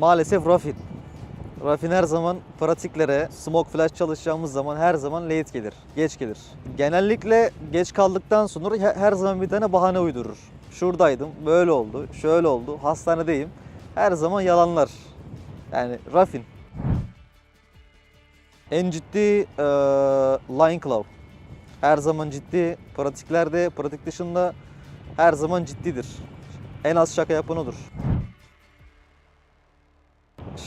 Maalesef Rafin. Rafin her zaman pratiklere, smoke flash çalışacağımız zaman her zaman late gelir, geç gelir. Genellikle geç kaldıktan sonra her zaman bir tane bahane uydurur. Şuradaydım, böyle oldu, şöyle oldu, hastanedeyim. Her zaman yalanlar. Yani Rafin. En ciddi Line Claw. Her zaman ciddi, pratiklerde, pratik dışında her zaman ciddidir. En az şaka yapan odur.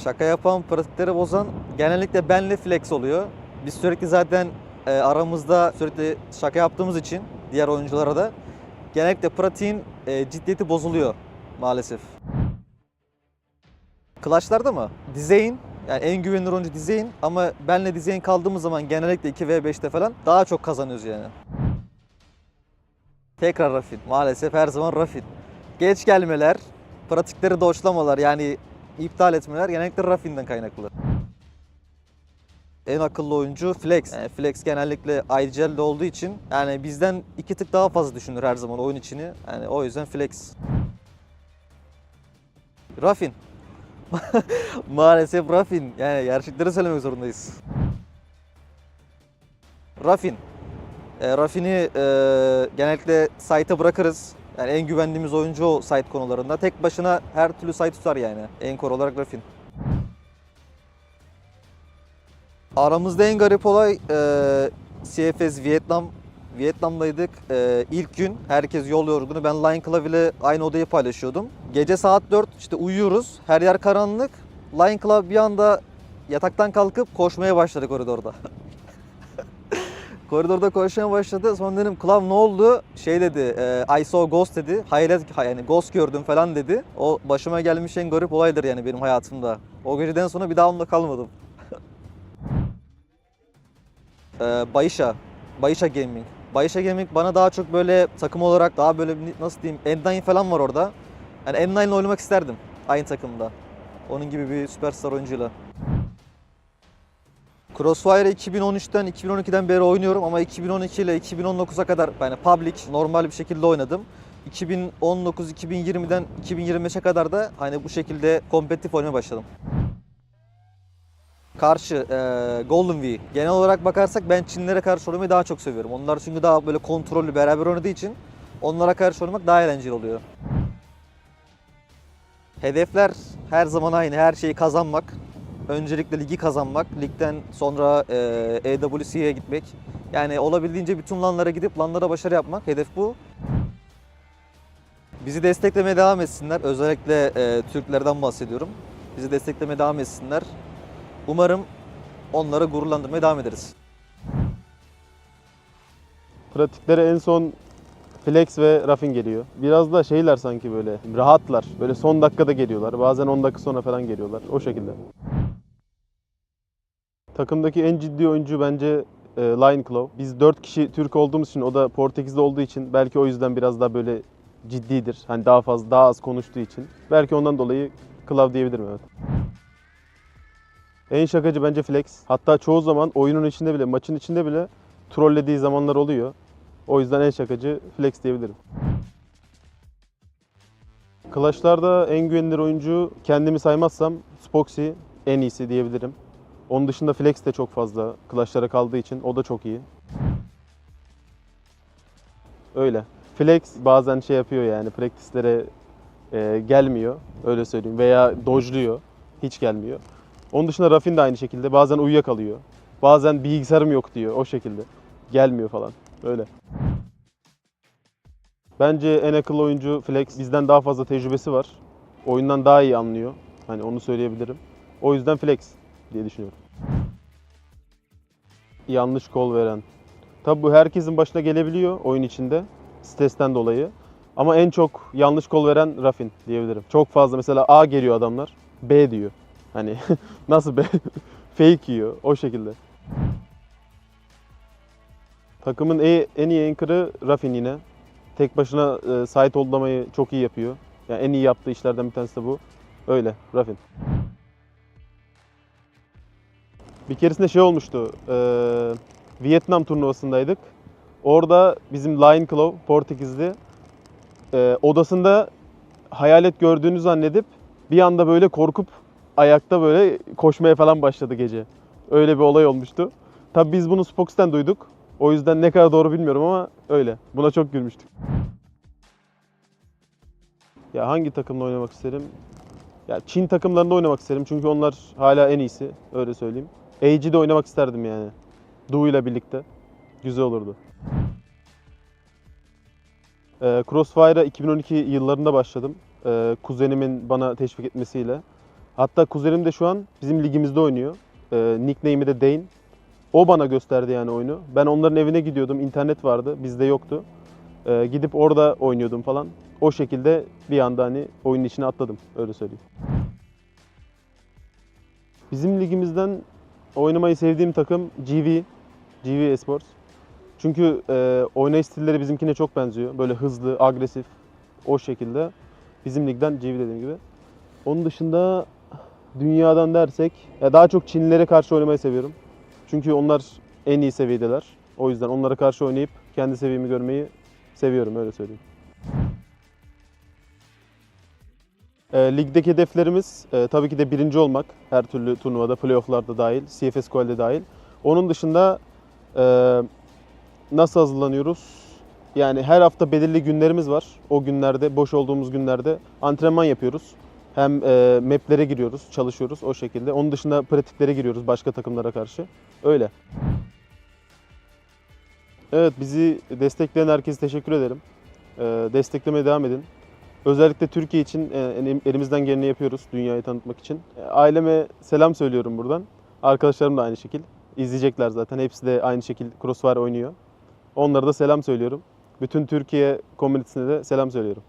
Şaka yapan, pratikleri bozan genellikle benle flex oluyor. Biz sürekli zaten aramızda sürekli şaka yaptığımız için diğer oyunculara da genellikle pratiğin ciddiyeti bozuluyor maalesef. Clash'larda mı? Dizeyin, yani en güvenilir oyuncu Dizeyin ama benle Dizeyin kaldığımız zaman genellikle 2v5'te falan daha çok kazanıyoruz yani. Tekrar Rafin. Maalesef her zaman Rafin. Geç gelmeler, pratikleri doçlamalar yani iptal etmeler genellikle Rafin'den kaynaklı. En akıllı oyuncu Flex. Yani Flex genellikle IGL'de olduğu için yani bizden 2 tık daha fazla düşünür her zaman oyun içini. Yani o yüzden Flex. Rafin. Maalesef Rafin. Yani gerçekleri söylemek zorundayız. Rafin. Rafin'i genellikle site'a bırakırız. Yani en güvendiğimiz oyuncu o site konularında. Tek başına her türlü site tutar yani. En core olarak Rafin. Aramızda en garip olay CFS Vietnam'daydık. İlk gün herkes yol yorgunu. Ben Line Club ile aynı odayı paylaşıyordum. Gece saat 4 işte uyuyoruz. Her yer karanlık. Line Club bir anda yataktan kalkıp koşmaya başladı koridorda. Koridorda koşmaya başladı. Sonra dedim Club ne oldu? Şey dedi, I saw ghost dedi. Hayalet yani ghost gördüm falan dedi. O başıma gelmiş en garip olaydır yani benim hayatımda. O geceden sonra bir daha onunla kalmadım. Bayişa Gaming. Bayişa Gaming bana daha çok böyle takım olarak daha böyle nasıl diyeyim N9 falan var orada. Yani N9 ile oynamak isterdim aynı takımda. Onun gibi bir süperstar oyuncuyla. CrossFire 2013'ten 2012'den beri oynuyorum ama 2012 ile 2019'a kadar yani public normal bir şekilde oynadım. 2019-2020'den 2025'e kadar da hani bu şekilde kompetitif oynamaya başladım. Karşı Golden V. Genel olarak bakarsak ben Çinlilere karşı oynamayı daha çok seviyorum. Onlar çünkü daha böyle kontrollü beraber oynadığı için onlara karşı oynamak daha eğlenceli oluyor. Hedefler her zaman aynı. Her şeyi kazanmak. Öncelikle ligi kazanmak. Ligden sonra EWC'ye gitmek. Yani olabildiğince bütün LAN'lara gidip LAN'lara başarı yapmak. Hedef bu. Bizi desteklemeye devam etsinler. Özellikle Türklerden bahsediyorum. Bizi desteklemeye devam etsinler. Umarım onları gururlandırmaya devam ederiz. Pratiklere en son Flex ve Rafin geliyor. Biraz da şeyler sanki böyle rahatlar. Böyle son dakikada geliyorlar. Bazen 10 dakika sonra falan geliyorlar. O şekilde. Takımdaki en ciddi oyuncu bence Line Claw. Biz 4 kişi Türk olduğumuz için, o da Portekizli olduğu için belki o yüzden biraz daha böyle ciddidir. Hani daha az konuştuğu için. Belki ondan dolayı Claw diyebilirim, evet. En şakacı bence Flex. Hatta çoğu zaman oyunun içinde bile, maçın içinde bile trollediği zamanlar oluyor. O yüzden en şakacı Flex diyebilirim. Clash'larda en güvenilir oyuncu kendimi saymazsam Spoxy en iyisi diyebilirim. Onun dışında Flex de çok fazla Clash'lara kaldığı için o da çok iyi. Öyle. Flex bazen şey yapıyor yani practice'lere gelmiyor, öyle söyleyeyim, veya dodge'luyor, hiç gelmiyor. Onun dışında Rafin de aynı şekilde bazen uyuyakalıyor. Bazen bilgisayarım yok diyor, o şekilde. Gelmiyor falan, öyle. Bence en akıllı oyuncu Flex. Bizden daha fazla tecrübesi var. Oyundan daha iyi anlıyor. Hani onu söyleyebilirim. O yüzden Flex diye düşünüyorum. Yanlış kol veren. Tabii bu herkesin başına gelebiliyor oyun içinde. Stresten dolayı. Ama en çok yanlış kol veren Rafin diyebilirim. Çok fazla mesela A geliyor adamlar. B diyor. Hani nasıl B? Fake yiyor. O şekilde. Takımın en iyi anchor'ı Rafin yine. Tek başına site holdlamayı çok iyi yapıyor. Yani en iyi yaptığı işlerden bir tanesi de bu. Öyle, Rafin. Bir keresinde şey olmuştu. Vietnam turnuvasındaydık. Orada bizim Line Claw, Portekizli, odasında hayalet gördüğünü zannedip bir anda böyle korkup ayakta böyle koşmaya falan başladı gece. Öyle bir olay olmuştu. Tabii biz bunu Spox'ten duyduk. O yüzden ne kadar doğru bilmiyorum ama öyle. Buna çok gülmüştük. Ya hangi takımla oynamak isterim? Ya Çin takımlarında oynamak isterim çünkü onlar hala en iyisi. Öyle söyleyeyim. AG'de oynamak isterdim yani. Du ile birlikte. Güzel olurdu. CrossFire'a 2012 yıllarında başladım. Kuzenimin bana teşvik etmesiyle. Hatta kuzenim de şu an bizim ligimizde oynuyor. Nickname'i de Dane. O bana gösterdi yani oyunu. Ben onların evine gidiyordum. İnternet vardı. Bizde yoktu. Gidip orada oynuyordum falan. O şekilde bir anda hani oyunun içine atladım. Öyle söyleyeyim. Bizim ligimizden oynamayı sevdiğim takım TBI Esports. Çünkü oynayış stilleri bizimkine çok benziyor. Böyle hızlı, agresif o şekilde. Bizim ligden TBI dediğim gibi. Onun dışında dünyadan dersek daha çok Çinlilere karşı oynamayı seviyorum. Çünkü onlar en iyi seviyedeler. O yüzden onlara karşı oynayıp kendi seviyemi görmeyi seviyorum öyle söyleyeyim. Ligdeki hedeflerimiz tabii ki de birinci olmak. Her türlü turnuvada, playoff'larda dahil, CFSQL'de dahil. Onun dışında nasıl hazırlanıyoruz? Yani her hafta belirli günlerimiz var. O günlerde, boş olduğumuz günlerde antrenman yapıyoruz. Hem maplere giriyoruz, çalışıyoruz o şekilde. Onun dışında pratiklere giriyoruz başka takımlara karşı. Öyle. Evet, bizi destekleyen herkese teşekkür ederim. Desteklemeye devam edin. Özellikle Türkiye için elimizden geleni yapıyoruz dünyayı tanıtmak için. Aileme selam söylüyorum buradan. Arkadaşlarım da aynı şekil. İzleyecekler zaten. Hepsi de aynı şekilde CrossFire oynuyor. Onlara da selam söylüyorum. Bütün Türkiye komünitesine de selam söylüyorum.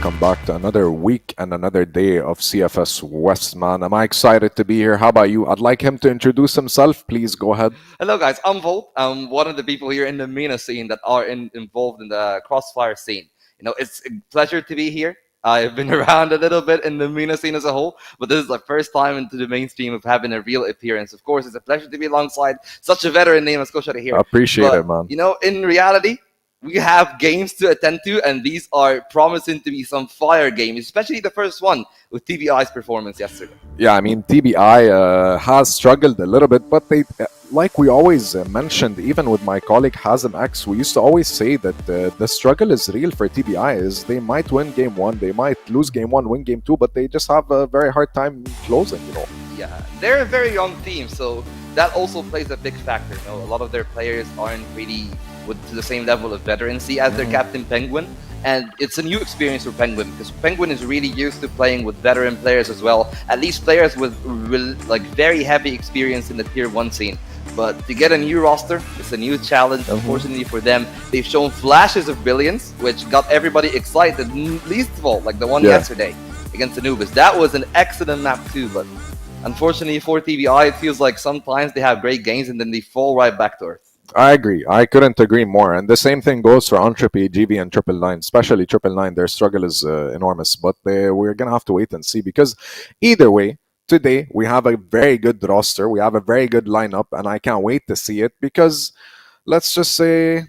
welcome back to another week and another day of CFS West, man. Am I excited to be here? How about you? I'd like him to introduce himself. Please go ahead. Hello, guys. I'm Volt. I'm one of the people here in the MENA scene that are involved in the CrossFire scene. It's a pleasure to be here. I've been around a little bit in the MENA scene as a whole, but this is the first time into the mainstream of having a real appearance. Of course, it's a pleasure to be alongside such a veteran name as Koshari here. Appreciate it, man. In reality, we have games to attend to, and these are promising to be some fire games, especially the first one with TBI's performance yesterday. Yeah, I mean, TBI has struggled a little bit, but they, like we always mentioned, even with my colleague Hazem X, we used to always say that the struggle is real for TBI. Is they might win game one, they might lose game one, win game two, but they just have a very hard time closing, Yeah, they're a very young team, so that also plays a big factor. A lot of their players aren't really to the same level of veterancy as their captain Penguin, and it's a new experience for Penguin because Penguin is really used to playing with veteran players as well, at least players with like very heavy experience in the tier 1 scene. But to get a new roster, it's a new challenge. Unfortunately for them, they've shown flashes of brilliance, which got everybody excited, least of all, like the one yesterday against Anubis. That was an excellent map too, but unfortunately for TBI, it feels like sometimes they have great games and then they fall right back to earth. I agree. I couldn't agree more. And the same thing goes for Entropy, GV, and 999, especially 999. Their struggle is enormous, but we're going to have to wait and see because either way, today we have a very good roster. We have a very good lineup, and I can't wait to see it because let's just say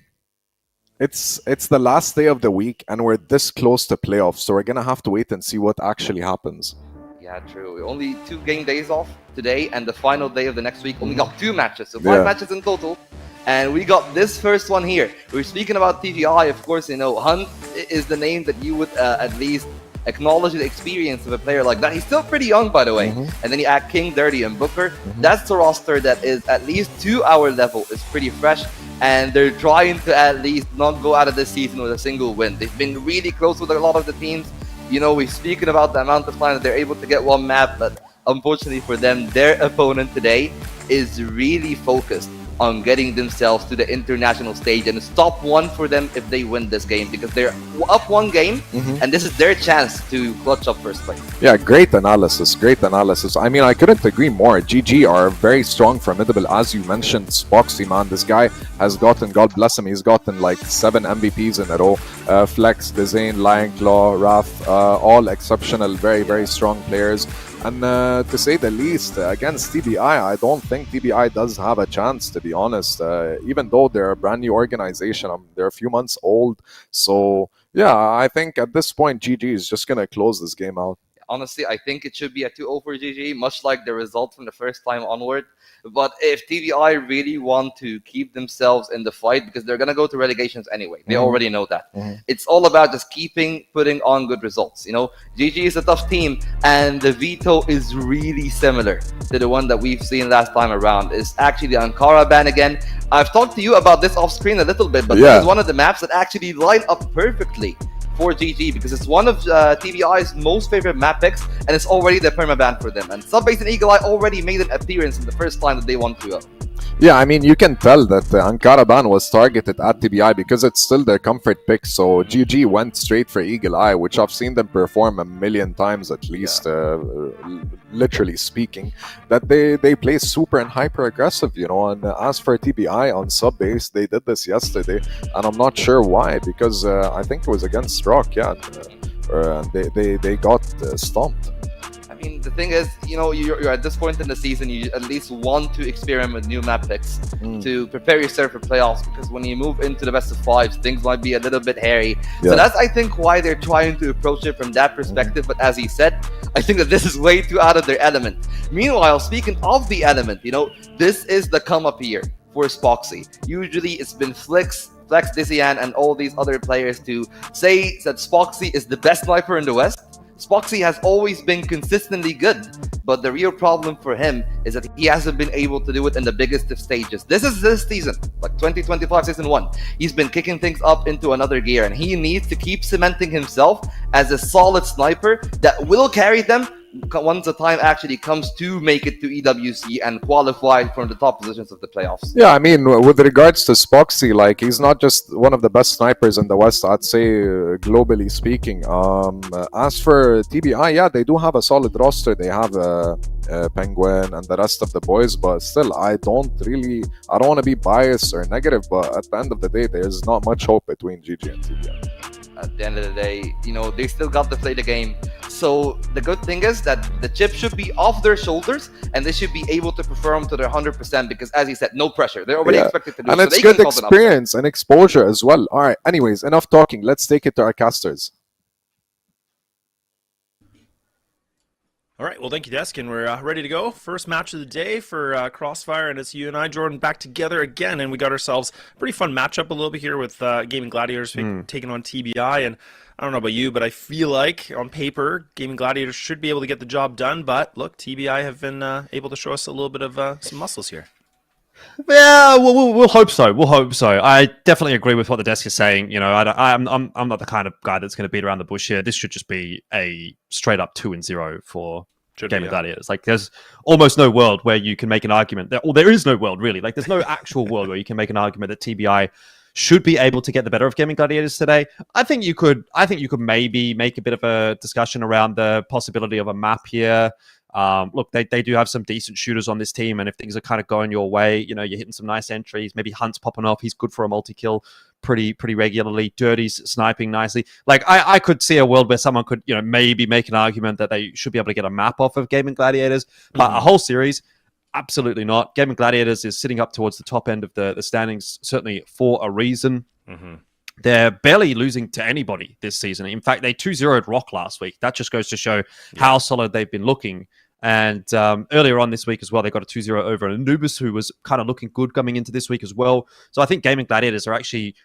it's the last day of the week and we're this close to playoffs. So we're going to have to wait and see what actually happens. Yeah, true. Only 2 game days off today, and the final day of the next week only got 2 matches, so 5 matches in total. And we got this first one here. We're speaking about TGI, of course. Hunt is the name that you would at least acknowledge the experience of a player like that. He's still pretty young, by the way. And then you add King, Dirty, and Booker. That's the roster that is at least to our level. It's pretty fresh, and they're trying to at least not go out of this season with a single win. They've been really close with a lot of the teams. We're speaking about the amount of time that they're able to get one map, but unfortunately for them, their opponent today is really focused on getting themselves to the international stage, and it's top 1 for them if they win this game because they're up 1 game and this is their chance to clutch up first place. Yeah, great analysis. I mean, I couldn't agree more. GG are very strong, formidable. As you mentioned, Spoxy, man, this guy has gotten, God bless him, he's gotten like 7 MVPs in a row. Flex, Dezane, Lionclaw, Raph, all exceptional, very, very strong players. And to say the least, against TBI, I don't think TBI does have a chance, to be honest. Even though they're a brand new organization, they're a few months old. So, yeah, I think at this point, GG is just going to close this game out. Honestly, I think it should be a 2-0 for GG, much like the result from the first time onward. But if TBI really want to keep themselves in the fight, because they're going to go to relegations anyway, they already know that. It's all about just putting on good results. GG is a tough team, and the veto is really similar to the one that we've seen last time around. It's actually the Ankara ban again. I've talked to you about this off screen a little bit, but this is one of the maps that actually line up perfectly for GG because it's one of TBI's most favorite map picks, and it's already the permaban for them. And Subbase and Eagle Eye already made an appearance in the first time that they won 2-0. Yeah, I mean, you can tell that Ankara ban was targeted at TBI because it's still their comfort pick. So GG went straight for Eagle Eye, which I've seen them perform a million times at least, literally speaking, that they play super and hyper aggressive, And as for TBI on sub base, they did this yesterday, and I'm not sure why, because I think it was against ROC, they got stomped. I mean, the thing is, you're at this point in the season, you at least want to experiment with new map picks to prepare yourself for playoffs, because when you move into the best of 5s, things might be a little bit hairy. So that's, I think, why they're trying to approach it from that perspective. But as he said, I think that this is way too out of their element. Meanwhile, speaking of the element, this is the come up here for Spoxy. Usually it's been Flex, Dizian, and all these other players to say that Spoxy is the best sniper in the West. Spoxy has always been consistently good, but the real problem for him is that he hasn't been able to do it in the biggest of stages. This is this season, like 2025 Season 1. He's been kicking things up into another gear, and he needs to keep cementing himself as a solid sniper that will carry them once the time actually comes to make it to EWC and qualify for the top positions of the playoffs. Yeah, I mean, with regards to Spoxy, like, he's not just one of the best snipers in the West, I'd say, globally speaking. As for TBI, yeah, they do have a solid roster. They have Penguin and the rest of the boys, but still, I don't want to be biased or negative, but at the end of the day, there's not much hope between GG and TBI. At the end of the day, you know, they still got to play the game. So the good thing is that the chip should be off their shoulders and they should be able to perform to their 100% because, as he said, no pressure. They're already expected to do. And so it's they good can cause an upset. experience and exposure as well. All right, anyways, enough talking. Let's take it to our casters. All right, well, thank you, Desk, and we're ready to go. First match of the day for Crossfire, and it's you and I, Jordan, back together again, and we got ourselves a pretty fun matchup a little bit here with Gaimin Gladiators taking on TBI, and I don't know about you, but I feel like, on paper, Gaimin Gladiators should be able to get the job done, but look, TBI have been able to show us a little bit of some muscles here. Yeah, we'll hope so. We'll hope so. I definitely agree with what the desk is saying. You know, I'm not the kind of guy that's going to beat around the bush here. This should just be a straight up 2-0 for Gaimin Gladiators. Like, there's almost no world where you can make an argument or there is no world really. Like, there's no actual world where you can make an argument that TBI should be able to get the better of Gaimin Gladiators today. I think you could maybe make a bit of a discussion around the possibility of a map here. Look, they do have some decent shooters on this team, and if things are kind of going your way, you know, you're hitting some nice entries. Maybe Hunt's popping off. He's good for a multi-kill pretty regularly. Dirty's sniping nicely. Like, I could see a world where someone could, you know, maybe make an argument that they should be able to get a map off of Gaimin Gladiators, but a whole series, absolutely not. Gaimin Gladiators is sitting up towards the top end of the standings, certainly for a reason. They're barely losing to anybody this season. In fact, they 2-0'd ROC last week. That just goes to show how solid they've been looking. And earlier on this week as well, they got a 2-0 over Anubis, who was kind of looking good coming into this week as well. So I think Gaimin Gladiators are actually,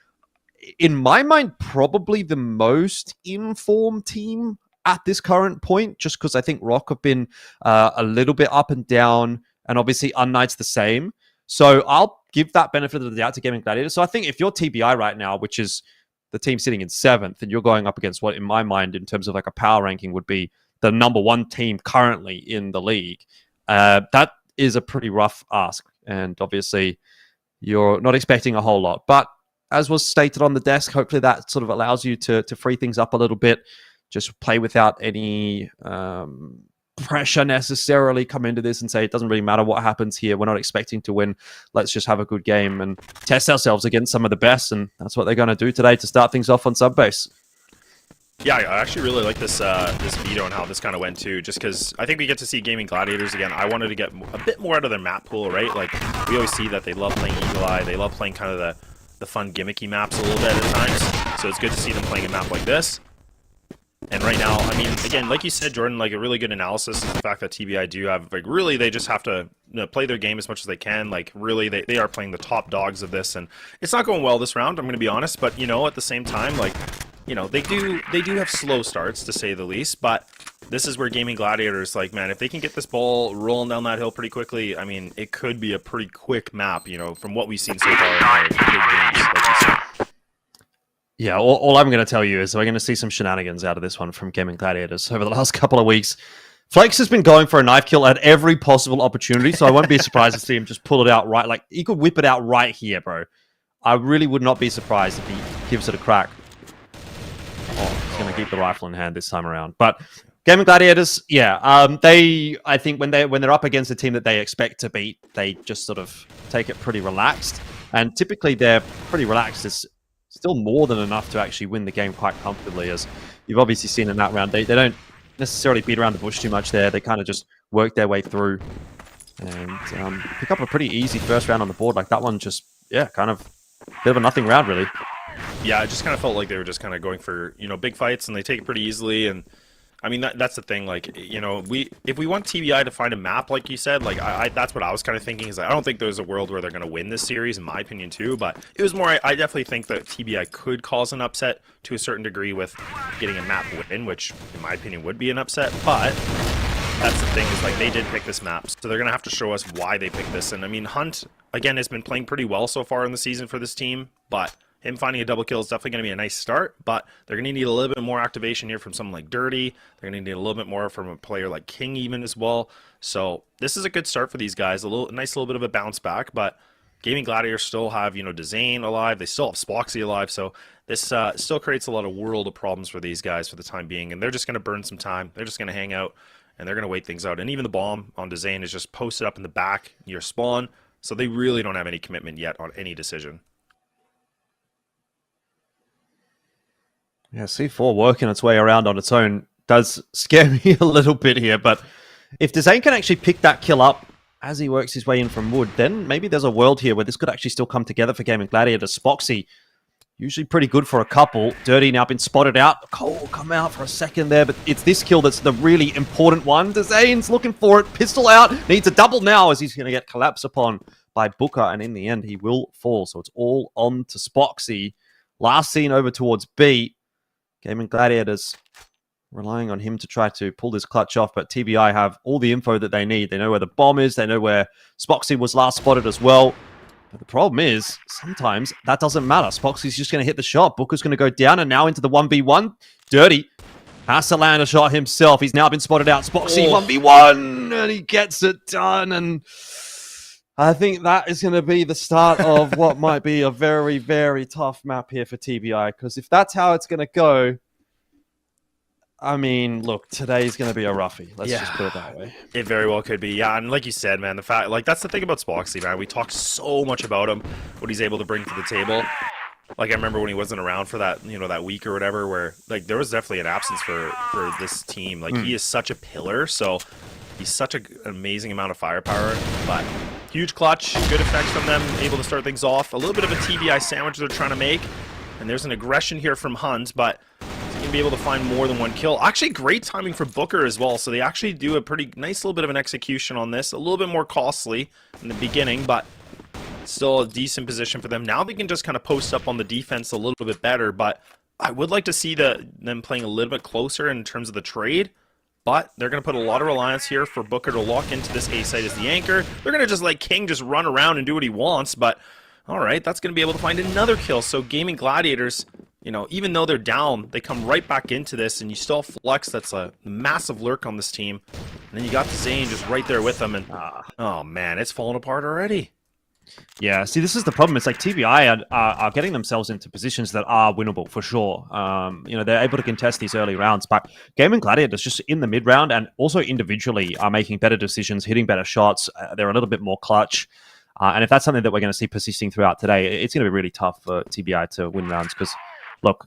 in my mind, probably the most informed team at this current point, just because I think ROC have been a little bit up and down, and obviously unKnights the same. So I'll give that benefit of the doubt to Gaimin Gladiators. So I think if you're TBI right now, which is the team sitting in 7th, and you're going up against what, in my mind, in terms of like a power ranking, would be the number 1 team currently in the league, that is a pretty rough ask. And obviously, you're not expecting a whole lot. But as was stated on the desk, hopefully that sort of allows you to free things up a little bit. Just play without any pressure necessarily, come into this and say, it doesn't really matter what happens here. We're not expecting to win. Let's just have a good game and test ourselves against some of the best. And that's what they're going to do today to start things off on Subbase. Yeah, I actually really like this this veto and how this kind of went too, just because I think we get to see Gaimin Gladiators again. I wanted to get a bit more out of their map pool, right? Like, we always see that they love playing Eagle Eye. They love playing kind of the fun gimmicky maps a little bit at times. So it's good to see them playing a map like this. And right now, I mean, again, like you said, Jordan, like, a really good analysis is the fact that TBI do have, like, really, they just have to, you know, play their game as much as they can. Like, really, they are playing the top dogs of this, and it's not going well this round, I'm going to be honest, but, you know, at the same time, like, you know, they do have slow starts, to say the least, but this is where Gaimin Gladiators, like, man, if they can get this ball rolling down that hill pretty quickly, I mean, it could be a pretty quick map, you know, from what we've seen so far in our big games, like you said. Yeah, all I'm going to tell you is we're going to see some shenanigans out of this one from Gaimin Gladiators over the last couple of weeks. Flakes has been going for a knife kill at every possible opportunity, so I won't be surprised to see him just pull it out right. Like, he could whip it out right here, bro. I really would not be surprised if he gives it a crack. Oh, he's going to keep the rifle in hand this time around. But Gaimin Gladiators, yeah, I think when they're up against a team that they expect to beat, they just sort of take it pretty relaxed. And typically they're pretty relaxed. It's still more than enough to actually win the game quite comfortably, as you've obviously seen in that round. They don't necessarily beat around the bush too much there. They kind of just work their way through and pick up a pretty easy first round on the board. Like, that one just, yeah, kind of a bit of a nothing round, really. Yeah, it just kind of felt like they were just kind of going for, you know, big fights, and they take it pretty easily. And I mean, that's the thing. Like, you know, if we want TBI to find a map, like you said, like, that's what I was kind of thinking. Is, like, I don't think there's a world where they're going to win this series, in my opinion, too. But it was more, I definitely think that TBI could cause an upset to a certain degree with getting a map win, which, in my opinion, would be an upset. But that's the thing, is, like, they did pick this map, so they're going to have to show us why they picked this. And I mean, Hunt, again, has been playing pretty well so far in the season for this team, but him finding a double kill is definitely going to be a nice start, but they're going to need a little bit more activation here from someone like Dirty. They're going to need a little bit more from a player like King even as well. So this is a good start for these guys. A nice little bit of a bounce back, but Gaimin Gladiators still have, you know, Dezane alive. They still have Spoxy alive, so this still creates a lot of world of problems for these guys for the time being, and they're just going to burn some time. They're just going to hang out, and they're going to wait things out. And even the bomb on Dezane is just posted up in the back near spawn, so they really don't have any commitment yet on any decision. Yeah, C4 working its way around on its own does scare me a little bit here, but if Dezane can actually pick that kill up as he works his way in from wood, then maybe there's a world here where this could actually still come together for Gaimin Gladiators. Spoxy, usually pretty good for a couple. Dirty now been spotted out. Cole come out for a second there, but it's this kill that's the really important one. Dezane's looking for it. Pistol out. Needs a double now as he's going to get collapsed upon by Booker, and in the end, he will fall. So it's all on to Spoxy. Last seen over towards B. Gaimin Gladiators relying on him to try to pull this clutch off, but TBI have all the info that they need. They know where the bomb is. They know where Spoxy was last spotted as well. But the problem is, sometimes that doesn't matter. Spoxy's just going to hit the shot. Booker's going to go down and now into the 1v1. Dirty has to land a shot himself. He's now been spotted out. Spoxy 1v1, and he gets it done. And I think that is going to be the start of what might be a very, very tough map here for TBI, because if that's how it's going to go, I mean, look, today's going to be a roughie. Let's just put it that way. It very well could be. Yeah, and like you said, man, the fact, like, that's the thing about Spoxy, man. We talk so much about him, what he's able to bring to the table. Like, I remember when he wasn't around for that, you know, that week or whatever, where, like, there was definitely an absence for this team. Like, he is such a pillar, so he's such an amazing amount of firepower, but huge clutch, good effects from them, able to start things off. A little bit of a TBI sandwich they're trying to make, and there's an aggression here from Hunt, but can be able to find more than one kill. Actually, great timing for Booker as well, so they actually do a pretty nice little bit of an execution on this. A little bit more costly in the beginning, but still a decent position for them. Now they can just kind of post up on the defense a little bit better, but I would like to see them playing a little bit closer in terms of the trade, but they're going to put a lot of reliance here for Booker to lock into this A site as the anchor. They're going to just let King just run around and do what he wants, but all right, that's going to be able to find another kill. So Gaimin Gladiators, you know, even though they're down, they come right back into this, and you still have Flex. That's a massive lurk on this team. And then you got the Zane just right there with them, and oh man, it's falling apart already. Yeah, see, this is the problem. It's like TBI are getting themselves into positions that are winnable for sure. You know, they're able to contest these early rounds, but Gaimin Gladiators just in the mid round and also individually are making better decisions, hitting better shots. They're a little bit more clutch. And if that's something that we're going to see persisting throughout today, it's going to be really tough for TBI to win rounds because, look,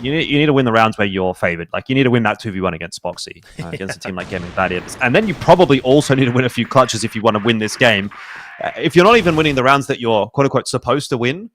you need to win the rounds where you're favored. Like, you need to win that 2v1 against Spoxy, against a team like Gaimin Gladiators. And then you probably also need to win a few clutches if you want to win this game. If you're not even winning the rounds that you're, quote-unquote, supposed to win,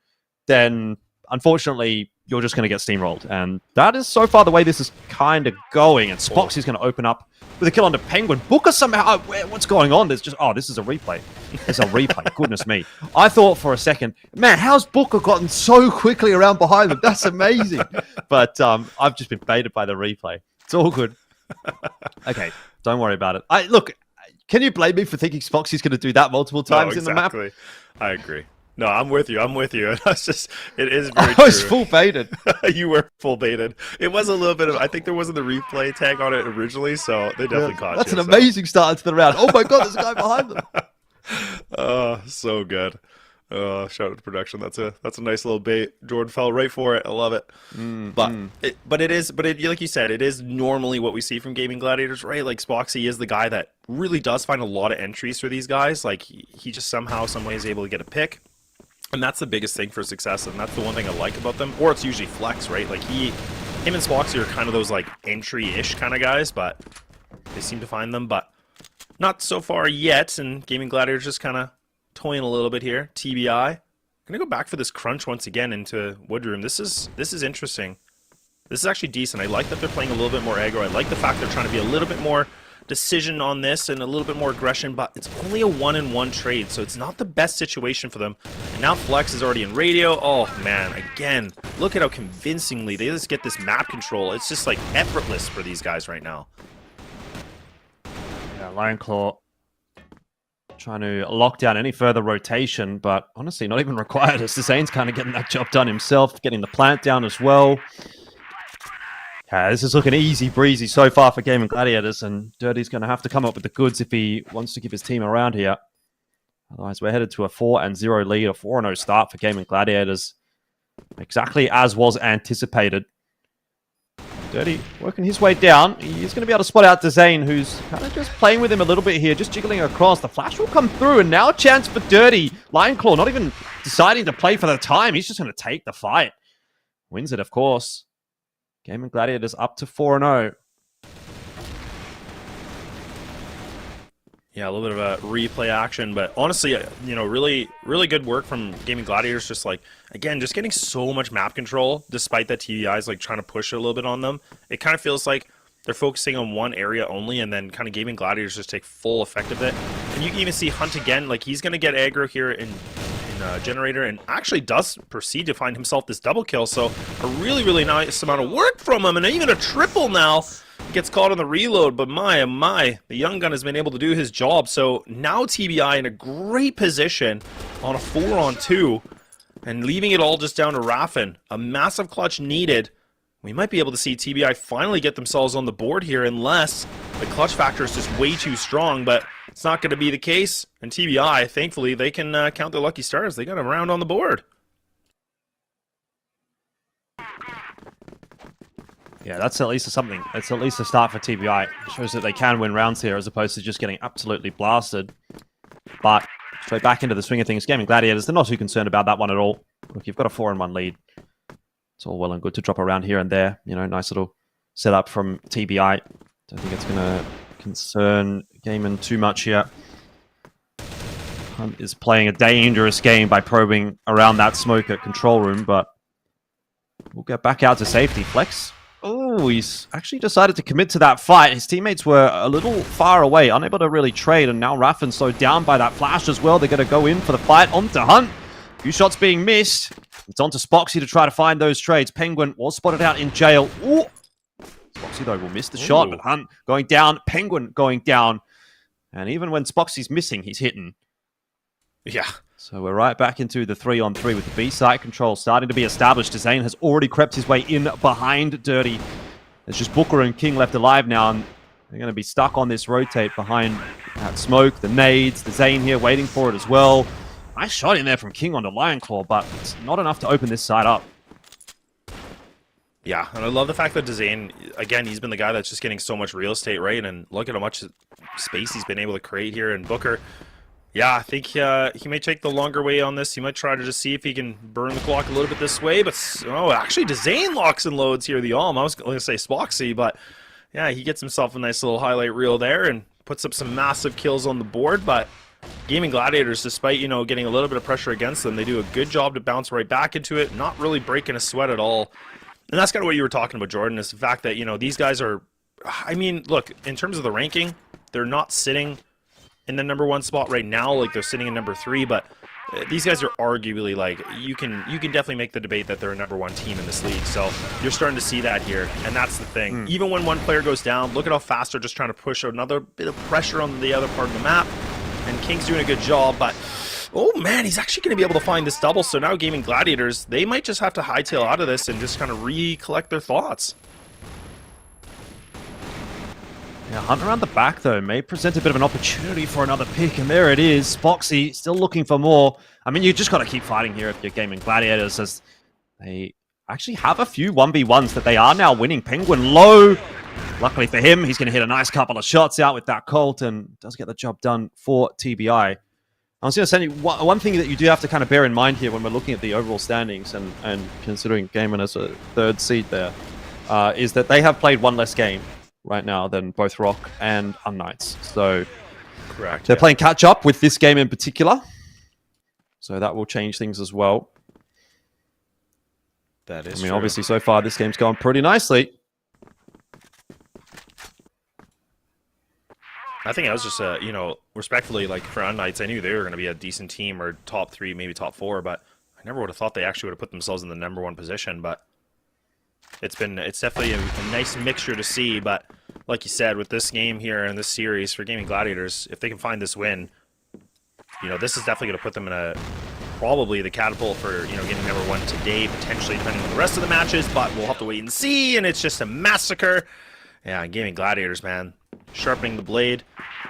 then, unfortunately, you're just going to get steamrolled. And that is so far the way this is kind of going. And Spoxy's going to open up with a kill onto Penguin. Booker somehow, what's going on? There's just, oh, this is a replay. It's a replay. Goodness me. I thought for a second, man, how's Booker gotten so quickly around behind them? That's amazing. But I've just been baited by the replay. It's all good. Okay, don't worry about it. Look, can you blame me for thinking Spoxy's going to do that multiple times in the map? I agree. No, I'm with you. That's just, it is very I was true. full baited. You were full baited. It was a little bit of, I think there wasn't the replay tag on it originally, so they definitely caught That's you. That's an amazing start to the round. Oh my God, there's a guy behind them. Oh, so good. Shout out to production. That's a nice little bait. Jordan fell right for it. I love it. But like you said, it is normally what we see from Gaimin Gladiators, right? Like, Spoxy is the guy that really does find a lot of entries for these guys. Like, he just somehow, some way is able to get a pick. And that's the biggest thing for success, and that's the one thing I like about them. Or it's usually Flex, right? Like, him and Spoxy are kind of those, like, entry-ish kind of guys, but they seem to find them, but not so far yet, and Gaimin Gladiators just kind of toying a little bit here. TBI. Gonna go back for this crunch once again into Woodroom. This is interesting. This is actually decent. I like that they're playing a little bit more aggro. I like the fact they're trying to be a little bit more decision on this and a little bit more aggression, but it's only a 1-in-1 trade, so it's not the best situation for them. And now Flex is already in radio. Oh man, again, look at how convincingly they just get this map control. It's just like effortless for these guys right now. Yeah, Lion Claw trying to lock down any further rotation, but honestly, not even required as Zane's kind of getting that job done himself, getting the plant down as well. Yeah, this is looking easy breezy so far for Gaimin Gladiators, and Dirty's going to have to come up with the goods if he wants to give his team around here. Otherwise, we're headed to a 4-0 lead, a 4-0 start for Gaimin Gladiators. Exactly as was anticipated. Dirty working his way down. He's going to be able to spot out Zane, who's kind of just playing with him a little bit here, just jiggling across. The flash will come through, and now a chance for Dirty. Lion Claw not even deciding to play for the time. He's just going to take the fight. Wins it, of course. Gaimin Gladiators up to 4-0. Yeah, a little bit of a replay action, but honestly, you know, really good work from Gaimin Gladiators. Just like, again, just getting so much map control, despite that TBI is like trying to push it a little bit on them. It kind of feels like they're focusing on one area only, and then kind of Gaimin Gladiators just take full effect of it. And you can even see Hunt again, like he's going to get aggro here in Generator, and actually does proceed to find himself this double kill. So a really nice amount of work from him, and even a triple now. Gets caught on the reload, but my, oh my, the young gun has been able to do his job. So now TBI in a great position on a 4-on-2 and leaving it all just down to Raffin. A massive clutch needed. We might be able to see TBI finally get themselves on the board here, unless the clutch factor is just way too strong, but it's not going to be the case. And TBI, thankfully, they can count their lucky stars. They got a round on the board. Yeah, that's at least something. It's at least a start for TBI. It shows that they can win rounds here as opposed to just getting absolutely blasted. But straight back into the swing of things. Gaimin Gladiators, they're not too concerned about that one at all. Look, you've got a 4-1 lead. It's all well and good to drop around here and there. You know, nice little setup from TBI. Don't think it's going to concern Gaimin too much here. Hunt is playing a dangerous game by probing around that smoke at control room, but we'll get back out to safety. Flex. Oh, he's actually decided to commit to that fight. His teammates were a little far away, unable to really trade, and now Raffin's slowed down by that flash as well. They're going to go in for the fight onto Hunt. A few shots being missed. It's on to Spoxy to try to find those trades. Penguin was spotted out in jail. Ooh. Spoxy, though, will miss the shot, but Hunt going down. Penguin going down. And even when Spoxy's missing, he's hitting. Yeah. So we're right back into the 3-on-3 with the B-side control starting to be established. Zane has already crept his way in behind Dirty. There's just Booker and King left alive now, and they're going to be stuck on this rotate behind that smoke, the nades, the Zane here waiting for it as well. Nice shot in there from King onto Lion Claw, but it's not enough to open this side up. Yeah, and I love the fact that Zane, again, he's been the guy that's just getting so much real estate, right? And look at how much space he's been able to create here. And Booker, yeah, I think he may take the longer way on this. He might try to just see if he can burn the clock a little bit this way. But, oh, actually, Zane locks and loads here, the Alm. I was going to say Spoxy, but yeah, he gets himself a nice little highlight reel there and puts up some massive kills on the board. But Gaimin Gladiators, despite, you know, getting a little bit of pressure against them, they do a good job to bounce right back into it, not really breaking a sweat at all. And that's kind of what you were talking about, Jordan, is the fact that, you know, these guys are, I mean, look, in terms of the ranking, they're not sitting in the #1 spot right now, like they're sitting in #3, but these guys are arguably, like, you can definitely make the debate that they're a #1 team in this league. So you're starting to see that here, and that's the thing. Even when one player goes down, look at how fast they're just trying to push another bit of pressure on the other part of the map, and King's doing a good job, but oh man, he's actually going to be able to find this double. So now Gaimin Gladiators, they might just have to hightail out of this and just kind of recollect their thoughts. Yeah, Hunt around the back, though, may present a bit of an opportunity for another pick, and there it is. Spoxy still looking for more. I mean, you just got to keep fighting here if you're Gaimin Gladiators, as they actually have a few 1v1s that they are now winning. Penguin low. Luckily for him, he's going to hit a nice couple of shots out with that Colt and does get the job done for TBI. I was going to say, one thing that you do have to kind of bear in mind here when we're looking at the overall standings and considering Gaimin as a 3rd seed there, is that they have played one less game right now than both ROC and unKnights. So Correct. They're playing catch up with this game in particular. So that will change things as well. That is I mean, true. obviously, so far this game's gone pretty nicely. I think I was just, you know, respectfully, like, for unKnights, I knew they were going to be a decent team, or top 3, maybe top 4, but I never would have thought they actually would have put themselves in the #1 position. But it's definitely a nice mixture to see. But like you said, with this game here and this series for Gaimin Gladiators, if they can find this win, you know, this is definitely going to put them in a probably the catapult for, you know, getting number 1 today, potentially, depending on the rest of the matches, but we'll have to wait and see, and it's just a massacre. Yeah, Gaimin Gladiators, man. Sharpening the blade,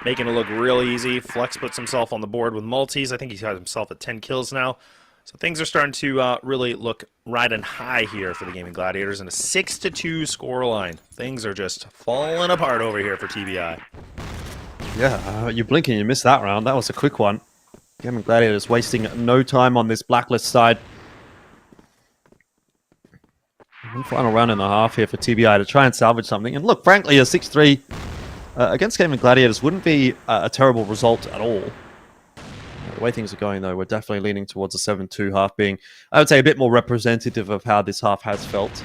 making it look real easy. Flex puts himself on the board with multis. I think he's got himself at 10 kills now. So things are starting to really look riding high here for the Gaimin Gladiators in a 6-2 scoreline. Things are just falling apart over here for TBI. Yeah, you blink and you miss that round. That was a quick one. Gaimin Gladiators wasting no time on this blacklist side. One final round and a half here for TBI to try and salvage something. And look, frankly, a 6-3 against Gaimin Gladiators wouldn't be a terrible result at all. The way things are going, though, we're definitely leaning towards a 7-2 half being, I would say, a bit more representative of how this half has felt.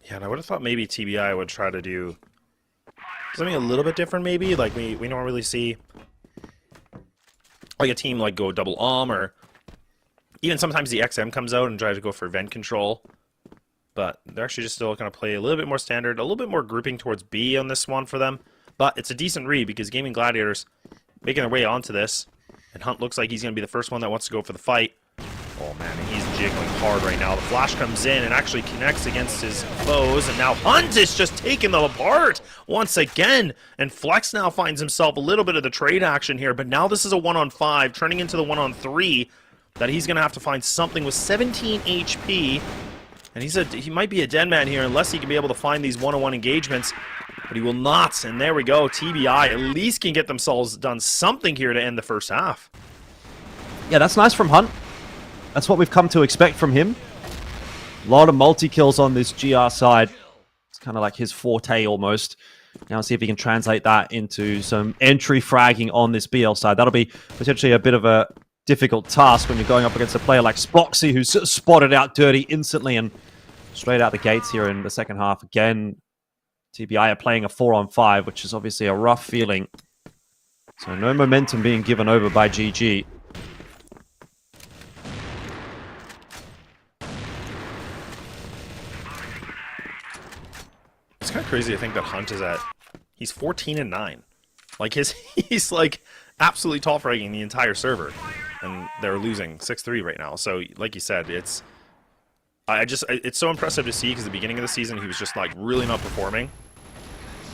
Yeah, and I would have thought maybe TBI would try to do something a little bit different, maybe. Like, we normally see like a team like go double or even sometimes the XM comes out and tries to go for vent control. But they're actually just still going to play a little bit more standard, a little bit more grouping towards B on this one for them. But it's a decent read because Gaimin Gladiators making their way onto this. And Hunt looks like he's going to be the first one that wants to go for the fight. Oh man, and he's jiggling hard right now. The flash comes in and actually connects against his foes. And now Hunt is just taking them apart once again. And Flex now finds himself a little bit of the trade action here. But now this is a 1-on-5, turning into the 1-on-3. That he's going to have to find something with 17 HP. And he might be a dead man here unless he can be able to find these one-on-one engagements. But he will not. And there we go. TBI at least can get themselves done something here to end the first half. Yeah, that's nice from Hunt. That's what we've come to expect from him. A lot of multi-kills on this GR side. It's kind of like his forte almost. Now see if he can translate that into some entry fragging on this BL side. That'll be potentially a bit of a difficult task when you're going up against a player like Spoxy, who's spotted out dirty instantly and straight out the gates here in the second half. Again, TBI are playing a 4-on-5, which is obviously a rough feeling. So no momentum being given over by GG. It's kind of crazy to think that Hunt is he's 14-9. Like he's like absolutely top ranking the entire server. And they're losing 6-3 right now. So, like you said, it's so impressive to see because at the beginning of the season he was just like really not performing.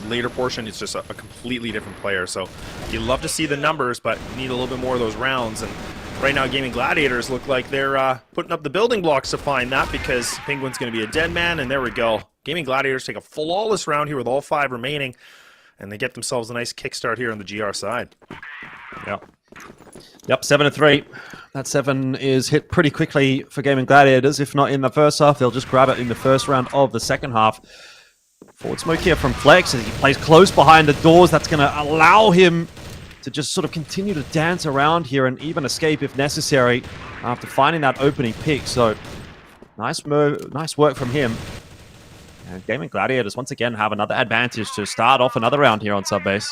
Later portion, it's just a completely different player. So you love to see the numbers, but you need a little bit more of those rounds. And right now, Gaimin Gladiators look like they're putting up the building blocks to find that because Penguin's going to be a dead man. And there we go. Gaimin Gladiators take a flawless round here with all 5 remaining, and they get themselves a nice kickstart here on the GR side. Yep, 7-3. That 7 is hit pretty quickly for Gaimin Gladiators. If not in the first half, they'll just grab it in the first round of the second half. Forward smoke here from Flex as he plays close behind the doors. That's going to allow him to just sort of continue to dance around here and even escape if necessary after finding that opening pick. So nice work from him. And Gaimin Gladiators once again have another advantage to start off another round here on Subbase.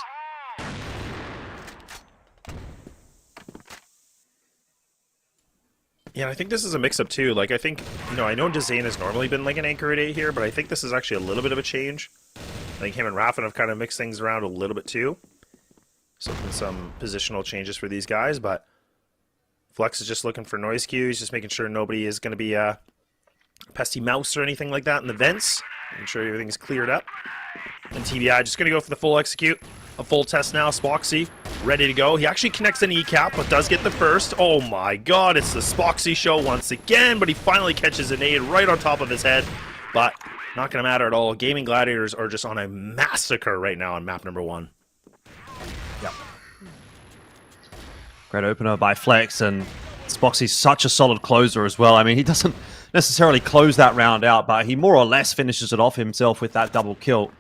Yeah, I think this is a mix-up too. Like, I think, you know, I know Dezane has normally been like an anchor at A here, but I think this is actually a little bit of a change. I think him and Raffin have kind of mixed things around a little bit too. So some positional changes for these guys, but Flex is just looking for noise cues, just making sure nobody is going to be a pesty mouse or anything like that in the vents. Making sure everything's cleared up. And TBI just going to go for the full execute. A full test now. Spoxy ready to go. He actually connects an E-cap, but does get the first. Oh my god, it's the Spoxy show once again, but he finally catches a nade right on top of his head. But not going to matter at all. Gaimin Gladiators are just on a massacre right now on map number 1. Yep. Great opener by Flex, and Spoxy's such a solid closer as well. I mean, he doesn't necessarily close that round out, but he more or less finishes it off himself with that double kill.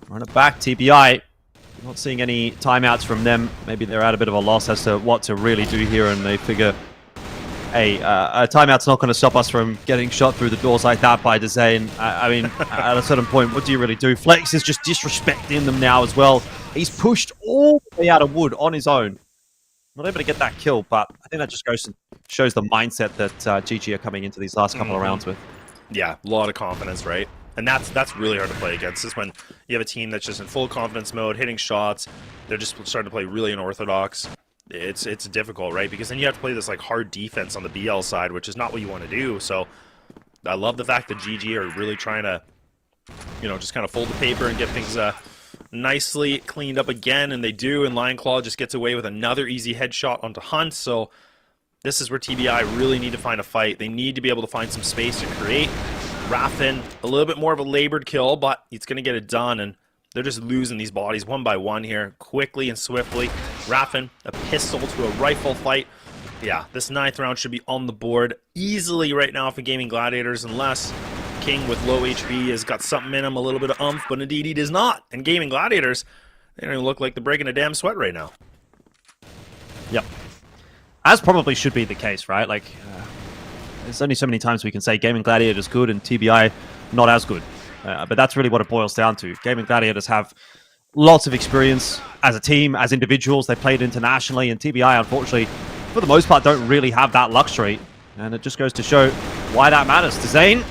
Run it back, TBI. Not seeing any timeouts from them. Maybe they're at a bit of a loss as to what to really do here, and they figure, hey, a timeout's not going to stop us from getting shot through the doors like that by Dezane. I mean, at a certain point, what do you really do? Flex is just disrespecting them now as well. He's pushed all the way out of wood on his own. Not able to get that kill, but I think that just goes to shows the mindset that GG are coming into these last couple of rounds with. Yeah, a lot of confidence, right? And that's really hard to play against. Is when you have a team that's just in full confidence mode, hitting shots. They're just starting to play really unorthodox. It's difficult, right? Because then you have to play this like hard defense on the BL side, which is not what you want to do. So I love the fact that GG are really trying to, just kind of fold the paper and get things nicely cleaned up again, and they do. And Lion Claw just gets away with another easy headshot onto Hunt. So this is where TBI really need to find a fight. They need to be able to find some space to create. Raffin, a little bit more of a labored kill, but he's going to get it done, and they're just losing these bodies one by one here, quickly and swiftly. Raffin, a pistol to a rifle fight. Yeah, this 9th round should be on the board easily right now for Gaimin Gladiators, unless King with low HP has got something in him, a little bit of oomph, but indeed he does not. And Gaimin Gladiators, they don't even look like they're breaking a damn sweat right now. Yep. As probably should be the case, right? Like, there's only so many times we can say Gaimin Gladiators good and TBI not as good. But that's really what it boils down to. Gaimin Gladiators have lots of experience as a team, as individuals. They played internationally, and TBI, unfortunately, for the most part, don't really have that luxury. And it just goes to show why that matters. To Zane,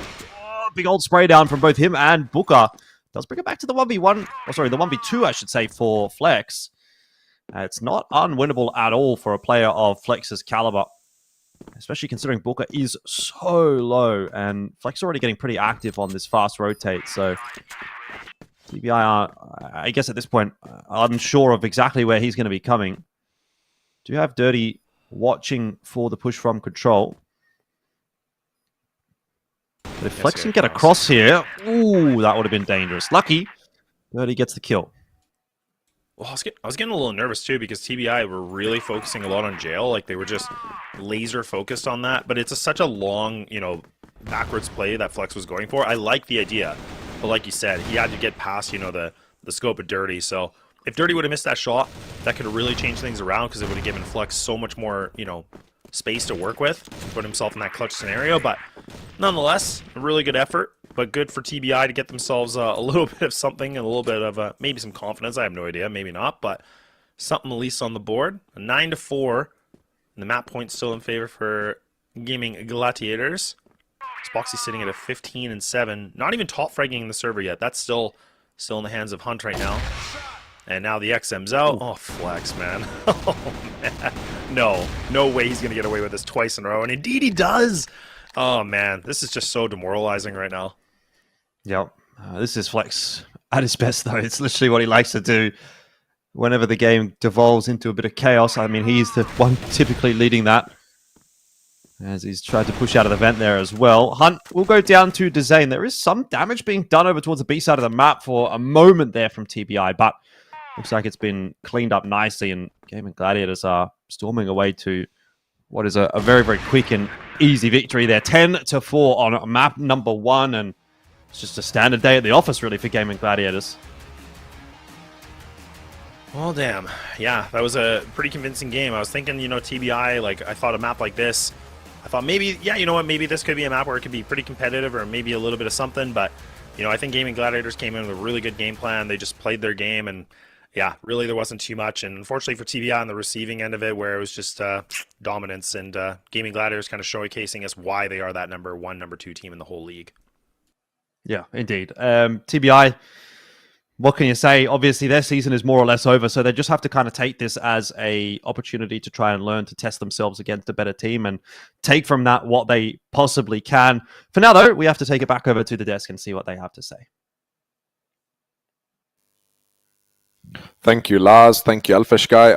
big old spray down from both him and Booker. Does bring it back to the 1v1, the 1v2, I should say, for Flex. It's not unwinnable at all for a player of Flex's caliber, especially considering Booker is so low, and Flex already getting pretty active on this fast rotate. So TBI are, I guess at this point, unsure of exactly where he's going to be coming. Do you have Dirty watching for the push from control? But if Flex can get across here, ooh, that would have been dangerous. Lucky, Dirty gets the kill. Well, I was getting a little nervous too, because TBI were really focusing a lot on jail. Like, they were just laser focused on that. But it's such a long, backwards play that Flex was going for. I like the idea, but like you said, he had to get past, the scope of Dirty. So if Dirty would have missed that shot, that could have really changed things around, because it would have given Flex so much more, space to work with, put himself in that clutch scenario. But nonetheless, a really good effort, but good for TBI to get themselves a little bit of something, and a little bit of maybe some confidence. I have no idea, maybe not, but something at least on the board. A 9-4, and the map point's still in favor for Gaimin Gladiators. Spoxy sitting at a 15-7, not even top fragging the server yet. That's still in the hands of Hunt right now. And now the XM's out. Oh, Flex, man. Oh, man. No way he's going to get away with this twice in a row. And indeed he does. Oh, man. This is just so demoralizing right now. Yep. This is Flex at his best, though. It's literally what he likes to do whenever the game devolves into a bit of chaos. I mean, he's the one typically leading that, as he's tried to push out of the vent there as well. Hunt will go down to Dezane. There is some damage being done over towards the B side of the map for a moment there from TBI, but looks like it's been cleaned up nicely, and Gaimin Gladiators are storming away to what is a very, very quick and easy victory there. 10-4 on map number 1, and it's just a standard day at the office, really, for Gaimin Gladiators. Well, damn. Yeah, that was a pretty convincing game. I was thinking, TBI, I thought a map like this, I thought maybe, maybe this could be a map where it could be pretty competitive, or maybe a little bit of something, but, I think Gaimin Gladiators came in with a really good game plan. They just played their game, and yeah, really there wasn't too much. And unfortunately for TBI on the receiving end of it, where it was just dominance, and Gaimin Gladiators kind of showcasing us why they are that number 1, number 2 team in the whole league. Yeah, indeed. TBI, what can you say? Obviously, their season is more or less over, so they just have to kind of take this as a opportunity to try and learn to test themselves against a better team and take from that what they possibly can. For now, though, we have to take it back over to the desk and see what they have to say. Thank you, Laz. Thank you, Elfish Guy.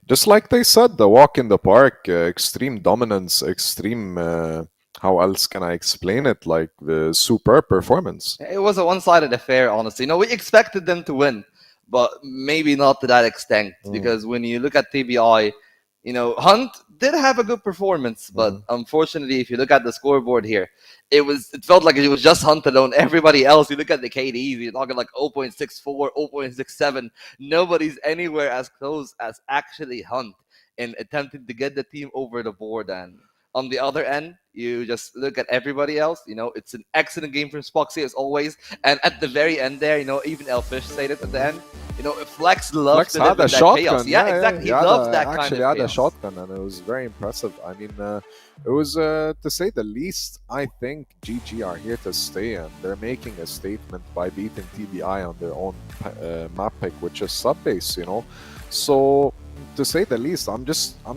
Just like they said, the walk in the park, extreme dominance, extreme... how else can I explain it? Like the superb performance. It was a one-sided affair, honestly. We expected them to win, but maybe not to that extent. Because when you look at TBI, Hunt did have a good performance, but unfortunately, if you look at the scoreboard here, it felt like it was just Hunt alone. Everybody else, you look at the KDs, you're talking like 0.64, 0.67. Nobody's anywhere as close as actually Hunt in attempting to get the team over the board. And On the other end, you just look at everybody else. It's an excellent game from Spoxy as always. And at the very end there, even Elfish said it at the end. Flex loves Flex to live had a in that shotgun. chaos. Yeah, exactly. He loves that kind of actually had a chaos. shotgun, and it was very impressive. I mean, it was to say the least. I think GG are here to stay, and they're making a statement by beating TBI on their own map pick, which is sub base. So to say the least, I'm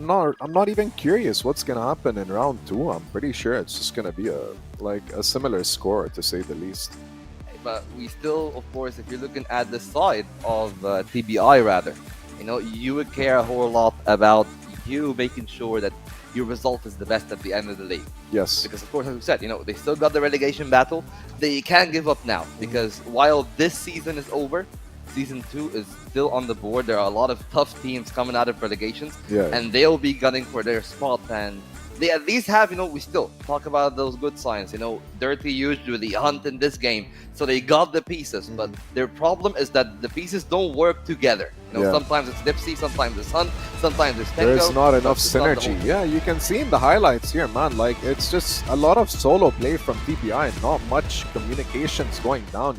not even curious what's gonna happen in round 2. I'm pretty sure it's just gonna be a similar score, to say the least. But we still, of course, if you're looking at the side of TBI rather, you would care a whole lot about you making sure that your result is the best at the end of the league. Yes. Because of course, as we said, they still got the relegation battle. They can't give up now, because while this season is over, Season 2 is still on the board. There are a lot of tough teams coming out of relegations, and they'll be gunning for their spot. And they at least have, we still talk about those good signs. Dirty usually hunt in this game, so they got the pieces. But their problem is that the pieces don't work together. Sometimes it's Dipsy, sometimes it's Hunt, sometimes it's Tenko. There's not enough it's not synergy. Yeah, you can see in the highlights here, man. Like, it's just a lot of solo play from TBI, not much communications going down.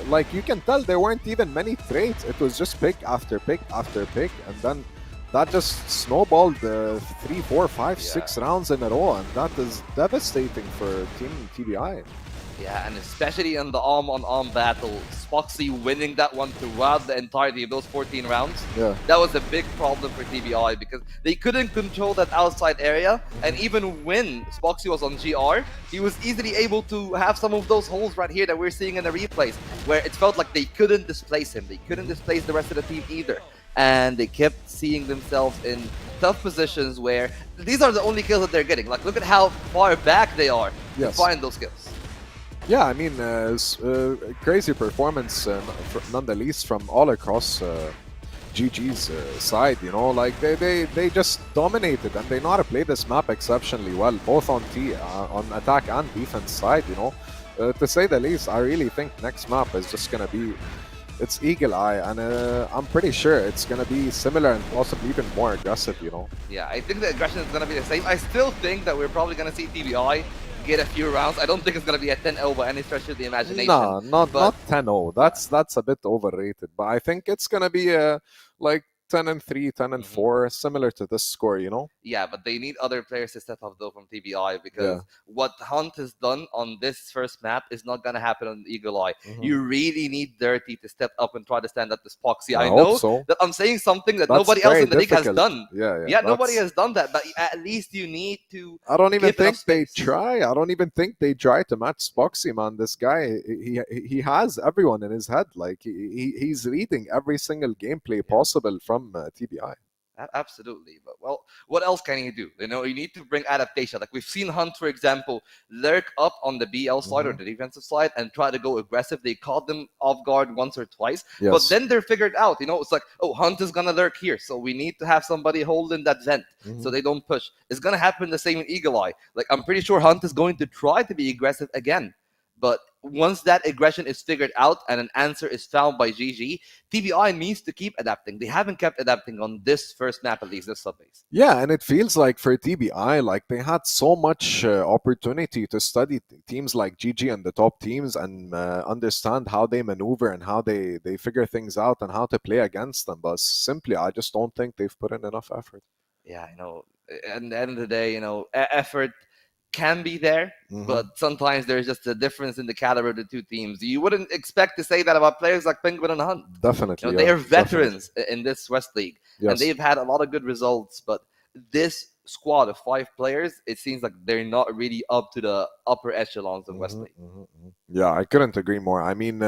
Like, you can tell there weren't even many trades. It was just pick after pick after pick, and then that just snowballed 3, 4, 5, 6 rounds in a row, and that is devastating for Team TBI. Yeah, and especially in the arm-on-arm battle, Spoxy winning that one throughout the entirety of those 14 rounds. Yeah. That was a big problem for TBI, because they couldn't control that outside area, and even when Spoxy was on GR, he was easily able to have some of those holes right here that we're seeing in the replays, where it felt like they couldn't displace him. They couldn't displace the rest of the team either. And they kept seeing themselves in tough positions where these are the only kills that they're getting. Like, look at how far back they are to find those kills. Yeah, I mean, crazy performance, none the least, from all across GG's side. Like they just dominated, and they know how to play this map exceptionally well, both on on attack and defense side. To say the least, I really think next map is just gonna be, it's Eagle Eye, and I'm pretty sure it's gonna be similar and possibly even more aggressive. Yeah, I think the aggression is gonna be the same. I still think that we're probably gonna see TBI get a few rounds. I don't think it's gonna be a 10-0 by any stretch of the imagination. No, not 10-0. That's a bit overrated. But I think it's gonna be like 10-3, 10-4, similar to this score. Yeah, but they need other players to step up though from TBI, because what Hunt has done on this first map is not gonna happen on Eagle Eye. You really need Dirty to step up and try to stand up to Spoxy. I know that I'm saying something that nobody else in the league has done. Yeah, nobody has done that, but at least you need to. I don't even think they try. I don't even think they try to match Spoxy, man. This guy, he has everyone in his head. Like, he's reading every single gameplay possible from TBI. Absolutely, but well, what else can you do? You need to bring adaptation. Like, we've seen Hunt, for example, lurk up on the BL side or the defensive side and try to go aggressive. They caught them off guard once or twice, but then they're figured out. It's like, oh, Hunt is gonna lurk here, so we need to have somebody holding that vent so they don't push. It's gonna happen the same in Eagle Eye. Like, I'm pretty sure Hunt is going to try to be aggressive again. But once that aggression is figured out and an answer is found by GG, TBI needs to keep adapting. They haven't kept adapting on this first map, at least this subbase. Yeah, and it feels like for TBI, like, they had so much opportunity to study teams like GG and the top teams and understand how they maneuver and how they figure things out and how to play against them. But simply, I just don't think they've put in enough effort. Yeah, at the end of the day, effort can be there, but sometimes there's just a difference in the caliber of the two teams. You wouldn't expect to say that about players like Penguin and Hunt. Definitely. They are veterans in this West League, and they've had a lot of good results, but this squad of 5 players, it seems like they're not really up to the upper echelons of West League. Yeah, I couldn't agree more. I mean,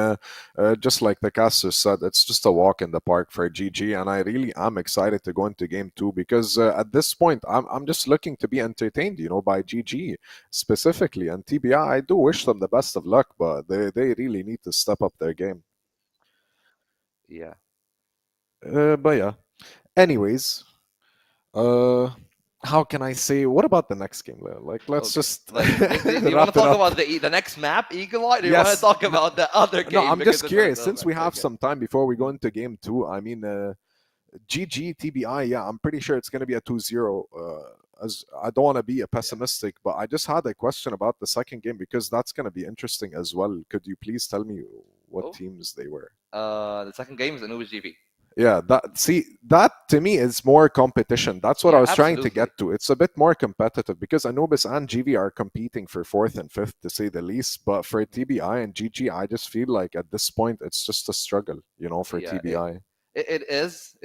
just like the caster said, it's just a walk in the park for GG, and I really am excited to go into game 2 because at this point, I'm just looking to be entertained, by GG specifically. And TBI, I do wish them the best of luck, but they really need to step up their game. Yeah. But yeah. Anyways, how can I say? What about the next game? Like, let's just. Do you want to talk about the next map, Eagle Eye? Or do you want to talk about the other game? No, I'm just curious. Since we have some time before we go into game 2, I mean, GG TBI. Yeah, I'm pretty sure it's going to be a 2-0 as I don't want to be a pessimistic, but I just had a question about the second game because that's going to be interesting as well. Could you please tell me what teams they were? The second game is Anubis GP. Yeah, that to me is more competition. That's what I was trying to get to. It's a bit more competitive because Anubis and GV are competing for 4th and 5th, to say the least. But for TBI and GG, I just feel like at this point it's just a struggle, for TBI. It is,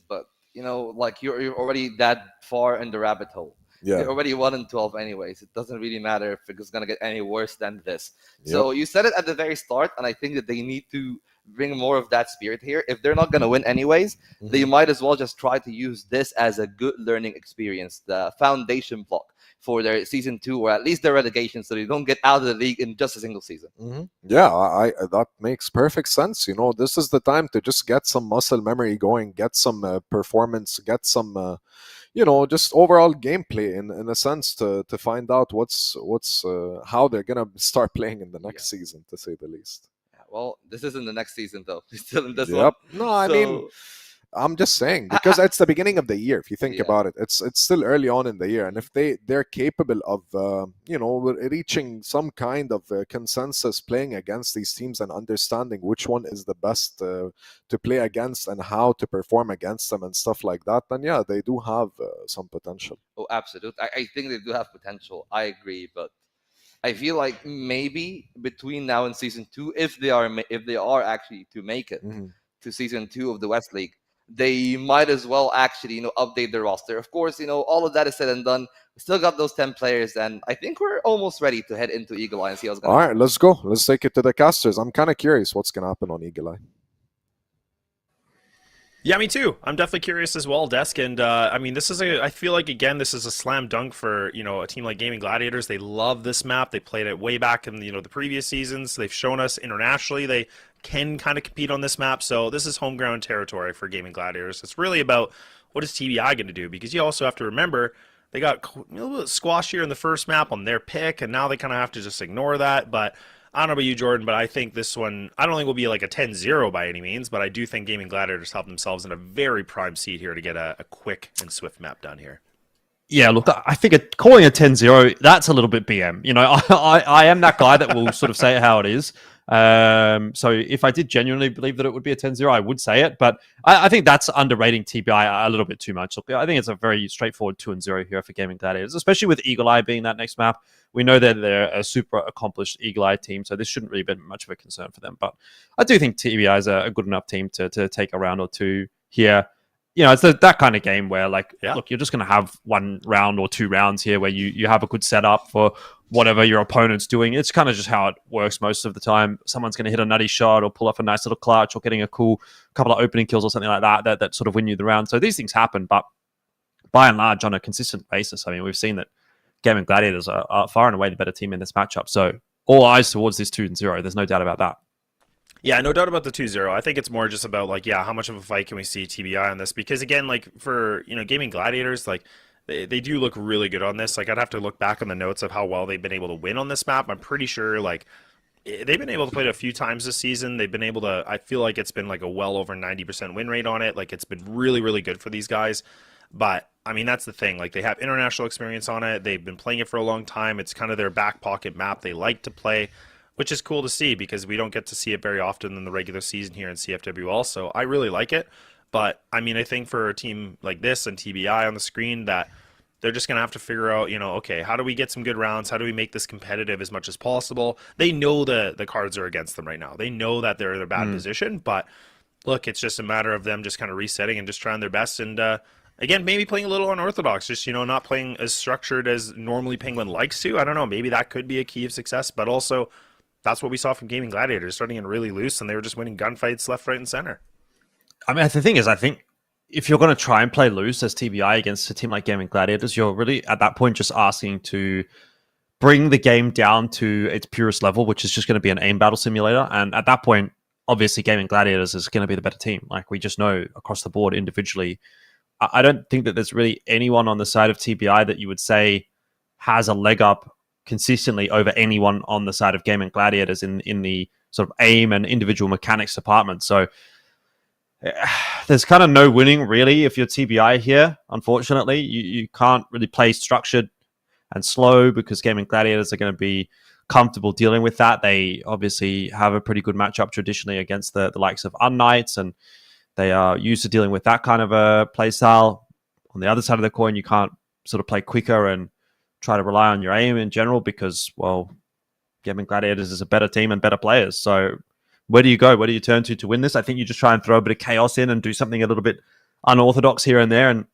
but like you're already that far in the rabbit hole. Yeah. You're already 1-12 anyways. It doesn't really matter if it's gonna get any worse than this. So you said it at the very start, and I think that they need to bring more of that spirit here. If they're not gonna win anyways, they might as well just try to use this as a good learning experience, the foundation block for their season 2 or at least their relegation, so they don't get out of the league in just a single season. Yeah, I that makes perfect sense. This is the time to just get some muscle memory going, get some performance, get some just overall gameplay in a sense to find out what's how they're gonna start playing in the next season, to say the least. Well, this isn't the next season though. It's still in this one. No, I mean, I'm just saying because it's the beginning of the year. If you think about it, it's still early on in the year, and if they're capable of reaching some kind of consensus, playing against these teams and understanding which one is the best to play against and how to perform against them and stuff like that, then yeah, they do have some potential. Oh, absolutely. I think they do have potential. I agree, but I feel like maybe between now and season 2, if they are actually to make it to season 2 of the West League, they might as well actually update the roster. Of course, all of that is said and done. We still got those 10 players, and I think we're almost ready to head into Eagle Eye and see what's going to happen. All right, let's go. Let's take it to the casters. I'm kind of curious what's going to happen on Eagle Eye. Yeah, me too. I'm definitely curious as well, Desk. And I mean, I feel like, again, this is a slam dunk for, a team like Gaimin Gladiators. They love this map. They played it way back in, the previous seasons. They've shown us internationally they can kind of compete on this map. So this is home ground territory for Gaimin Gladiators. It's really about what is TBI going to do? Because you also have to remember they got a little bit squashier in the first map on their pick, and now they kind of have to just ignore that. But I don't know about you, Jordan, but I think this one, I don't think will be like a 10-0 by any means, but I do think Gaimin Gladiators help themselves in a very prime seat here to get a quick and swift map done here. Yeah, look, I think calling a 10-0, that's a little bit BM. I am that guy that will sort of say it how it is. So if I did genuinely believe that it would be a 10-0, I would say it. But I think that's underrating TBI a little bit too much. Look, I think it's a very straightforward 2-0 here for Gaimin Gladiators, especially with Eagle Eye being that next map. We know that they're a super accomplished Eagle Eye team, so this shouldn't really be much of a concern for them. But I do think TBI is a good enough team to take a round or two here. It's that kind of game where, look, you're just going to have 1 round or 2 rounds here where you have a good setup for whatever your opponent's doing. It's kind of just how it works most of the time. Someone's going to hit a nutty shot or pull off a nice little clutch or getting a cool couple of opening kills or something like that sort of win you the round. So these things happen, but by and large, on a consistent basis, I mean, we've seen that Gaimin Gladiators are far and away the better team in this matchup. So all eyes towards this 2-0. There's no doubt about that. Yeah, no doubt about the 2-0. I think it's more just about, how much of a fight can we see TBI on this? Because, again, for, Gaimin Gladiators, they do look really good on this. I'd have to look back on the notes of how well they've been able to win on this map. I'm pretty sure, they've been able to play it a few times this season. They've been able to, I feel like it's been, a well over 90% win rate on it. It's been really, really good for these guys. But, I mean, that's the thing. They have international experience on it. They've been playing it for a long time. It's kind of their back pocket map they like to play, which is cool to see because we don't get to see it very often in the regular season here in CFWL. So I really like it. But, I mean, I think for a team like this and TBI on the screen that they're just going to have to figure out, okay, how do we get some good rounds? How do we make this competitive as much as possible? They know the cards are against them right now. They know that they're in a bad position. But, look, it's just a matter of them just kind of resetting and just trying their best and, again, maybe playing a little unorthodox, just, not playing as structured as normally Penguin likes to. I don't know. Maybe that could be a key of success, but also that's what we saw from Gaimin Gladiators, starting in really loose, and they were just winning gunfights left, right, and center. I mean, the thing is, I think if you're going to try and play loose as TBI against a team like Gaimin Gladiators, you're really, at that point, just asking to bring the game down to its purest level, which is just going to be an aim battle simulator. And at that point, obviously, Gaimin Gladiators is going to be the better team. We just know across the board individually. I don't think that there's really anyone on the side of TBI that you would say has a leg up consistently over anyone on the side of Gaimin Gladiators in the sort of aim and individual mechanics department. So there's kind of no winning really if you're TBI here. Unfortunately, you can't really play structured and slow because Gaimin Gladiators are going to be comfortable dealing with that. They obviously have a pretty good matchup traditionally against the likes of unKnights, and they are used to dealing with that kind of a play style. On the other side of the coin, you can't sort of play quicker and try to rely on your aim in general because, well, Gaimin Gladiators is a better team and better players. So where do you go? Where do you turn to win this? I think you just try and throw a bit of chaos in and do something a little bit unorthodox here and there and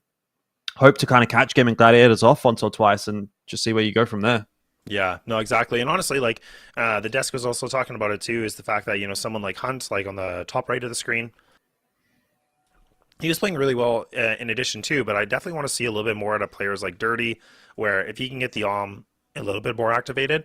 hope to kind of catch Gaimin Gladiators off once or twice and just see where you go from there. Yeah, no, exactly. And honestly, like the desk was also talking about it too, is the fact that, you know, someone like Hunt, like on the top right of the screen, he was playing really well in addition too, but I definitely want to see a little bit more out of players like Dirty, where if he can get the a little bit more activated,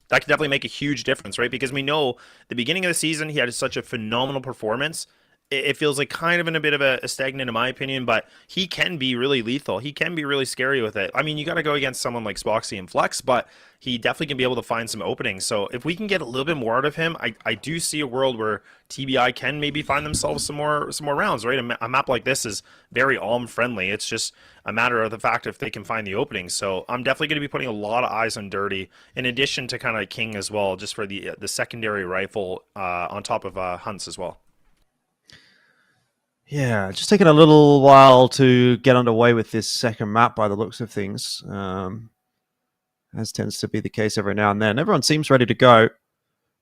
that could definitely make a huge difference, right? Because we know the beginning of the season, he had such a phenomenal performance. It feels like kind of in a bit of a stagnant, in my opinion, but he can be really lethal. He can be really scary with it. I mean, you got to go against someone like Spoxy and Flex, but he definitely can be able to find some openings. So if we can get a little bit more out of him, I do see a world where TBI can maybe find themselves some more rounds, right? A map like this is very Alm friendly. It's just a matter of the fact if they can find the openings. So I'm definitely going to be putting a lot of eyes on Dirty, in addition to kind of King as well, just for the secondary rifle on top of Hunts as well. Yeah, just taking a little while to get underway with this second map by the looks of things, as tends to be the case every now and then. Everyone seems ready to go,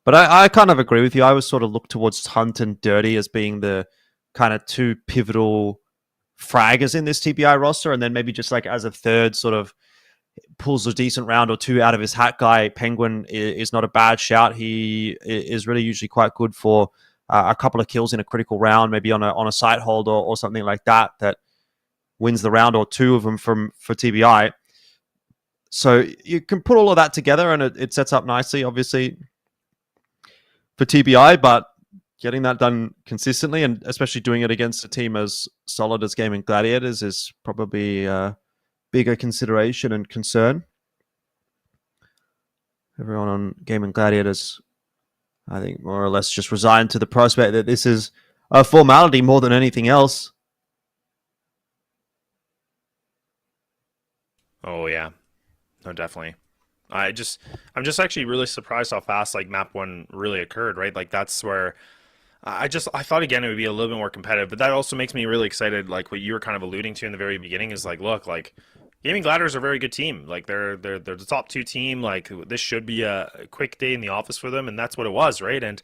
but I kind of agree with you. I was sort of look towards Hunt and Dirty as being the kind of two pivotal fraggers in this TBI roster, and then maybe just like as a third sort of pulls a decent round or two out of his hat guy. Penguin is not a bad shout. He is really usually quite good for a couple of kills in a critical round, maybe on a site hold or something like that wins the round, or two of them for TBI. So you can put all of that together and it sets up nicely, obviously, for TBI, but getting that done consistently, and especially doing it against a team as solid as Gaimin Gladiators, is probably a bigger consideration and concern. Everyone on Gaimin Gladiators, I think, more or less just resigned to the prospect that this is a formality more than anything else. Oh yeah, no, definitely. I'm just actually really surprised how fast like map one really occurred, right? Like that's where I thought again it would be a little bit more competitive, but that also makes me really excited. Like what you were kind of alluding to in the very beginning is like, look, like Gaimin Gladiators are a very good team. Like they're the top two team. Like this should be a quick day in the office for them, and that's what it was, right? And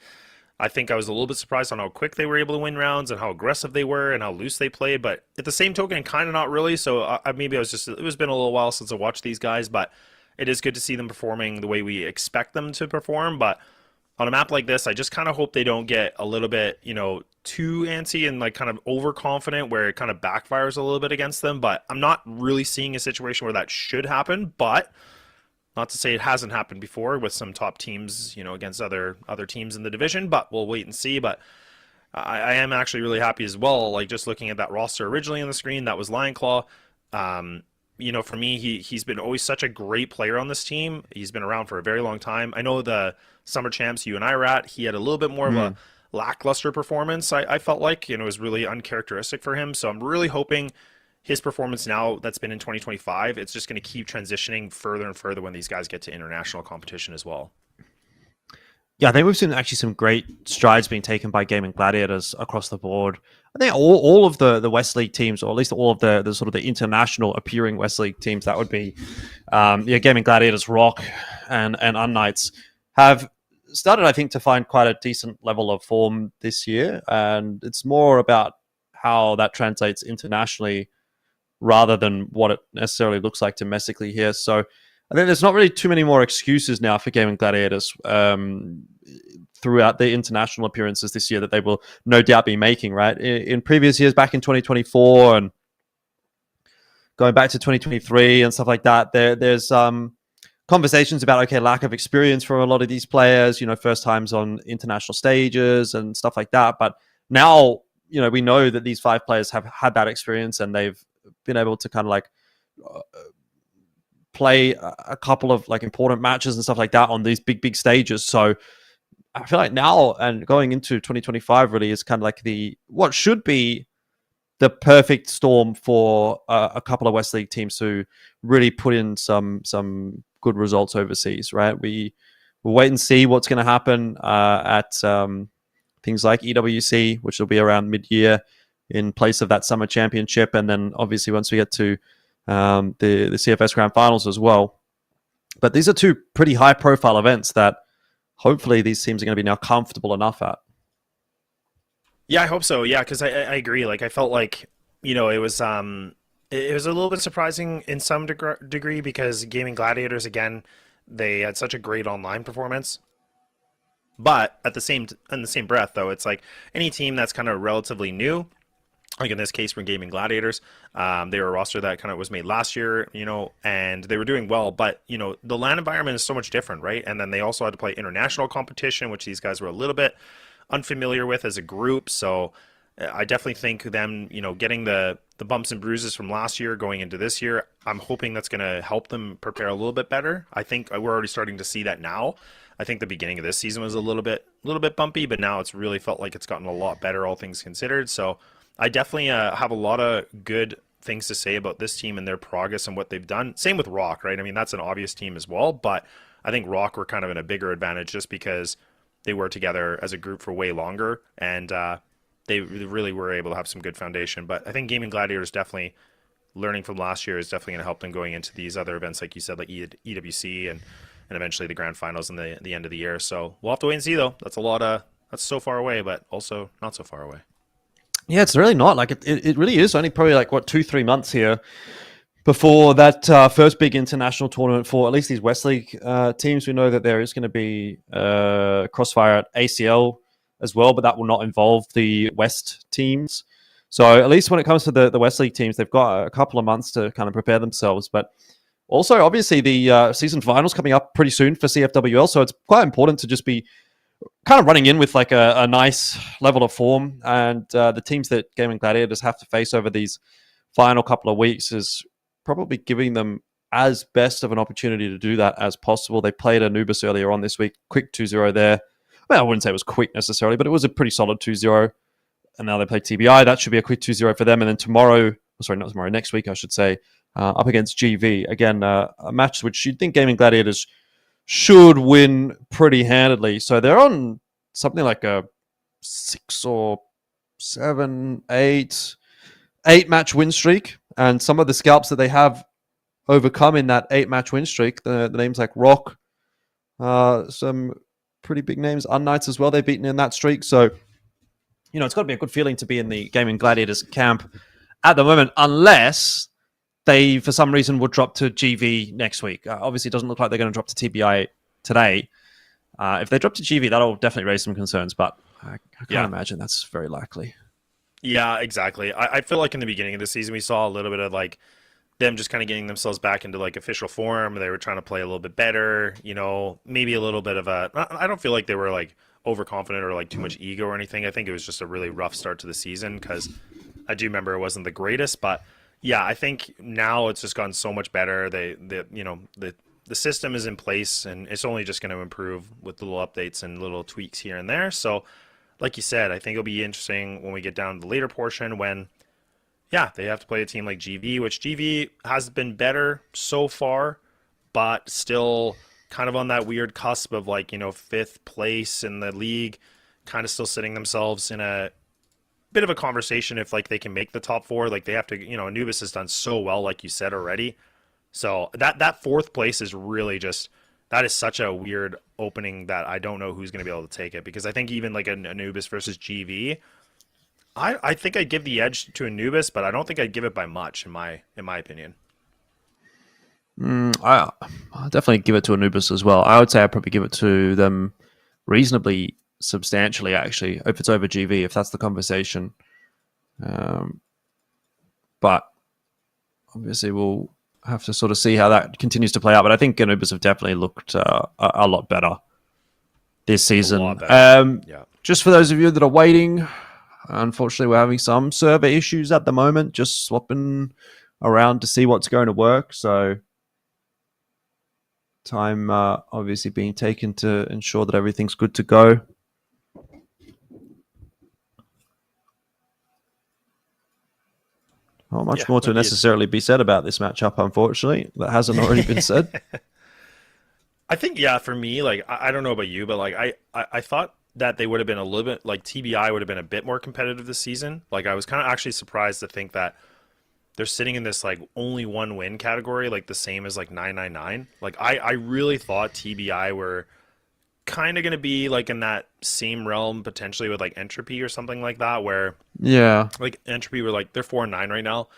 I think I was a little bit surprised on how quick they were able to win rounds and how aggressive they were and how loose they played. But at the same token, kind of not really. So maybe I was just, it was been a little while since I watched these guys, but it is good to see them performing the way we expect them to perform. But on a map like this, I just kind of hope they don't get a little bit, you know, too antsy and like kind of overconfident where it kind of backfires a little bit against them. But I'm not really seeing a situation where that should happen. But not to say it hasn't happened before with some top teams, you know, against other teams in the division. But we'll wait and see. But I am actually really happy as well. Like just looking at that roster originally on the screen, that was Lionclaw. You know, for me, he's been always such a great player on this team. He's been around for a very long time. I know the summer champs you and I were at, he had a little bit more of a lackluster performance. I felt like, you know, it was really uncharacteristic for him. So I'm really hoping his performance now that's been in 2025, it's just going to keep transitioning further and further when these guys get to international competition as well. Yeah, I think we've seen actually some great strides being taken by Gaimin Gladiators across the board. I think all of the West League teams, or at least all of the sort of the international appearing West League teams, that would be Gaimin Gladiators, ROC, and unKnights, have started, I think, to find quite a decent level of form this year. And it's more about how that translates internationally rather than what it necessarily looks like domestically here. So I think there's not really too many more excuses now for Gaimin Gladiators throughout the international appearances this year that they will no doubt be making, right? In previous years, back in 2024 and going back to 2023 and stuff like that, there's conversations about, okay, lack of experience for a lot of these players, you know, first times on international stages and stuff like that. But now, you know, we know that these 5 players have had that experience and they've been able to kind of like play a couple of like important matches and stuff like that on these big stages. So I feel like now and going into 2025 really is kind of like what should be the perfect storm for a couple of West League teams to really put in some good results overseas, right? We'll wait and see what's going to happen at things like EWC, which will be around mid-year in place of that summer championship, and then obviously once we get to the CFS Grand Finals as well. But these are two pretty high-profile events that hopefully these teams are going to be now comfortable enough at. Yeah, I hope so. Yeah, because I agree. Like, I felt like, it was a little bit surprising in some degree because Gaimin Gladiators, again, they had such a great online performance. But in the same breath, though, it's like any team that's kind of relatively new, like in this case for Gaimin Gladiators, they were a roster that kind of was made last year, and they were doing well. But, the LAN environment is so much different, right? And then they also had to play international competition, which these guys were a little bit unfamiliar with as a group. So I definitely think them, getting the bumps and bruises from last year going into this year, I'm hoping that's going to help them prepare a little bit better. I think we're already starting to see that now. I think the beginning of this season was a little bit bumpy, but now it's really felt like it's gotten a lot better, all things considered. So I definitely have a lot of good things to say about this team and their progress and what they've done. Same with ROC, right? I mean, that's an obvious team as well, but I think ROC were kind of in a bigger advantage just because they were together as a group for way longer, and they really were able to have some good foundation. But I think Gaimin Gladiators definitely learning from last year is definitely going to help them going into these other events, like you said, like EWC and eventually the grand finals in the end of the year. So we'll have to wait and see, though. That's so far away, but also not so far away. Yeah, it's really not. Like it really is only probably like 2-3 months here before that first big international tournament for at least these West League teams. We know that there is going to be CrossFire at ACL as well, but that will not involve the West teams. So at least when it comes to the West League teams, they've got a couple of months to kind of prepare themselves. But also, obviously, the season finals coming up pretty soon for CFWL, so it's quite important to just be kind of running in with like a nice level of form. And the teams that Gaimin Gladiators have to face over these final couple of weeks is probably giving them as best of an opportunity to do that as possible. They played Anubis earlier on this week, quick 2-0 there. Well, I wouldn't say it was quick necessarily, but it was a pretty solid 2-0. And now they play TBI. That should be a quick 2-0 for them. And then next week, I should say, up against GV. Again, a match which you'd think Gaimin Gladiators should win pretty handedly. So they're on something like a 6 or 7, 8 match win streak. And some of the scalps that they have overcome in that 8-match win streak, the names like ROC, some pretty big names, unKnights as well, they've beaten in that streak. So, it's got to be a good feeling to be in the Gaimin Gladiators camp at the moment, unless they, for some reason, would drop to GV next week. Obviously, it doesn't look like they're going to drop to TBI today. If they drop to GV, that'll definitely raise some concerns, but I can't imagine that's very likely. Yeah, exactly. I feel like in the beginning of the season, we saw a little bit of like them just kind of getting themselves back into like official form. They were trying to play a little bit better, maybe a little bit of I don't feel like they were like overconfident or like too much ego or anything. I think it was just a really rough start to the season because I do remember it wasn't the greatest, but yeah, I think now it's just gotten so much better. The system is in place and it's only just going to improve with little updates and little tweaks here and there. So like you said, I think it'll be interesting when we get down to the later portion when, they have to play a team like GV, which GV has been better so far, but still kind of on that weird cusp of like, 5th place in the league, kind of still sitting themselves in a bit of a conversation if like they can make the top 4. Like they have to, Anubis has done so well, like you said already. So that 4th place is really just, that is such a weird opening that I don't know who's going to be able to take it, because I think even like an Anubis versus GV, I think I'd give the edge to Anubis, but I don't think I'd give it by much in my opinion. I'll definitely give it to Anubis as well. I would say I'd probably give it to them reasonably substantially, actually, if it's over GV, if that's the conversation. But obviously we'll have to sort of see how that continues to play out. But I think Anubis have definitely looked a lot better this season. Just for those of you that are waiting, unfortunately, we're having some server issues at the moment, just swapping around to see what's going to work. So time obviously being taken to ensure that everything's good to go. Not much more to necessarily be said about this matchup, unfortunately. That hasn't already been said. I think, yeah, for me, like, I don't know about you, but like, I thought that they would have been a little bit, like, TBI would have been a bit more competitive this season. Like, I was kind of actually surprised to think that they're sitting in this, like, only one win category, like, the same as, like, 999. Like, I really thought TBI were kind of going to be, like, in that same realm, potentially with, like, Entropy or something like that, where, yeah, like, Entropy were, like, they're 4-9 right now.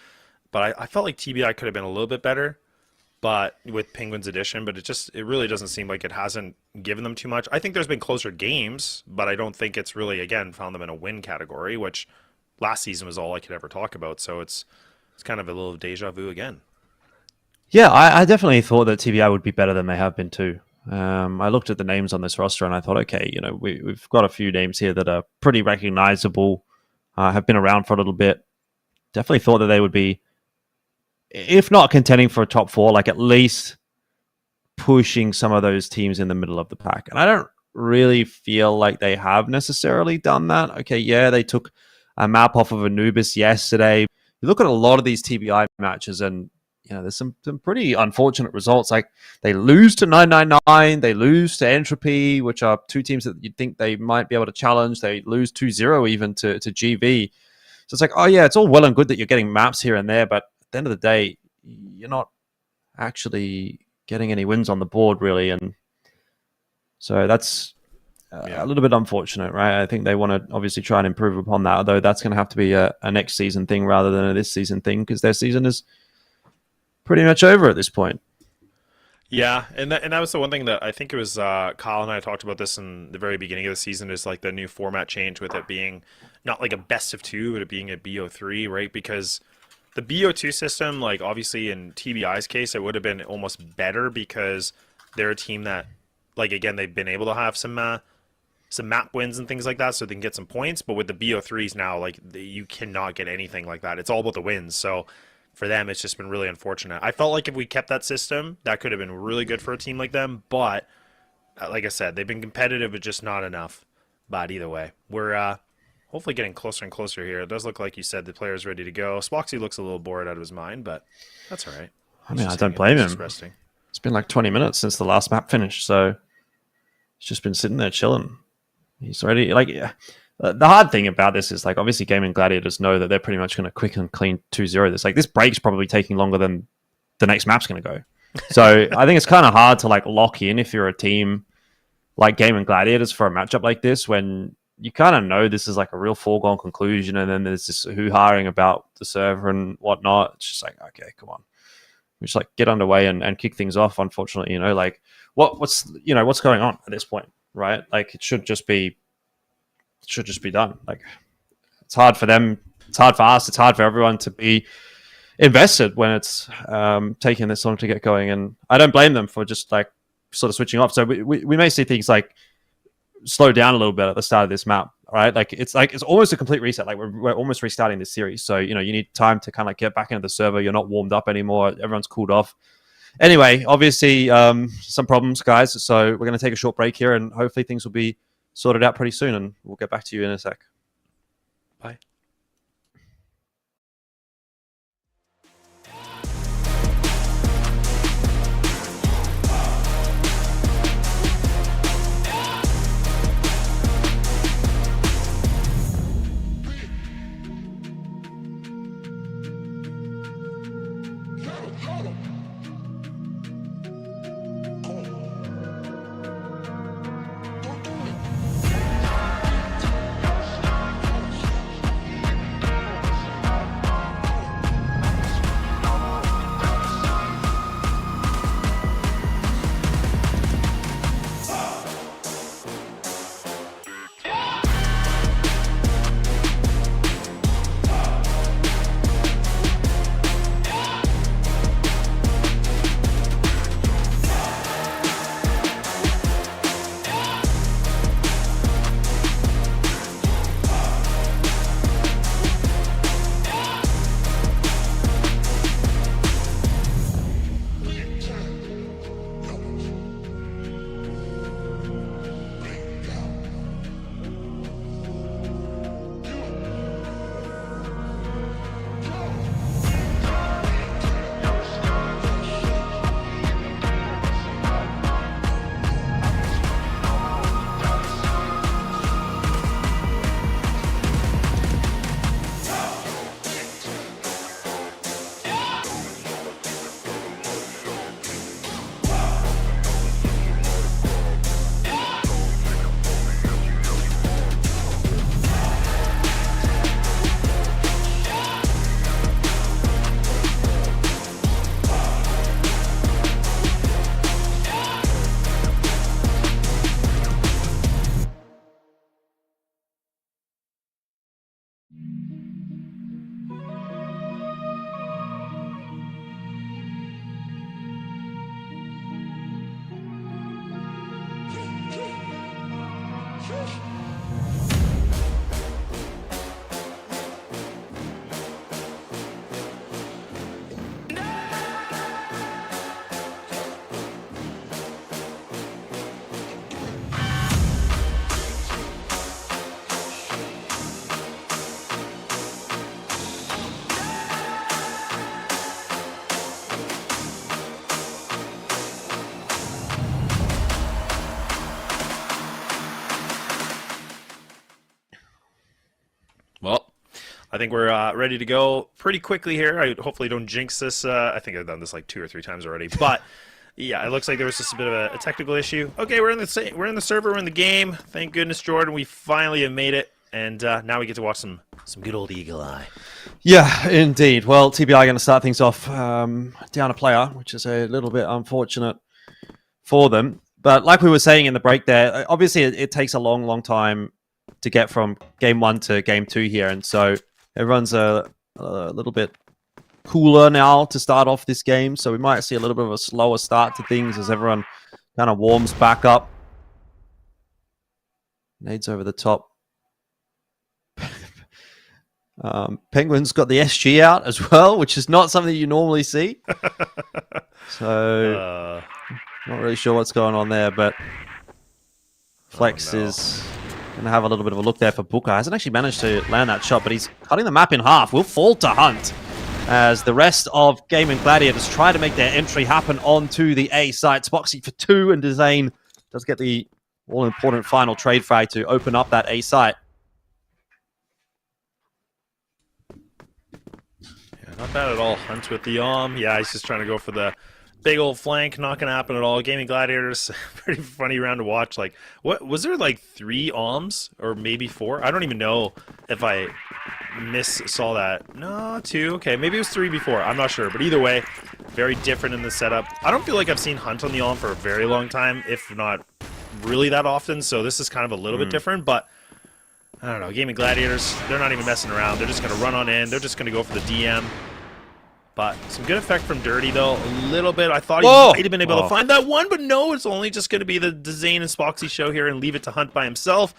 But I felt like TBI could have been a little bit better. But with Penguins Edition, but it really doesn't seem like it hasn't given them too much. I think there's been closer games, but I don't think it's really, again, found them in a win category, which last season was all I could ever talk about. So it's kind of a little deja vu again. Yeah, I definitely thought that TBI would be better than they have been too. I looked at the names on this roster and I thought, okay, you know, we've got a few names here that are pretty recognizable, have been around for a little bit. Definitely thought that they would be, if not contending for a top 4, like at least pushing some of those teams in the middle of the pack. And I don't really feel like they have necessarily done that. Okay, yeah, they took a map off of Anubis yesterday. You look at a lot of these TBI matches and, you know, there's some pretty unfortunate results. Like they lose to 999, they lose to Entropy, which are two teams that you'd think they might be able to challenge. They lose 2-0 even to GV. So it's like, oh yeah, it's all well and good that you're getting maps here and there, but at the end of the day, you're not actually getting any wins on the board, really. And so that's a little bit unfortunate, right? I think they want to obviously try and improve upon that, although that's going to have to be a next season thing rather than a this season thing, because their season is pretty much over at this point. Yeah, and that was the one thing that I think it was Kyle and I talked about this in the very beginning of the season, is like the new format change with it being not like a best of 2, but it being a BO3, right? Because the BO2 system, like obviously in TBI's case, it would have been almost better because they're a team that, like, again, they've been able to have some map wins and things like that, so they can get some points. But with the BO3s now, like, you cannot get anything like that. It's all about the wins. So for them, it's just been really unfortunate. I felt like if we kept that system, that could have been really good for a team like them. But like I said, they've been competitive, but just not enough. But either way, we're hopefully getting closer and closer here. It does look like you said the player's ready to go. Spoxy looks a little bored out of his mind, but that's all right. I mean, I don't blame him. It's been like 20 minutes since the last map finished, so he's just been sitting there chilling. He's ready. Like, yeah. The hard thing about this is, like, obviously Gaimin Gladiators know that they're pretty much going to quick and clean 2-0 this. Like, this break's probably taking longer than the next map's going to go. So I think it's kind of hard to, like, lock in if you're a team like Gaimin Gladiators for a matchup like this, when you kind of know this is like a real foregone conclusion, and then there's this hoo-haring about the server and whatnot. It's just like, okay, come on. We just, like, get underway and kick things off, unfortunately. You know, like, what's going on at this point, right? Like, it should just be done. Like, it's hard for them, it's hard for us, it's hard for everyone to be invested when it's taking this long to get going. And I don't blame them for just, like, sort of switching off. So we may see things like slow down a little bit at the start of this map, right? Like it's almost a complete reset. Like we're almost restarting this series. So, you know, you need time to kind of get back into the server. You're not warmed up anymore. Everyone's cooled off. Anyway, obviously some problems, guys. So we're going to take a short break here, and hopefully things will be sorted out pretty soon, and we'll get back to you in a sec. Bye. I think we're ready to go pretty quickly here. I hopefully don't jinx this. I think I've done this like 2 or 3 times already, but yeah, it looks like there was just a bit of a technical issue. Okay, we're in the server, we're in the game. Thank goodness, Jordan. We finally have made it, and now we get to watch some good old Eagle Eye. Yeah, indeed. Well, TBI going to start things off down a player, which is a little bit unfortunate for them. But like we were saying in the break there, obviously it takes a long time to get from game 1 to game 2 here, and so everyone's a little bit cooler now to start off this game, so we might see a little bit of a slower start to things as everyone kind of warms back up. Nades over the top. Penguin's got the SG out as well, which is not something you normally see. So, not really sure what's going on there, but Flex is going to have a little bit of a look there for Booker. Hasn't actually managed to land that shot, but he's cutting the map in half. Will fall to Hunt as the rest of Gaimin Gladiators try to make their entry happen onto the A site. Spoxy for 2, and Dezane does get the all-important final trade frag to open up that A site. Yeah, not bad at all. Hunt with the yeah, he's just trying to go for the big old flank. Not gonna happen at all. Gaimin Gladiators, pretty funny round to watch. Like, what was there, like 3 or maybe 4? I don't even know if I saw that. No, 2. Okay, maybe it was 3 before. I'm not sure, but either way, very different in the setup. I don't feel like I've seen Hunt on the for a very long time, if not really that often. So this is kind of a little bit different, but I don't know. Gaimin Gladiators, they're not even messing around. They're just gonna run on in. They're just gonna go for the DM. But some good effect from Dirty, though. A little bit. I thought he might have been able to find that one, but no, it's only just going to be the Dezane and Spoxy show here and leave it to Hunt by himself.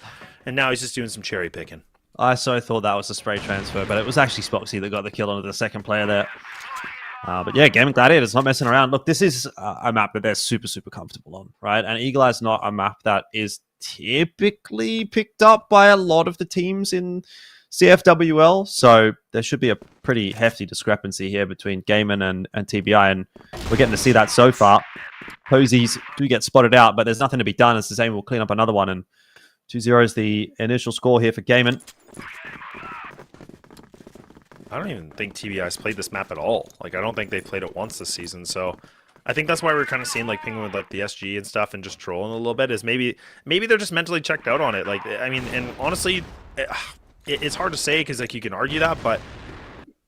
And now he's just doing some cherry picking. I so thought that was a spray transfer, but it was actually Spoxy that got the kill onto the second player there. But yeah, Gaimin Gladiators not messing around. Look, this is a map that they're super comfortable on, right? And Eagle Eye's not a map that is typically picked up by a lot of the teams in CFWL, so there should be a pretty hefty discrepancy here between Gaimin and TBI, and we're getting to see that so far. Posies do get spotted out, but there's nothing to be done as Dezane will clean up another one, and 2-0 is the initial score here for Gaimin. I don't even think TBI's played this map at all. Like, I don't think they've played it once this season, so I think that's why we're kind of seeing like Penguin with like the SG and stuff and just trolling a little bit, is maybe they're just mentally checked out on it. Like, I mean, and honestly, it's hard to say because like you can argue that, but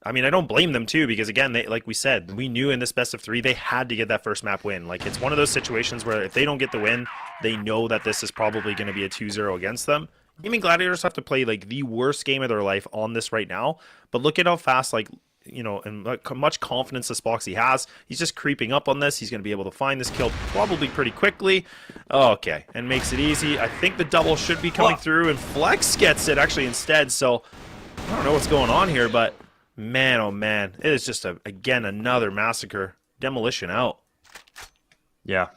I mean, I don't blame them too, because again, they, like we said, we knew in this best of 3 they had to get that first map win. Like, it's one of those situations where if they don't get the win, they know that this is probably going to be a 2-0 against them. Gaimin Gladiators have to play like the worst game of their life on this right now, but look at how fast, like, you know, and much confidence the Spoxy has. He's just creeping up on this. He's going to be able to find this kill probably pretty quickly. Okay, and makes it easy. I think the double should be coming through, and Flex gets it actually instead. So I don't know what's going on here, but man, oh man, it is just again another massacre. Demolition out. Yeah,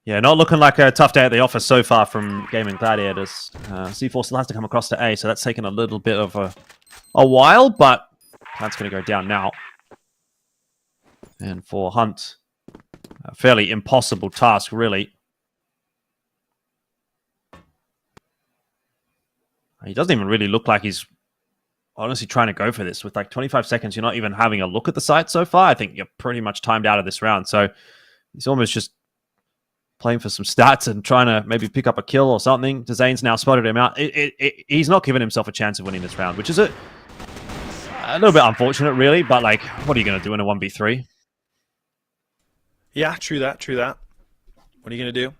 not looking like a tough day at the office so far from Gaimin Gladiators. C4 still has to come across to A, so that's taken a little bit of a while, but that's going to go down now. And for Hunt, a fairly impossible task, really. He doesn't even really look like he's honestly trying to go for this. With like 25 seconds, you're not even having a look at the site so far. I think you're pretty much timed out of this round. So he's almost just playing for some stats and trying to maybe pick up a kill or something. Dezane's now spotted him out. He's not giving himself a chance of winning this round, which is a little bit unfortunate, really. But like, what are you going to do in a 1v3? Yeah, true that. What are you going to do?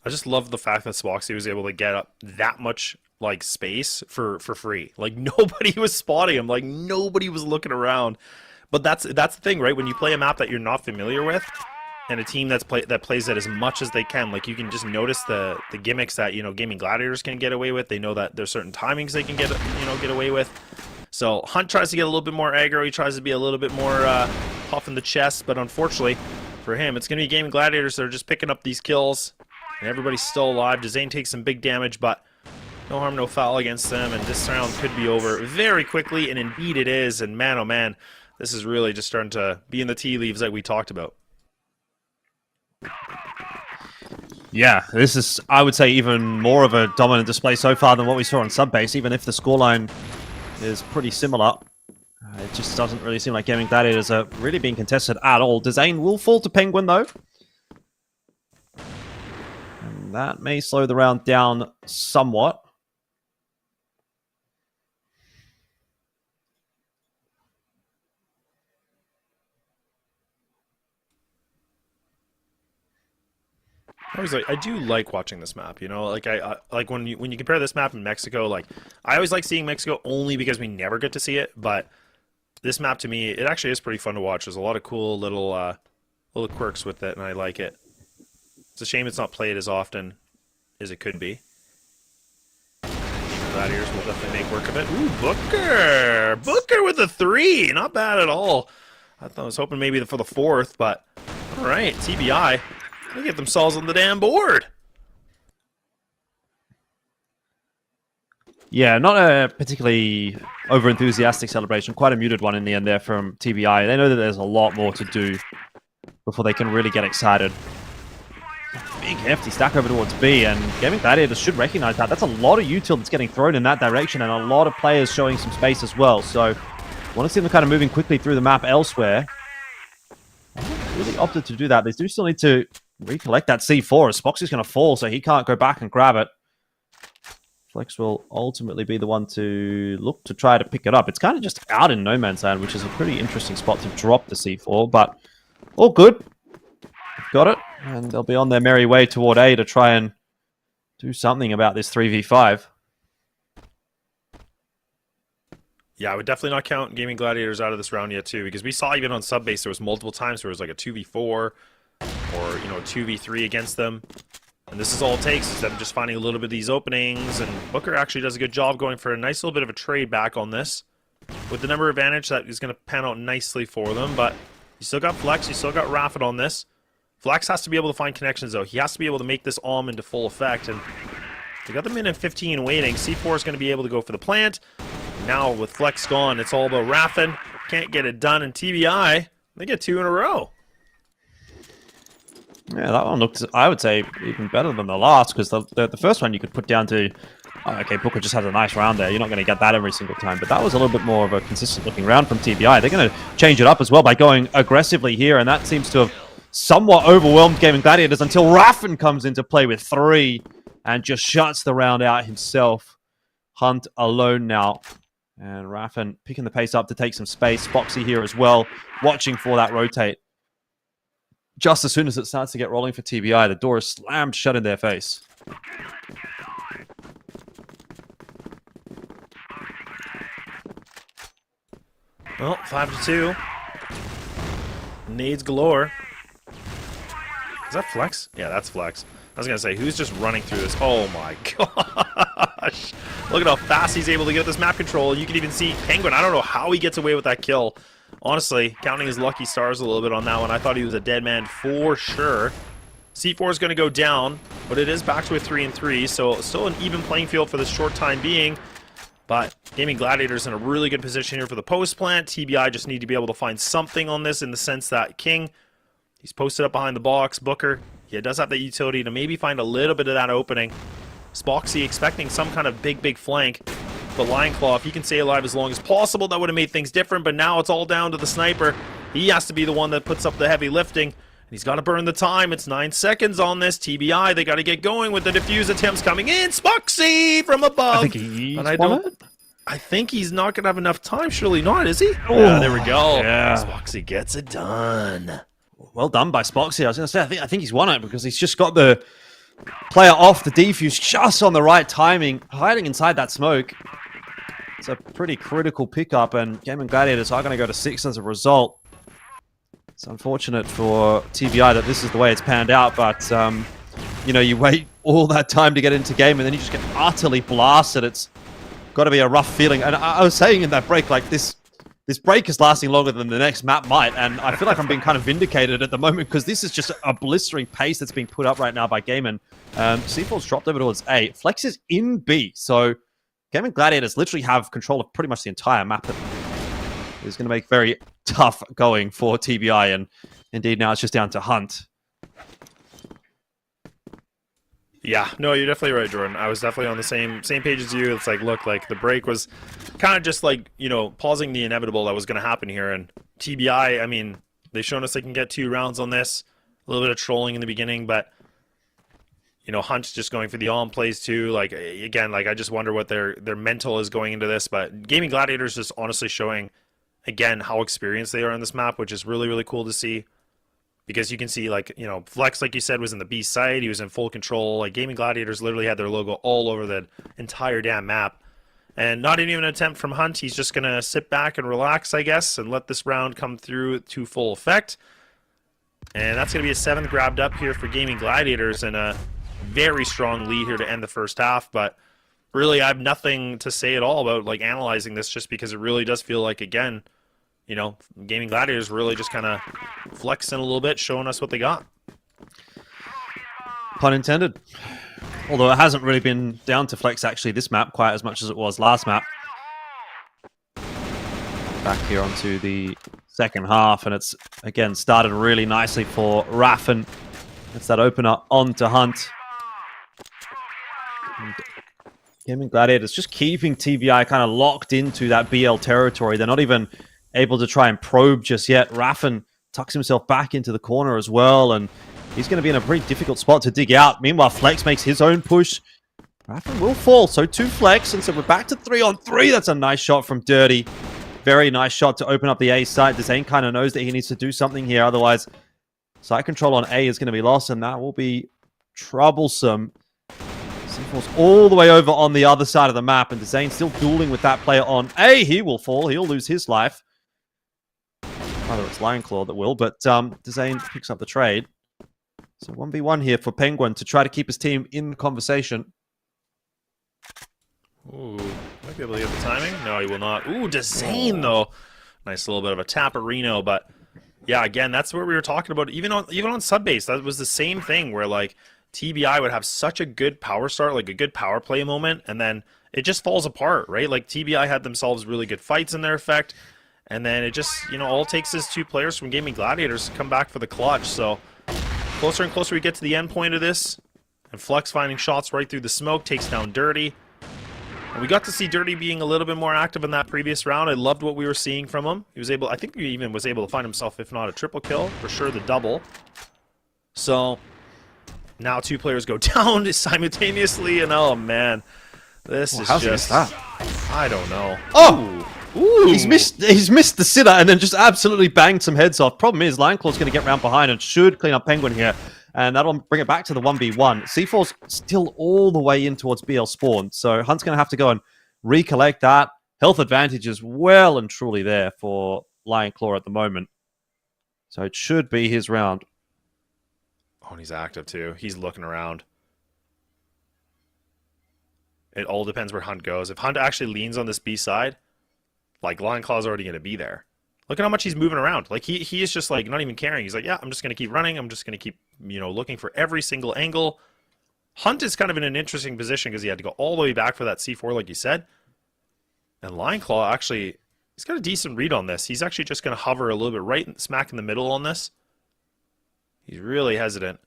I just love the fact that Spoxy was able to get up that much like space for free. Like, nobody was spotting him. Like, nobody was looking around. But that's the thing, right? When you play a map that you're not familiar with, and a team that plays it as much as they can, like, you can just notice the gimmicks that, you know, Gaimin Gladiators can get away with. They know that there's certain timings they can get away with. So Hunt tries to get a little bit more aggro. He tries to be a little bit more puff in the chest, but unfortunately for him, it's going to be Gaimin Gladiators that are just picking up these kills, and everybody's still alive. Dezane takes some big damage, but no harm, no foul against them, and this round could be over very quickly, and indeed it is. And man, oh man, this is really just starting to be in the tea leaves like we talked about. Yeah, this is, I would say, even more of a dominant display so far than what we saw on Subbase, even if the scoreline is pretty similar. It just doesn't really seem like Gaimin Gladiators are really being contested at all. Dezane will fall to Penguin, though. And that may slow the round down somewhat. I do like watching this map, you know, like I like when you compare this map in Mexico, like I always like seeing Mexico only because we never get to see it, but this map to me, it actually is pretty fun to watch. There's a lot of cool little quirks with it, and I like it. It's a shame it's not played as often as it could be. Gladiators will definitely make work of it. Ooh, Booker! Booker with a 3! Not bad at all. I was hoping maybe for the 4th, but alright, TBI. They get themselves on the damn board. Yeah, not a particularly over-enthusiastic celebration. Quite a muted one in the end there from TBI. They know that there's a lot more to do before they can really get excited. Big hefty stack over towards B, and Gaimin Gladiators should recognize that. That's a lot of util that's getting thrown in that direction, and a lot of players showing some space as well. So, want to see them kind of moving quickly through the map elsewhere. Really opted to do that. They do still need to recollect that C4 as Spoxy's going to fall, so he can't go back and grab it. Flex will ultimately be the one to look to try to pick it up. It's kind of just out in no man's land, which is a pretty interesting spot to drop the C4, but all good. Got it, and they'll be on their merry way toward A to try and do something about this 3v5. Yeah, I would definitely not count Gaimin Gladiators out of this round yet, too, because we saw even on Subbase there was multiple times where it was like a 2v4 or, you know, a 2v3 against them. And this is all it takes, is them just finding a little bit of these openings, and Booker actually does a good job going for a nice little bit of a trade back on this. With the number advantage, that is going to pan out nicely for them, but you still got Flex, you still got Raffet on this. Flex has to be able to find connections, though. He has to be able to make this Alm into full effect, and they got the minute 15 waiting. C4 is going to be able to go for the plant. Now, with Flex gone, it's all about Raffin. Can't get it done, and TBI, they get 2 in a row. Yeah, that one looked, I would say, even better than the last, because the first one you could put down to, oh, okay, Booker just has a nice round there. You're not going to get that every single time, but that was a little bit more of a consistent-looking round from TBI. They're going to change it up as well by going aggressively here, and that seems to have somewhat overwhelmed Gaimin Gladiators until Raffin comes into play with 3 and just shuts the round out himself. Hunt alone now. And Raffin picking the pace up to take some space. Spoxy here as well, watching for that rotate. Just as soon as it starts to get rolling for TBI, the door is slammed shut in their face. Well, 5-2. Nades galore. Is that Flex? Yeah, that's Flex. I was going to say, who's just running through this? Oh my gosh. Look at how fast he's able to get this map control. You can even see Penguin. I don't know how he gets away with that kill. Honestly, counting his lucky stars a little bit on that one, I thought he was a dead man for sure. C4 is going to go down, but it is back to a 3-3, so still an even playing field for this short time being. But Gaimin Gladiators in a really good position here for the post plant. TBI just need to be able to find something on this in the sense that King, he's posted up behind the box. Booker, he does have the utility to maybe find a little bit of that opening. Spoxy expecting some kind of big flank. But Lionclaw, if he can stay alive as long as possible, that would have made things different. But now it's all down to the sniper. He has to be the one that puts up the heavy lifting. And he's got to burn the time. It's 9 seconds on this. TBI, they got to get going with the defuse attempts coming in. Spoxy from above. I think he's I think he's not going to have enough time. Surely not, is he? Oh, yeah, there we go. Yeah. Spoxy gets it done. Well done by Spoxy. I was going to say, I think he's won it because he's just got the player off the defuse just on the right timing, hiding inside that smoke. It's a pretty critical pickup, and Gaimin Gladiators are going to go to 6 as a result. It's unfortunate for TBI that this is the way it's panned out, but, you know, you wait all that time to get into game, and then you just get utterly blasted. It's got to be a rough feeling. And I was saying in that break, like, this break is lasting longer than the next map might, and I feel like I'm being kind of vindicated at the moment, because this is just a blistering pace that's being put up right now by Gaimin. C4's dropped over towards A. Flex is in B, so Gaimin Gladiators literally have control of pretty much the entire map. It's going to make very tough going for TBI, and indeed now it's just down to Hunt. Yeah, no, you're definitely right, Jordan. I was definitely on the same page as you. It's like, look, like the break was kind of just like, you know, pausing the inevitable that was going to happen here. And TBI, I mean, they've shown us they can get 2 rounds on this. A little bit of trolling in the beginning, but you know, Hunt's just going for the on plays too. Like again, like I just wonder what their mental is going into this. But Gaimin Gladiators just honestly showing again how experienced they are on this map, which is really really cool to see. Because you can see, like, you know, Flex, like you said, was in the B side. He was in full control. Like, Gaimin Gladiators literally had their logo all over the entire damn map. And not even an attempt from Hunt. He's just going to sit back and relax, I guess, and let this round come through to full effect. And that's going to be a 7th grabbed up here for Gaimin Gladiators and a very strong lead here to end the first half. But really, I have nothing to say at all about, like, analyzing this just because it really does feel like, again, you know, Gaimin Gladiators really just kind of flexing a little bit, showing us what they got. Pun intended. Although it hasn't really been down to flex actually this map quite as much as it was last map. Back here onto the second half, and it's again started really nicely for Raffen. It's that opener onto Hunt. Gaimin Gladiators just keeping TBI kind of locked into that BL territory. They're not even able to try and probe just yet. Raffen tucks himself back into the corner as well, and he's going to be in a pretty difficult spot to dig out. Meanwhile, Flex makes his own push. Raffen will fall, so 2 Flex, and so we're back to 3-on-3. That's a nice shot from Dirty. Very nice shot to open up the A side. Zane kind of knows that he needs to do something here, otherwise side control on A is going to be lost, and that will be troublesome. Falls all the way over on the other side of the map, and Zane still dueling with that player on A. He will fall. He'll lose his life. Rather, it's Lionclaw that will, but Zane picks up the trade. So 1v1 here for Penguin to try to keep his team in the conversation. Ooh, might be able to get the timing. No, he will not. Ooh, Zane though. Nice little bit of a taparino, but yeah, again, that's what we were talking about. Even on Subbase, that was the same thing where like TBI would have such a good power start, like a good power play moment, and then it just falls apart, right? Like TBI had themselves really good fights in their effect, and then it just, you know, all it takes is 2 players from Gaimin Gladiators to come back for the clutch. So closer and closer we get to the end point of this, and Flex finding shots right through the smoke, takes down Dirty. And we got to see Dirty being a little bit more active in that previous round. I loved what we were seeing from him. He was able, I think he even was able to find himself, if not a triple kill, for sure the double. So now 2 players go down simultaneously, and oh man, this is just, I don't know. Oh! Ooh. He's missed the sitter and then just absolutely banged some heads off. Problem is, Lionclaw's going to get round behind and should clean up Penguin here. And that'll bring it back to the 1v1. C4's still all the way in towards BL spawn. So Hunt's going to have to go and recollect that. Health advantage is well and truly there for Lionclaw at the moment. So it should be his round. Oh, and he's active too. He's looking around. It all depends where Hunt goes. If Hunt actually leans on this B side, like Lionclaw's already going to be there. Look at how much he's moving around. Like he is just like not even caring. He's like, yeah, I'm just going to keep running. I'm just going to keep, you know, looking for every single angle. Hunt is kind of in an interesting position because he had to go all the way back for that C4, like you said. And Lionclaw actually, he's got a decent read on this. He's actually just going to hover a little bit right smack in the middle on this. He's really hesitant.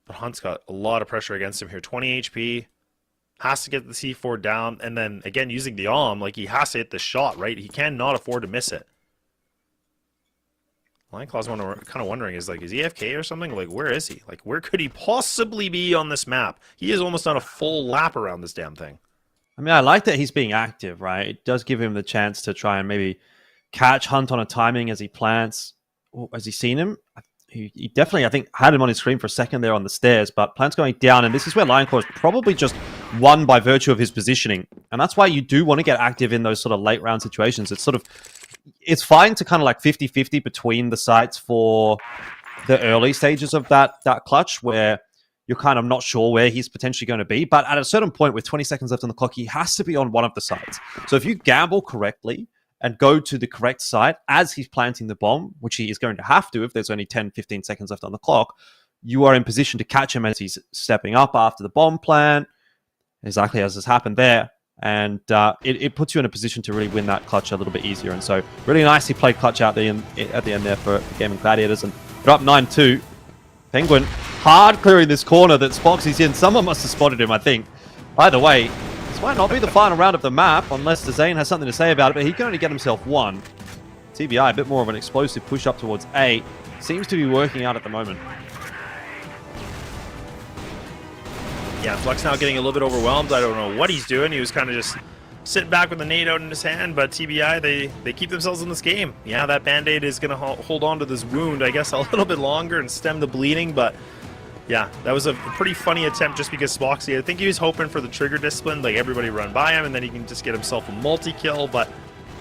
But Hunt's got a lot of pressure against him here. 20 HP. Has to get the C4 down. And then, again, using the AWM, like, he has to hit the shot, right? He cannot afford to miss it. Lionclaw's kind of wondering, is he AFK or something? Like, where is he? Like, where could he possibly be on this map? He has almost done a full lap around this damn thing. I mean, I like that he's being active, right? It does give him the chance to try and maybe catch Hunt on a timing as he plants. Has he seen him? He definitely, I think, had him on his screen for a second there on the stairs, but Plant's going down, and this is where Lionclaw is probably just won by virtue of his positioning. And that's why you do want to get active in those sort of late round situations. It's fine to kind of like 50-50 between the sites for the early stages of that clutch where you're kind of not sure where he's potentially going to be. But at a certain point with 20 seconds left on the clock, he has to be on one of the sites. So if you gamble correctly and go to the correct site as he's planting the bomb, which he is going to have to if there's only 10, 15 seconds left on the clock, you are in position to catch him as he's stepping up after the bomb plant, exactly as has happened there. And it puts you in a position to really win that clutch a little bit easier. And so really nicely played clutch out there at the end there for Gaimin Gladiators. And they're up 9-2. Penguin hard clearing this corner that Spoxy's in. Someone must have spotted him, I think. Either way, this might not be the final round of the map, unless Zane has something to say about it, but he can only get himself one. TBI, a bit more of an explosive push up towards A. Seems to be working out at the moment. Yeah, Flux now getting a little bit overwhelmed. I don't know what he's doing. He was kind of just sitting back with the nade out in his hand, but TBI, they keep themselves in this game. Yeah, that Band-Aid is going to hold on to this wound, I guess, a little bit longer and stem the bleeding, but yeah, that was a pretty funny attempt just because Spoxy, I think he was hoping for the trigger discipline, like everybody run by him, and then he can just get himself a multi-kill, but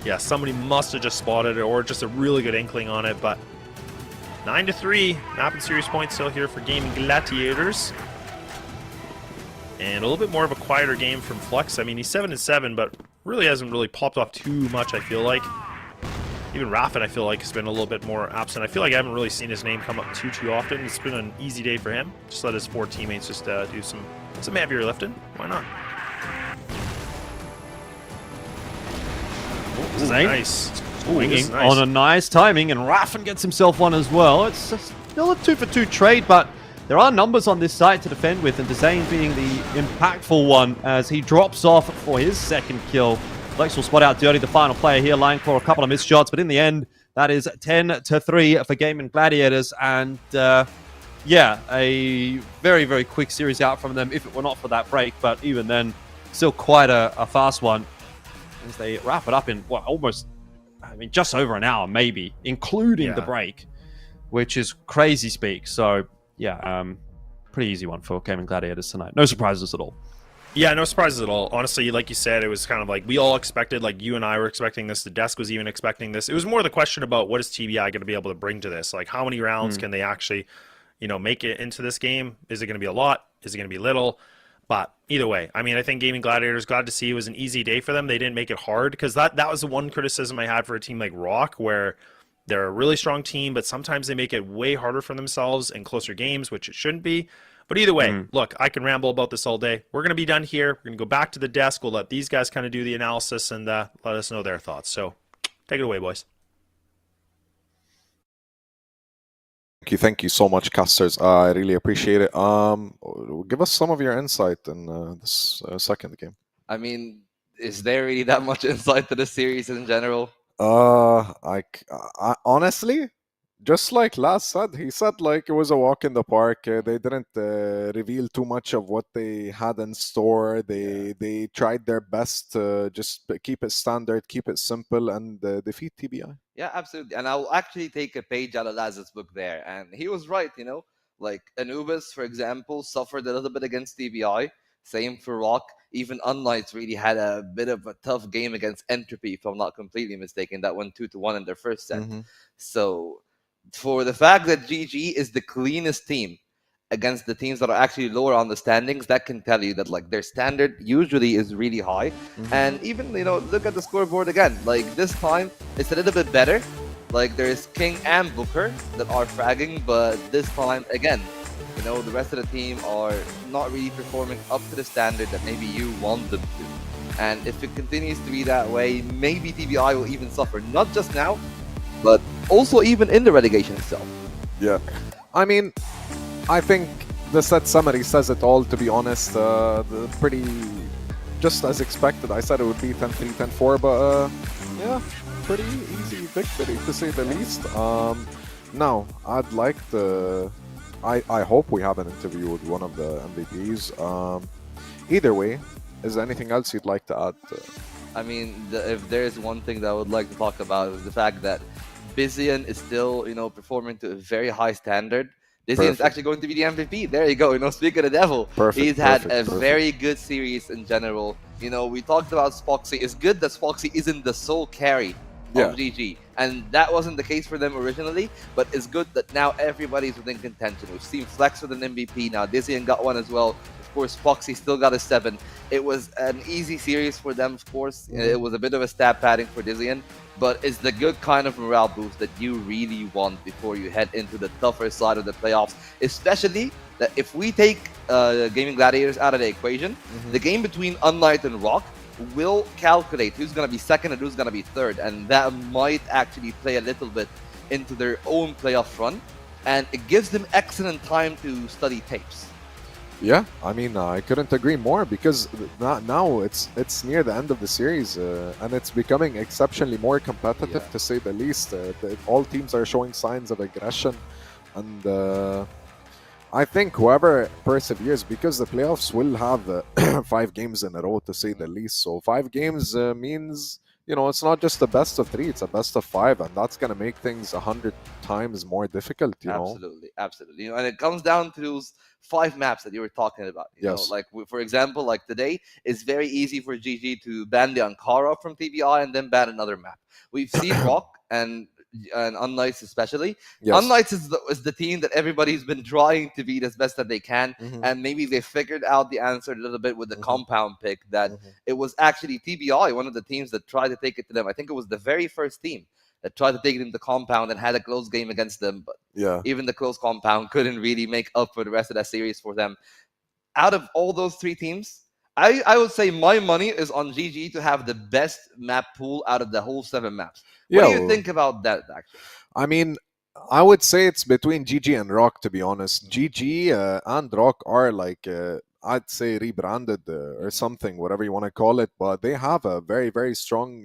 yeah, somebody must have just spotted it, or just a really good inkling on it, but 9-3, map and series points still here for Gaimin Gladiators. And a little bit more of a quieter game from Flux. I mean, he's 7-7, but really hasn't really popped off too much, I feel like. Even Raffin, I feel like, has been a little bit more absent. I feel like I haven't really seen his name come up too often. It's been an easy day for him. Just let his 4 teammates just do some heavier lifting. Why not? Zane Nice. swinging on a nice timing, and Raffin gets himself one as well. It's still a 2-for-2 trade, but there are numbers on this side to defend with, and Zane being the impactful one as he drops off for his second kill. Flex will spot out Dirty, the final player here, lying for a couple of missed shots, but in the end, that is 10-3 for Gaimin Gladiators, and yeah, a very, very quick series out from them if it were not for that break, but even then, still quite a fast one as they wrap it up in, what, almost, I mean, just over an hour, maybe, including the break, which is crazy speak. So, yeah, pretty easy one for Gaimin Gladiators tonight. No surprises at all. Yeah, no surprises at all. Honestly, like you said, it was kind of like we all expected, like you and I were expecting this. The desk was even expecting this. It was more the question about what is TBI going to be able to bring to this? Like, how many rounds can they actually, make it into this game? Is it going to be a lot? Is it going to be little? But either way, I mean, I think Gaimin Gladiators, glad to see it was an easy day for them. They didn't make it hard, because that was the one criticism I had for a team like ROC, where they're a really strong team, but sometimes they make it way harder for themselves in closer games, which it shouldn't be. But either way, look, I can ramble about this all day. We're going to be done here. We're going to go back to the desk. We'll let these guys kind of do the analysis and let us know their thoughts. So take it away, boys. Thank you so much, casters. I really appreciate it. Give us some of your insight in this second game. I mean, is there really that much insight to the series in general? I honestly, just like Laz said, he said like it was a walk in the park. They didn't reveal too much of what they had in store. They tried their best to just keep it standard, keep it simple, and defeat TBI. Yeah, absolutely. And I'll actually take a page out of Laz's book there. And he was right, Like Anubis, for example, suffered a little bit against TBI. Same for ROC. Even unKnights really had a bit of a tough game against Entropy, if I'm not completely mistaken. That went 2-1 in their first set. So for the fact that GG is the cleanest team against the teams that are actually lower on the standings, that can tell you that like their standard usually is really high. And even look at the scoreboard again. Like this time it's a little bit better. Like there's King and Booker that are fragging, but this time again, the rest of the team are not really performing up to the standard that maybe you want them to. And if it continues to be that way, maybe TBI will even suffer, not just now, but also even in the relegation itself. Yeah, I mean, I think the set summary says it all, to be honest. Pretty just as expected. I said it would be 10-3, 10-4, but yeah, pretty easy victory to say the least. Now, I'd like to... I hope we have an interview with one of the MVPs. Either way, is there anything else you'd like to add? I mean, if there's one thing that I would like to talk about is the fact that Bizian is still, performing to a very high standard. Bizian is actually going to be the MVP. There you go. Speak of the devil. He's had a very good series in general. We talked about Spoxy. It's good that Spoxy isn't the sole carry of GG. And that wasn't the case for them originally, but it's good that now everybody's within contention. We've seen Flex with an MVP, now Dizian got one as well. Of course, Foxy still got a 7. It was an easy series for them, of course. It was a bit of a stab padding for Dizian, but it's the good kind of morale boost that you really want before you head into the tougher side of the playoffs, especially that if we take Gaimin Gladiators out of the equation, the game between unKnights and ROC will calculate who's going to be second and who's going to be third, and that might actually play a little bit into their own playoff run. and it gives them excellent time to study tapes. Yeah, I mean, I couldn't agree more because now it's near the end of the series and it's becoming exceptionally more competitive, Yeah. to say the least. All teams are showing signs of aggression, and I think whoever perseveres, because the playoffs will have 5 games in a row, to say the least. So 5 games means, it's not just a best of 3; it's a best of 5, and that's gonna make things 100 times more difficult. Absolutely, absolutely. And it comes down to those 5 maps that you were talking about. Yes. Like for example, like today, it's very easy for GG to ban the Ankara from TBI and then ban another map. We've seen ROC and unKnights especially. Yes. unKnights is the team that everybody's been trying to beat as best that they can, Mhm. and maybe they figured out the answer a little bit with the Mhm. compound pick that Mhm. it was actually TBI, one of the teams that tried to take it to them. I think it was the very first team that tried to take it into compound and had a close game against them, but Yeah. even the close compound couldn't really make up for the rest of that series for them. Out of all those 3 teams, I would say my money is on GG to have the best map pool out of the whole 7 maps. What do you well, think about that, actually? I mean, I would say it's between GG and ROC, to be honest. GG and ROC are like, I'd say, rebranded or something, whatever you want to call it, but they have a very, very strong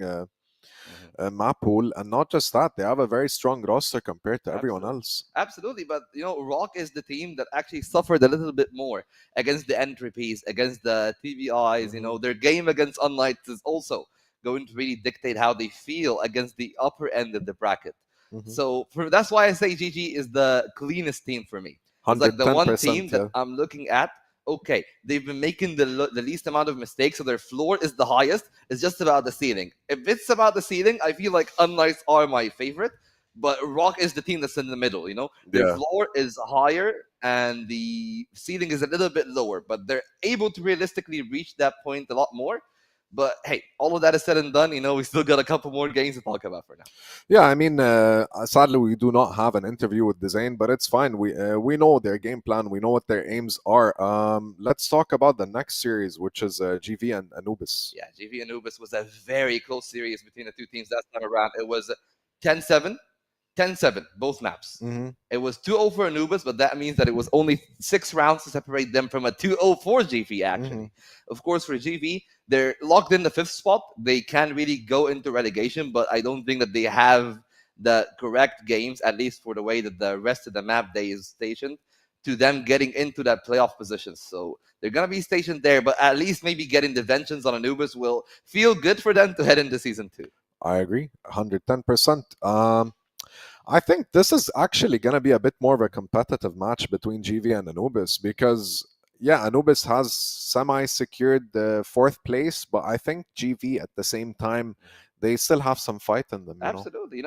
map pool, and not just that, they have a very strong roster compared to everyone Absolutely. else. Absolutely, but ROC is the team that actually suffered a little bit more against the Entropies, against the TBIs. Their game against unKnights is also going to really dictate how they feel against the upper end of the bracket. Mhm. So that's why I say GG is the cleanest team for me. It's like the one team 110%, that yeah. I'm looking at. Okay, they've been making the least amount of mistakes, so their floor is the highest. It's just about the ceiling. If it's about the ceiling, I feel like unKnights are my favorite, but ROC is the team that's in the middle. Their Yeah. floor is higher and the ceiling is a little bit lower, but they're able to realistically reach that point a lot more. But hey, all of that is said and done. We still got a couple more games to talk about for now. Yeah, I mean, sadly, we do not have an interview with Design, but it's fine. We know their game plan. We know what their aims are. Let's talk about the next series, which is GV and Anubis. Yeah, GV Anubis was a very close series between the 2 teams last time around. It was 10-7. 10-7, both maps. Mm-hmm. It was 2-0 for Anubis, but that means that it was only 6 rounds to separate them from a 2-0 for GV, actually. Of course, for GV, they're locked in the 5th spot. They can't really go into relegation, but I don't think that they have the correct games, at least for the way that the rest of the map day is stationed, to them getting into that playoff position. So they're going to be stationed there, but at least maybe getting the vengeance on Anubis will feel good for them to head into Season 2. I agree, 110%. I think this is actually going to be a bit more of a competitive match between GV and Anubis because, yeah, Anubis has semi-secured the 4th place, but I think GV at the same time, they still have some fight in them. Absolutely.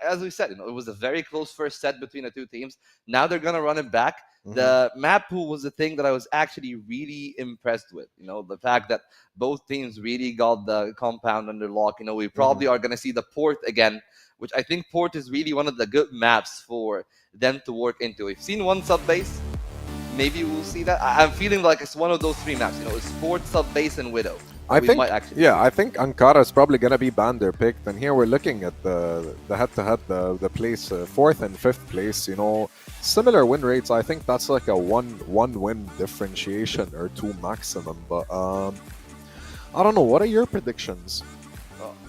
As we said, it was a very close first set between the 2 teams. Now they're going to run it back. The map pool was the thing that I was actually really impressed with. The fact that both teams really got the compound under lock. We probably are going to see the port again, which I think port is really one of the good maps for them to work into. We've seen one sub base. Maybe we'll see that. I'm feeling like it's one of those 3 maps. It's port, sub base, and widow. I think Ankara is probably going to be banned or picked, and here we're looking at the head-to-head, the place 4th and 5th place. Similar win rates. I think that's like a one win differentiation or 2 maximum. But I don't know. What are your predictions?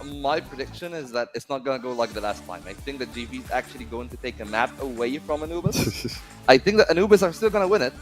My prediction is that it's not going to go like the last time. I think that GV is actually going to take a map away from Anubis. I think that Anubis are still going to win it,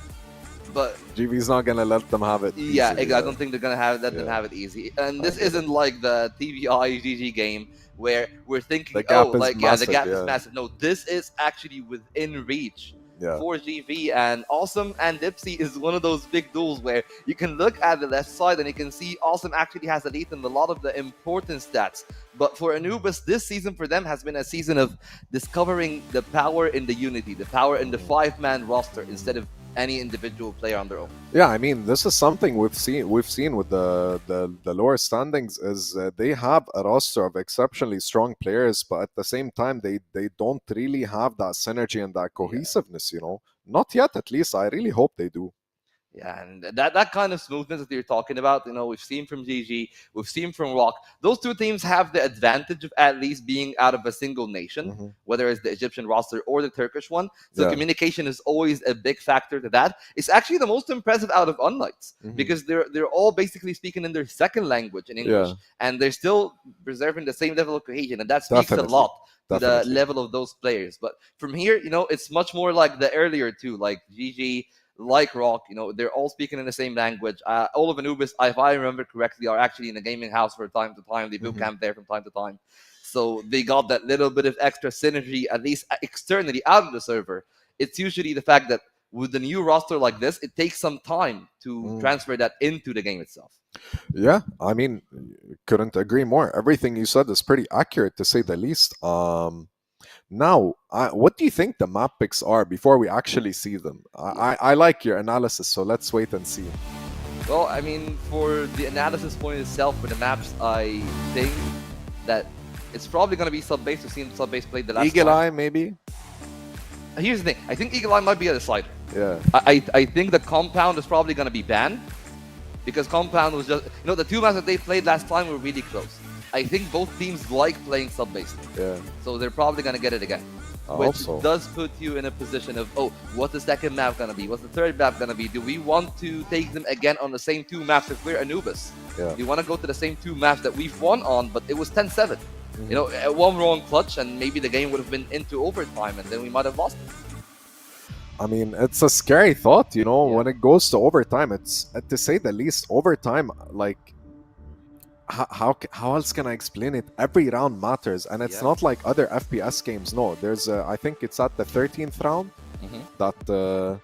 but GV's not going to let them have it easy. Yeah, I don't think they're going to let them have it easy. And this isn't like the TBI GG game where we're thinking, the gap is massive. No, this is actually within reach for GV, and Awesome and Dipsy is one of those big duels where you can look at the left side and you can see Awesome actually has a lead in a lot of the important stats. But for Anubis, this season for them has been a season of discovering the power in the unity, the power in the 5-man roster instead of any individual player on their own. Yeah, I mean, this is something we've seen with the lower standings is they have a roster of exceptionally strong players, but at the same time they don't really have that synergy and that cohesiveness. Not yet, at least. I really hope they do. Yeah, and that kind of smoothness that you're talking about, we've seen from GG, we've seen from ROC. Those two teams have the advantage of at least being out of a single nation, whether it's the Egyptian roster or the Turkish one. So communication is always a big factor to that. It's actually the most impressive out of unKnights because they're all basically speaking in their second language in English, and they're still preserving the same level of cohesion, and that speaks a lot to the level of those players. But from here, it's much more like the earlier two, like GG, like ROC, they're all speaking in the same language. All of Anubis, if I remember correctly, are actually in the gaming house from time to time. They boot camp there from time to time. So they got that little bit of extra synergy, at least externally out of the server. It's usually the fact that with the new roster like this, it takes some time to transfer that into the game itself. Yeah, I mean, couldn't agree more. Everything you said is pretty accurate, to say the least. Now, what do you think the map picks are before we actually see them? I like your analysis, so let's wait and see. Well, I mean, for the analysis point itself, for the maps, I think that it's probably going to be sub-base. We've seen sub-base played the last Eagle time. Eye, maybe? Here's the thing. I think Eagle Eye might be a decider. Yeah. I think the Compound is probably going to be banned because Compound was just... the two maps that they played last time were really close. I think both teams like playing sub-base. Yeah. So they're probably going to get it again. Which does put you in a position of, what's the second map going to be? What's the third map going to be? Do we want to take them again on the same two maps if we're Anubis? Yeah. Do you want to go to the same two maps that we've won on, but it was 10-7? One wrong clutch, and maybe the game would have been into overtime, and then we might have lost it. I mean, it's a scary thought, when it goes to overtime. It's, to say the least, overtime, like, how else can I explain it? Every round matters, and it's not like other FPS games. No, there's I think it's at the 13th round that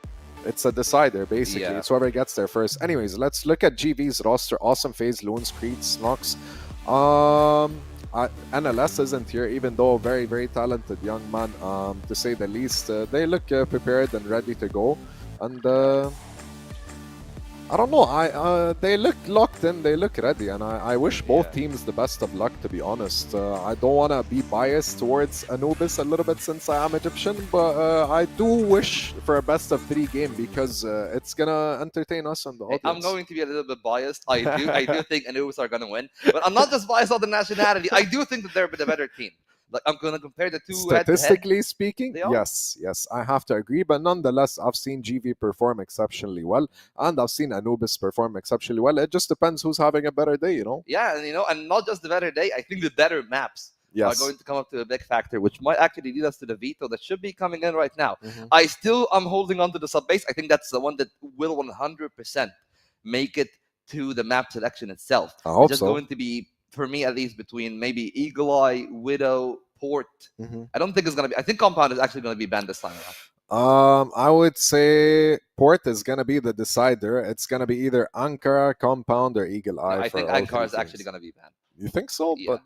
it's a decider, basically. It's whoever gets there first. Anyways, let's look at GV's roster. Awesome Phase, Loons, Creed, Snox. NLS isn't here, even though very, very talented young man, to say the least. They look prepared and ready to go, and I don't know. They look locked in. They look ready, and I wish both teams the best of luck. To be honest, I don't want to be biased towards Anubis a little bit since I am Egyptian, but I do wish for a best of 3 game because it's gonna entertain us and the audience. I'm going to be a little bit biased. I do think Anubis are gonna win, but I'm not just biased on the nationality. I do think that they're the better team. Like, I'm going to compare the two statistically speaking, yes, I have to agree. But nonetheless, I've seen GV perform exceptionally well, and I've seen Anubis perform exceptionally well. It just depends who's having a better day, Yeah, and and not just the better day. I think the better maps are going to come up to a big factor, which might actually lead us to the veto that should be coming in right now. I still am holding on to the sub-base. I think that's the one that will 100% make it to the map selection itself. I hope it's just going to be, for me at least, between maybe Eagle Eye, Widow, Port. I don't think it's going to be... I think Compound is actually going to be banned this time around. I would say Port is going to be the decider. It's going to be either Ankara, Compound, or Eagle Eye. I think Ankara is actually going to be banned. You think so? Yeah. But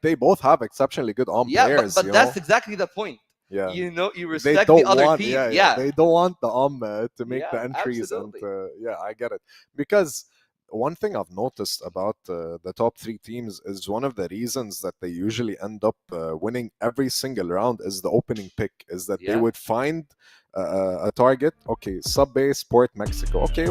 they both have exceptionally good players. But that's exactly the point. Yeah, you respect the other team. They don't want the to make the entries, absolutely. and I get it. Because one thing I've noticed about the top 3 teams is one of the reasons that they usually end up winning every single round is the opening pick. Is that they would find a target. Okay, sub-base, Port, Mexico. Okay,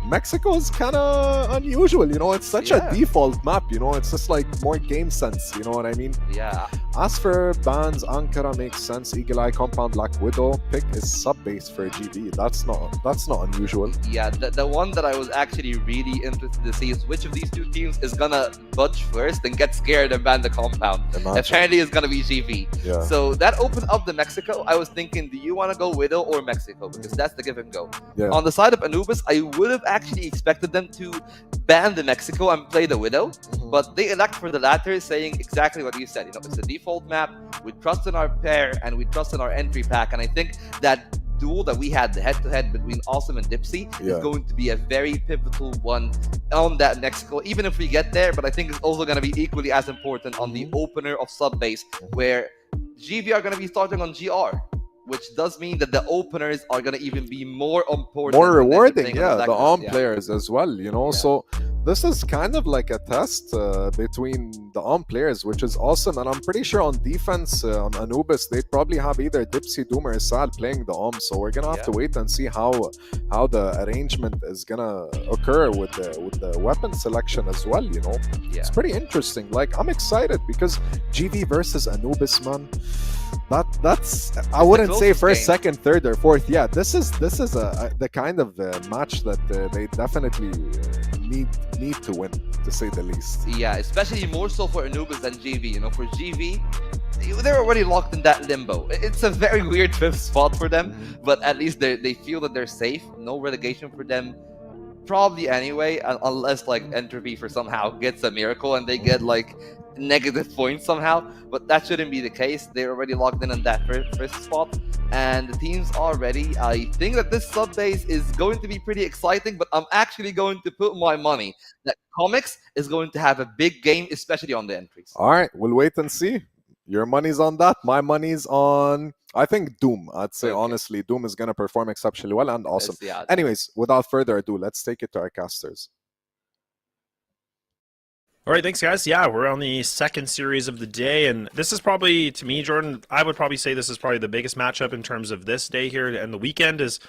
Mexico is kind of unusual, it's such a default map, it's just like more game sense, you know what I mean? Yeah. As for bans, Ankara makes sense. Eagle Eye, Compound, Black Widow. Pick is sub-base for GV. That's not unusual. Yeah, the one that I was actually really interested to see is which of these two teams is gonna budge first and get scared and ban the Compound. Apparently it's gonna be GV. Yeah. So that opened up the Mexico. I was thinking, do you want to go Widow or Mexico? Because that's the give and go. Yeah. On the side of Anubis, I would have actually expected them to ban the Mexico and play the Widow, but they elect for the latter, saying exactly what you said. It's a default map. We trust in our pair and we trust in our entry pack, and I think that duel that we had, the head-to-head between Awesome and Dipsy, is going to be a very pivotal one on that Mexico, even if we get there. But I think it's also going to be equally as important on the opener of sub-base, where GV are going to be starting on GR, which does mean that the openers are going to even be more important. More rewarding, the players as well, So this is kind of like a test between the players, which is awesome. And I'm pretty sure on defense on Anubis, they'd probably have either Dipsy, Doom, or Sal playing the So we're gonna have to wait and see how the arrangement is gonna occur with the weapon selection as well. You know, it's pretty interesting. Like, I'm excited because GV versus Anubis, man. That's I wouldn't say first, game. second, third, or fourth. Yeah, this is the kind of match that they definitely need to win, to say the least. Yeah, especially more so for Anubis than GV. You know, for GV, they're already locked in that limbo. It's a very weird fifth spot for them, but at least they feel that they're safe. No relegation for them, probably anyway, unless like Entropy for somehow gets a miracle and they get like negative points somehow, but that shouldn't be the case. They're already locked in on that first spot, and the teams are ready. I think that this sub base is going to be pretty exciting, but I'm actually going to put my money that Comics is going to have a big game, especially on the entries. All right, we'll wait and see. Your money's on that. My money's on, I think, Doom. I'd say, honestly, Doom is going to perform exceptionally well and awesome. Anyways, without further ado, let's take it to our casters. All right, thanks, guys. Yeah, we're on the second series of the day, and this is probably, to me, Jordan, I would probably say this is probably the biggest matchup in terms of this day here, and the weekend is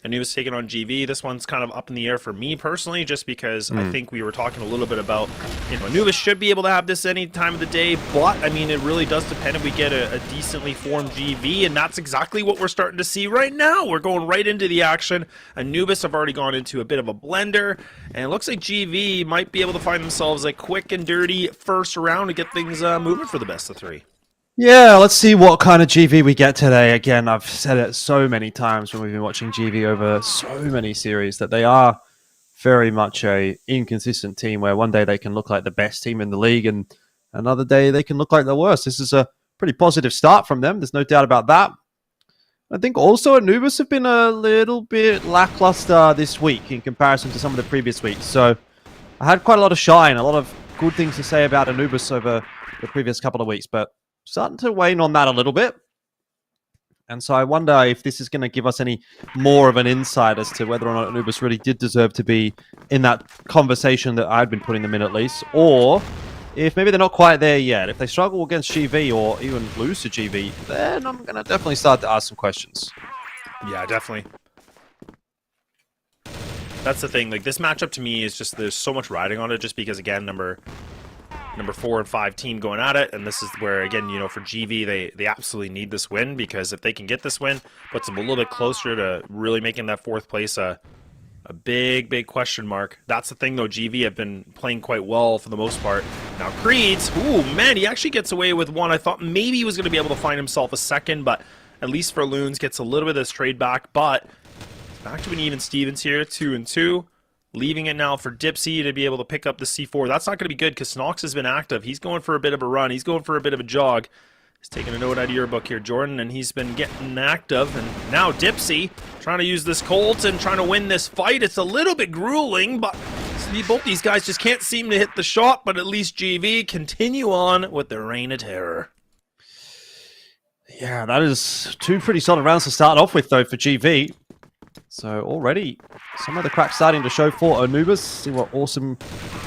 Anubis taking on GV. This one's kind of up in the air for me personally, just because I think we were talking a little bit about, you know, Anubis should be able to have this any time of the day, but, I mean, it really does depend if we get a decently formed GV, and that's exactly what we're starting to see right now. We're going right into the action. Anubis have already gone into a bit of a blender, and it looks like GV might be able to find themselves a quick and dirty first round to get things moving for the best of three. Yeah, let's see what kind of GV we get today. Again, I've said it so many times when we've been watching GV over so many series that they are very much a inconsistent team where one day they can look like the best team in the league and another day they can look like the worst. This is a pretty positive start from them. There's no doubt about that. I think also Anubis have been a little bit lackluster this week in comparison to some of the previous weeks. So I had quite a lot of shine, a lot of good things to say about Anubis over the previous couple of weeks, but starting to wane on that a little bit. And so I wonder if this is going to give us any more of an insight as to whether or not Anubis really did deserve to be in that conversation that I'd been putting them in at least, or if maybe they're not quite there yet. If they struggle against GV or even lose to GV, then I'm going to definitely start to ask some questions. Yeah, definitely. That's the thing. Like, this matchup to me is just, there's so much riding on it just because, again, number 4 and 5 team going at it, and this is where, again, you know, for GV, they absolutely need this win, because if they can get this win, puts them a little bit closer to really making that 4th place a big question mark. That's the thing, though. GV have been playing quite well for the most part. Now Creeds, ooh, man, he actually gets away with one. I thought maybe he was going to be able to find himself a second, but at least for Loons, gets a little bit of this trade back, but back to an even Stevens here, 2 and 2. Leaving it now for Dipsy to be able to pick up the C4. That's not going to be good because Snox has been active. He's going for a bit of a run. He's going for a bit of a jog. He's taking a note out of your book here, Jordan, and he's been getting active. And now Dipsy trying to use this Colt and trying to win this fight. It's a little bit grueling, but both these guys just can't seem to hit the shot, but at least GV continue on with their reign of terror. Yeah, that is 2 pretty solid rounds to start off with, though, for GV. So already some of the cracks starting to show for Anubis. See what Awesome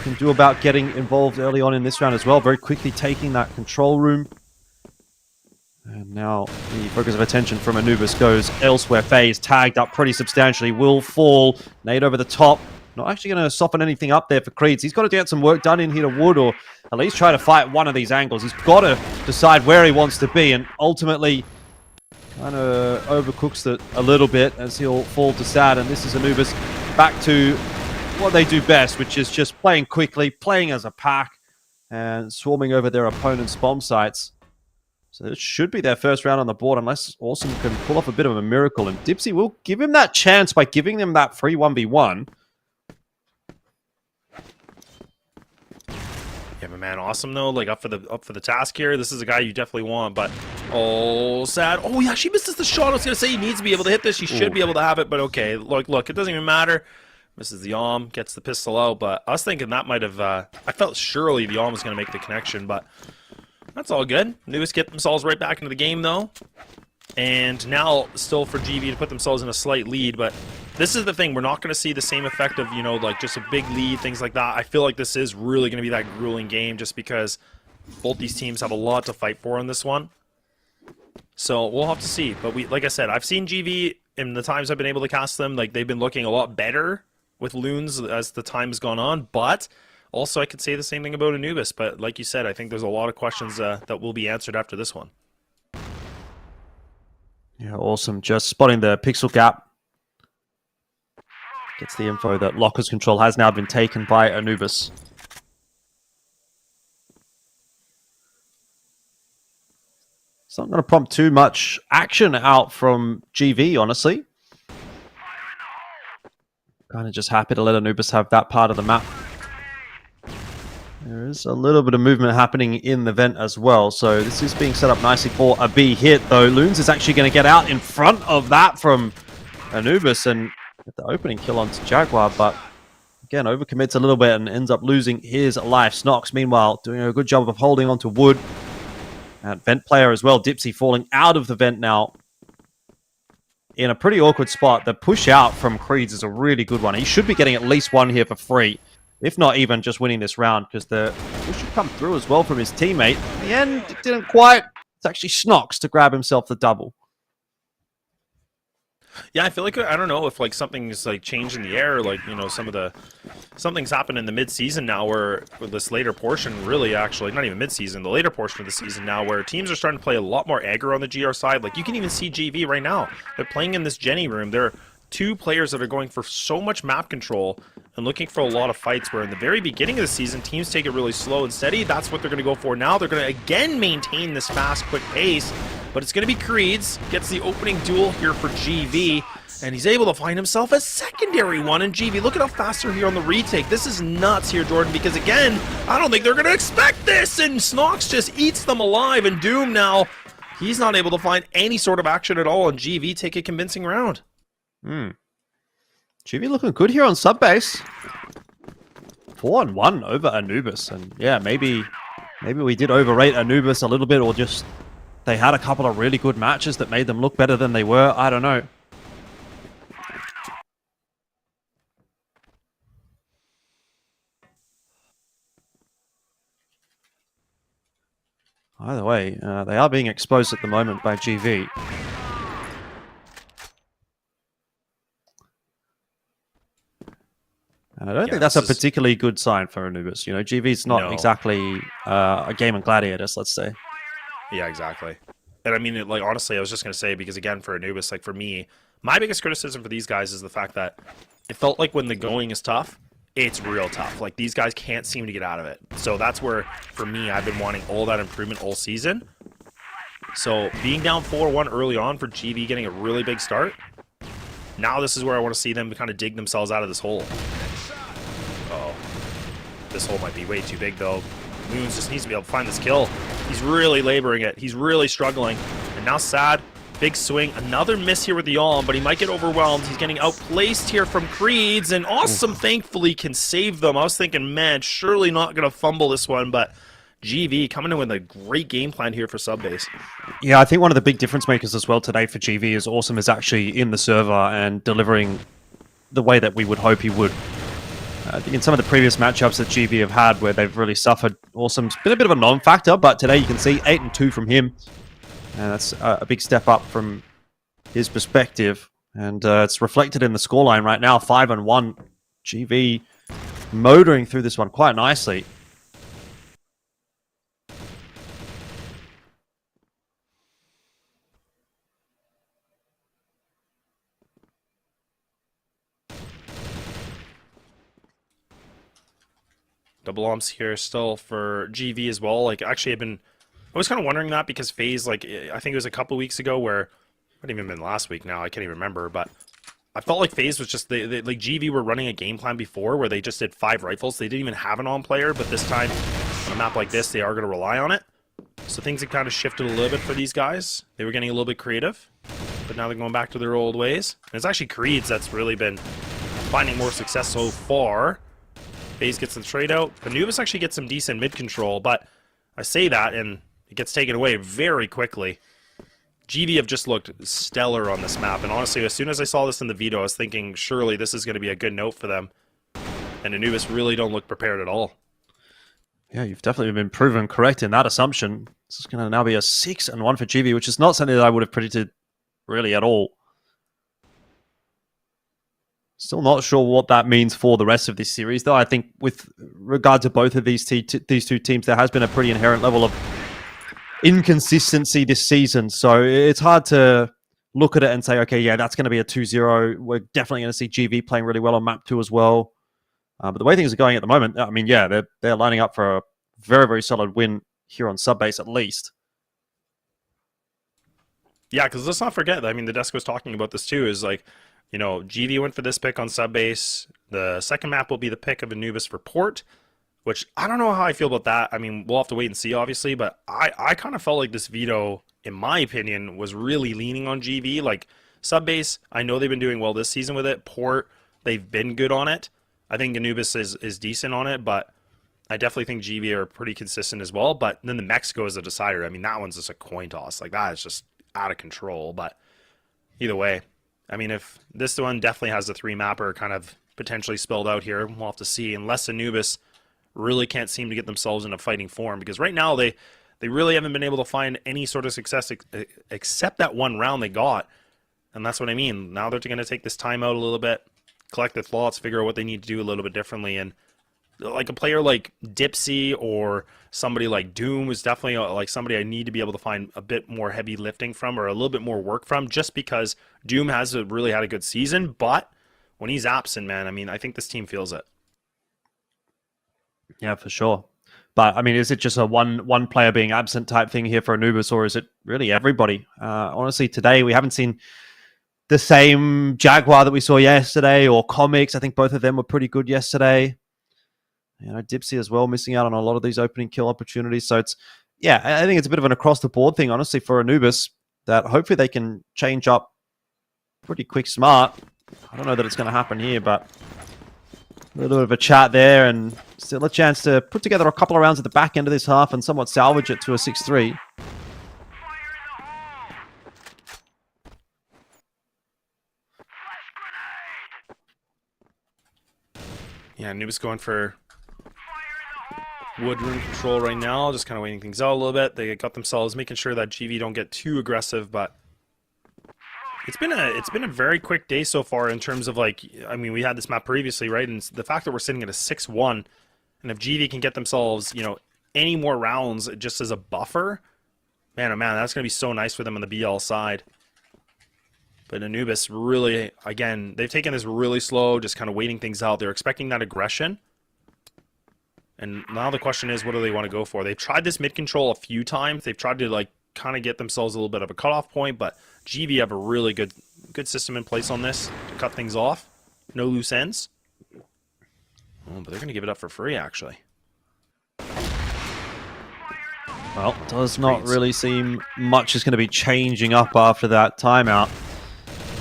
can do about getting involved early on in this round as well. Very quickly taking that control room. And now the focus of attention from Anubis goes elsewhere. Faye is tagged up pretty substantially. Will fall. Nade over the top. Not actually going to soften anything up there for Creeds. He's got to get some work done in here to Wood, or at least try to fight one of these angles. He's got to decide where he wants to be, and ultimately kind of overcooks it a little bit as he'll fall to Sad. And this is Anubis back to what they do best, which is just playing quickly, playing as a pack, and swarming over their opponent's bomb sites. So this should be their first round on the board, unless Awesome can pull off a bit of a miracle. And Dipsy will give him that chance by giving them that free 1v1. Yeah, my man, Awesome though, like up for the task here. This is a guy you definitely want, but oh, Sad. Oh yeah, she misses the shot. I was gonna say he needs to be able to hit this. He should be able to have it, but okay. Look, it doesn't even matter. Misses the Yom, gets the pistol out, but I was thinking that might have. I felt surely the Yom was gonna make the connection, but that's all good. Anubis get themselves right back into the game though. And now, still for GV to put themselves in a slight lead, but this is the thing. We're not going to see the same effect of, you know, like just a big lead, things like that. I feel like this is really going to be that grueling game just because both these teams have a lot to fight for in this one. So we'll have to see. But like I said, I've seen GV in the times I've been able to cast them. Like, they've been looking a lot better with Loons as the time has gone on. But also I could say the same thing about Anubis. But like you said, I think there's a lot of questions that will be answered after this one. Yeah, awesome. Just spotting the pixel gap. Gets the info that Locker's control has now been taken by Anubis. It's not going to prompt too much action out from GV, honestly. Kind of just happy to let Anubis have that part of the map. There is a little bit of movement happening in the vent as well, so this is being set up nicely for a B hit, though. Loons is actually going to get out in front of that from Anubis and get the opening kill onto Jaguar, but again, overcommits a little bit and ends up losing his life. Snox, meanwhile, doing a good job of holding onto Wood. And vent player as well, Dipsy falling out of the vent now in a pretty awkward spot. The push out from Creeds is a really good one. He should be getting at least one here for free, if not even just winning this round, because the push should come through as well from his teammate. In the end, it didn't quite. It's actually Snox to grab himself the double. Yeah, I feel like, I don't know if like something's like changed in the air, like, you know, something's happened in the mid-season now where with this later portion, really actually, not even mid-season, the later portion of the season now where teams are starting to play a lot more aggro on the GR side. Like, you can even see GV right now. They're playing in this Jenny room. There are two players that are going for so much map control and looking for a lot of fights, where in the very beginning of the season, teams take it really slow and steady. That's what they're going to go for now. They're going to again maintain this fast, quick pace, but it's going to be Creeds. Gets the opening duel here for GV, and he's able to find himself a secondary one in GV. Look at how fast they're here on the retake. This is nuts here, Jordan, because again, I don't think they're going to expect this, and Snox just eats them alive, and Doom now, he's not able to find any sort of action at all, and GV take a convincing round. GV looking good here on sub base. 4-1 over Anubis, and yeah, maybe we did overrate Anubis a little bit, or just they had a couple of really good matches that made them look better than they were. I don't know. Either way, they are being exposed at the moment by GV. And I don't think that's a particularly good sign for Anubis. You know, GV's not exactly a Gaimin Gladiators, let's say. Yeah, exactly. And I mean, like, honestly, I was just going to say, because again, for Anubis, like, for me, my biggest criticism for these guys is the fact that it felt like when the going is tough, it's real tough. Like, these guys can't seem to get out of it. So that's where, for me, I've been wanting all that improvement all season. So being down 4-1 early on for GV getting a really big start, now this is where I want to see them kind of dig themselves out of this hole. Uh-oh. This hole might be way too big, though. Moons just needs to be able to find this kill. He's really laboring it. He's really struggling. And now Sad, big swing. Another miss here with the Yalm, but he might get overwhelmed. He's getting outplaced here from Creeds, and Awesome thankfully can save them. I was thinking, man, surely not going to fumble this one, but GV coming in with a great game plan here for Subbase. Yeah, I think one of the big difference makers as well today for GV is Awesome is actually in the server and delivering the way that we would hope he would. I think in some of the previous matchups that GV have had where they've really suffered, Awesome's been a bit of a non-factor, but today you can see 8-2 from him. And that's a big step up from his perspective. And it's reflected in the scoreline right now, 5-1. GV motoring through this one quite nicely. Double umps here still for GV as well. Like, actually, I was kind of wondering that because FaZe, like, I think it was a couple weeks ago where, it might have even been last week now, I can't even remember, but I felt like FaZe was just, like, GV were running a game plan before where they just did 5 rifles. They didn't even have an on player, but this time, on a map like this, they are going to rely on it. So things have kind of shifted a little bit for these guys. They were getting a little bit creative, but now they're going back to their old ways. And it's actually Creeds that's really been finding more success so far. FaZe gets the trade out. Anubis actually gets some decent mid control, but I say that and it gets taken away very quickly. GV have just looked stellar on this map, and honestly, as soon as I saw this in the veto, I was thinking surely this is going to be a good note for them. And Anubis really don't look prepared at all. Yeah, you've definitely been proven correct in that assumption. This is going to now be a 6-1 for GV, which is not something that I would have predicted really at all. Still not sure what that means for the rest of this series, though. I think with regard to both of these two teams, there has been a pretty inherent level of inconsistency this season. So it's hard to look at it and say, okay, yeah, that's going to be a 2-0. We're definitely going to see GV playing really well on map 2 as well. But the way things are going at the moment, I mean, yeah, they're lining up for a very, very solid win here on Subbase at least. Yeah, because let's not forget, I mean, the desk was talking about this too, is like, you know, GV went for this pick on Subbase. The second map will be the pick of Anubis for Port, which I don't know how I feel about that. I mean, we'll have to wait and see, obviously, but I kind of felt like this veto, in my opinion, was really leaning on GV. Like, Subbase, I know they've been doing well this season with it. Port, they've been good on it. I think Anubis is decent on it, but I definitely think GV are pretty consistent as well. But then the Mexico is a decider. I mean, that one's just a coin toss. Like, that is just out of control. But either way, I mean, if this one definitely has the 3-mapper kind of potentially spelled out here, we'll have to see. Unless Anubis really can't seem to get themselves into fighting form. Because right now, they really haven't been able to find any sort of success except that one round they got. And that's what I mean. Now they're going to take this time out a little bit, collect their thoughts, figure out what they need to do a little bit differently. And like a player like Dipsy or somebody like Doom is definitely like somebody I need to be able to find a bit more heavy lifting from or a little bit more work from, just because Doom has really had a good season. But when he's absent, man, I mean, I think this team feels it. Yeah, for sure. But I mean, is it just a one player being absent type thing here for Anubis, or is it really everybody? Honestly, today we haven't seen the same Jaguar that we saw yesterday, or Comics. I think both of them were pretty good yesterday. You know, Dipsy as well, missing out on a lot of these opening kill opportunities. So it's, yeah, I think it's a bit of an across the board thing, honestly, for Anubis, that hopefully they can change up pretty quick smart. I don't know that it's going to happen here, but a little bit of a chat there and still a chance to put together a couple of rounds at the back end of this half and somewhat salvage it to a 6-3. Yeah, Anubis going for wood room control right now, just kind of waiting things out a little bit. They got themselves making sure that GV don't get too aggressive, but it's been a very quick day so far in terms of, like, I mean, we had this map previously, right? And the fact that we're sitting at a 6-1, and if GV can get themselves, you know, any more rounds just as a buffer, man, oh man, that's going to be so nice for them on the BL side. But Anubis really, again, they've taken this really slow, just kind of waiting things out. They're expecting that aggression. And now the question is, what do they want to go for? They've tried this mid control a few times. They've tried to, like, kind of get themselves a little bit of a cutoff point, but GV have a really good system in place on this to cut things off. No loose ends. Oh, but they're going to give it up for free, actually. Well, it does not really seem much is going to be changing up after that timeout.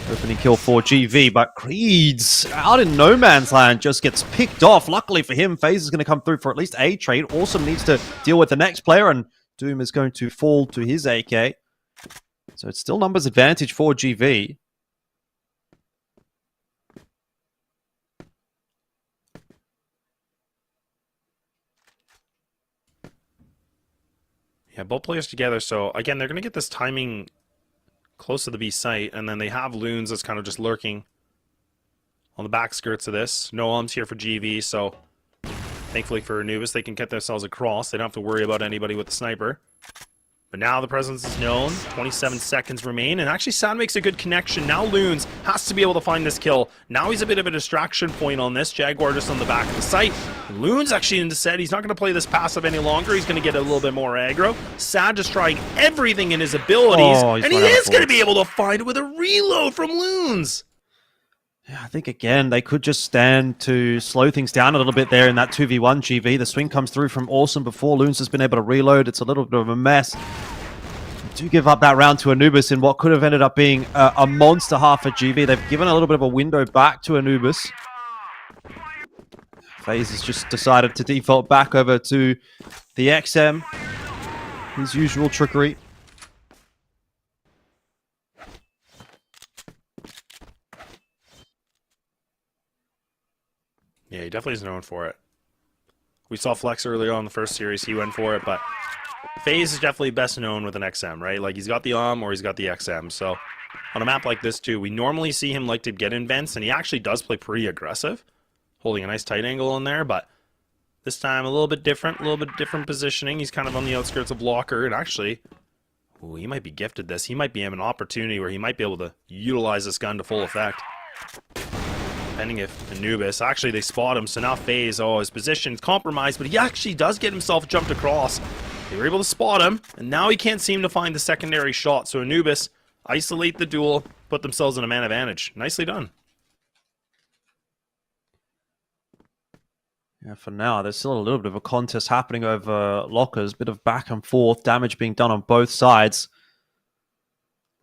Opening kill for GV, but Creeds out in no man's land just gets picked off. Luckily for him, FaZe is going to come through for at least a trade. Awesome needs to deal with the next player, and Doom is going to fall to his AK. So it's still numbers advantage for GV. Yeah, both players together. So again, they're going to get this timing close to the B site, and then they have Loons that's kind of just lurking on the back skirts of this. No arms here for GV, so thankfully for Anubis, they can get themselves across. They don't have to worry about anybody with the sniper. But now the presence is known. 27 seconds remain, and actually Sound makes a good connection. Now Loons has to be able to find this kill. Now he's a bit of a distraction point on this. Jaguar just on the back of the site. Loons actually into set. He's not going to play this passive any longer. He's going to get a little bit more aggro. Sad just trying everything in his abilities, and he is going to be able to find it with a reload from Loons. Yeah, I think, again, they could just stand to slow things down a little bit there in that 2v1 GV. The swing comes through from Awesome before Loons has been able to reload. It's a little bit of a mess. They do give up that round to Anubis in what could have ended up being a monster half for GV. They've given a little bit of a window back to Anubis. FaZe has just decided to default back over to the XM. His usual trickery. Yeah, he definitely is known for it. We saw Flex earlier on in the first series. He went for it, but FaZe is definitely best known with an XM, right? Like, he's got the or he's got the XM. So on a map like this, too, we normally see him like to get in vents, and he actually does play pretty aggressive, holding a nice tight angle in there, but this time a little bit different positioning. He's kind of on the outskirts of Locker, and actually, ooh, he might be gifted this. He might be having an opportunity where he might be able to utilize this gun to full effect. Depending if Anubis, actually they spot him, so now FaZe, his position's compromised, but he actually does get himself jumped across. They were able to spot him, and now he can't seem to find the secondary shot, so Anubis isolate the duel, put themselves in a man advantage. Nicely done. Yeah, for now, there's still a little bit of a contest happening over lockers, bit of back and forth, damage being done on both sides.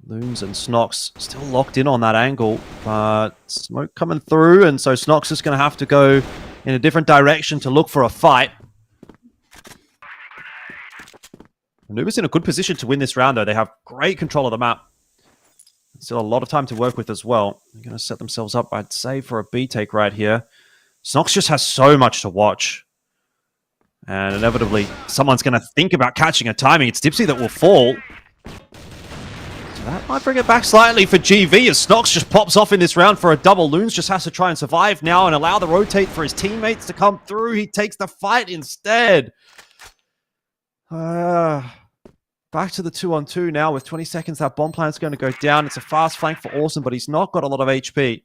Loons and Snox still locked in on that angle, but smoke coming through, and so Snox is going to have to go in a different direction to look for a fight. Anubis in a good position to win this round, though. They have great control of the map. Still a lot of time to work with as well. They're going to set themselves up, I'd say, for a B take right here. Snox just has so much to watch. And inevitably, someone's going to think about catching a timing. It's Dipsy that will fall. So that might bring it back slightly for GV as Snox just pops off in this round for a double. Loons just has to try and survive now and allow the rotate for his teammates to come through. He takes the fight instead. Back to the 2-on-2 now with 20 seconds. That bomb plan's going to go down. It's a fast flank for Awesome, but he's not got a lot of HP.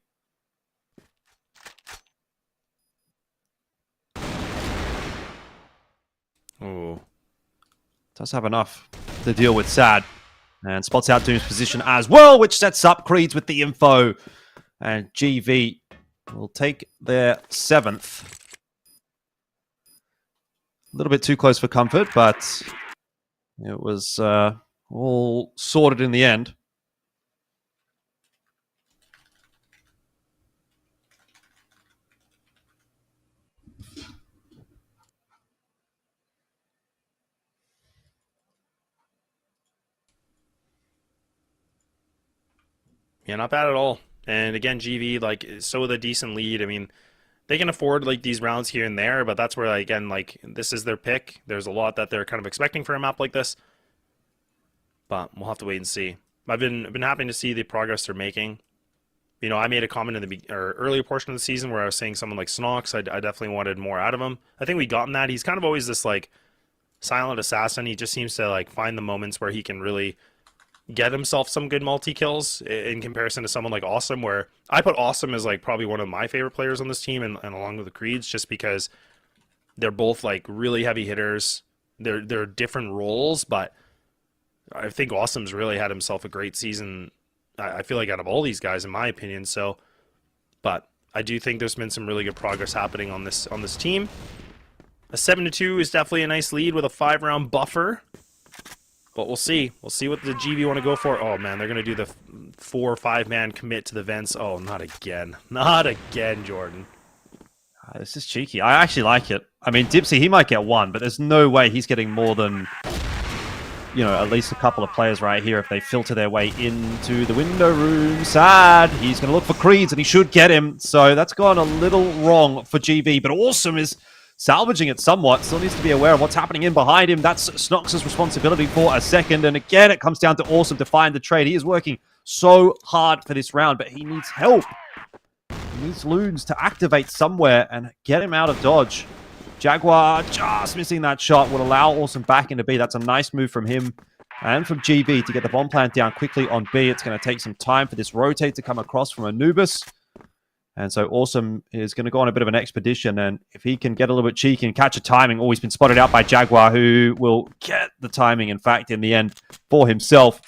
Ooh. Does have enough to deal with Sad. And spots out Doom's position as well, which sets up Creeds with the info. And GV will take their 7th. A little bit too close for comfort, but it was all sorted in the end. Yeah, not bad at all. And again, GV, like, so with a decent lead. I mean, they can afford, like, these rounds here and there, but that's where, again, like, this is their pick. There's a lot that they're kind of expecting for a map like this. But we'll have to wait and see. I've been happy to see the progress they're making. You know, I made a comment in the earlier portion of the season where I was saying someone like Snox, I definitely wanted more out of him. I think we gotten that. He's kind of always this, like, silent assassin. He just seems to, like, find the moments where he can really get himself some good multi-kills in comparison to someone like Awesome, where I put Awesome as, like, probably one of my favorite players on this team, and along with the Creeds, just because they're both, like, really heavy hitters. They're different roles, but I think Awesome's really had himself a great season, I feel like, out of all these guys, in my opinion. So, but I do think there's been some really good progress happening on this team. A 7-2 is definitely a nice lead with a 5-round buffer. But we'll see. We'll see what the GV want to go for. Oh, man, they're going to do the 4 or 5-man commit to the vents. Oh, not again. Not again, Jordan. This is cheeky. I actually like it. I mean, Dipsy, he might get one, but there's no way he's getting more than, you know, at least a couple of players right here if they filter their way into the window room. Sad. He's going to look for Creeds, and he should get him. So that's gone a little wrong for GV, but Awesome is salvaging it somewhat. Still needs to be aware of what's happening in behind him. That's Snox's responsibility for a second. And again, it comes down to Awesome to find the trade. He is working so hard for this round, but he needs help. He needs Loons to activate somewhere and get him out of dodge. Jaguar just missing that shot would allow Awesome back into B. That's a nice move from him and from GV to get the bomb plant down quickly on B. It's going to take some time for this rotate to come across from Anubis. And so Awesome is going to go on a bit of an expedition, and if he can get a little bit cheeky and catch a timing, he's been spotted out by Jaguar, who will get the timing, in fact, in the end, for himself.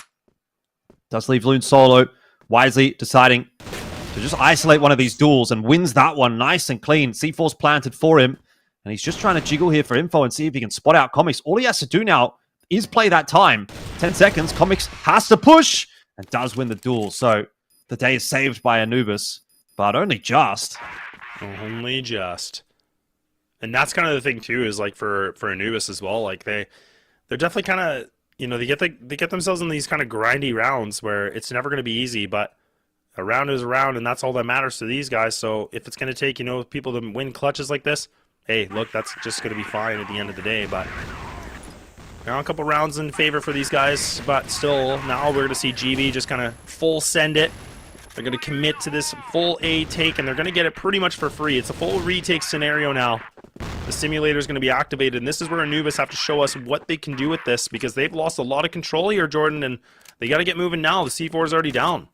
Does leave Loon solo, wisely deciding to just isolate one of these duels and wins that one nice and clean. C4's planted for him, and he's just trying to jiggle here for info and see if he can spot out Comics. All he has to do now is play that time. 10 seconds, Comics has to push, and does win the duel. So the day is saved by Anubis. But only just. Only just. And that's kind of the thing too, is like for Anubis as well. Like they're definitely kind of, you know, they get themselves in these kind of grindy rounds where it's never going to be easy. But A round is a round, and that's all that matters to these guys. So if it's going to take, people to win clutches like this, hey, look, that's just going to be fine at the end of the day. But there are a couple rounds in favor for these guys, but still, now we're going to see GB just kind of full send it. They're going to commit to this full A take, and they're going to get it pretty much for free. It's a full retake scenario now. The simulator is going to be activated, and this is where Anubis have to show us what they can do with this, because they've lost a lot of control here, Jordan, and they got to get moving now. The C4 is already down.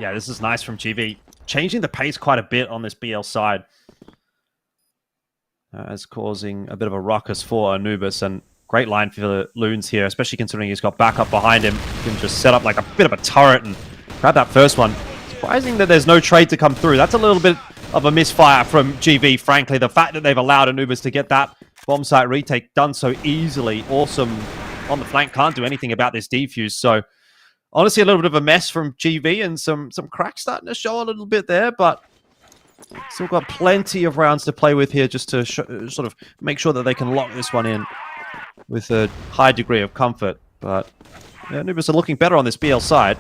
Yeah, this is nice from GB. Changing the pace quite a bit on this BL side. It's causing a bit of a ruckus for Anubis, and great line for the Loons here, especially considering he's got backup behind him. He can just set up like a bit of a turret and grab that first one. Surprising that there's no trade to come through. That's a little bit of a misfire from GB, frankly. The fact that they've allowed Anubis to get that bomb site retake done so easily. Awesome on the flank. Can't do anything about this defuse. So honestly, a little bit of a mess from GB, and some cracks starting to show a little bit there, but still got plenty of rounds to play with here just to sort of make sure that they can lock this one in with a high degree of comfort. But yeah, Anubis are looking better on this BL side.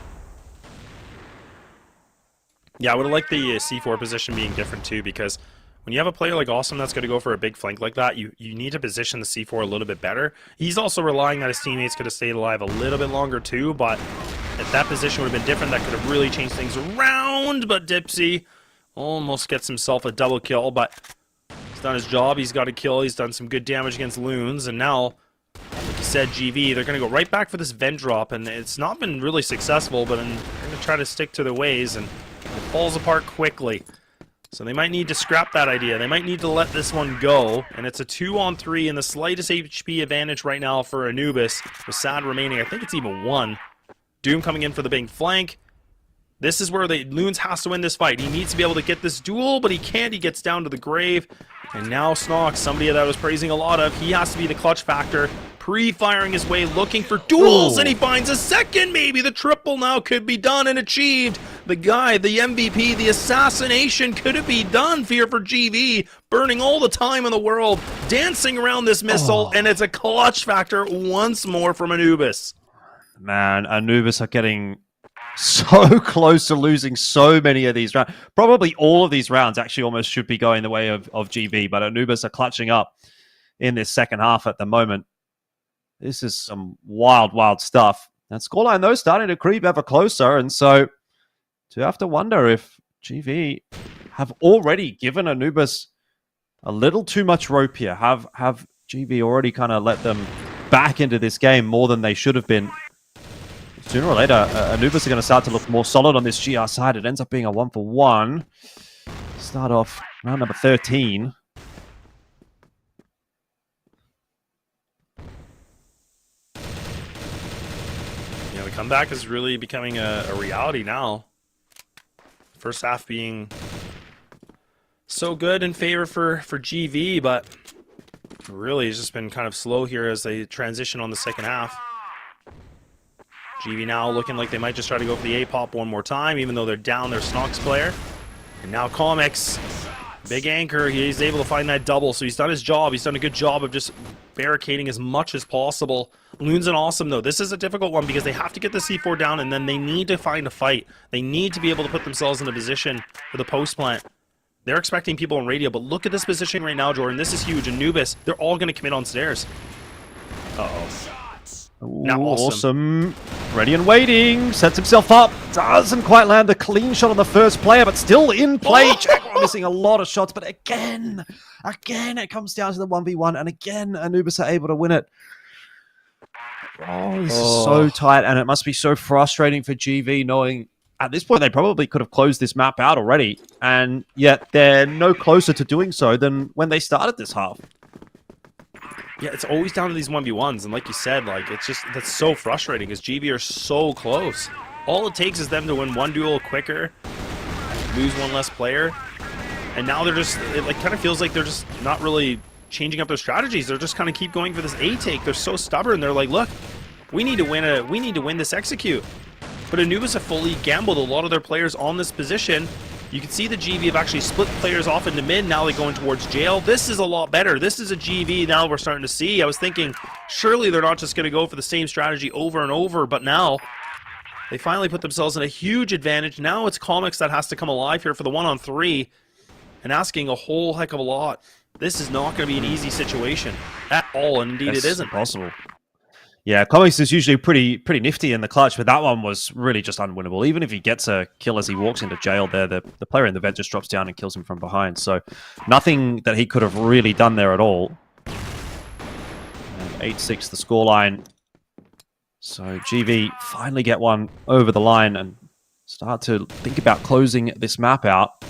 Yeah, I would have liked the C4 position being different too, because when you have a player like Awesome that's going to go for a big flank like that, you need to position the C4 a little bit better. He's also relying that his teammates could have stayed alive a little bit longer too, but if that position would have been different, that could have really changed things around. But Dipsy almost gets himself a double kill, but he's done his job. He's got a kill. He's done some good damage against Loons, and now, like you said, GV, they're going to go right back for this vent drop, and it's not been really successful, but they're going to try to stick to their ways, and it falls apart quickly. So they might need to scrap that idea. They might need to let this one go, and it's a 2-on-3 and the slightest HP advantage right now for Anubis, with Sad remaining. I think it's even 1. Doom coming in for the big flank. This is where Loons has to win this fight. He needs to be able to get this duel, but he can't. He gets down to the grave. And now Snox, somebody that I was praising a lot of, he has to be the clutch factor. Pre-firing his way, looking for duels, and he finds a second. Maybe the triple now could be done and achieved. The guy, the MVP, the assassination, could it be done here for GV? Burning all the time in the world, dancing around this missile, and it's a clutch factor once more from Anubis. Man, Anubis are getting so close to losing so many of these rounds. Probably all of these rounds actually almost should be going the way of GV, but Anubis are clutching up in this second half at the moment. This is some wild, wild stuff. And scoreline, though, starting to creep ever closer, and so to have to wonder if GV have already given Anubis a little too much rope here. Have GV already kind of let them back into this game more than they should have been? Sooner or later, Anubis are going to start to look more solid on this GR side. It ends up being a 1-for-1. Start off round number 13. Yeah, the comeback is really becoming a reality now. First half being so good in favor for GV, but really it's just been kind of slow here as they transition on the second half. GV now looking like they might just try to go for the A-pop one more time, even though they're down their Snox player. And now Comics, big anchor, he's able to find that double, so he's done his job. He's done a good job of just barricading as much as possible. Loons and Awesome, though, this is a difficult one because they have to get the C4 down, and then they need to find a fight. They need to be able to put themselves in a position for the post plant. They're expecting people on radio, but look at this position right now, Jordan. This is huge. Anubis, they're all going to commit on stairs. Uh-oh. Now Awesome. Ready and waiting. Sets himself up. Doesn't quite land the clean shot on the first player, but still in play. Jaguar missing a lot of shots, but again, it comes down to the 1v1, and again, Anubis are able to win it. Oh, this is so tight, and it must be so frustrating for GV knowing at this point they probably could have closed this map out already, and yet they're no closer to doing so than when they started this half. Yeah, it's always down to these 1v1s, and like you said, like that's so frustrating because GV are so close. All it takes is them to win one duel quicker, lose one less player, and now they're just, it like kind of feels like they're just not really changing up their strategies. They're just kind of keep going for this A take. They're so stubborn. They're like, look, we need to win this execute. But Anubis have fully gambled a lot of their players on this position. You can see the GV have actually split players off into mid. Now they're going towards jail. This is a lot better. This is a GV now we're starting to see. I was thinking, surely they're not just going to go for the same strategy over and over, but now They finally put themselves in a huge advantage. Now it's Comics that has to come alive here for the 1-on-3 and asking a whole heck of a lot. This is not going to be an easy situation at all, and indeed it isn't. Possible. Yeah, Comics is usually pretty nifty in the clutch, but that one was really just unwinnable. Even if he gets a kill as he walks into jail there, the player in the vent just drops down and kills him from behind. So nothing that he could have really done there at all. And 8-6 the scoreline. So GV finally get one over the line and start to think about closing this map out.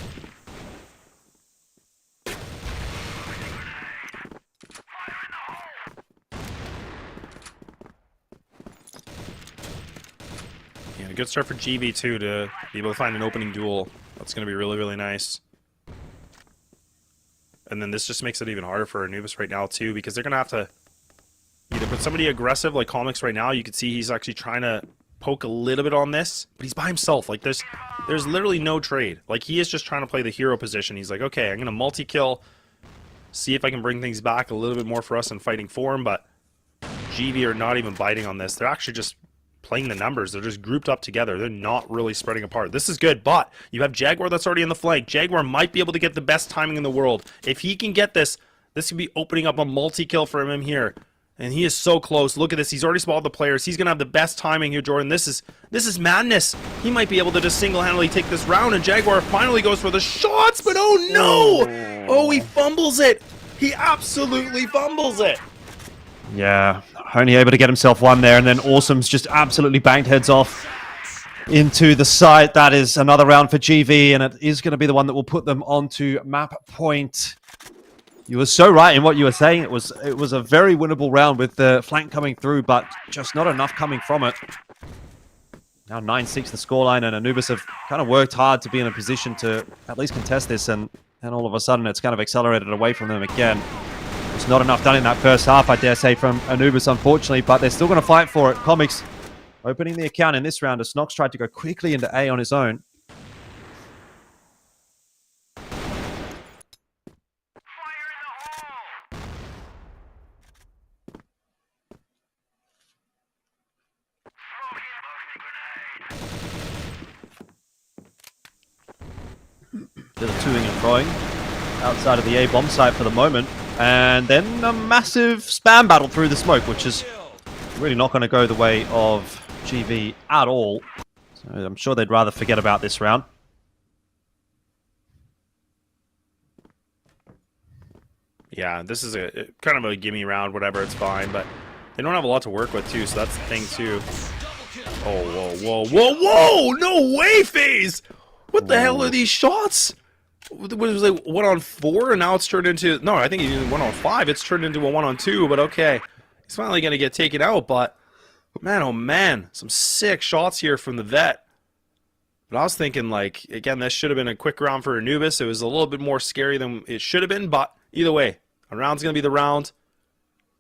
Yeah, a good start for GV too to be able to find an opening duel. That's going to be really, really nice. And then this just makes it even harder for Anubis right now too, because they're going to have to either put somebody aggressive like Comics right now. You can see he's actually trying to poke a little bit on this, but he's by himself. Like there's literally no trade. Like he is just trying to play the hero position. He's like, okay, I'm going to multi-kill, see if I can bring things back a little bit more for us in fighting form, but GV are not even biting on this. They're actually just playing the numbers. They're just grouped up together. They're not really spreading apart. This is good, but you have Jaguar that's already in the flank. Jaguar might be able to get the best timing in the world. If he can get this, this could be opening up a multi-kill for him here. And he is so close. Look at this. He's already spotted the players. He's going to have the best timing here, Jordan. This is madness. He might be able to just single-handedly take this round, and Jaguar finally goes for the shots, but oh no! Oh, he fumbles it. He absolutely fumbles it. Yeah, only able to get himself one there, and then Awesome's just absolutely banged heads off into the side. That is another round for GV, and it is going to be the one that will put them onto map point. You were so right in what you were saying. It was a very winnable round with the flank coming through, but just not enough coming from it. Now 9-6 the scoreline, and Anubis have kind of worked hard to be in a position to at least contest this, and all of a sudden it's kind of accelerated away from them again. There's not enough done in that first half, I dare say, from Anubis, unfortunately, but they're still going to fight for it. Comics opening the account in this round as Snox tried to go quickly into A on his own. Bit of toing and throwing outside of the A bomb site for the moment. And then a massive spam battle through the smoke, which is really not going to go the way of GV at all. So I'm sure they'd rather forget about this round. Yeah, this is a kind of a gimme round, whatever, it's fine, but they don't have a lot to work with too, so that's the thing too. Oh, whoa, whoa, whoa, whoa! No way, FaZe! What the hell are these shots? What was it, 1-on-4, and now it's turned into... No, I think he did 1-on-5. It's turned into a 1-on-2, but okay. He's finally going to get taken out, but... Man, oh man. Some sick shots here from the vet. But I was thinking, like, again, this should have been a quick round for Anubis. It was a little bit more scary than it should have been, but either way, a round's going to be the round.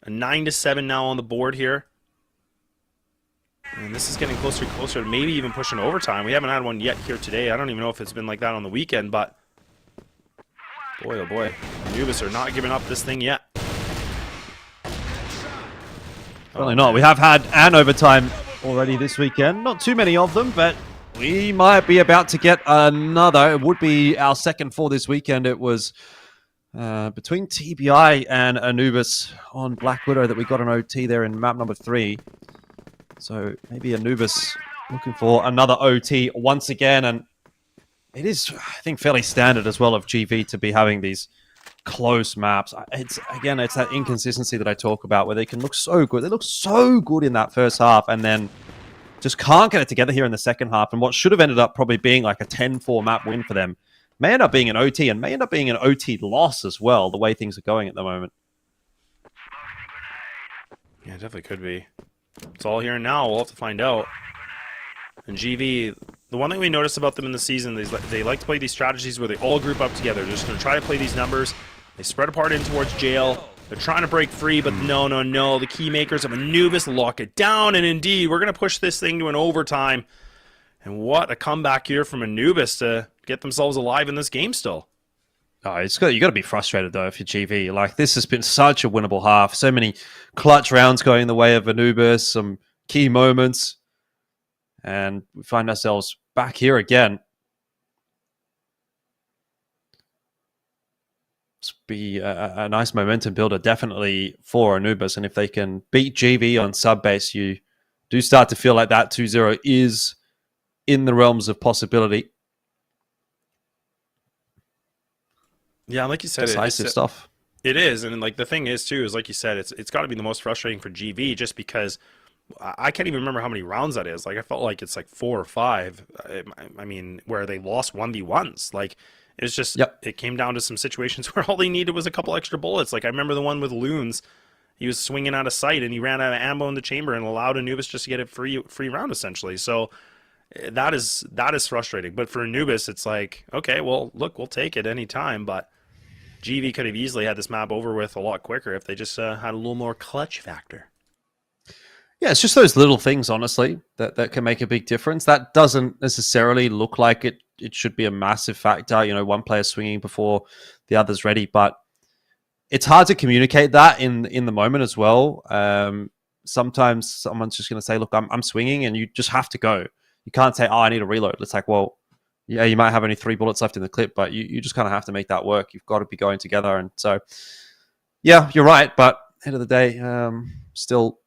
A 9-7 now on the board here. And this is getting closer and closer to maybe even pushing overtime. We haven't had one yet here today. I don't even know if it's been like that on the weekend, but... Boy, oh boy. Anubis are not giving up this thing yet. Probably not. We have had an overtime already this weekend. Not too many of them, but we might be about to get another. It would be our second for this weekend. It was between TBI and Anubis on Black Widow that we got an OT there in map number 3. So maybe Anubis looking for another OT once again, and it is, I think, fairly standard as well of GV to be having these close maps. It's that inconsistency that I talk about, where they can look so good. They look so good in that first half, and then just can't get it together here in the second half. And what should have ended up probably being like a 10-4 map win for them may end up being an OT, and may end up being an OT loss as well, the way things are going at the moment. Yeah, it definitely could be. It's all here and now. We'll have to find out. And GV, the one thing we noticed about them in the season is they like to play these strategies where they all group up together. They're just going to try to play these numbers. They spread apart in towards jail. They're trying to break free, but no. The key makers of Anubis lock it down. And indeed, we're going to push this thing to an overtime. And what a comeback here from Anubis to get themselves alive in this game still. Oh, you got to be frustrated, though, if you're GV. Like, this has been such a winnable half. So many clutch rounds going the way of Anubis, some key moments. And we find ourselves back here again. It's be a nice momentum builder, definitely, for Anubis. And if they can beat GV on sub base, you do start to feel like that 2-0 is in the realms of possibility. Yeah, like you said, Decisive stuff. It is, and like the thing is too is like you said, it's got to be the most frustrating for GV just because I can't even remember how many rounds that is. Like I felt like it's like 4 or 5. I mean, where they lost 1v1s. Like it's just it came down to some situations where all they needed was a couple extra bullets. Like I remember the one with Loons. He was swinging out of sight and he ran out of ammo in the chamber and allowed Anubis just to get a free round essentially. So that is frustrating. But for Anubis, it's like, okay, well, look, we'll take it any time, but GV could have easily had this map over with a lot quicker if they just had a little more clutch factor. Yeah, it's just those little things, honestly, that can make a big difference. That doesn't necessarily look like it should be a massive factor. You know, one player swinging before the other's ready, but it's hard to communicate that in the moment as well. Sometimes someone's just going to say, look, I'm swinging, and you just have to go. You can't say, oh, I need a reload. It's like, well, yeah, you might have only 3 bullets left in the clip, but you just kind of have to make that work. You've got to be going together. And so, yeah, you're right. But end of the day, still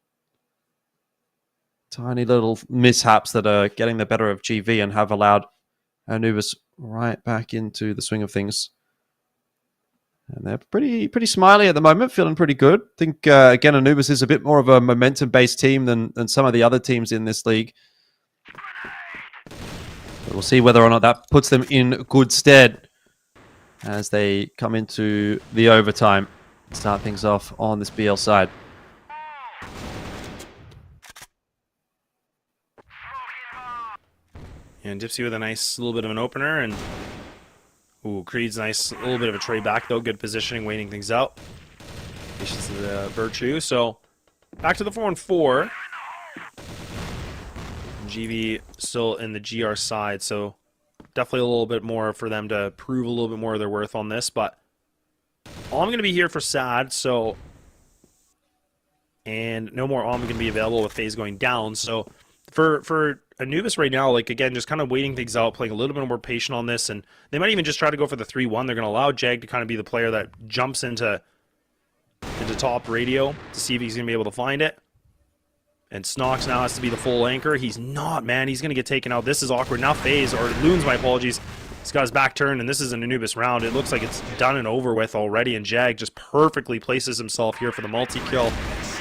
tiny little mishaps that are getting the better of GV and have allowed Anubis right back into the swing of things. And they're pretty smiley at the moment, feeling pretty good. I think, again, Anubis is a bit more of a momentum-based team than some of the other teams in this league. But we'll see whether or not that puts them in good stead as they come into the overtime and start things off on this BL side. And Dipsy with a nice little bit of an opener, and ooh, Creed's nice little bit of a trade back though. Good positioning, waiting things out. This is the Virtue. So back to the 4-on-4. GV still in the GR side, so definitely a little bit more for them to prove a little bit more of their worth on this. But I'm going to be here for SAD, so and no more going to be available with phase going down. So for Anubis right now, like again, just kind of waiting things out, playing a little bit more patient on this, and they might even just try to go for the 3-1. They're going to allow Jag to kind of be the player that jumps into top radio to see if he's going to be able to find it. And Snox now has to be the full anchor. He's not, man. He's going to get taken out. This is awkward. Now FaZe, or Loons, my apologies. He's got his back turned, and this is an Anubis round. It looks like it's done and over with already, and Jag just perfectly places himself here for the multi-kill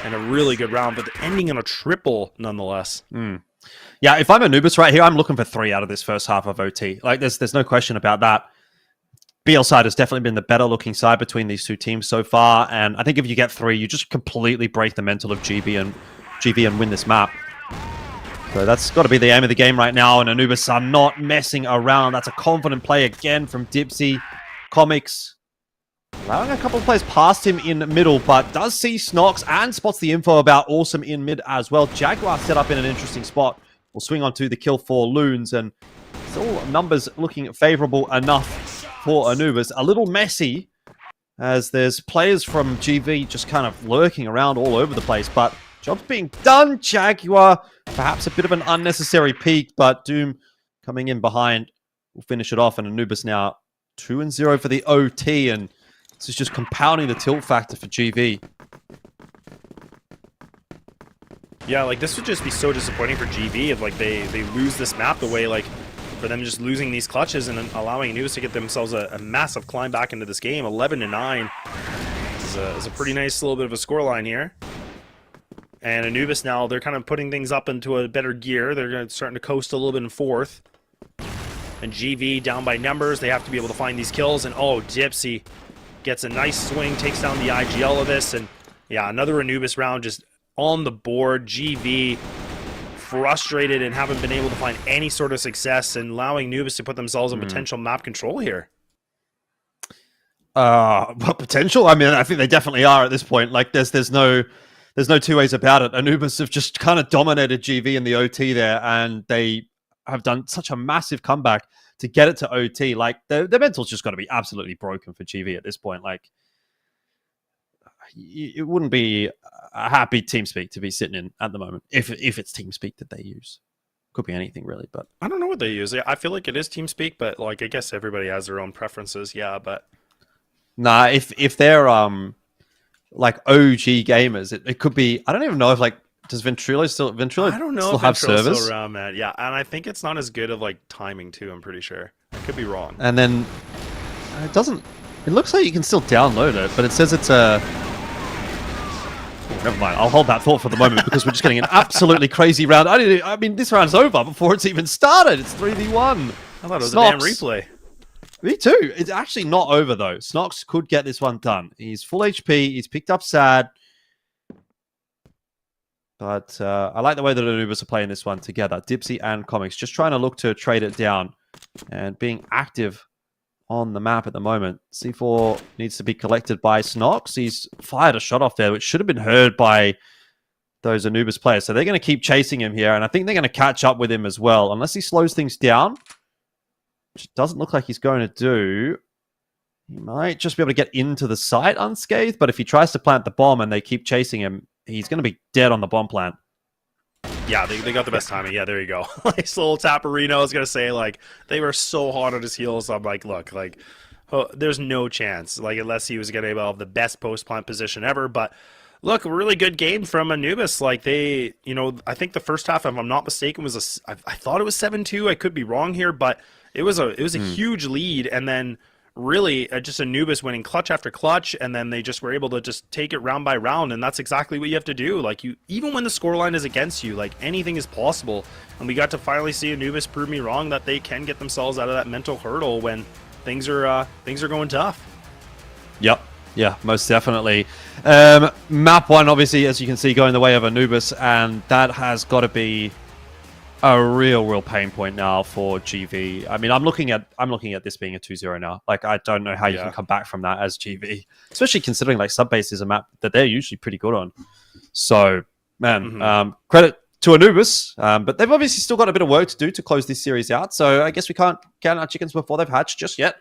and a really good round, but ending in a triple nonetheless. Yeah, if I'm Anubis right here, I'm looking for 3 out of this first half of OT. Like, there's no question about that. BL side has definitely been the better looking side between these two teams so far, and I think if you get 3, you just completely break the mental of GV and win this map. So that's got to be the aim of the game right now, and Anubis are not messing around. That's a confident play again from Dipsy. Comics allowing a couple of players past him in middle, but does see Snox and spots the info about Awesome in mid as well. Jaguar set up in an interesting spot. We'll swing on to the kill for Loons, and still numbers looking favorable enough for Anubis. A little messy, as there's players from GV just kind of lurking around all over the place, but job's being done. Jaguar, perhaps a bit of an unnecessary peek, but Doom coming in behind will finish it off, and Anubis now 2-0 for the OT, and this is just compounding the tilt factor for GV. Yeah, like this would just be so disappointing for GV if like they lose this map the way, like for them just losing these clutches and allowing Anubis to get themselves a massive climb back into this game. 11-9 is a pretty nice little bit of a scoreline here. And Anubis now, they're kind of putting things up into a better gear. They're starting to coast a little bit in 4th. And GV down by numbers. They have to be able to find these kills. And oh, Dipsy gets a nice swing, takes down the IGL of this. And yeah, another Anubis round just on the board. GV frustrated and haven't been able to find any sort of success, and allowing Anubis to put themselves in potential map control here. What potential? I mean, I think they definitely are at this point. Like, there's no two ways about it. Anubis have just kind of dominated GV in the OT there, and they have done such a massive comeback to get it to OT. Like, their mental's just got to be absolutely broken for GV at this point. Like, it wouldn't be a happy TeamSpeak to be sitting in at the moment if it's TeamSpeak that they use. Could be anything really, but I don't know what they use. I feel like it is TeamSpeak, but like I guess everybody has their own preferences. Yeah, but nah, if they're like OG gamers, it could be. I don't even know if like does Ventrilo still I don't know still if have Ventrill's servers? still around, man. Yeah, and I think it's not as good of like timing too. I'm pretty sure. I could be wrong. And then it doesn't. It looks like you can still download it, but it says it's a. Oh, never mind. I'll hold that thought for the moment because we're just getting an absolutely crazy round. I mean, this round's over before it's even started. It's 3v1. I thought it was Snox. a damn replay. Me too. It's actually not over though. Snox could get this one done. He's full HP. He's picked up Sad. But I like the way that Anubis are playing this one together. Dipsy and Comics just trying to look to trade it down and being active on the map at the moment. C4 needs to be collected by Snox. He's fired a shot off there, which should have been heard by those Anubis players. So they're going to keep chasing him here, and I think they're going to catch up with him as well, unless he slows things down, which doesn't look like he's going to do. He might just be able to get into the site unscathed, but if he tries to plant the bomb and they keep chasing him, he's going to be dead on the bomb plant. Yeah, they got the best timing. Yeah, there you go. Nice little taparino. I was going to say, like, they were so hot on his heels. I'm like, look, like, oh, there's no chance, like, unless he was going to have the best post-plant position ever. But, look, a really good game from Anubis. Like, they, you know, I think the first half, if I'm not mistaken, was I thought it was 7-2. I could be wrong here, but it was a huge lead. And then really just Anubis winning clutch after clutch, and then they just were able to just take it round by round, and that's exactly what you have to do. Like, you, even when the scoreline is against you, like, anything is possible. And we got to finally see Anubis prove me wrong that they can get themselves out of that mental hurdle when things are going tough. Yep. Yeah, most definitely. Map 1, obviously, as you can see, going the way of Anubis, and that has got to be a real pain point now for GV. I mean, I'm looking at this being a 2-0 now. Like, I don't know how you can come back from that as GV, especially considering like Subbase is a map that they're usually pretty good on. So, man, credit to Anubis, but they've obviously still got a bit of work to do to close this series out. So I guess we can't count our chickens before they've hatched just yet.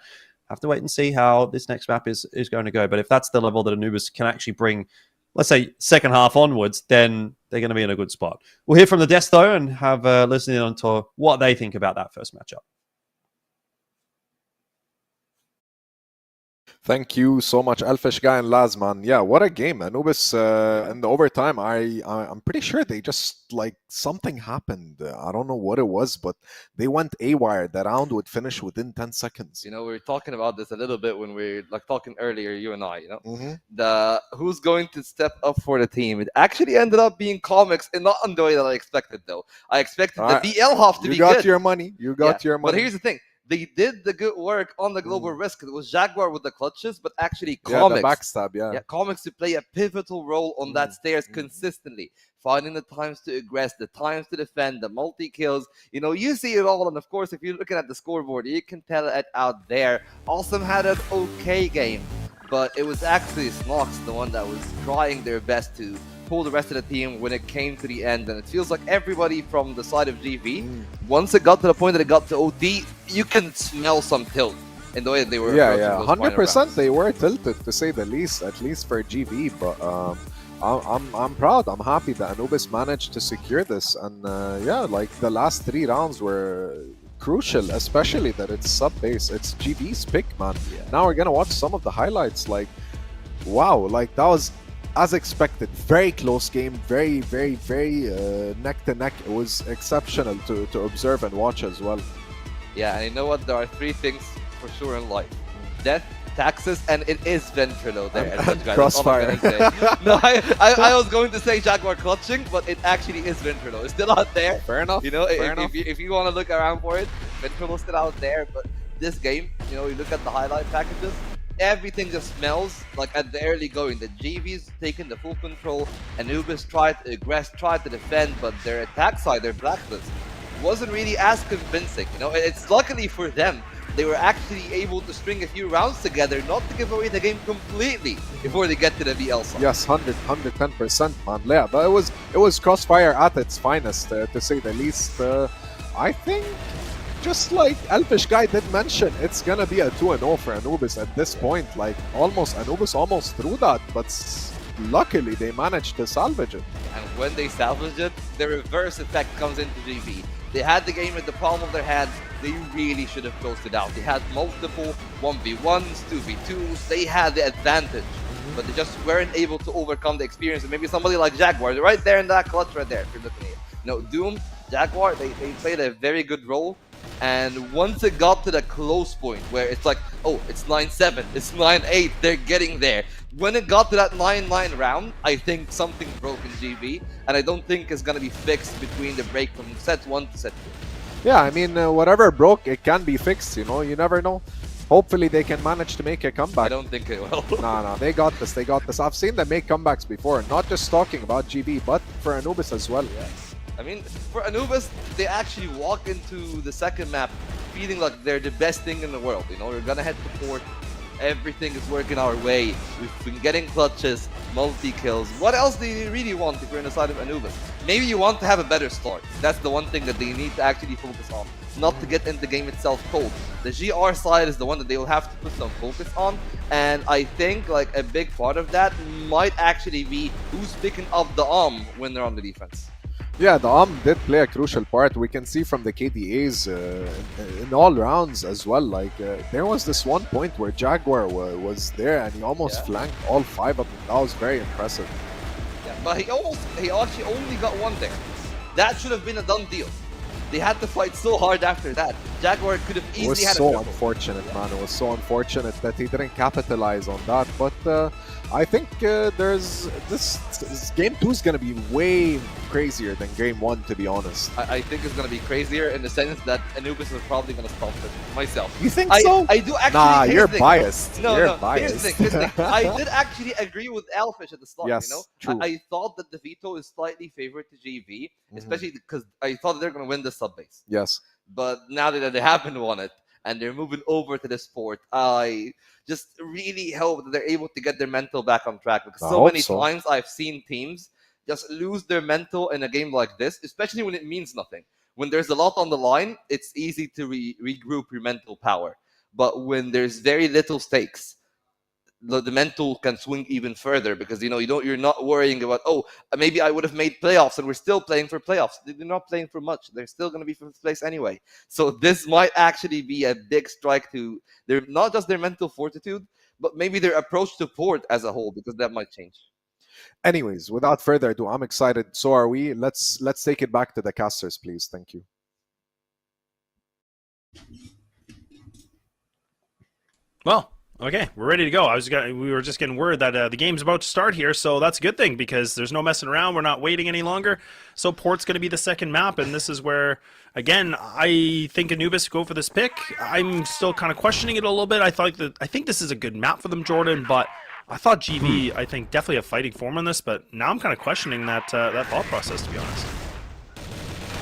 Have to wait and see how this next map is going to go. But if that's the level that Anubis can actually bring, let's say second half onwards, then they're going to be in a good spot. We'll hear from the Death though and have a listen in on to what they think about that first matchup. Thank you so much, Elfish Guy and Lazman. Yeah, what a game. Anubis in the overtime, I'm pretty sure they just, like, something happened. I don't know what it was, but they went AWire. The round would finish within 10 seconds. You know, we were talking about this a little bit when we were like talking earlier, you and I, you know, the who's going to step up for the team. It actually ended up being Comics, and not in the way that I expected, though. I expected the BL half to be good. You got your money. You got your money. But here's the thing. They did the good work on the global risk. It was Jaguar with the clutches, but actually Comics. The backstab, yeah. Comics to play a pivotal role on that stairs consistently, finding the times to aggress, the times to defend, the multi-kills. You know, you see it all, and of course, if you're looking at the scoreboard, you can tell it out there. Awesome had an okay game, but it was actually Snox, the one that was trying their best to pull the rest of the team when it came to the end, and it feels like everybody from the side of GV, once it got to the point that it got to OT, you can smell some tilt in the way that they were. Yeah, 100% they were tilted, to say the least, at least for GV. But I'm proud. I'm happy that Anubis managed to secure this, and yeah, like the last 3 rounds were crucial, especially that it's sub-base. It's GV's pick, man. Now we're gonna watch some of the highlights. Like, wow, like that was as expected. Very close game, very neck to neck. It was exceptional to observe and watch as well. Yeah, and you know what? There are 3 things for sure in life: death, taxes, and it is Ventrilo there. Crossfire. No, I was going to say Jaguar clutching, but it actually is Ventrilo. It's still out there. Fair enough. You know, if you want to look around for it, Ventrilo's still out there. But this game, you know, you look at the highlight packages, everything just smells like at the early going. The GV's taking the full control. Anubis tried to aggress, tried to defend, but their attack side, their blacklist, wasn't really as convincing. You know, it's luckily for them, they were actually able to string a few rounds together, not to give away the game completely before they get to the VL side. Yes, 110%, man. Yeah, but it was Crossfire at its finest, to say the least. I think, just like Elfish Guy did mention, it's gonna be a 2-0 for Anubis at this point. Like, Anubis almost threw that, but luckily they managed to salvage it. And when they salvage it, the reverse effect comes into GV. They had the game at the palm of their hands. They really should have closed it out. They had multiple 1v1s, 2v2s. They had the advantage, but they just weren't able to overcome the experience. And maybe somebody like Jaguar, right there in that clutch right there, if you're looking at it. No, Doom, Jaguar, they played a very good role. And once it got to the close point where it's like, oh, it's 9-7, it's 9-8, they're getting there. When it got to that 9-9 round, I think something broke in GB, and I don't think it's going to be fixed between the break from set 1 to set 2. Yeah, I mean, whatever broke, it can be fixed, you know, you never know. Hopefully they can manage to make a comeback. I don't think it will. No, they got this, they got this. I've seen them make comebacks before, not just talking about GB, but for Anubis as well. Yeah. I mean, for Anubis, they actually walk into the second map feeling like they're the best thing in the world. You know, we're gonna head to port. Everything is working our way. We've been getting clutches, multi-kills. What else do you really want if you're in the side of Anubis? Maybe you want to have a better start. That's the one thing that they need to actually focus on. Not to get in the game itself cold. The GR side is the one that they will have to put some focus on. And I think like a big part of that might actually be who's picking up the when they're on the defense. Yeah, the did play a crucial part. We can see from the KDAs in all rounds as well. Like there was this one point where Jaguar was there and he almost flanked all 5 of them. That was very impressive. Yeah, but he actually only got one there. That should have been a done deal. They had to fight so hard after that. Jaguar could have easily had a triple. It was so unfortunate, man. It was so unfortunate that he didn't capitalize on that. But I think there's this game 2 is going to be way crazier than game 1, to be honest. I think it's going to be crazier in the sense that Anubis is probably going to stop it myself. You think so? I do actually. Nah, you're biased. You're biased. Here's the thing. I did actually agree with Alfish at the start. Yes, you know, true. I thought that the veto is slightly favored to GB, especially because I thought they're going to win the sub base. Yes. But now that they haven't won it and they're moving over to the sport, I just really hope that they're able to get their mental back on track, because so many times I've seen teams just lose their mental in a game like this, especially when it means nothing. When there's a lot on the line, it's easy to regroup your mental power. But when there's very little stakes, the mental can swing even further, because you're not worrying about, oh, maybe I would have made playoffs, and we're still playing for playoffs. They're not playing for much. They're still going to be 5th place anyway. So this might actually be a big strike to their, not just their mental fortitude, but maybe their approach to port as a whole, because that might change. Anyways, without further ado, I'm excited. So are we. Let's take it back to the casters, please. Thank you. Well, okay, we're ready to go. We were just getting word that the game's about to start here, so that's a good thing, because there's no messing around. We're not waiting any longer. So port's going to be the second map, and this is where, again, I think Anubis go for this pick. I'm still kind of questioning it a little bit. I think this is a good map for them, Jordan, but I thought GB, I think, definitely a fighting form on this, but now I'm kind of questioning that thought process, to be honest.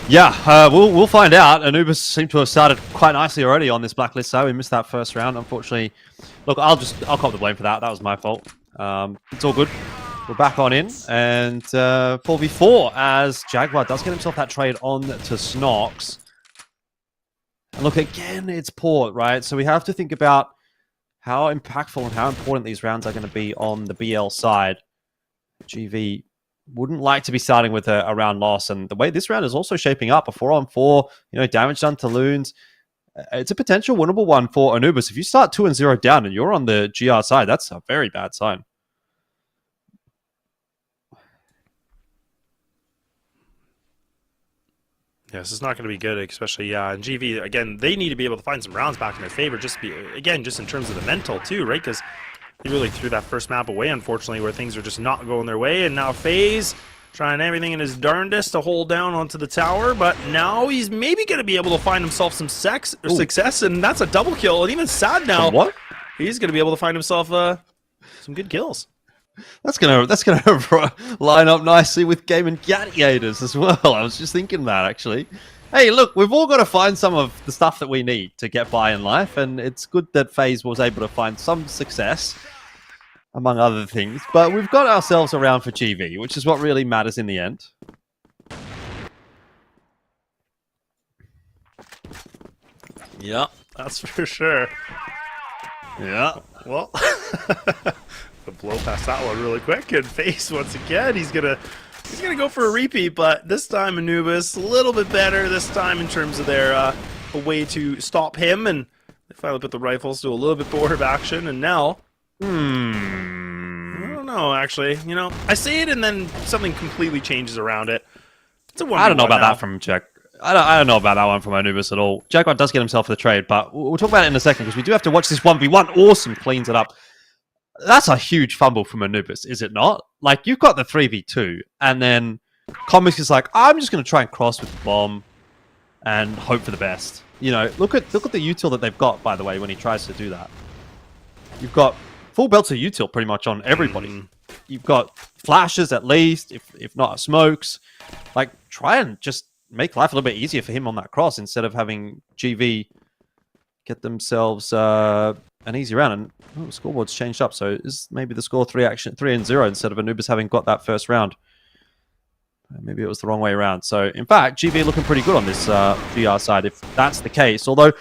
Yeah, we'll find out. Anubis seem to have started quite nicely already on this blacklist, so we missed that first round, unfortunately. Look, I'll cop the blame for that. That was my fault. It's all good. We're back on in, and 4v4 as Jaguar does get himself that trade on to Snox. And look, again, it's port, right? So we have to think about how impactful and how important these rounds are going to be on the BL side. GV wouldn't like to be starting with a round loss, and the way this round is also shaping up, a 4-on-4, damage done to Loons, it's a potential winnable one for Anubis. If you start 2-0 down and you're on the GR side, that's a very bad sign. Yeah, this is not going to be good, especially, and GV, again, they need to be able to find some rounds back in their favor, just in terms of the mental, too, right? Because they really threw that first map away, unfortunately, where things are just not going their way, and now FaZe trying everything in his darndest to hold down onto the tower, but now he's maybe going to be able to find himself some success, and that's a double kill, and even Sad now, he's going to be able to find himself some good kills. That's gonna line up nicely with Gaimin Gladiators as well. I was just thinking that, actually. Hey, look, we've all got to find some of the stuff that we need to get by in life, and it's good that FaZe was able to find some success, among other things. But we've got ourselves around for GV, which is what really matters in the end. Yeah, that's for sure. Yeah, well, the blow past that one really quick, and FaZe once again, he's gonna He's going to go for a repeat, but this time Anubis a little bit better this time in terms of their a way to stop him, and they finally put the rifles to a little bit more of action, and now... I don't know, actually. You know, I say it and then something completely changes around it. It's a 1v1 I don't know about now. that from Jack. I don't know about that one from Anubis at all. Jaguar does get himself for the trade, but we'll talk about it in a second because we do have to watch this 1v1. Awesome, cleans it up. That's a huge fumble from Anubis, is it not? Like, you've got the 3v2, and then Comics is like, I'm just going to try and cross with the bomb and hope for the best. You know, look at the util that they've got, by the way, when he tries to do that. You've got full belts of util pretty much on everybody. You've got flashes at least, if not smokes. Like, try and just make life a little bit easier for him on that cross instead of having GV get themselves an easy round. And the scoreboard's changed up, so is maybe the score 3-0 instead of Anubis having got that first round. Maybe it was the wrong way around. So, in fact, GV looking pretty good on this GR side, if that's the case. Although,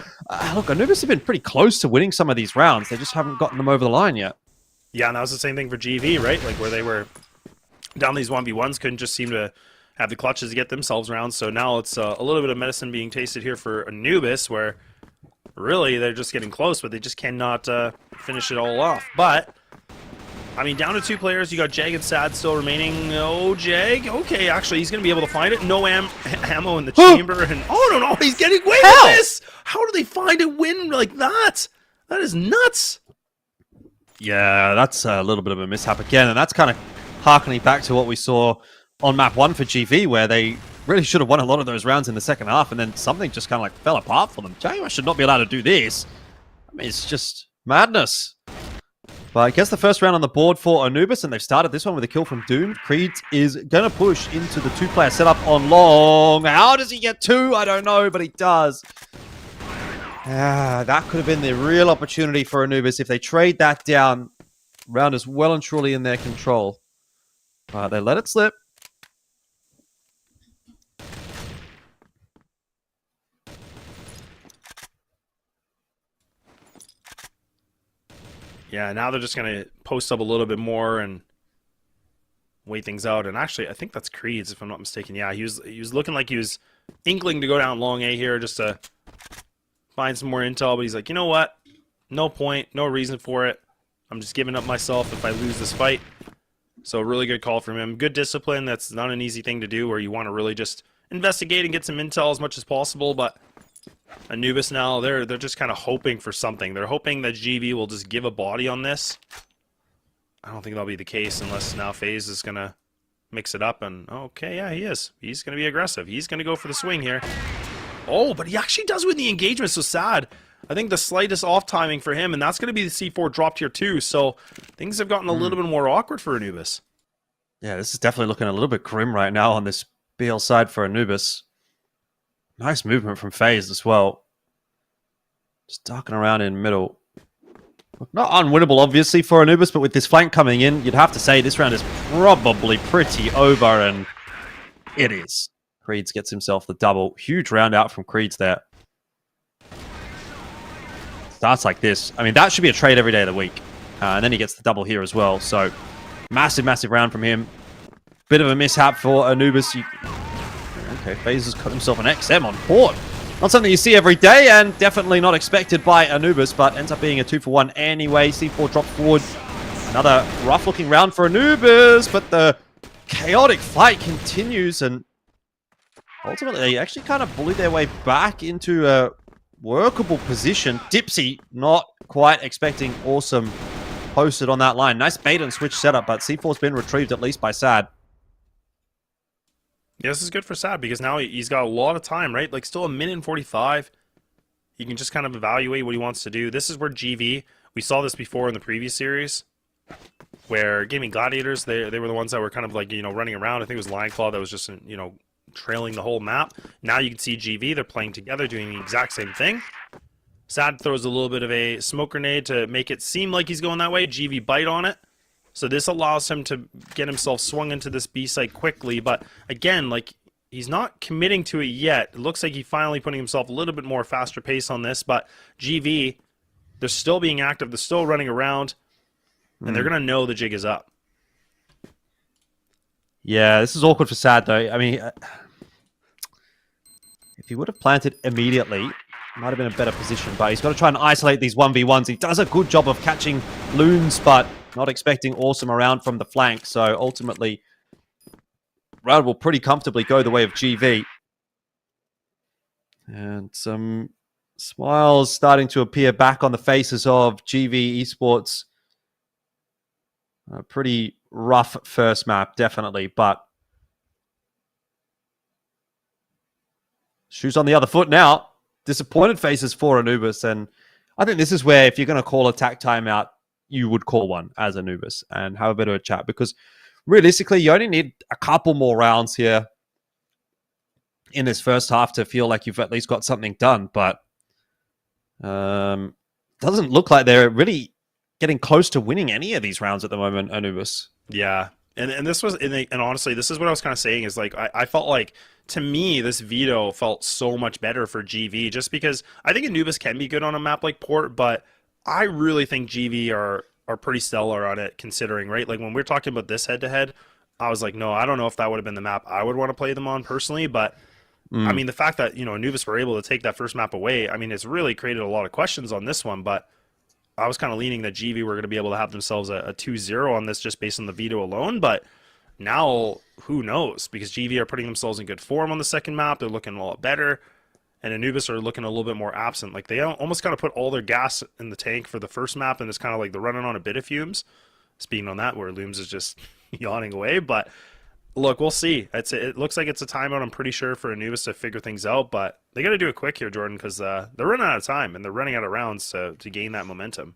look, Anubis have been pretty close to winning some of these rounds. They just haven't gotten them over the line yet. Yeah, and that was the same thing for GV, right? Like, where they were down these 1v1s, couldn't just seem to have the clutches to get themselves rounds. So now it's a little bit of medicine being tasted here for Anubis, where really they're just getting close, but they just cannot finish it all off. But... I mean, down to 2 players. You got Jag and Sad still remaining. Oh, Jag. Okay, actually, he's going to be able to find it. No ammo in the chamber. And oh, no, he's getting away with this. How do they find a win like that? That is nuts. Yeah, that's a little bit of a mishap again. And that's kind of harkening back to what we saw on map 1 for GV, where they really should have won a lot of those rounds in the second half. And then something just kind of like fell apart for them. Jaguar should not be allowed to do this. I mean, it's just madness. But I guess the first round on the board for Anubis, and they've started this one with a kill from Doom. Creed is going to push into the 2-player setup on long. How does he get 2? I don't know, but he does. That could have been the real opportunity for Anubis. If they trade that down, round is well and truly in their control. But they let it slip. Yeah, now they're just going to post up a little bit more and wait things out. And actually, I think that's Creed's, if I'm not mistaken. Yeah, he was looking like he was inkling to go down long A here just to find some more intel. But he's like, you know what? No point, no reason for it. I'm just giving up myself if I lose this fight. So a really good call from him. Good discipline. That's not an easy thing to do where you want to really just investigate and get some intel as much as possible. But Anubis now, they're just kind of hoping for something. They're hoping that GV will just give a body on this. I don't think that'll be the case unless now FaZe is going to mix it up. And okay, yeah, he is. He's going to be aggressive. He's going to go for the swing here. Oh, but he actually does win the engagement, so Sad. I think the slightest off timing for him, and that's going to be the C4 drop tier 2. So things have gotten a little bit more awkward for Anubis. Yeah, this is definitely looking a little bit grim right now on this BL side for Anubis. Nice movement from FaZe as well. Just darking around in middle. Not unwinnable, obviously, for Anubis, but with this flank coming in, you'd have to say this round is probably pretty over, and it is. Creeds gets himself the double. Huge round out from Creeds there. Starts like this. I mean, that should be a trade every day of the week. And then he gets the double here as well. So, massive, massive round from him. Bit of a mishap for Anubis. Okay, FaZe has got himself an XM on board. Not something you see every day, and definitely not expected by Anubis, but ends up being a 2-for-1 anyway. C4 dropped forward. Another rough-looking round for Anubis, but the chaotic fight continues, and ultimately they actually kind of bullied their way back into a workable position. Dipsy not quite expecting awesome posted on that line. Nice bait and switch setup, but C4's been retrieved at least by Sad. Yeah, this is good for Sad because now he's got a lot of time, right? Like still 1:45. He can just kind of evaluate what he wants to do. This is where GV, we saw this before in the previous series, where Gaimin Gladiators, they were the ones that were kind of like, you know, running around. I think it was Lion Claw that was just, you know, trailing the whole map. Now you can see GV, they're playing together, doing the exact same thing. Sad throws a little bit of a smoke grenade to make it seem like he's going that way. GV bite on it. So this allows him to get himself swung into this B site quickly. But again, like, he's not committing to it yet. It looks like he's finally putting himself a little bit more faster pace on this. But GV, they're still being active. They're still running around. And they're going to know the jig is up. Yeah, this is awkward for Sad, though. I mean, if he would have planted immediately, might have been a better position, but he's got to try and isolate these 1v1s. He does a good job of catching loons, but not expecting awesome around from the flank. So ultimately, round will pretty comfortably go the way of GV. And some smiles starting to appear back on the faces of GV Esports. A pretty rough first map, definitely, but shoes on the other foot now. Disappointed faces for Anubis, and I think this is where if you're going to call a tack timeout, you would call one as Anubis and have a bit of a chat, because realistically, you only need a couple more rounds here in this first half to feel like you've at least got something done, but doesn't look like they're really getting close to winning any of these rounds at the moment, Anubis. Yeah. And this was, and honestly, this is what I was kind of saying is like, I felt like, to me, this veto felt so much better for GV, just because I think Anubis can be good on a map like Port, but I really think GV are pretty stellar on it, considering, right? Like when we're talking about this head-to-head, I was like, no, I don't know if that would have been the map I would want to play them on personally, but I mean, the fact that, Anubis were able to take that first map away, I mean, it's really created a lot of questions on this one, but I was kind of leaning that GV were going to be able to have themselves a 2-0 on this just based on the veto alone, but now who knows? Because GV are putting themselves in good form on the second map. They're looking a lot better, and Anubis are looking a little bit more absent. Like they almost kind of put all their gas in the tank for the first map, and it's kind of like they're running on a bit of fumes. Speaking on that, where Looms is just yawning away, but look, we'll see. It looks like it's a timeout, I'm pretty sure, for Anubis to figure things out, but they got to do it quick here, Jordan, because they're running out of time, and they're running out of rounds to gain that momentum.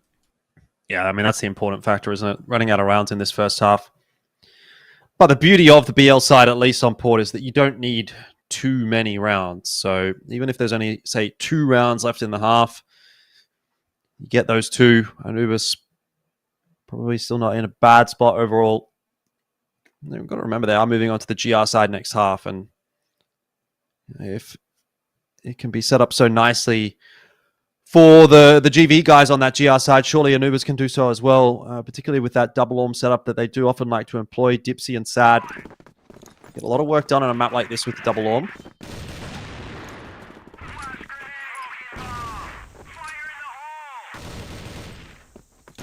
Yeah, I mean, that's the important factor, isn't it? Running out of rounds in this first half. But the beauty of the BL side, at least on Port, is that you don't need too many rounds. So even if there's only, say, 2 rounds left in the half, you get those 2. Anubis probably still not in a bad spot overall. We've got to remember they are moving on to the GR side next half, and if it can be set up so nicely for the GV guys on that GR side, surely Anubis can do so as well, particularly with that double orm setup that they do often like to employ. Dipsy and Sad get a lot of work done on a map like this with the double orm.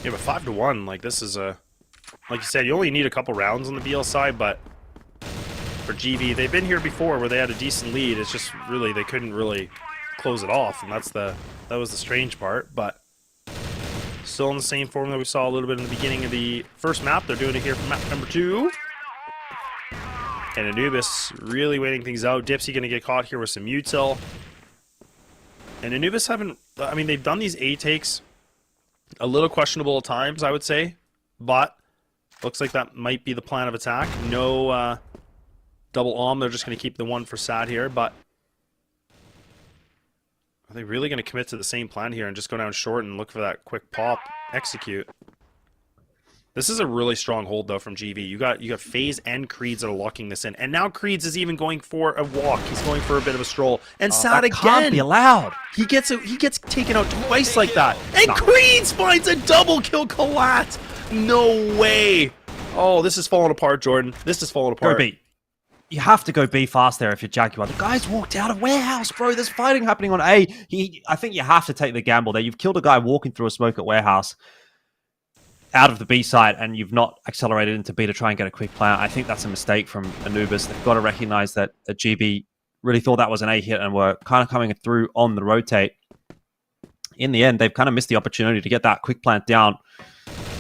Yeah, but 5-1, like this is a... Like you said, you only need a couple rounds on the BL side, but for GV, they've been here before where they had a decent lead. It's just really, they couldn't really close it off, and that was the strange part, but still in the same form that we saw a little bit in the beginning of the first map. They're doing it here for map number 2. And Anubis really waiting things out. Dipsy going to get caught here with some util. And Anubis haven't, I mean, they've done these A takes a little questionable at times, I would say, but looks like that might be the plan of attack. No double Om. They're just going to keep the one for Sad here, but are they really going to commit to the same plan here and just go down short and look for that quick pop, execute? This is a really strong hold, though, from GV. You got FaZe and Creeds that are locking this in. And now Creeds is even going for a walk. He's going for a bit of a stroll. And Sad that again. Can't be allowed. He gets taken out twice like that. And Creeds finds a double kill collat. No way. Oh, this is falling apart, Jordan. This is falling apart. Go B. You have to go B fast there if you're Jaguar. The guy's walked out of warehouse, bro. There's fighting happening on A. I think you have to take the gamble there. You've killed a guy walking through a smoke at warehouse out of the B side, and you've not accelerated into B to try and get a quick play. I think that's a mistake from Anubis. They've got to recognize that GB really thought that was an A hit and were kind of coming through on the rotate. In the end, they've kind of missed the opportunity to get that quick plant down.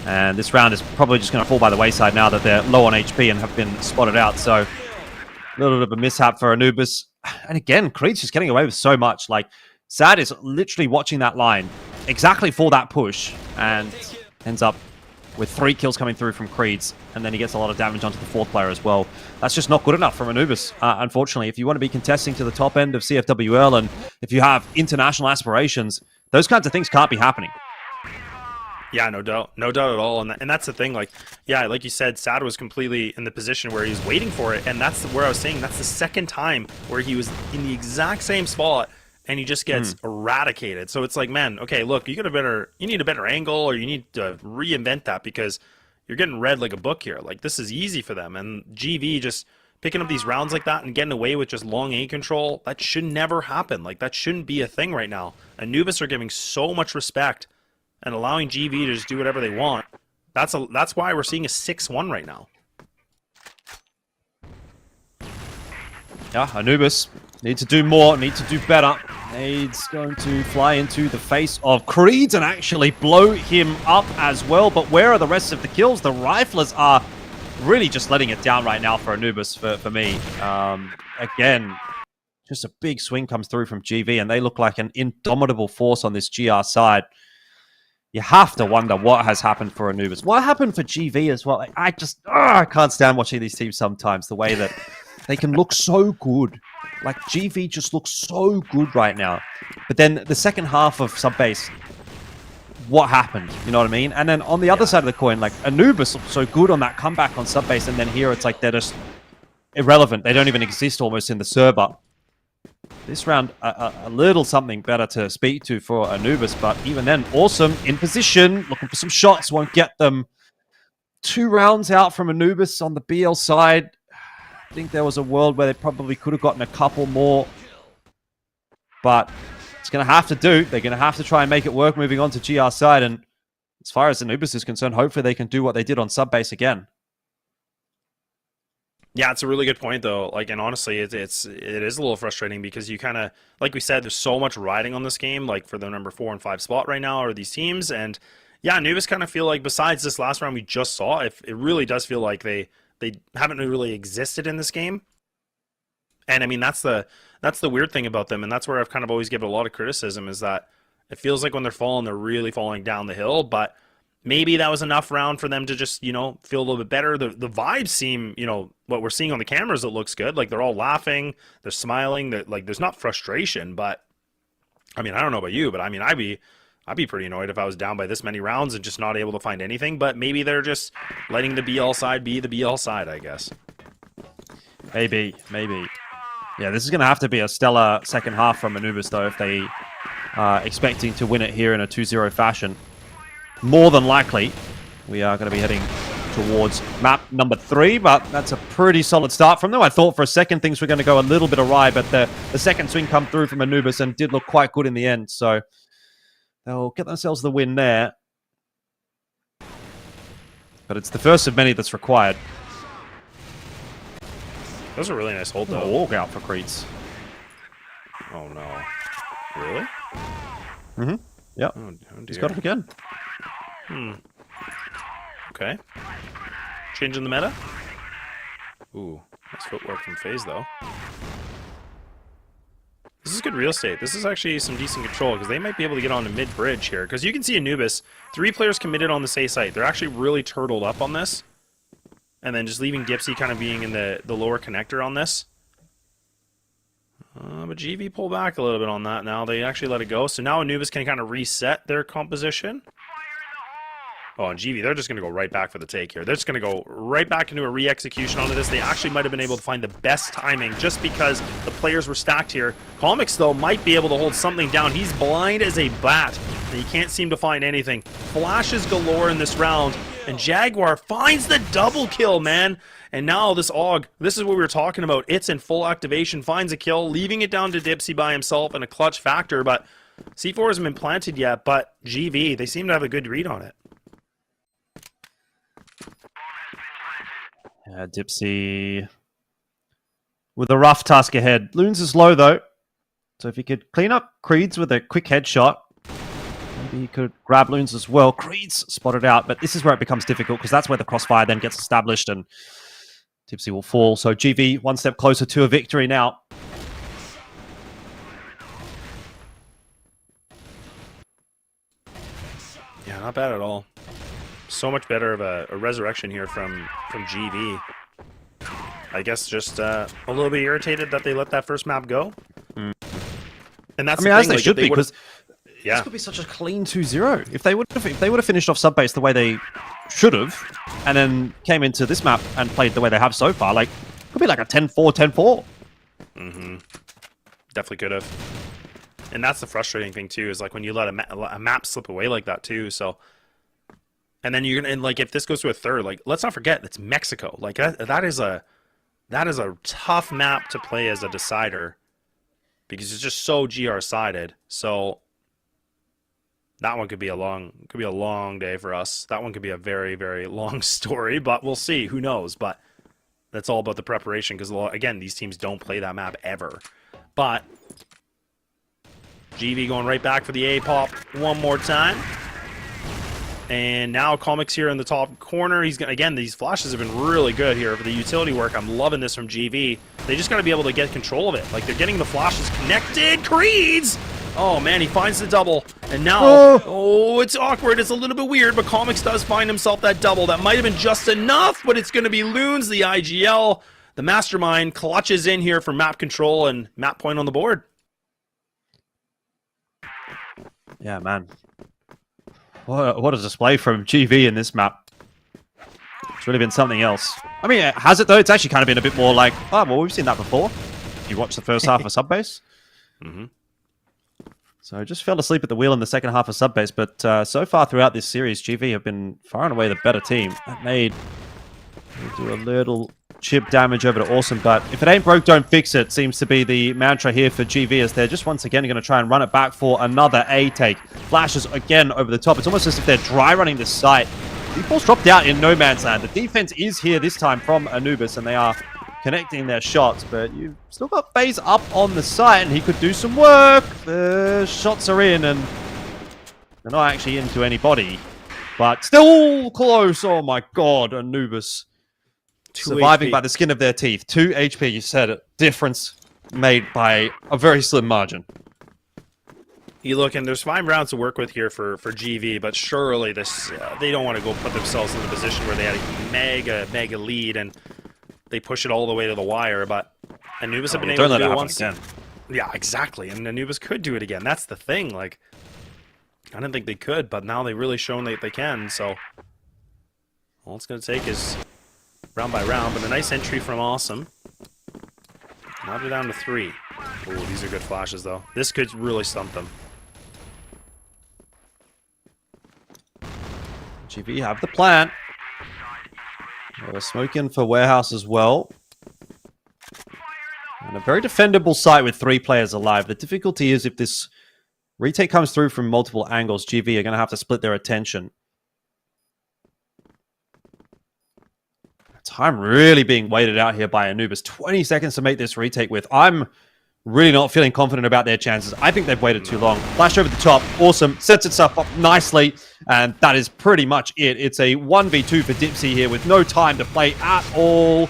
And this round is probably just going to fall by the wayside now that they're low on HP and have been spotted out. So a little bit of a mishap for Anubis. And again, Creed's just getting away with so much. Like, Sad is literally watching that line exactly for that push and ends up with 3 kills coming through from Creeds, and then he gets a lot of damage onto the 4th player as well. That's just not good enough from Anubis, unfortunately. If you want to be contesting to the top end of CFWL, and if you have international aspirations, those kinds of things can't be happening. Yeah, no doubt at all. And that's the thing, like, yeah, like you said, Sad was completely in the position where he was waiting for it, and that's where I was saying that's the second time where he was in the exact same spot, and he just gets eradicated. So it's like, man, okay, look, you need a better angle, or you need to reinvent that, because you're getting read like a book here. Like, this is easy for them. And GV just picking up these rounds like that and getting away with just long A control, that should never happen. Like, that shouldn't be a thing right now. Anubis are giving so much respect and allowing GV to just do whatever they want. That's why we're seeing a 6-1 right now. Yeah, Anubis need to do more, need to do better. Nade's going to fly into the face of Creeds and actually blow him up as well. But where are the rest of the kills? The riflers are really just letting it down right now for Anubis, for me. Again, just a big swing comes through from GV, and they look like an indomitable force on this GR side. You have to wonder what has happened for Anubis. What happened for GV as well? I can't stand watching these teams sometimes, the way that they can look so good. Like, GV just looks so good right now. But then the second half of Subbase, what happened? You know what I mean? And then on the other side of the coin, like, Anubis looked so good on that comeback on Subbase, and then here it's like they're just irrelevant. They don't even exist almost in the server. This round, a little something better to speak to for Anubis, but even then, awesome in position, looking for some shots, won't get them. 2 rounds out from Anubis on the BL side. I think there was a world where they probably could have gotten a couple more, but it's going to have to do. They're going to have to try and make it work moving on to GR side, and as far as Anubis is concerned, hopefully they can do what they did on Subbase again. Yeah, it's a really good point, though. Like, and honestly, it is a little frustrating because you kind of, like we said, there's so much riding on this game, like for the number 4 and 5 spot right now are these teams. And yeah, Anubis kind of feel like, besides this last round we just saw, it really does feel like they haven't really existed in this game. And I mean, that's the weird thing about them, and that's where I've kind of always given a lot of criticism, is that it feels like when they're falling, they're really falling down the hill. But maybe that was enough round for them to just, you know, feel a little bit better. The vibes seem, you know, what we're seeing on the cameras, it looks good. Like, they're all laughing, they're smiling, like, there's not frustration. But I mean, I don't know about you, but I mean, I'd be pretty annoyed if I was down by this many rounds and just not able to find anything. But maybe they're just letting the BL side be the BL side, I guess. Maybe. Yeah, this is going to have to be a stellar second half from Anubis, though, if they are expecting to win it here in a 2-0 fashion. More than likely, we are going to be heading towards map number 3, but that's a pretty solid start from them. I thought for a second things were going to go a little bit awry, but the second swing come through from Anubis and did look quite good in the end, so they'll get themselves the win there. But it's the first of many that's required. That was a really nice hold, though. A walk out for Creeds. Oh, no. Really? Mm-hmm. Yep. Oh, dear. He's got it again. Okay. Changing the meta. Ooh, nice footwork from FaZe, though. This is good real estate. This is actually some decent control, because they might be able to get on to mid-bridge here. Because you can see Anubis, 3 players committed on this A site. They're actually really turtled up on this. And then just leaving Dipsy kind of being in the lower connector on this. But GV pull back a little bit on that now. They actually let it go. So now Anubis can kind of reset their composition. Oh, and GV, they're just going to go right back for the take here. They're just going to go right back into a re-execution onto this. They actually might have been able to find the best timing just because the players were stacked here. Comics, though, might be able to hold something down. He's blind as a bat, and he can't seem to find anything. Flashes galore in this round, and Jaguar finds the double kill, man. And now this AUG, this is what we were talking about. It's in full activation, finds a kill, leaving it down to Dipsy by himself and a clutch factor. But C4 hasn't been planted yet, but GV, they seem to have a good read on it. Dipsy with a rough task ahead. Loons is low, though. So if he could clean up Creeds with a quick headshot, maybe he could grab Loons as well. Creeds spotted out, but this is where it becomes difficult, because that's where the crossfire then gets established and Dipsy will fall. So GV one step closer to a victory now. Yeah, not bad at all. So much better of a resurrection here from GV. I guess just a little bit irritated that they let that first map go. And that's the thing, as they like, should be, because yeah, this could be such a clean 2-0. If they would have finished off Subbase the way they should have, and then came into this map and played the way they have so far, like, it could be like a 10-4, 10-4. Mm-hmm. Definitely could have. And that's the frustrating thing too, is like when you let a map slip away like that too. So, And then you're gonna, and like if this goes to a third, like let's not forget it's Mexico. Like that is a tough map to play as a decider because it's just so GR sided. So that one could be a long day for us. That one could be a very, very long story, but we'll see. Who knows? But that's all about the preparation because again, these teams don't play that map ever. But GV going right back for the A pop one more time. And now Comics here in the top corner. He's gonna, again, these flashes have been really good here for the utility work. I'm loving this from GV. They just got to be able to get control of it. Like they're getting the flashes connected. Creeds! Oh man, he finds the double. And now, oh, it's awkward. It's a little bit weird, but Comics does find himself that double. That might have been just enough, but it's going to be Loons, the IGL. The mastermind clutches in here for map control and map point on the board. Yeah, man. What a display from GV in this map. It's really been something else. I mean, has it though? It's actually kind of been a bit more like, oh, well, we've seen that before. You watched the first half of Subbase. Mm-hmm. So just fell asleep at the wheel in the second half of Subbase, but so far throughout this series, GV have been far and away the better team. That made do a little chip damage over to Awesome, but if it ain't broke, don't fix it, seems to be the mantra here for GV, as they're just once again going to try and run it back for another A take. Flashes again over the top. It's almost as if they're dry running this site. Default's dropped out in no man's land. The defense is here this time from Anubis, and they are connecting their shots, but you've still got FaZe up on the site, and he could do some work. The shots are in, and they're not actually into anybody, but still close. Oh my god, Anubis surviving by the skin of their teeth. 2 HP, you said it. Difference made by a very slim margin. You look, and there's 5 rounds to work with here for GV, but surely this they don't want to go put themselves in the position where they had a mega lead and they push it all the way to the wire. But Anubis have been able to do it once. Again. Yeah, exactly. And Anubis could do it again. That's the thing. Like, I didn't think they could, but now they've really shown that they can. So all it's going to take is round by round, but a nice entry from Awesome. Now they're down to 3. Oh, these are good flashes, though. This could really stump them. GV have the plant. We're smoking for Warehouse as well. And a very defendable site with 3 players alive. The difficulty is if this retake comes through from multiple angles, GV are going to have to split their attention. Time really being waited out here by Anubis. 20 seconds to make this retake with. I'm really not feeling confident about their chances. I think they've waited too long. Flash over the top. Awesome. Sets itself up nicely. And that is pretty much it. It's a 1v2 for Dipsy here with no time to play at all.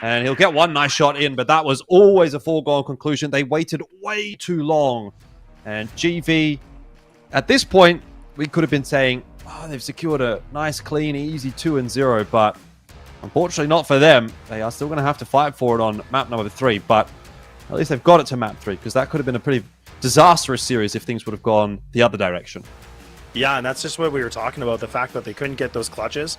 And he'll get one nice shot in, but that was always a foregone conclusion. They waited way too long. And GV, at this point, we could have been saying, oh, they've secured a nice, clean, easy 2-0, but unfortunately not for them. They are still going to have to fight for it on map number 3, but at least they've got it to map 3, because that could have been a pretty disastrous series if things would have gone the other direction. Yeah, and that's just what we were talking about, the fact that they couldn't get those clutches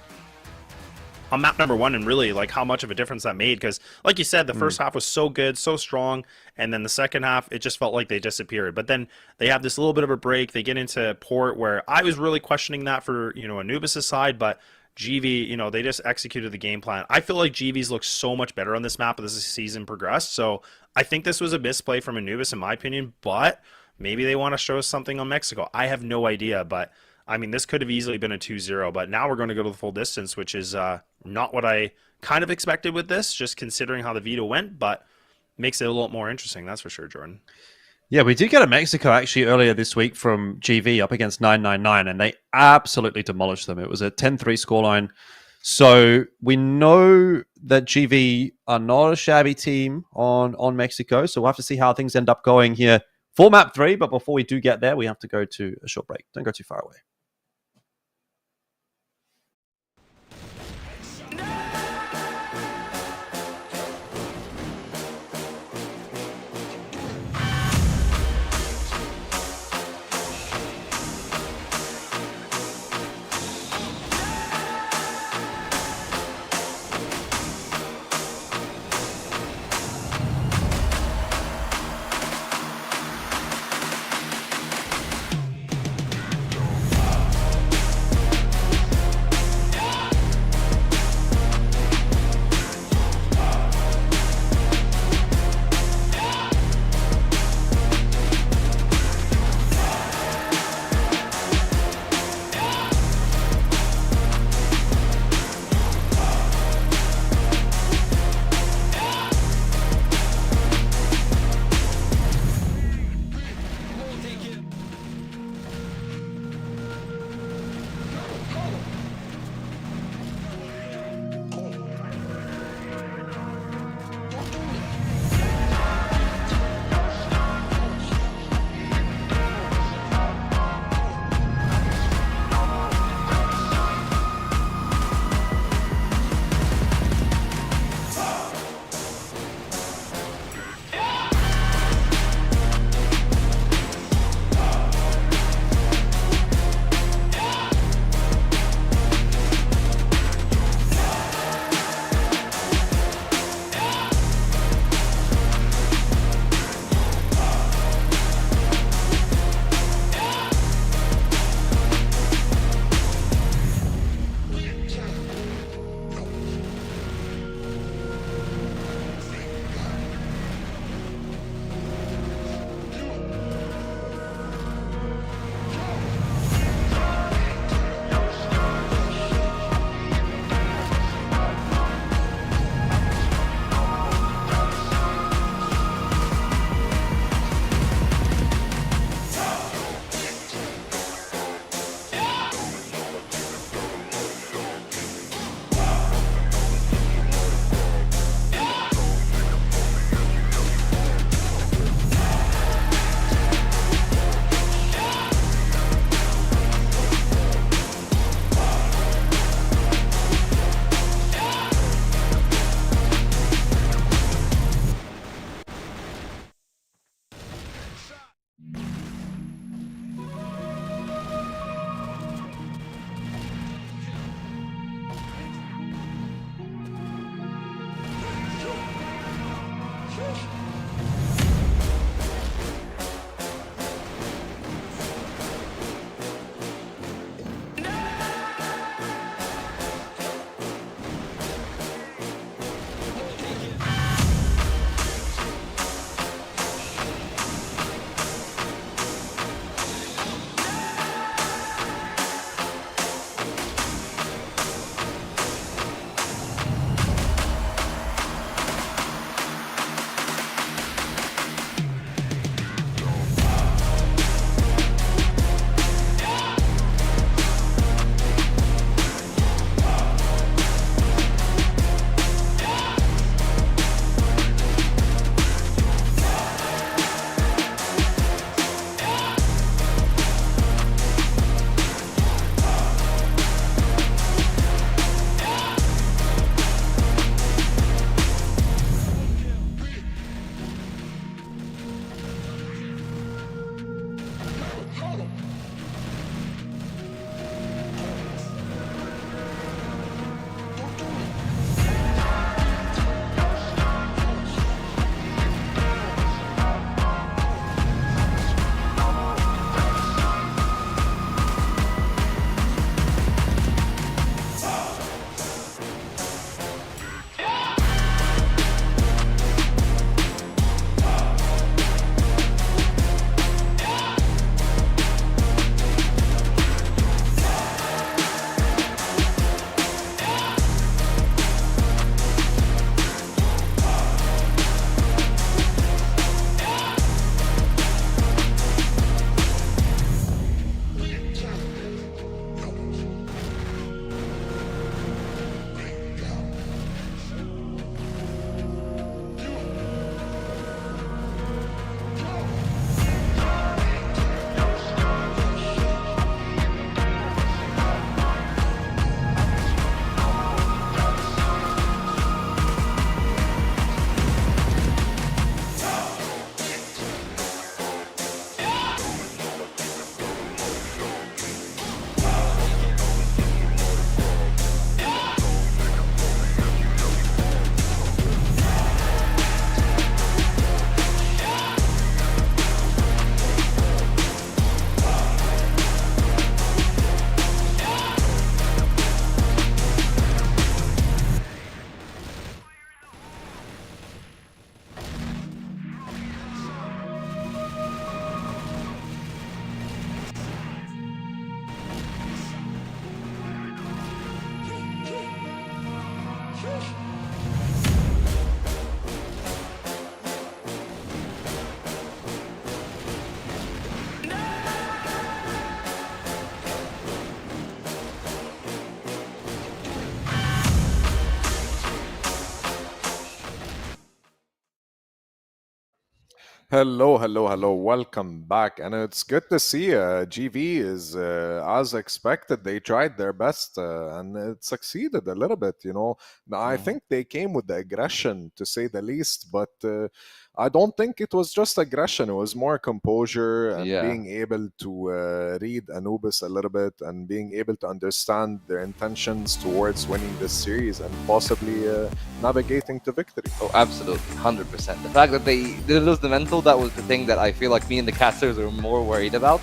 on map number 1, and really like how much of a difference that made, because like you said, the first half was so good, so strong, and then the second half, it just felt like they disappeared. But then they have this little bit of a break, they get into port, where I was really questioning that for, you know, Anubis' side, but GV, you know, they just executed the game plan. I feel like GV's looked so much better on this map as the season progressed, so I think this was a misplay from Anubis in my opinion, but maybe they want to show us something on Mexico. I have no idea, but I mean, this could have easily been a 2-0, but now we're going to go to the full distance, which is not what I kind of expected with this, just considering how the veto went, but makes it a lot more interesting, that's for sure, Jordan. Yeah, we did get a Mexico actually earlier this week from GV up against 999, and they absolutely demolished them. It was a 10-3 scoreline. So we know that GV are not a shabby team on Mexico, so we'll have to see how things end up going here for map 3. But before we do get there, we have to go to a short break. Don't go too far away. Hello, hello, hello. Welcome back. And it's good to see GV is as expected. They tried their best and it succeeded a little bit, you know. Now, I think they came with the aggression, to say the least, but I don't think it was just aggression. It was more composure and Yeah. being able to read Anubis a little bit and being able to understand their intentions towards winning this series and possibly navigating to victory. Oh, absolutely, 100%. The fact that they didn't lose the mental, that was the thing that I feel like me and the casters were more worried about.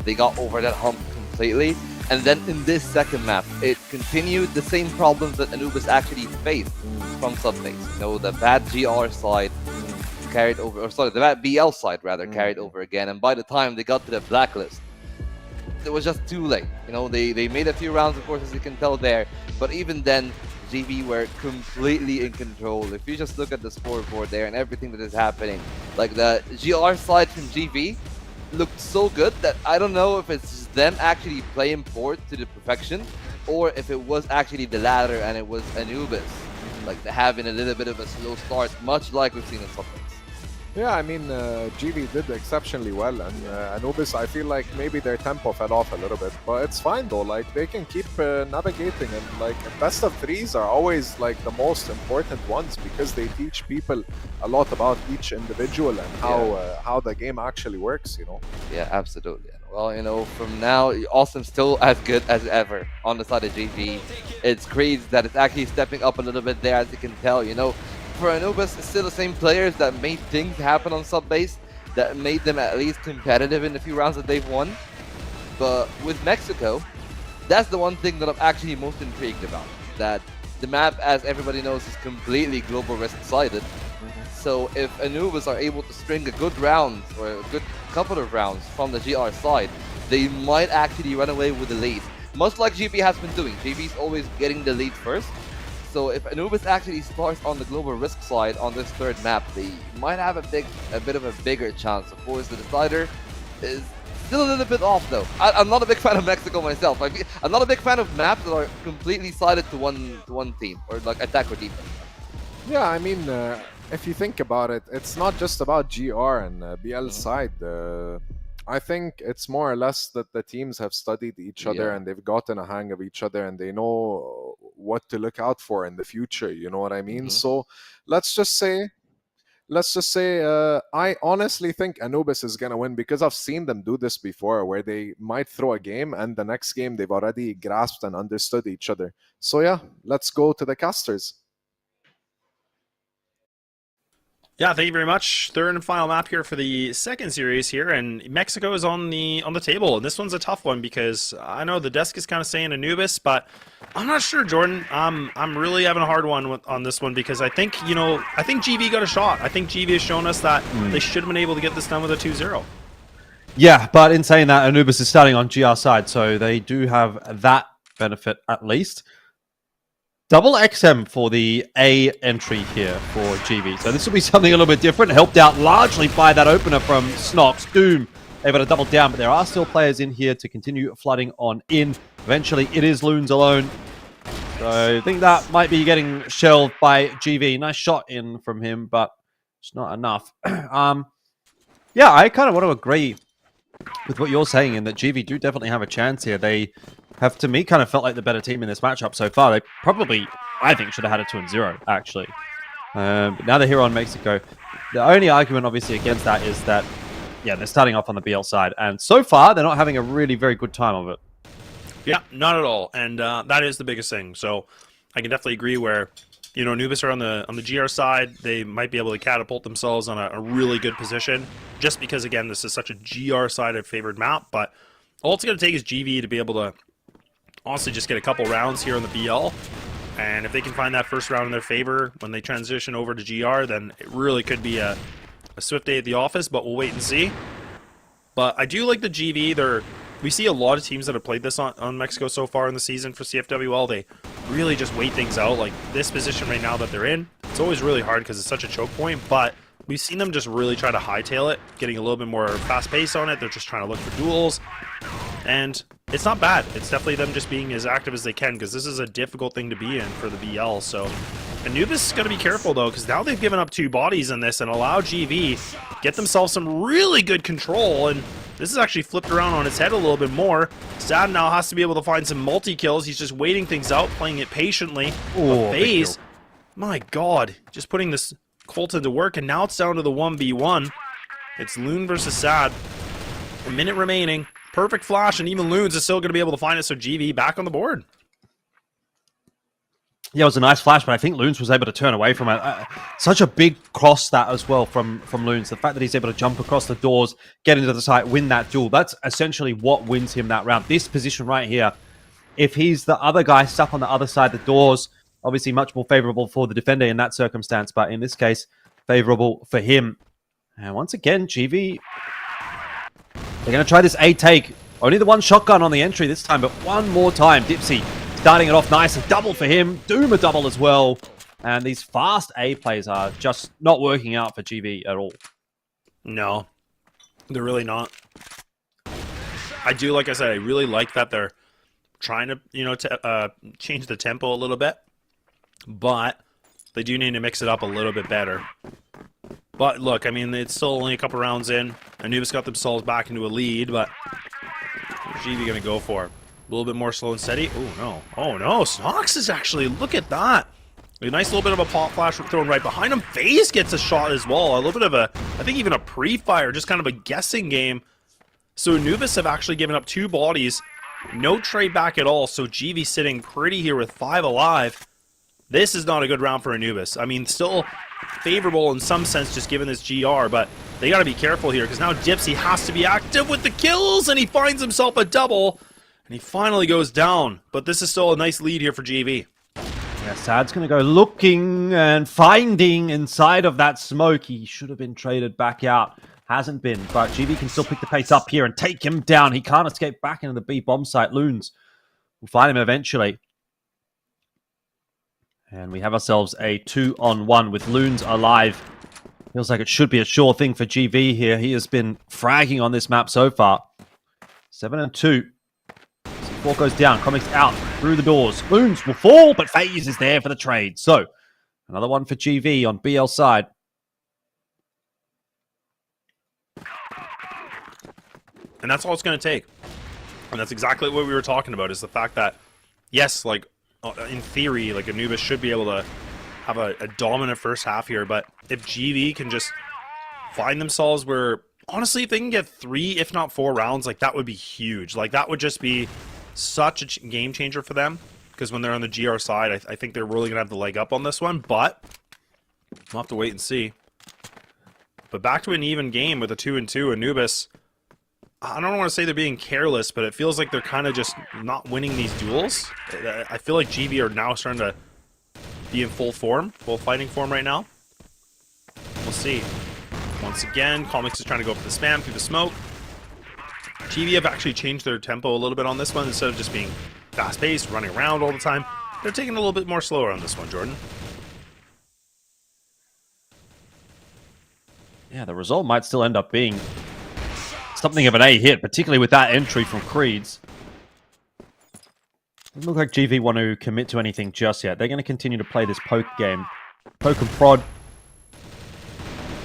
They got over that hump completely. And then in this second map, it continued the same problems that Anubis actually faced from subbase. You know, the bad GR side carried over, or sorry, the bad BL side rather carried over again. And by the time they got to the blacklist, it was just too late. You know, they made a few rounds, of course, as you can tell there. But even then, GV were completely in control. If you just look at the scoreboard there and everything that is happening, like the GR side from GV looked so good that I don't know if it's just them actually playing forward to the perfection, or if it was actually the latter and it was Anubis, like having a little bit of a slow start, much like we've seen in Subbase. Yeah, I mean, GV did exceptionally well, and Anubis, I feel like maybe their tempo fell off a little bit, but it's fine though. Like, they can keep navigating, and like best of threes are always like the most important ones because they teach people a lot about each individual and how the game actually works. You know. Yeah, absolutely. Well, you know, from now, Awesome's still as good as ever on the side of GV. It's crazy that it's actually stepping up a little bit there, as you can tell. You know, for Anubis, it's still the same players that made things happen on subbase, that made them at least competitive in the few rounds that they've won. But with Mexico, that's the one thing that I'm actually most intrigued about. That the map, as everybody knows, is completely global risk-sided. So if Anubis are able to string a good round, or a good couple of rounds from the GR side, they might actually run away with the lead. Much like GV has been doing. GV's always getting the lead first. So if Anubis actually starts on the global risk side on this third map, they might have a bit of a bigger chance. Of course, the decider is still a little bit off though. I'm not a big fan of Mexico myself. I'm not a big fan of maps that are completely sided to one team, or like attack or defense. Yeah, I mean, if you think about it, it's not just about GR and BL side. I think it's more or less that the teams have studied each other and they've gotten a hang of each other and they know what to look out for in the future. You know what I mean? So let's just say, I honestly think Anubis is gonna win because I've seen them do this before, where they might throw a game and the next game they've already grasped and understood each other. So yeah, let's go to the casters. Yeah, thank you very much. Third and final map here for the second series here, and Mexico is on the table, and this one's a tough one because I know the desk is kind of saying Anubis, but I'm not sure, Jordan. I'm really having a hard one on this one because I think GV got a shot. I think GV has shown us that they should have been able to get this done with a 2-0. Yeah, but in saying that, Anubis is starting on GR side, so they do have that benefit at least. Double XM for the A entry here for GV. So this will be something a little bit different, helped out largely by that opener from Snox. Doom able to double down, but there are still players in here to continue flooding on in. Eventually, it is Loons alone. So I think that might be getting shelved by GV. Nice shot in from him, but it's not enough. Yeah, I kind of want to agree with what you're saying in that GV do definitely have a chance here. They have, to me, kind of felt like the better team in this matchup so far. They probably, I think, should have had a 2-0, actually. But now they're here on Mexico. The only argument, obviously, against that is that, yeah, they're starting off on the BL side. And so far, they're not having a really very good time of it. Yeah, not at all. And that is the biggest thing. So I can definitely agree where, you know, Anubis are on the GR side. They might be able to catapult themselves on a really good position just because, again, this is such a GR sided favored map. But all it's going to take is GV to be able to honestly just get a couple rounds here on the BL. And if they can find that first round in their favor when they transition over to GR, then it really could be a swift day at the office, but we'll wait and see. But I do like the GV. We see a lot of teams that have played this on Mexico so far in the season for CFWL. They really just wait things out. Like this position right now that they're in, it's always really hard because it's such a choke point, but we've seen them just really try to hightail it, getting a little bit more fast pace on it. They're just trying to look for duels. And it's not bad. It's definitely them just being as active as they can because this is a difficult thing to be in for the BL. So Anubis is going to be careful, though, because now they've given up 2 bodies in this and allowed GV get themselves some really good control, and this is actually flipped around on its head a little bit more. Sad now has to be able to find some multi-kills. He's just waiting things out, playing it patiently. Oh, FaZe, my god, just putting this Colton to work, and now it's down to the 1v1. It's Loon versus Sad. A minute remaining. Perfect flash, and even Loons is still going to be able to find it, so GV back on the board. Yeah, it was a nice flash, but I think Loons was able to turn away from it. Such a big cross that as well from Loons. The fact that he's able to jump across the doors, get into the site, win that duel, that's essentially what wins him that round. This position right here, if he's the other guy stuck on the other side of the doors, obviously much more favorable for the defender in that circumstance, but in this case, favorable for him. And once again, GV, they're going to try this A take. Only the one shotgun on the entry this time, but one more time. Dipsy starting it off nice. A double for him. Doom a double as well. And these fast A plays are just not working out for GV at all. No, they're really not. I do, like I said, I really like that they're trying to, you know, change the tempo a little bit. But they do need to mix it up a little bit better. But look, I mean, it's still only a couple rounds in. Anubis got themselves back into a lead, but what's GV going to go for? A little bit more slow and steady. Oh, no. Oh, no. Snox is actually, look at that. A nice little bit of a pop flash thrown right behind him. FaZe gets a shot as well. A little bit of a, I think even a pre-fire, just kind of a guessing game. So Anubis have actually given up 2 bodies. No trade back at all. So GV sitting pretty here with 5 alive. This is not a good round for Anubis. I mean, still favorable in some sense just given this GR, but they got to be careful here because now Dipsy has to be active with the kills, and he finds himself a double. And he finally goes down, but this is still a nice lead here for GV. Yeah, Sad's going to go looking and finding inside of that smoke. He should have been traded back out. Hasn't been, but GV can still pick the pace up here and take him down. He can't escape back into the B bomb site. Loons will find him eventually. And we have ourselves a 2-on-1 with Loons alive. Feels like it should be a sure thing for GV here. He has been fragging on this map so far. 7-2. C4 goes down. Comics out through the doors. Loons will fall, but FaZe is there for the trade. So, another one for GV on BL side. And that's all it's going to take. And that's exactly what we were talking about, is the fact that, yes, like, in theory, like, Anubis should be able to have a dominant first half here, but if GV can just find themselves where, honestly, if they can get 3, if not 4 rounds, like, that would be huge. Like, that would just be such a game changer for them, because when they're on the GR side, I think they're really going to have the leg up on this one, but we'll have to wait and see. But back to an even game with a 2-2, Anubis, I don't want to say they're being careless, but it feels like they're kind of just not winning these duels. I feel like GV are now starting to be in full form, full fighting form right now. We'll see. Once again, Comics is trying to go for the spam through the smoke. GV have actually changed their tempo a little bit on this one. Instead of just being fast-paced, running around all the time, they're taking it a little bit more slower on this one, Jordan. Yeah, the result might still end up being something of an A hit, particularly with that entry from Creeds. Doesn't look like GV want to commit to anything just yet. They're going to continue to play this poke game. Poke and prod.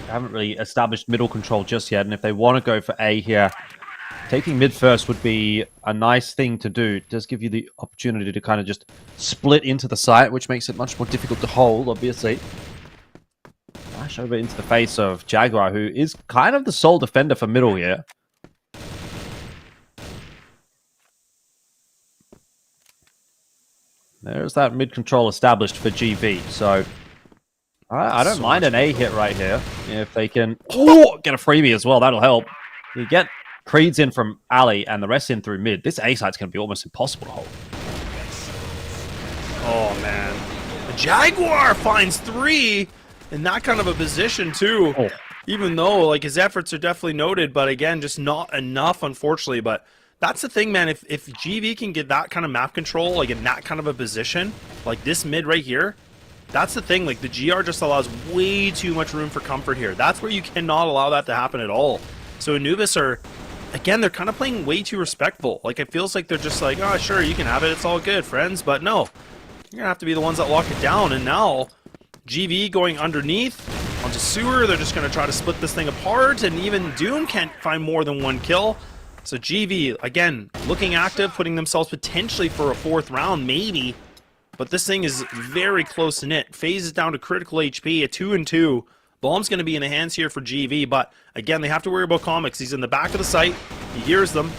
They haven't really established middle control just yet, and if they want to go for A here, taking mid first would be a nice thing to do. It does give you the opportunity to kind of just split into the site, which makes it much more difficult to hold, obviously. Flash over into the face of Jaguar, who is kind of the sole defender for middle here. There's that mid-control established for GV, so I don't mind an A hit right here. If they can get a freebie as well, that'll help. You get Creeds in from alley and the rest in through mid. This A site's going to be almost impossible to hold. Oh, man. The Jaguar finds 3 in that kind of a position, too. Oh. Even though, like, his efforts are definitely noted, but again, just not enough, unfortunately. But that's the thing, man. If GV can get that kind of map control, like in that kind of a position, like this mid right here, that's the thing. Like, the GR just allows way too much room for comfort here. That's where you cannot allow that to happen at all. So Anubis are, again, they're kind of playing way too respectful. Like, it feels like they're just like, oh, sure, you can have it. It's all good, friends. But no, you're going to have to be the ones that lock it down. And now GV going underneath onto Sewer. They're just going to try to split this thing apart, and even Doom can't find more than one kill. So GV, again, looking active, putting themselves potentially for a 4th round, maybe. But this thing is very close knit. FaZe is down to critical HP, a 2-2. Bomb's going to be in the hands here for GV, but again, they have to worry about Comics. He's in the back of the site. He hears them.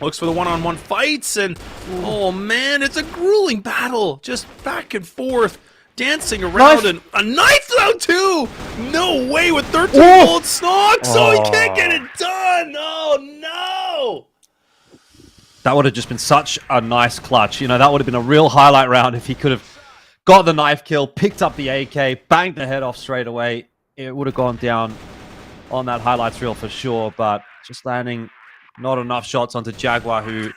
Looks for the one-on-one fights, and oh man, it's a grueling battle. Just back and forth, dancing around, and a knife though too. No way with 13 bullets, Snog, so he can't get it done. Oh no! That would have just been such a nice clutch. You know, that would have been a real highlight round if he could have got the knife kill, picked up the AK, banged the head off straight away. It would have gone down on that highlights reel for sure, but just landing not enough shots onto Jaguar, who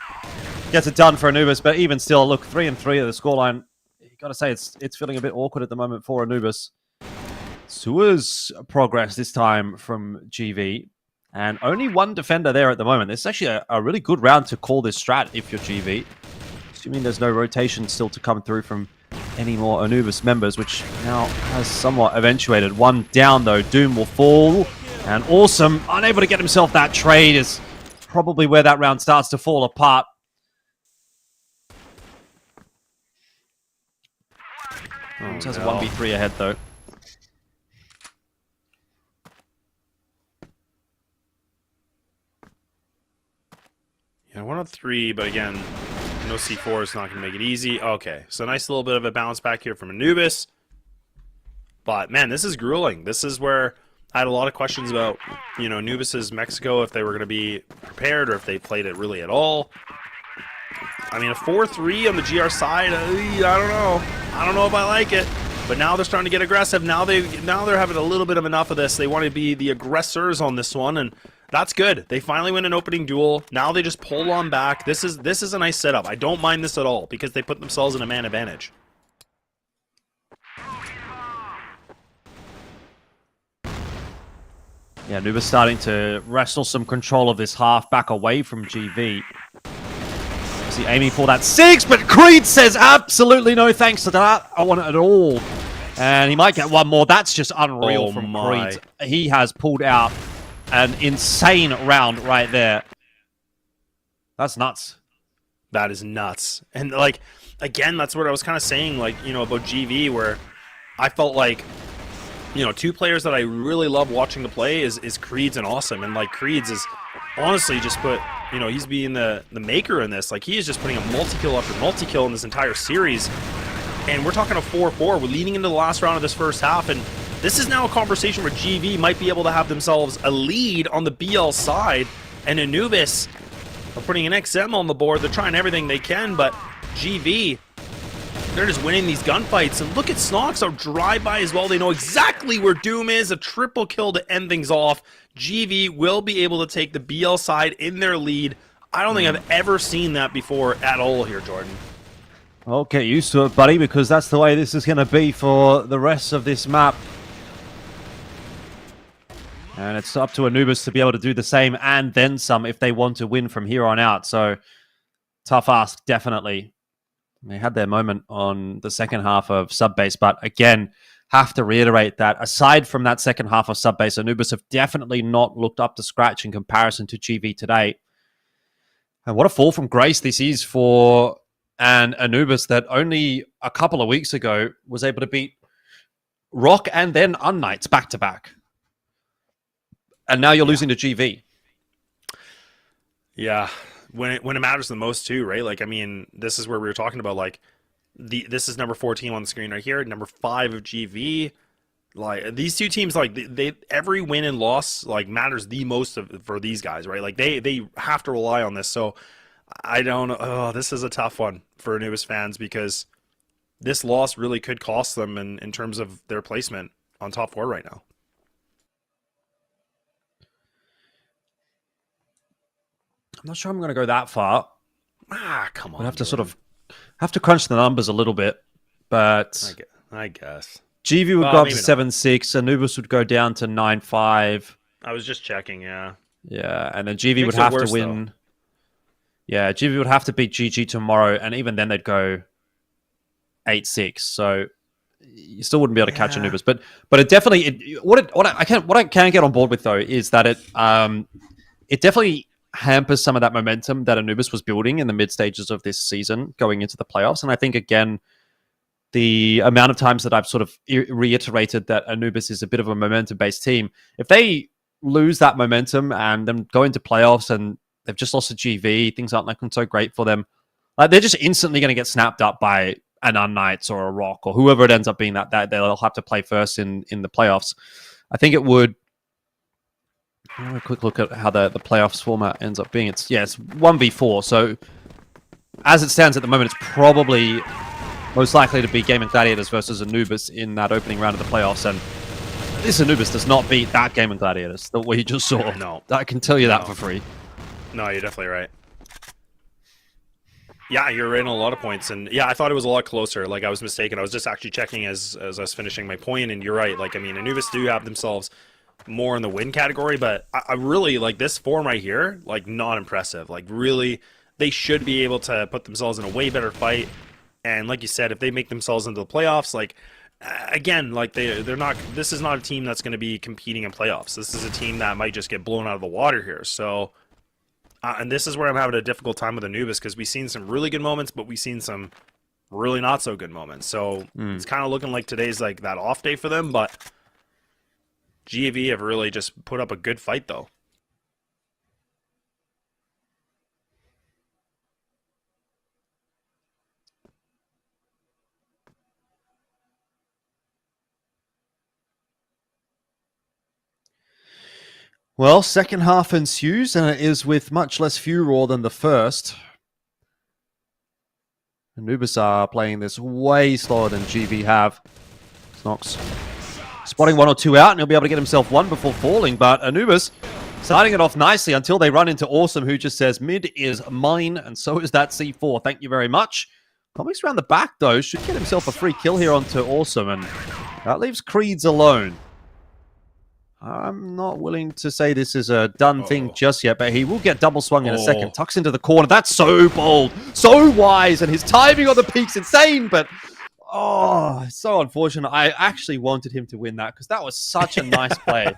gets it done for Anubis. But even still, look, 3-3 at the scoreline. You got to say it's feeling a bit awkward at the moment for Anubis. Sua's progress this time from GV, and only one defender there at the moment. It's actually a really good round to call this strat if you're GV, assuming there's no rotation still to come through from any more Anubis members, which now has somewhat eventuated. One down though, Doom will fall, and Awesome, unable to get himself that trade, is probably where that round starts to fall apart. Just has a 1v3 ahead though. Yeah, 1-3, but again, no C4 is not going to make it easy. Okay, so nice little bit of a bounce back here from Anubis. But man, this is grueling. This is where I had a lot of questions about, you know, Anubis's Mexico, if they were going to be prepared or if they played it really at all. I mean, a 4-3 on the GR side, I don't know. I don't know if I like it. But now they're starting to get aggressive. Now they're having a little bit of enough of this. They want to be the aggressors on this one, and that's good. They finally win an opening duel. Now they just pull on back. This is a nice setup. I don't mind this at all because they put themselves in a man advantage. Yeah, Nuba's starting to wrestle some control of this half back away from GV. Is he aiming for that 6? But Creed says absolutely no thanks to that. I want it at all. And he might get one more. That's just unreal from Creed. He has pulled out an insane round right there. That's nuts. That is nuts. And like, again, that's what I was kind of saying, like, you know, about GV, where I felt like, you know, two players that I really love watching to play is Creed's and Awesome. And like, Creed's is honestly just put, you know, he's being the maker in this. Like, he is just putting a multi-kill after multi-kill in this entire series. And we're talking a 4-4. We're leading into the last round of this first half, and this is now a conversation where GV might be able to have themselves a lead on the BL side, and Anubis are putting an XM on the board. They're trying everything they can, but GV, they're just winning these gunfights. And look at Snox out drive-by as well. They know exactly where Doom is. A triple kill to end things off. GV will be able to take the BL side in their lead. I don't think I've ever seen that before at all here, Jordan. Well, get used to it, buddy, because that's the way this is going to be for the rest of this map. And it's up to Anubis to be able to do the same and then some if they want to win from here on out. So, tough ask, definitely. They had their moment on the second half of Subbase, but again, have to reiterate that aside from that second half of Subbase, Anubis have definitely not looked up to scratch in comparison to GV today. And what a fall from grace this is for an Anubis that only a couple of weeks ago was able to beat ROC and then unKnights back-to-back. And now you're losing to GV. Yeah, when it matters the most too, right? Like, I mean, this is where we were talking about, like, this is number 14 on the screen right here, number 5 of GV. Like, these two teams, like, they every win and loss, like, matters the most for these guys, right? Like, they have to rely on this. So I don't know. Oh, this is a tough one for Anubis fans because this loss really could cost them in terms of their placement on top 4 right now. I'm not sure I'm going to go that far. Come on. We'll have to sort of crunch the numbers a little bit, but I guess. GV would go up to 7-6. Anubis would go down to 9-5. I was just checking, yeah. Yeah, and then GV would have to win. Though. Yeah, GV would have to beat GG tomorrow, and even then they'd go 8-6. So you still wouldn't be able to catch Anubis. But it definitely what I can get on board with though is that it definitely hampers some of that momentum that Anubis was building in the mid stages of this season going into the playoffs. And I think again, the amount of times that I've sort of reiterated that Anubis is a bit of a momentum-based team, if they lose that momentum and then go into playoffs and they've just lost to GV, things aren't looking so great for them. Like they're just instantly going to get snapped up by an unKnights or a ROC or whoever it ends up being that they'll have to play first in the playoffs. I think it would. A quick look at how the playoffs format ends up being. It's 1v4. So as it stands at the moment, it's probably most likely to be Gaimin Gladiators versus Anubis in that opening round of the playoffs. And this Anubis does not beat that Gaimin Gladiators that we just saw. No. I can tell you that for free. No, you're definitely right. Yeah, you're right on a lot of points. And yeah, I thought it was a lot closer. Like, I was mistaken. I was just actually checking as I was finishing my point, and you're right. Like, I mean, Anubis do have themselves more in the win category, but I really, like, this form right here, like, not impressive. Like, really, they should be able to put themselves in a way better fight. And like you said, if they make themselves into the playoffs, like, again, like, they're not, this is not a team that's going to be competing in playoffs. This is a team that might just get blown out of the water here. So, and this is where I'm having a difficult time with Anubis, because we've seen some really good moments, but we've seen some really not so good moments. So it's kind of looking like today's like that off day for them, but GAV have really just put up a good fight though. Well, second half ensues, and it is with much less furor than the first. Anubis are playing this way slower than GV have. Snox spotting one or two out, and he'll be able to get himself one before falling, but Anubis starting it off nicely until they run into Awesome, who just says, mid is mine, and so is that C4. Thank you very much. Comics around the back, though, should get himself a free kill here onto Awesome, and that leaves Creeds alone. I'm not willing to say this is a done thing just yet, but he will get double swung in a second. Tucks into the corner. That's so bold, so wise, and his timing on the peak's insane, but so unfortunate. I actually wanted him to win that because that was such a nice play.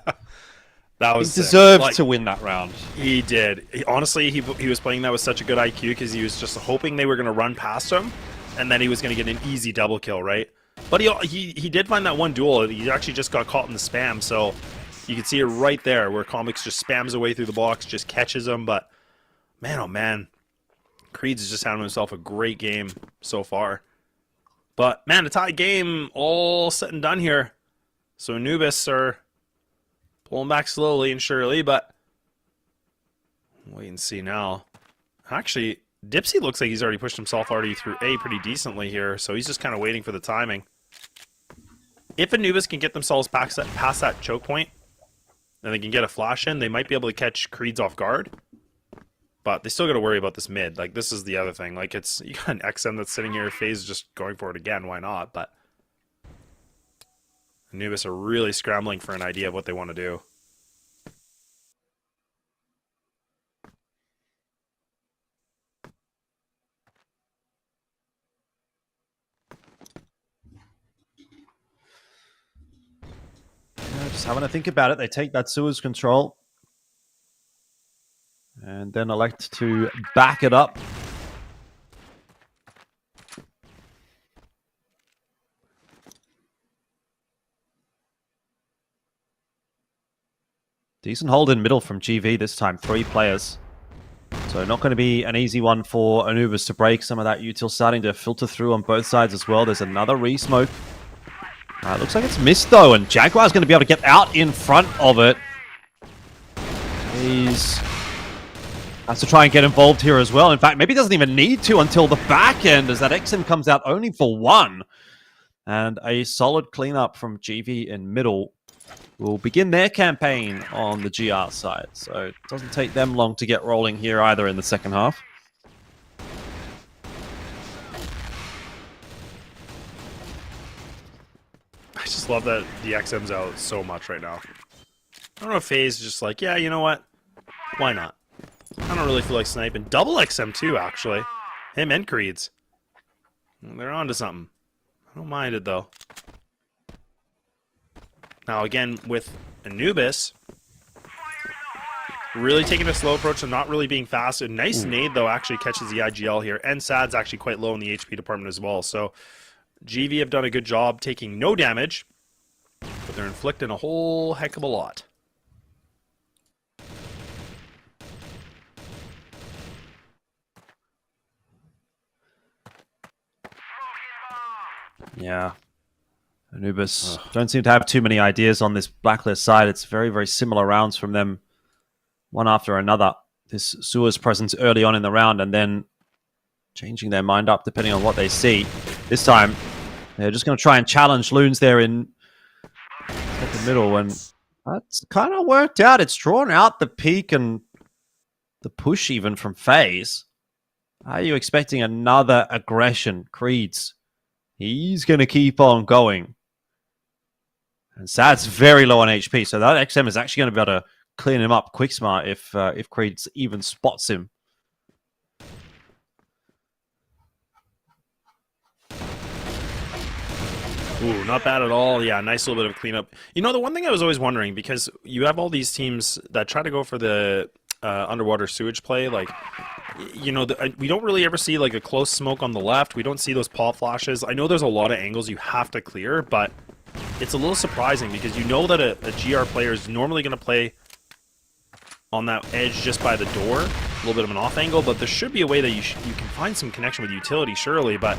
That was he deserved to win that round. He did. Honestly, he was playing that with such a good IQ because he was just hoping they were going to run past him, and then he was going to get an easy double kill, right? But he did find that one duel. He actually just got caught in the spam, so you can see it right there where Comics just spams away through the box, just catches him. But man, oh man, Creeds is just having himself a great game so far. But man, a tie game, all said and done here. So Anubis are pulling back slowly and surely, but wait and see now. Actually, Dipsy looks like he's already pushed himself through A pretty decently here, so he's just kind of waiting for the timing. If Anubis can get themselves past that choke point, and they can get a flash in, they might be able to catch Creeds off guard. But they still got to worry about this mid. Like, this is the other thing. Like, you got an XM that's sitting here, FaZe just going for it again. Why not? But Anubis are really scrambling for an idea of what they want to do. Just having to think about it. They take that sewers control and then elect to back it up. Decent hold in middle from GV this time, 3 players. So not going to be an easy one for Anubis to break. Some of that util starting to filter through on both sides as well. There's another re-smoke. Looks like it's missed though, and Jaguar's going to be able to get out in front of it. He's has to try and get involved here as well. In fact, maybe doesn't even need to until the back end, as that XM comes out only for 1. And a solid cleanup from GV in middle will begin their campaign on the GR side. So it doesn't take them long to get rolling here either in the second half. I just love that the XM's out so much right now. I don't know if FaZe is just like, yeah, you know what? Why not? I don't really feel like sniping. Double XM too, actually. Him and Creeds. They're on to something. I don't mind it, though. Now again, with Anubis, really taking a slow approach and not really being fast. A nice nade, though, actually catches the IGL here. And Sad's actually quite low in the HP department as well. So GV have done a good job taking no damage, but they're inflicting a whole heck of a lot. Yeah. Anubis don't seem to have too many ideas on this Blacklist side. It's very, very similar rounds from them, one after another. This Sua's presence early on in the round and then changing their mind up depending on what they see. This time, they're just going to try and challenge Loons there in the middle, and that's kind of worked out. It's drawn out the peak and the push even from FaZe. Are you expecting another aggression? Creeds, he's going to keep on going. And Sad's very low on HP, so that XM is actually going to be able to clean him up quick smart if Creeds even spots him. Ooh, not bad at all. Yeah, nice little bit of cleanup. You know, the one thing I was always wondering, because you have all these teams that try to go for the underwater sewage play, like, you know, we don't really ever see like a close smoke on the left. We don't see those pop flashes. I know there's a lot of angles you have to clear, but it's a little surprising because you know that a GR player is normally going to play on that edge just by the door, a little bit of an off angle, but there should be a way that you can find some connection with utility, surely, but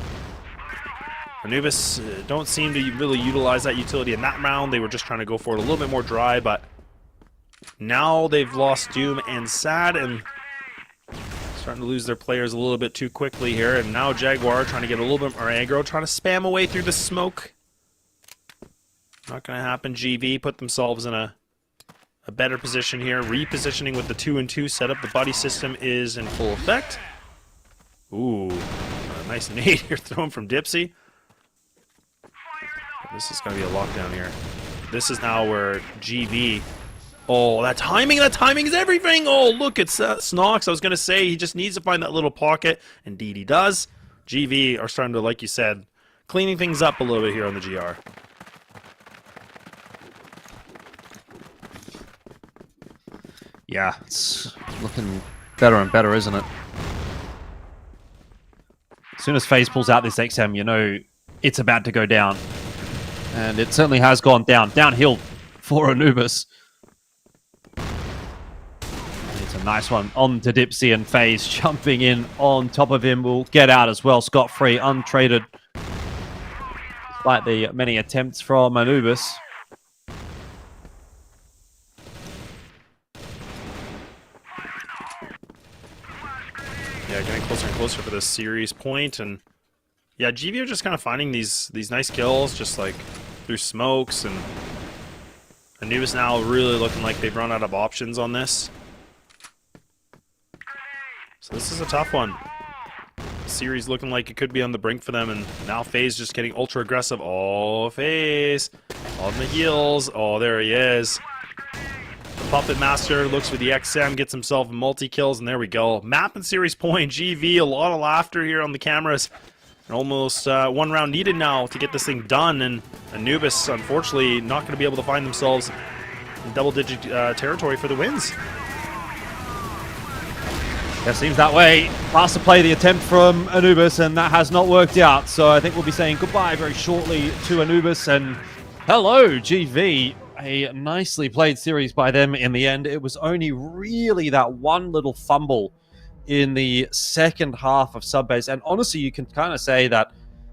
Anubis don't seem to really utilize that utility in that round. They were just trying to go for it a little bit more dry, but now they've lost Doom and Sad and starting to lose their players a little bit too quickly here. And now Jaguar trying to get a little bit more aggro, trying to spam away through the smoke. Not going to happen. GV put themselves in a better position here. Repositioning with the 2-and-2 setup. The buddy system is in full effect. Ooh, a nice nade here thrown from Dipsy. This is going to be a lockdown here. This is now where GV... Oh, that timing is everything! Oh, look, it's Snox. I was going to say, he just needs to find that little pocket. Indeed he does. GV are starting to, like you said, cleaning things up a little bit here on the GR. Yeah, it's looking better and better, isn't it? As soon as FaZe pulls out this XM, you know it's about to go down. And it certainly has gone downhill for Anubis. It's a nice one on to Dipsy, and FaZe jumping in on top of him will get out as well, scot-free, untraded. Despite the many attempts from Anubis. Yeah, getting closer and closer for this series point, and yeah, GV are just kind of finding these nice kills, just like through smokes, and Anubis now really looking like they've run out of options on this. So this is a tough one. Series looking like it could be on the brink for them, and now FaZe just getting ultra aggressive. Oh, FaZe on the heels. Oh, there he is. The Puppet Master looks for the XM, gets himself multi-kills, and there we go. Map and series point. GV, a lot of laughter here on the cameras. And almost one round needed now to get this thing done, and Anubis, unfortunately, not going to be able to find themselves in double-digit territory for the wins. Yeah, seems that way. Fast to play the attempt from Anubis, and that has not worked out. So I think we'll be saying goodbye very shortly to Anubis, and hello, GV. A nicely played series by them in the end. It was only really that one little fumble in the second half of Subbase, and honestly, you can kind of say that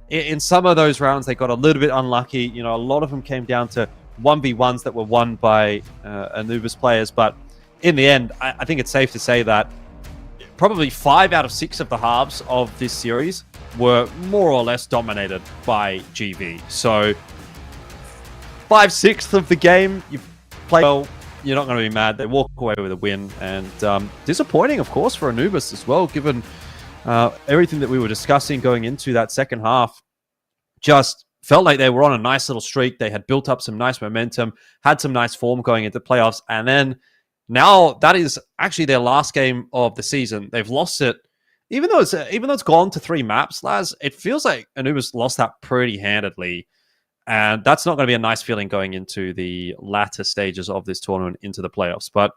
in some of those rounds they got a little bit unlucky. You know, a lot of them came down to 1v1s that were won by Anubis players, but in the end, I think it's safe to say that probably 5 out of 6 of the halves of this series were more or less dominated by GV. So 5/6 of the game, you play well, you're not going to be mad. They walk away with a win, and disappointing, of course, for Anubis as well, given everything that we were discussing going into that second half. Just felt like they were on a nice little streak. They had built up some nice momentum, had some nice form going into playoffs, and then now that is actually their last game of the season. They've lost it, even though it's gone to 3 maps. Laz, it feels like Anubis lost that pretty handedly. And that's not going to be a nice feeling going into the latter stages of this tournament, into the playoffs. But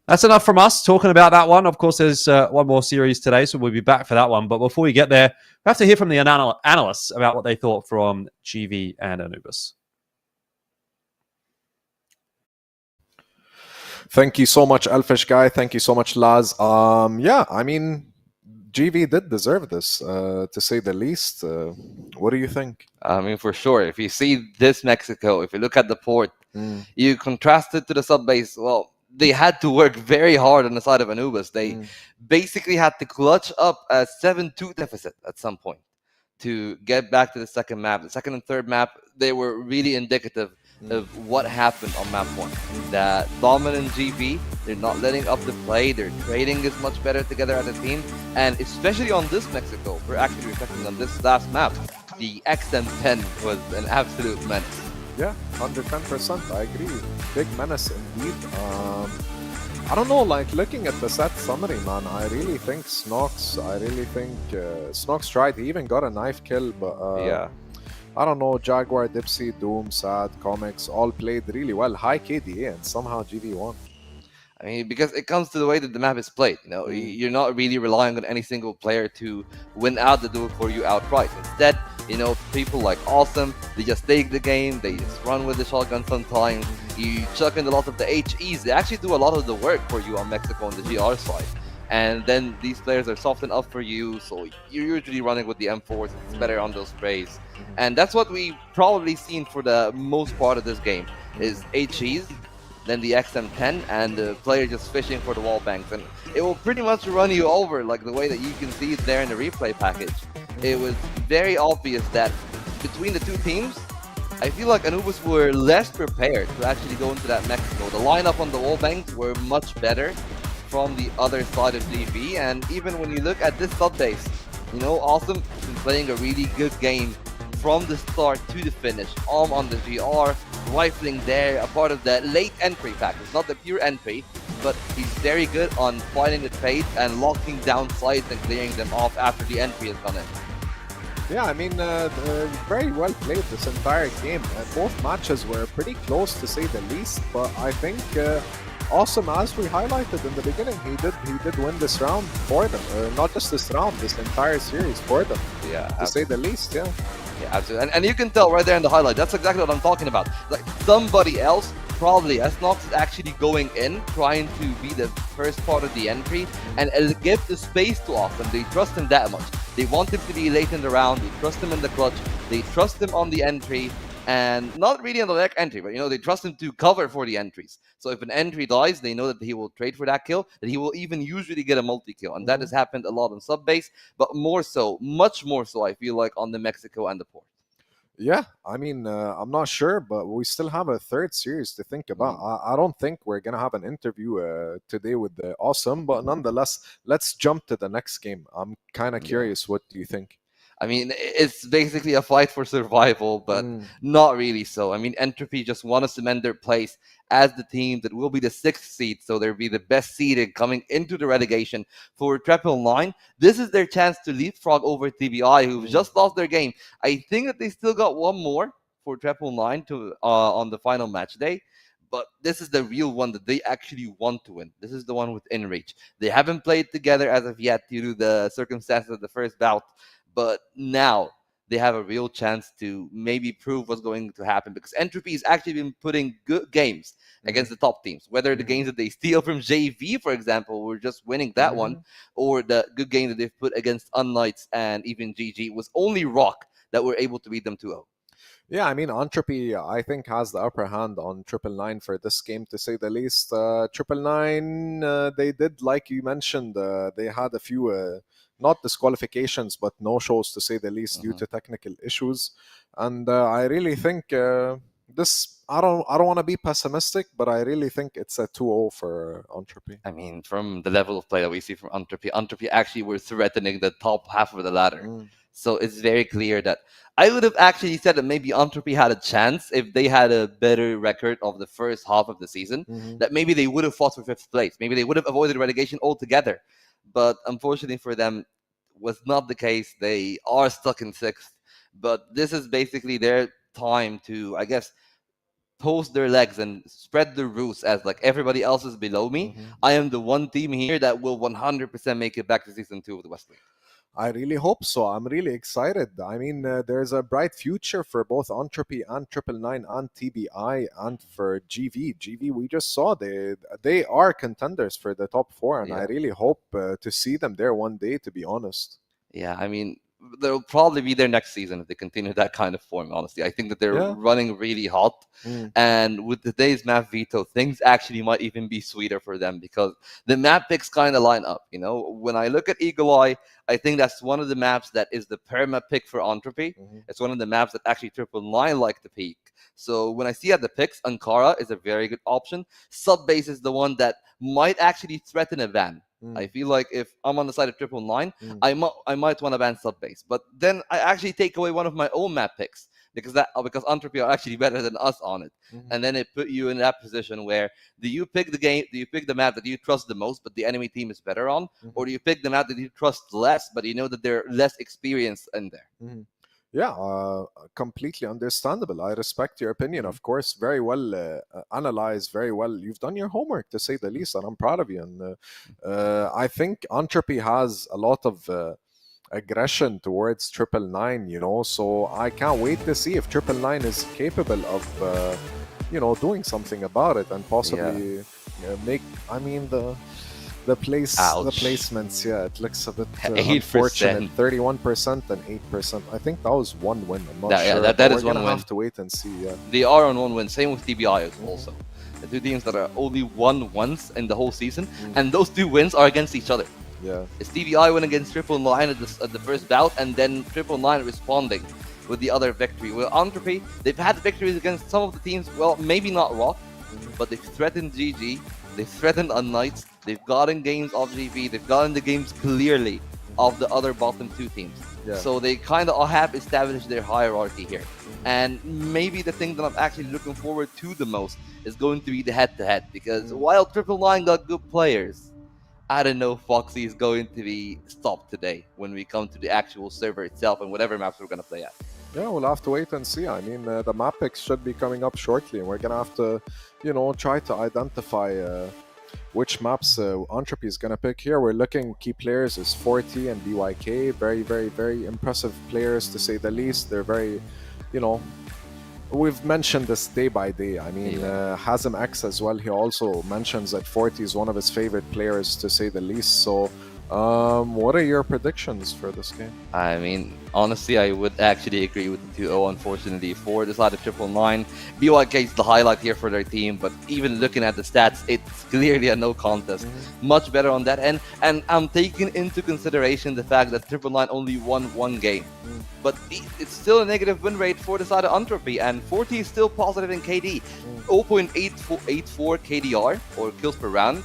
that's enough from us talking about that one. Of course, there's one more series today, so we'll be back for that one. But before we get there, we have to hear from the analysts about what they thought from GV and Anubis. Thank you so much, Elfish Guy. Thank you so much, Laz. Yeah, I mean, GV did deserve this, to say the least. What do you think? I mean, for sure. If you see this Mexico, if you look at the port, you contrast it to the sub base. Well, they had to work very hard on the side of Anubis. They basically had to clutch up a 7-2 deficit at some point to get back to the second map. The second and third map, they were really indicative of what happened on map 1. That dominant GV, they're not letting up the play, their trading is much better together as a team, and especially on this Mexico, we're actually reflecting on this last map, the XM10 was an absolute menace. Yeah, 110%. I agree. Big menace indeed. I don't know, like looking at the set summary, man, I really think Snox tried. He even got a knife kill, but Yeah. I don't know, Jaguar, Dipsy, Doom, Sad, Comics all played really well. High KDA, and somehow GV won. I mean, because it comes to the way that the map is played. You know, you're not really relying on any single player to win out the duel for you outright. Instead, you know, people like Awesome, they just take the game, they just run with the shotgun sometimes. You chuck in a lot of the HEs, they actually do a lot of the work for you on Mexico on the GR side. And then these players are softened up for you, so you're usually running with the M4s, it's better on those sprays. And that's what we probably seen for the most part of this game, is HEs, then the XM10, and the player just fishing for the wall banks. And it will pretty much run you over, like the way that you can see it there in the replay package. It was very obvious that between the two teams, I feel like Anubis were less prepared to actually go into that Mexico. The lineup on the wall banks were much better from the other side of GV, and even when you look at this sub base, you know, Awesome has been playing a really good game from the start to the finish. On the GR, rifling there, a part of the late entry package, not the pure entry, but he's very good on finding the trade and locking down sites and clearing them off after the entry has gone in. Yeah, I mean, very well played this entire game. Both matches were pretty close to say the least, but I think Awesome, as we highlighted in the beginning, he did win this round for them. Not just this round, this entire series for them. Yeah, to say the least, yeah. Yeah, absolutely. And you can tell right there in the highlight, that's exactly what I'm talking about. Like, somebody else, probably, as Nox is actually going in, trying to be the first part of the entry, and give the space to Awesome. They trust him that much. They want him to be late in the round, they trust him in the clutch, they trust him on the entry, and not really on the next entry, but, you know, they trust him to cover for the entries. So if an entry dies, they know that he will trade for that kill, that he will even usually get a multi-kill. And that has happened a lot on sub base, but more so, much more so, I feel like, on the Mexico and the port. Yeah, I mean, I'm not sure, but we still have a third series to think about. I don't think we're going to have an interview today with the Awesome, but nonetheless, let's jump to the next game. I'm kind of curious. What do you think? I mean, it's basically a fight for survival, but not really so. I mean, Entropy just want to cement their place as the team that will be the 6th seed, so they'll be the best seeded coming into the relegation for Triple Nine. This is their chance to leapfrog over TBI, who've just lost their game. I think that they still got one more for Triple Nine to on the final match day. But this is the real one that they actually want to win. This is the one with InReach. They haven't played together as of yet due to the circumstances of the first bout. But now they have a real chance to maybe prove what's going to happen, because Entropy has actually been putting good games against the top teams, whether the games that they steal from JV, for example, were just winning that one, or the good game that they've put against unKnights and even GG was only ROC that were able to beat them 2-0. Yeah, I mean, Entropy, I think, has the upper hand on Triple Nine for this game, to say the least. Triple Nine, they did, like you mentioned, they had a few, not disqualifications, but no-shows, to say the least, due to technical issues. And I really think this, I don't want to be pessimistic, but I really think it's a 2-0 for Entropy. I mean, from the level of play that we see from Entropy actually were threatening the top half of the ladder. So it's very clear that I would have actually said that maybe Entropy had a chance if they had a better record of the first half of the season, that maybe they would have fought for 5th place. Maybe they would have avoided relegation altogether. But unfortunately for them, was not the case. They are stuck in 6th. But this is basically their time to, I guess, post their legs and spread their roots as like everybody else is below me, I am the one team here that will 100% make it back to season 2 of the West League. I really hope so. I'm really excited. I mean, there's a bright future for both Entropy and 999 and TBI and for GV. GV, we just saw they are contenders for the top 4, and I really hope to see them there one day, to be honest. Yeah, I mean, they'll probably be there next season if they continue that kind of form, honestly. I think that they're running really hot. And with today's map veto, things actually might even be sweeter for them because the map picks kind of line up. You know, when I look at Eagle Eye, I think that's one of the maps that is the perma pick for Entropy. It's one of the maps that actually 999 like to peak. So when I see at the picks, Ankara is a very good option. Subbase is the one that might actually threaten a ban. I feel like if I'm on the side of 999, I might want to ban Subbase. But then I actually take away one of my own map picks because Entropy are actually better than us on it. And then it put you in that position where do you pick the map that you trust the most but the enemy team is better on, or do you pick the map that you trust less but you know that they're less experienced in there? Yeah, completely understandable. I respect your opinion, of course. Very well analyzed, very well. You've done your homework, to say the least, and I'm proud of you. And I think Entropy has a lot of aggression towards 999, you know, so I can't wait to see if 999 is capable of, you know, doing something about it and possibly make, I mean, the placements, it looks a bit unfortunate. 31% and 8%. I think that was one win. I'm not sure. That is one win. Have to wait and see. They are on one win. Same with TBI also. The two teams that are only won once in the whole season, and those 2 wins are against each other. Yeah, it's TBI win against 999 at the first bout, and then 999 responding with the other victory. Well, Entropy, they've had victories against some of the teams. Well, maybe not ROC, but they've threatened GG. They've threatened unKnights. They've gotten games of GV. They've gotten the games clearly of the other bottom 2 teams. So they kind of have established their hierarchy here. And maybe the thing that I'm actually looking forward to the most is going to be the head-to-head. Because while 999 got good players, I don't know if Foxy is going to be stopped today when we come to the actual server itself and whatever maps we're going to play at. Yeah, we'll have to wait and see. I mean, the map picks should be coming up shortly, and we're going to have to, you know, try to identify which maps Entropy is going to pick here. We're looking, key players is 40 and BYK. Very, very, very impressive players, to say the least. They're very, you know, we've mentioned this day by day. I mean, Hazem X as well, he also mentions that 40 is one of his favorite players, to say the least. So what are your predictions for this game? I mean, honestly, I would actually agree with the 2-0, unfortunately, for the side of 999. BYK is the highlight here for their team, but even looking at the stats, it's clearly a no contest. Much better on that end, and I'm taking into consideration the fact that 999 only won 1 game. But it's still a negative win rate for the side of Entropy, and 40 is still positive in KD. 0.84 KDR, or kills per round.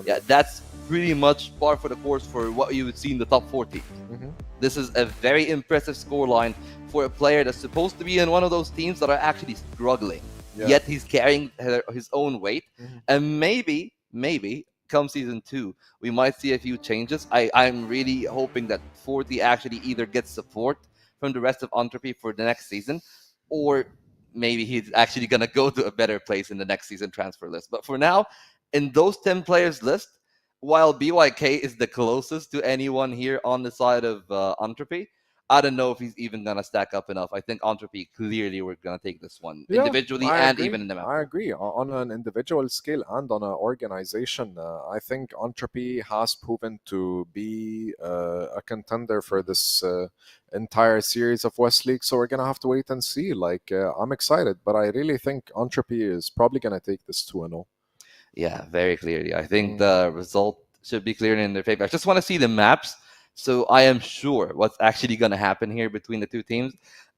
Yeah, that's pretty much par for the course for what you would see in the top 40. This is a very impressive scoreline for a player that's supposed to be in one of those teams that are actually struggling. Yet he's carrying his own weight. And maybe, come season 2, we might see a few changes. I'm really hoping that 40 actually either gets support from the rest of Entropy for the next season, or maybe he's actually going to go to a better place in the next season transfer list. But for now, in those 10 players list, while BYK is the closest to anyone here on the side of Entropy, I don't know if he's even going to stack up enough. I think Entropy clearly we're going to take this one individually and even in the map. I agree. On an individual scale and on an organization, I think Entropy has proven to be a contender for this entire series of West League. So we're going to have to wait and see. Like, I'm excited, but I really think Entropy is probably going to take this 2-0. Yeah, very clearly. I think the result should be clear in their favor. I just want to see the maps, so I am sure what's actually going to happen here between the 2 teams.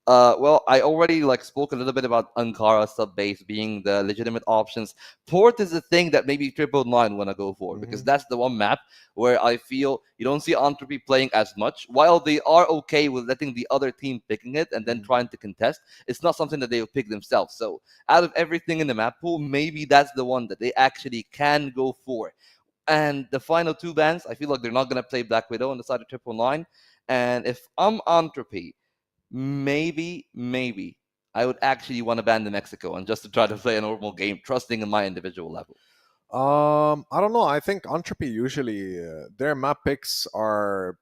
Well, I already spoke a little bit about Ankara Subbase being the legitimate options. Port is the thing that maybe 999 want to go for, because that's the one map where I feel you don't see Entropy playing as much. While they are okay with letting the other team picking it and then trying to contest, it's not something that they will pick themselves. So out of everything in the map pool, maybe that's the one that they actually can go for. And the final 2 bans, I feel like they're not going to play Black Widow on the side of 999. And if I'm Entropy, maybe I would actually want to ban the Mexico and just to try to play a normal game, trusting in my individual level. I don't know. I think Entropy usually their map picks are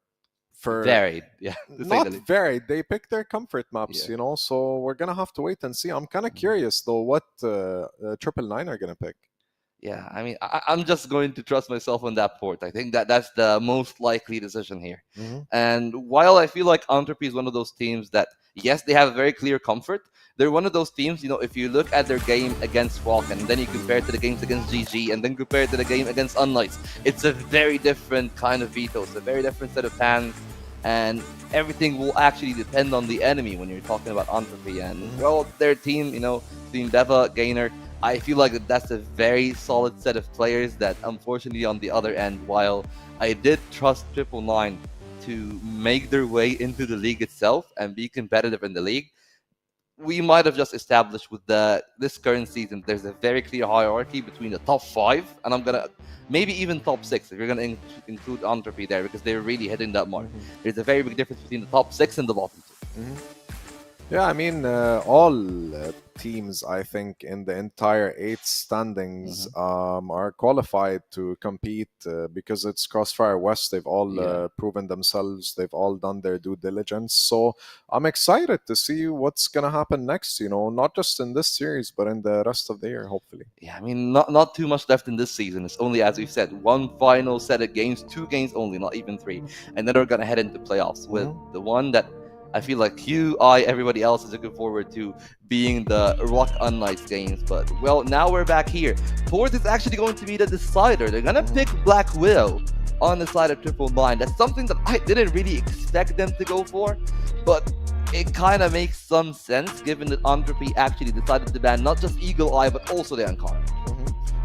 for Varied, yeah. To say not the least. varied. They pick their comfort maps, Yeah. you know. So we're gonna have to wait and see. I'm kind of curious though what Triple Nine are gonna pick. Yeah, I mean, I'm just going to trust myself on that port. I think that's the most likely decision here. And while I feel like Entropy is one of those teams that, yes, they have a very clear comfort, they're one of those teams, you know, if you look at their game against ROC and then you compare it to the games against GG and then compare it to the game against unKnights, it's a very different kind of veto. It's a very different set of plans, and everything will actually depend on the enemy when you're talking about Entropy. And, well, their team, you know, Team Beva, Gainer, I feel like that's a very solid set of players that, unfortunately, on the other end, while I did trust Triple Nine to make their way into the league itself and be competitive in the league, we might have just established with this current season, there's a very clear hierarchy between the top 5, and I'm going to maybe even top 6, if you're going to include Entropy there, because they're really hitting that mark. There's a very big difference between the top 6 and the bottom 2. Yeah, I mean, all teams, I think, in the entire 8 standings are qualified to compete because it's CrossFire West. They've all proven themselves. They've all done their due diligence. So I'm excited to see what's going to happen next, you know, not just in this series, but in the rest of the year, hopefully. Yeah, I mean, not too much left in this season. It's only, as we've said, one final set of games, 2 games only, not even 3. And then we're going to head into playoffs with the one that I feel like everybody else is looking forward to being the ROC unKnights games. But, well, now we're back here. Port is actually going to be the decider. They're going to pick Black Widow on the side of Triple Nine. That's something that I didn't really expect them to go for, but it kind of makes some sense given that Entropy actually decided to ban not just Eagle Eye, but also the Ankara.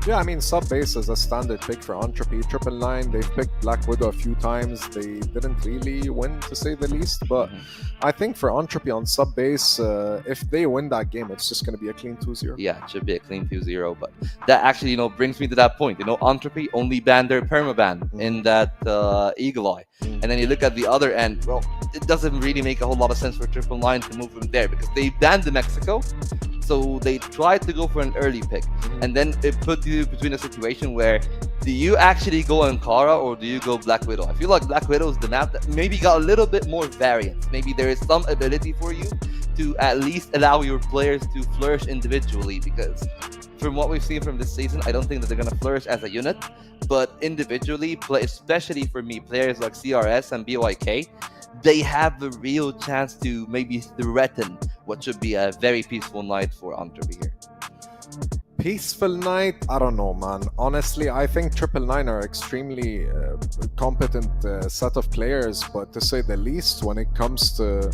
Yeah, I mean, sub-base is a standard pick for Entropy. Triple Nine, they've picked Black Widow a few times. They didn't really win, to say the least. But I think for Entropy on sub-base, if they win that game, it's just going to be a clean 2-0. Yeah, it should be a clean 2-0. But that actually, you know, brings me to that point. You know, Entropy only banned their permaban in that Eagle Eye. And then you look at the other end, well, it doesn't really make a whole lot of sense for Triple Nine to move from there because they banned the Mexico. So they tried to go for an early pick, and then it put you between a situation where do you actually go Ankara or do you go Black Widow? I feel like Black Widow is the map that maybe got a little bit more variance. Maybe there is some ability for you to at least allow your players to flourish individually, because from what we've seen from this season, I don't think that they're going to flourish as a unit, but individually, especially for me, players like CRS and BYK, they have a real chance to maybe threaten what should be a very peaceful night for Entropy here. Peaceful night? I don't know, man. Honestly, I think Triple Nine are extremely competent set of players, but to say the least, when it comes to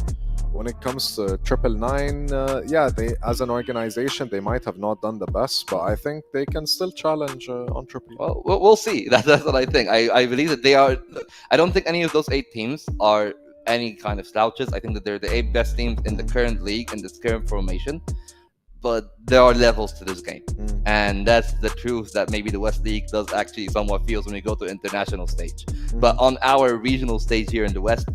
Triple Nine, yeah, they as an organization they might have not done the best, but I think they can still challenge Entropy. Well, we'll see. That's what I think. I believe that they are. I don't think any of those 8 teams are any kind of slouches. I think that they're the 8 best teams in the current league, in this current formation. But there are levels to this game. And that's the truth that maybe the West League does actually somewhat feels when we go to international stage. But on our regional stage here in the West,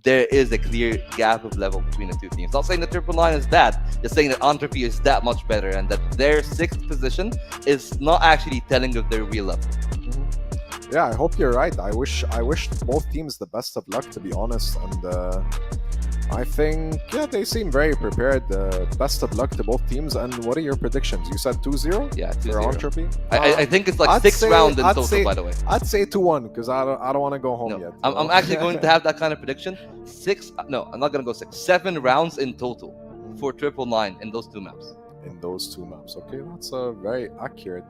there is a clear gap of level between the 2 teams. Not saying that Triple Nine is bad, just saying that Entropy is that much better and that their 6th position is not actually telling of their real level. Yeah, I hope you're right. I wish both teams the best of luck, to be honest. And I think, yeah, they seem very prepared. Best of luck to both teams. And what are your predictions? You said 2-0? Yeah, 2-0. For Entropy? I think it's like 6 rounds in total, by the way. I'd say 2-1 because I don't want to go home yet. I'm actually going to have that kind of prediction. 6, no, I'm not going to go 6. 7 rounds in total for Triple Nine in those 2 maps. In those 2 maps. Okay, that's a very accurate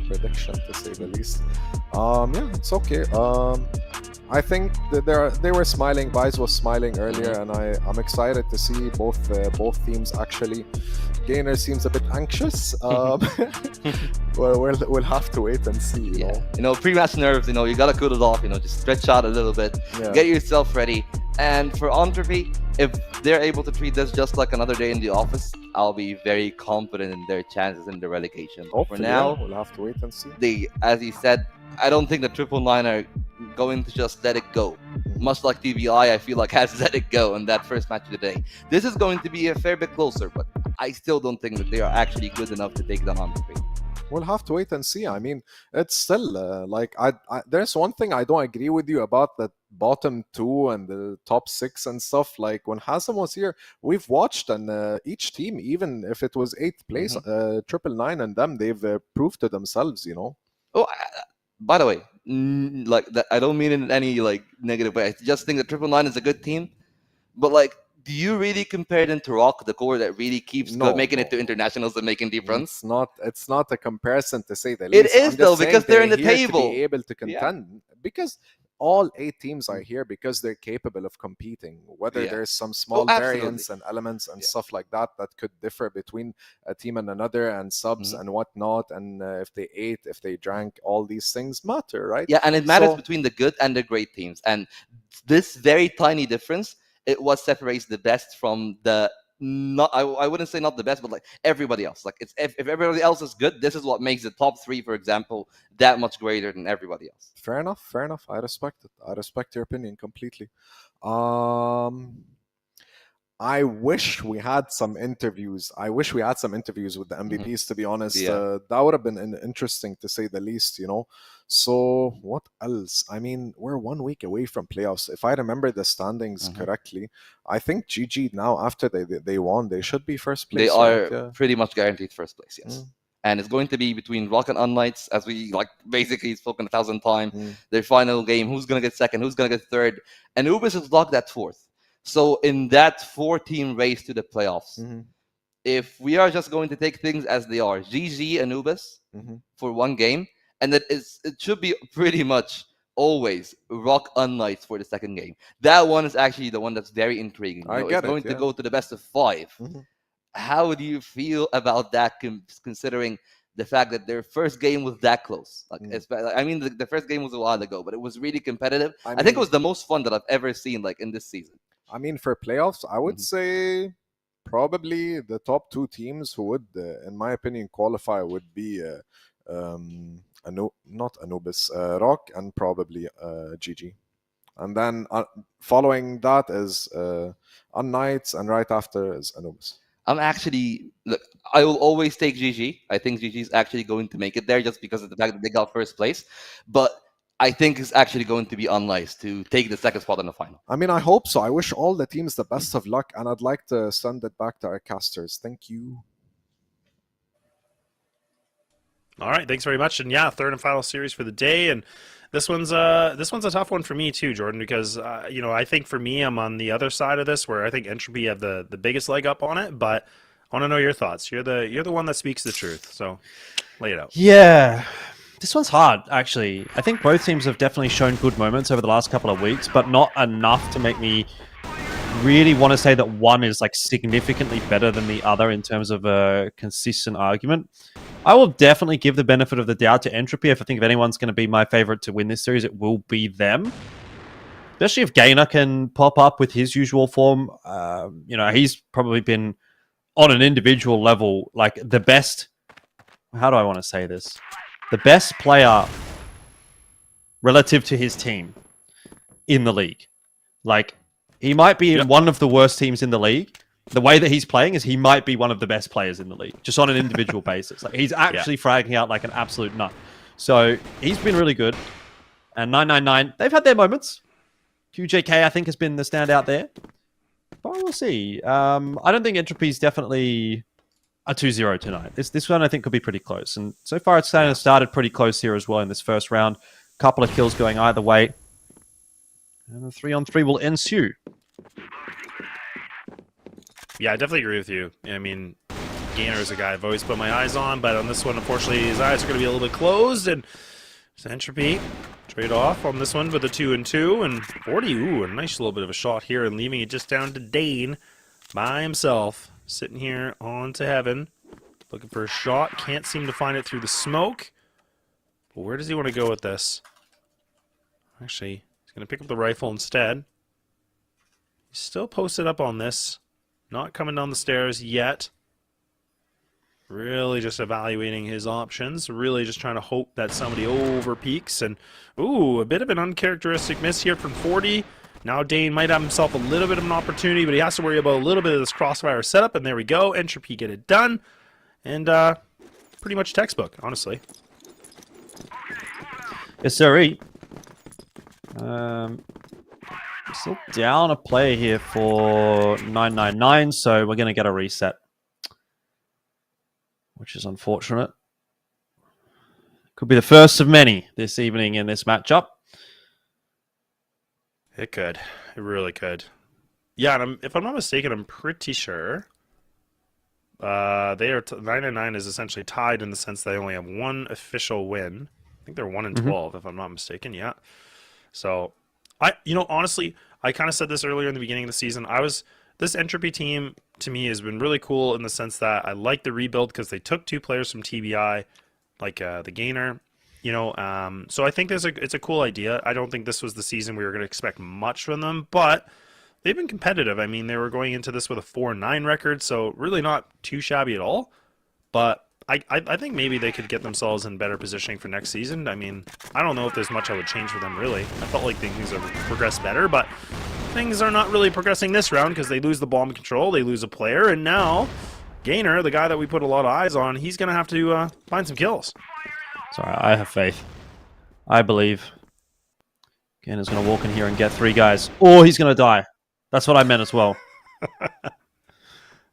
prediction, to say the least. Yeah, it's okay. I think that they were smiling. Vice was smiling earlier, and I'm excited to see both teams actually. Gainer seems a bit anxious. Well, we'll have to wait and see. You know, pre-match nerves. You know, you gotta cool it off. You know, just stretch out a little bit, get yourself ready. And for Entropy, if they're able to treat this just like another day in the office, I'll be very confident in their chances in the relegation. Hopefully, for now, we'll have to wait and see. As he said, I don't think the Triple Nine are going to just let it go. Much like TBI, I feel like has let it go in that first match of the day. This is going to be a fair bit closer, but I still don't think that they are actually good enough to take them on the street. We'll have to wait and see. I mean, it's still like there's one thing I don't agree with you about, that bottom 2 and the top 6 and stuff. Like when Hassan was here, we've watched, and each team, even if it was 8th place, 999 and them, they've proved to themselves, you know. Oh, by the way, like that, I don't mean it in any like negative way. I just think that 999 is a good team, but like, do you really compare them to ROC, the core that really keeps making it to internationals and making deep runs? It's not a comparison, to say the least. It is though, because they're in the here table, to be able to contend, because all 8 teams are here because they're capable of competing. Whether there's some small variants and elements and stuff like that that could differ between a team and another, and subs and whatnot, and if they ate, if they drank, all these things matter, right? Yeah, and it matters between the good and the great teams. And this very tiny difference, it what separates the best from the not. I wouldn't say not the best, but like everybody else. Like it's if everybody else is good, this is what makes the top 3, for example, that much greater than everybody else. Fair enough. I respect it. I respect your opinion completely. I wish we had some interviews. with the MVPs, to be honest. That would have been interesting, to say the least, you know. So what else? I mean, we're 1 week away from playoffs. If I remember the standings correctly, I think GG now, after they won, they should be first place. They are pretty much guaranteed first place, yes. And it's going to be between ROC and unKnights, as we like basically spoken 1,000 times. Their final game, who's going to get second, who's going to get third. And Anubis is locked at 4th. So in that 4-team race to the playoffs, if we are just going to take things as they are, GG Anubis for 1 game, and it should be pretty much always ROC unKnights for the 2nd game. That one is actually the one that's very intriguing. It's going to go to the best of 5. How do you feel about that, considering the fact that their first game was that close? Like, I mean, the first game was a while ago, but it was really competitive. I think it was the most fun that I've ever seen, like in this season. I mean, for playoffs, I would say probably the top 2 teams who would, in my opinion, qualify would be not Anubis, ROC, and probably GG. And then following that is unKnights, and right after is Anubis. I'm actually, look, I will always take GG. I think GG is actually going to make it there just because of the fact that they got first place. But I think it's actually going to be unKnights to take the 2nd spot in the final. I mean, I hope so. I wish all the teams the best of luck, and I'd like to send it back to our casters. Thank you. All right, thanks very much. And yeah, 3rd and final series for the day. And this one's a tough one for me too, Jordan, because you know, I think for me, I'm on the other side of this, where I think Entropy have the biggest leg up on it. But I want to know your thoughts. You're the one that speaks the truth, so lay it out. Yeah, this one's hard, actually. I think both teams have definitely shown good moments over the last couple of weeks, but not enough to make me really want to say that one is like significantly better than the other in terms of a consistent argument. I will definitely give the benefit of the doubt to Entropy. If I think if anyone's going to be my favorite to win this series, it will be them. Especially if Gainer can pop up with his usual form. You know, he's probably been on an individual level, like the best. How do I want to say this? The best player relative to his team in the league. Like, he might be in one of the worst teams in the league. The way that he's playing is he might be one of the best players in the league, just on an individual basis. Like, he's actually fragging out like an absolute nut. So he's been really good. And 999, they've had their moments. QJK, I think, has been the standout there. But we'll see. I don't think Entropy's definitely a 2-0 tonight. This one, I think, could be pretty close. And so far, it's kind of started pretty close here as well in this first round. Couple of kills going either way. And a 3-on-3 will ensue. Yeah, I definitely agree with you. I mean, Gainer is a guy I've always put my eyes on, but on this one, unfortunately, his eyes are going to be a little bit closed. And Entropy trade off on this one with a 2-2 and 40. Ooh, a nice little bit of a shot here, and leaving it just down to Dane by himself, sitting here on to heaven, looking for a shot. Can't seem to find it through the smoke. But where does he want to go with this? Actually, he's going to pick up the rifle instead. He's still posted up on this. Not coming down the stairs yet. Really just evaluating his options. Really just trying to hope that somebody over peaks. And, ooh, a bit of an uncharacteristic miss here from 40. Now Dane might have himself a little bit of an opportunity, but he has to worry about a little bit of this crossfire setup, and there we go. Entropy get it done, and pretty much textbook, honestly. Yes, sir. Still down a player here for 999, so we're going to get a reset, which is unfortunate. Could be the first of many this evening in this matchup. It could. It really could. Yeah, and if I'm not mistaken, I'm pretty sure they are 999 is essentially tied in the sense they only have one official win. I think they're 1-12, if I'm not mistaken. Yeah. So, honestly, I kind of said this earlier in the beginning of the season. This Entropy team to me has been really cool in the sense that I like the rebuild because they took 2 players from TBI, like the Gainer. So I think it's a cool idea. I don't think this was the season we were going to expect much from them, but they've been competitive. I mean, they were going into this with a 4-9 record, so really not too shabby at all. But I think maybe they could get themselves in better positioning for next season. I mean, I don't know if there's much I would change for them, really. I felt like things have progressed better, but things are not really progressing this round because they lose the bomb control, they lose a player, and now Gainer, the guy that we put a lot of eyes on, he's going to have to find some kills. Sorry, I have faith. I believe. Gainer's going to walk in here and get 3 guys, or he's going to die. That's what I meant as well.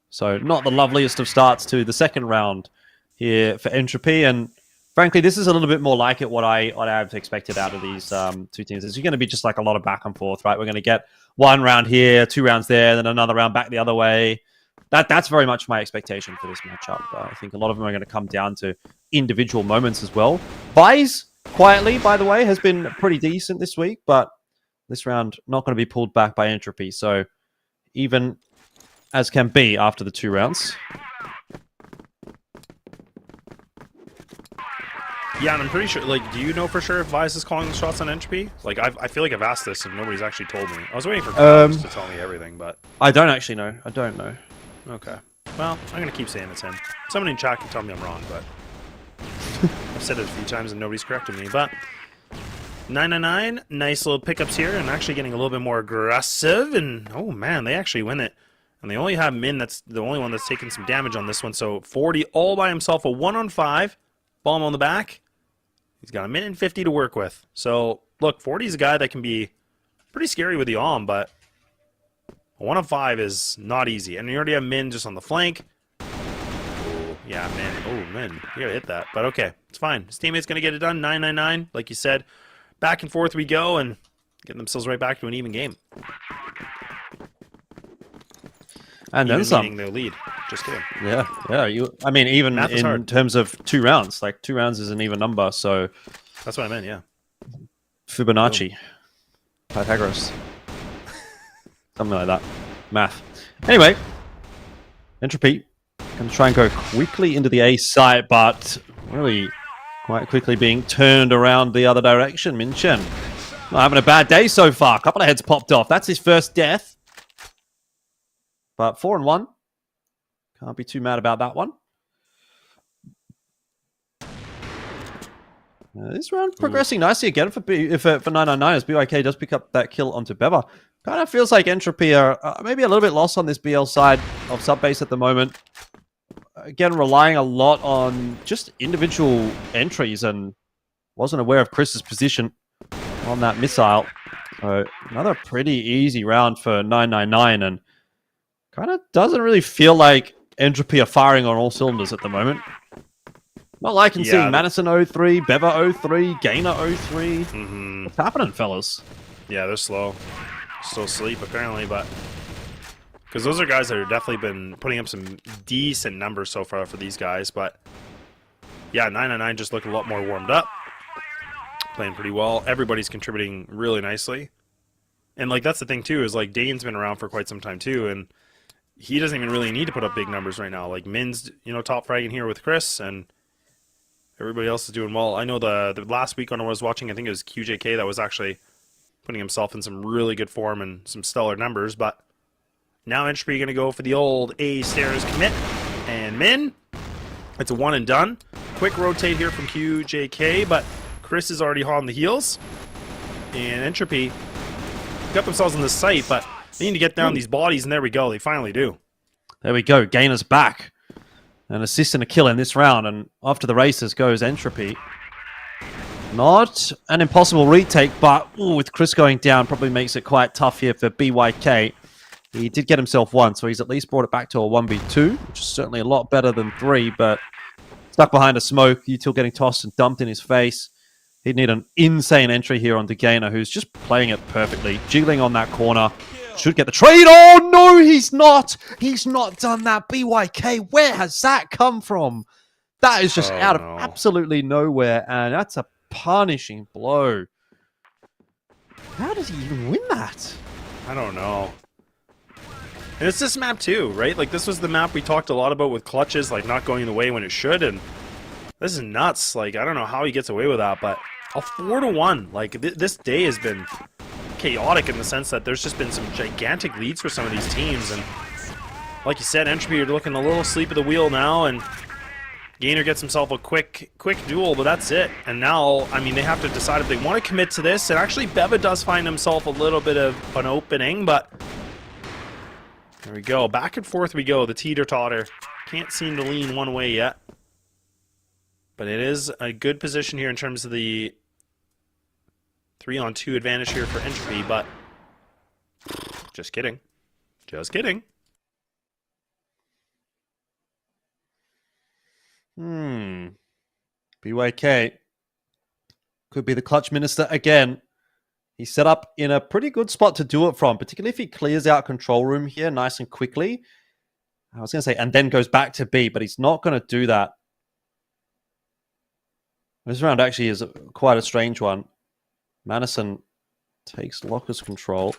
So, not the loveliest of starts to the second round here for Entropy, and frankly, this is a little bit more like it what I've expected out of these 2 teams. It's going to be just like a lot of back and forth, right? We're going to get 1 round here, 2 rounds there, then another round back the other way. That's very much my expectation for this matchup. I think a lot of them are going to come down to individual moments as well. Vize, quietly, by the way, has been pretty decent this week, but this round not going to be pulled back by Entropy. So even as can be after the 2 rounds. Yeah, and I'm pretty sure, do you know for sure if Vice is calling the shots on Entropy? I feel like I've asked this and nobody's actually told me. I was waiting for Kyle to tell me everything, but... I don't actually know. I don't know. Okay. Well, I'm going to keep saying it's him. Somebody in chat can tell me I'm wrong, but... I've said it a few times and nobody's corrected me, but... 999, nice little pickups here, and actually getting a little bit more aggressive, and... Oh, man, they actually win it. And they only have Min, that's the only one that's taking some damage on this one, so 40 all by himself, a 1-on-5. Bomb on the back. He's got a minute and 50 to work with. So, look, 40 is a guy that can be pretty scary with the AWM, but a 1-on-5 is not easy. And you already have Min just on the flank. Oh, yeah, Min. Oh, Min. You gotta hit that. But okay, it's fine. His teammate's gonna get it done. 999, like you said. Back and forth we go, and getting themselves right back to an even game. And then some. Their lead. Just kidding. Yeah. I mean, even Math is in hard. terms of 2 rounds, 2 rounds is an even number, so... That's what I meant, yeah. Fibonacci. Pythagoras. Something like that. Math. Anyway, Entropy can try and go quickly into the A site, but really quite quickly being turned around the other direction. Minchen not having a bad day so far. A couple of heads popped off. That's his first death. But 4-1. Can't be too mad about that one. This round progressing nicely again for 999 as BYK does pick up that kill onto Beba. Kind of feels like Entropy are maybe a little bit lost on this BL side of Subbase at the moment. Again, relying a lot on just individual entries and wasn't aware of Chris's position on that missile. So another pretty easy round for 999 and kind of doesn't really feel like Entropy are firing on all cylinders at the moment. Not liking seeing Madison 03, Beva 03, Gainer 03. What's happening, fellas? Yeah, they're slow. Still asleep, apparently, but... Because those are guys that have definitely been putting up some decent numbers so far for these guys, but... Yeah, 999 just look a lot more warmed up. Playing pretty well. Everybody's contributing really nicely. And, that's the thing, too, is, Dane's been around for quite some time, too, and... He doesn't even really need to put up big numbers right now. Min's, top fragging here with Chris, and everybody else is doing well. I know the last week when I was watching, I think it was QJK that was actually putting himself in some really good form and some stellar numbers, but now Entropy going to go for the old A stairs commit, and Min, it's a one and done. Quick rotate here from QJK, but Chris is already on the heels, and Entropy got themselves in the sight, but they need to get down these bodies, and there we go. They finally do. There we go. Gainer's back. An assist and a kill in this round, and after the races goes Entropy. Not an impossible retake, but with Chris going down, probably makes it quite tough here for BYK. He did get himself one, so he's at least brought it back to a 1v2, which is certainly a lot better than 3, but stuck behind a smoke, Util getting tossed and dumped in his face. He'd need an insane entry here onto Gainer, who's just playing it perfectly, jiggling on that corner. Should get the trade. Oh, no, he's not. He's not done that. BYK, where has that come from? That is just out of absolutely nowhere, and that's a punishing blow. How does he even win that? I don't know. And it's this map too, right? Like, this was the map we talked a lot about with clutches, like, not going the way when it should, and this is nuts. Like, I don't know how he gets away with that, but a 4-1. Like, this day has been chaotic in the sense that there's just been some gigantic leads for some of these teams, and like you said, Entropy are looking a little asleep at the wheel now, and Gainer gets himself a quick duel, but that's it. And now, I mean, they have to decide if they want to commit to this, and actually Beva does find himself a little bit of an opening, but there we go. Back and forth we go. The teeter-totter can't seem to lean one way yet, but it is a good position here in terms of the 3-on-2 advantage here for Entropy, but just kidding. Just kidding. BYK could be the clutch minister again. He's set up in a pretty good spot to do it from, particularly if he clears out control room here nice and quickly. I was going to say, and then goes back to B, but he's not going to do that. This round actually is quite a strange one. Madison takes Locker's control.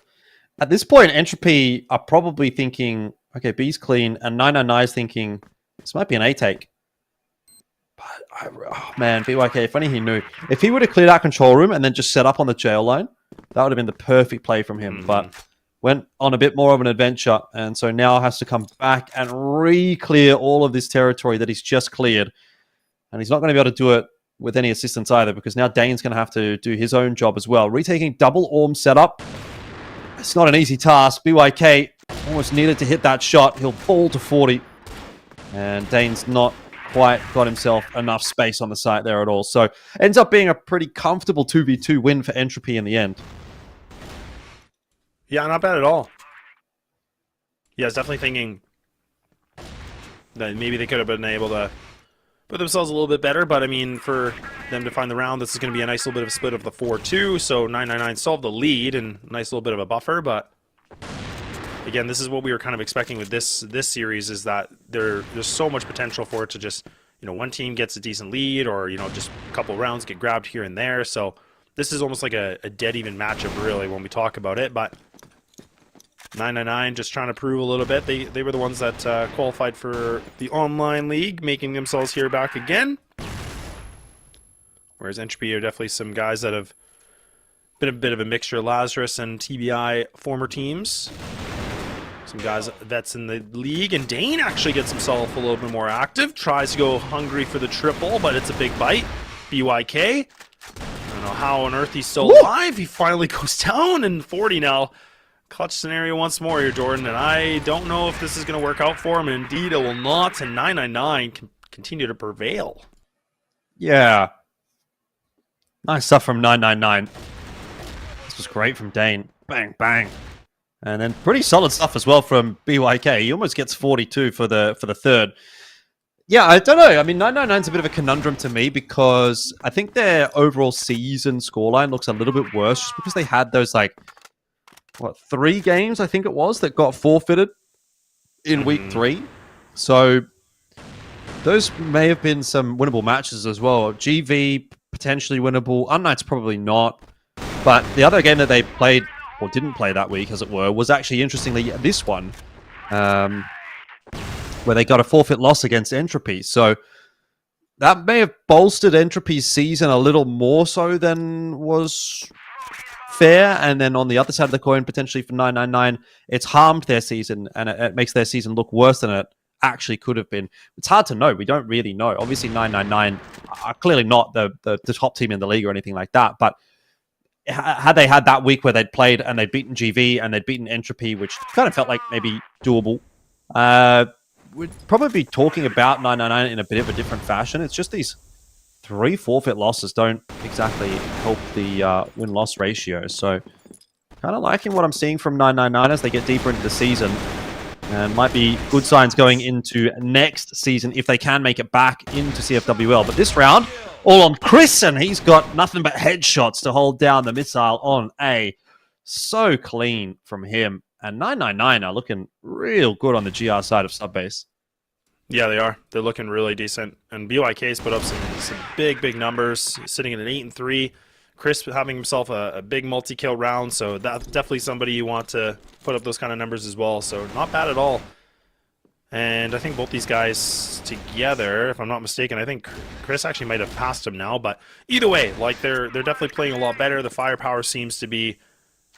At this point, Entropy are probably thinking, okay, B's clean, and 999 is thinking, this might be an A-take. But, oh man, BYK, if only he knew. If he would have cleared out control room and then just set up on the jail line, that would have been the perfect play from him. But went on a bit more of an adventure, and so now has to come back and re-clear all of this territory that he's just cleared. And he's not going to be able to do it with any assistance either, because now Dane's going to have to do his own job as well. Retaking double Orm setup. It's not an easy task. BYK almost needed to hit that shot. He'll fall to 40. And Dane's not quite got himself enough space on the site there at all. So ends up being a pretty comfortable 2v2 win for Entropy in the end. Yeah, not bad at all. Yeah, I was definitely thinking that maybe they could have been able to put themselves a little bit better, but I mean, for them to find the round, this is going to be a nice little bit of a split of the 4-2, so 999 solved the lead and a nice little bit of a buffer, but again, this is what we were kind of expecting with this series, is that there's so much potential for it to just, you know, one team gets a decent lead, or, you know, just a couple rounds get grabbed here and there, so this is almost like a dead even matchup, really, when we talk about it, but 999 just trying to prove a little bit. They were the ones that qualified for the online league, making themselves here back again. Whereas Entropy are definitely some guys that have been a bit of a mixture. Lazarus and TBI former teams. Some guys that's in the league. And Dane actually gets himself a little bit more active. Tries to go hungry for the triple, but it's a big bite. BYK. I don't know how on earth he's still alive. He finally goes down, and 40 now. Clutch scenario once more here, Jordan, and I don't know if this is going to work out for him, and indeed it will not, and 999 can continue to prevail. Yeah. Nice stuff from 999. This was great from Dane. Bang, bang. And then pretty solid stuff as well from BYK. He almost gets 42 for the third. Yeah, I don't know. I mean, 999's a bit of a conundrum to me, because I think their overall season scoreline looks a little bit worse, just because they had those, like, 3 games, I think it was, that got forfeited in week 3. So those may have been some winnable matches as well. GV, potentially winnable. unKnights, probably not. But the other game that they played, or didn't play that week, as it were, was actually, interestingly, this one, where they got a forfeit loss against Entropy. So that may have bolstered Entropy's season a little more so than was fair, and then on the other side of the coin, potentially for 999, it's harmed their season, and it makes their season look worse than it actually could have been. It's hard to know. We don't really know. Obviously, 999 are clearly not the top team in the league or anything like that, but had they had that week where they'd played and they'd beaten GV and they'd beaten Entropy, which kind of felt like maybe doable, we'd probably be talking about 999 in a bit of a different fashion. It's just these 3 forfeit losses don't exactly help the win-loss ratio. So kind of liking what I'm seeing from 999 as they get deeper into the season. And might be good signs going into next season if they can make it back into CFWL. But this round, all on Chris, and he's got nothing but headshots to hold down the missile on A. So clean from him. And 999 are looking real good on the GR side of Subbase. Yeah, they are. They're looking really decent. And BYK's put up some big numbers, sitting at an 8-3. Chris having himself a big multi-kill round, so that's definitely somebody you want to put up those kind of numbers as well. So not bad at all. And I think both these guys together, if I'm not mistaken, I think Chris actually might have passed him now. But either way, like they're definitely playing a lot better. The firepower seems to be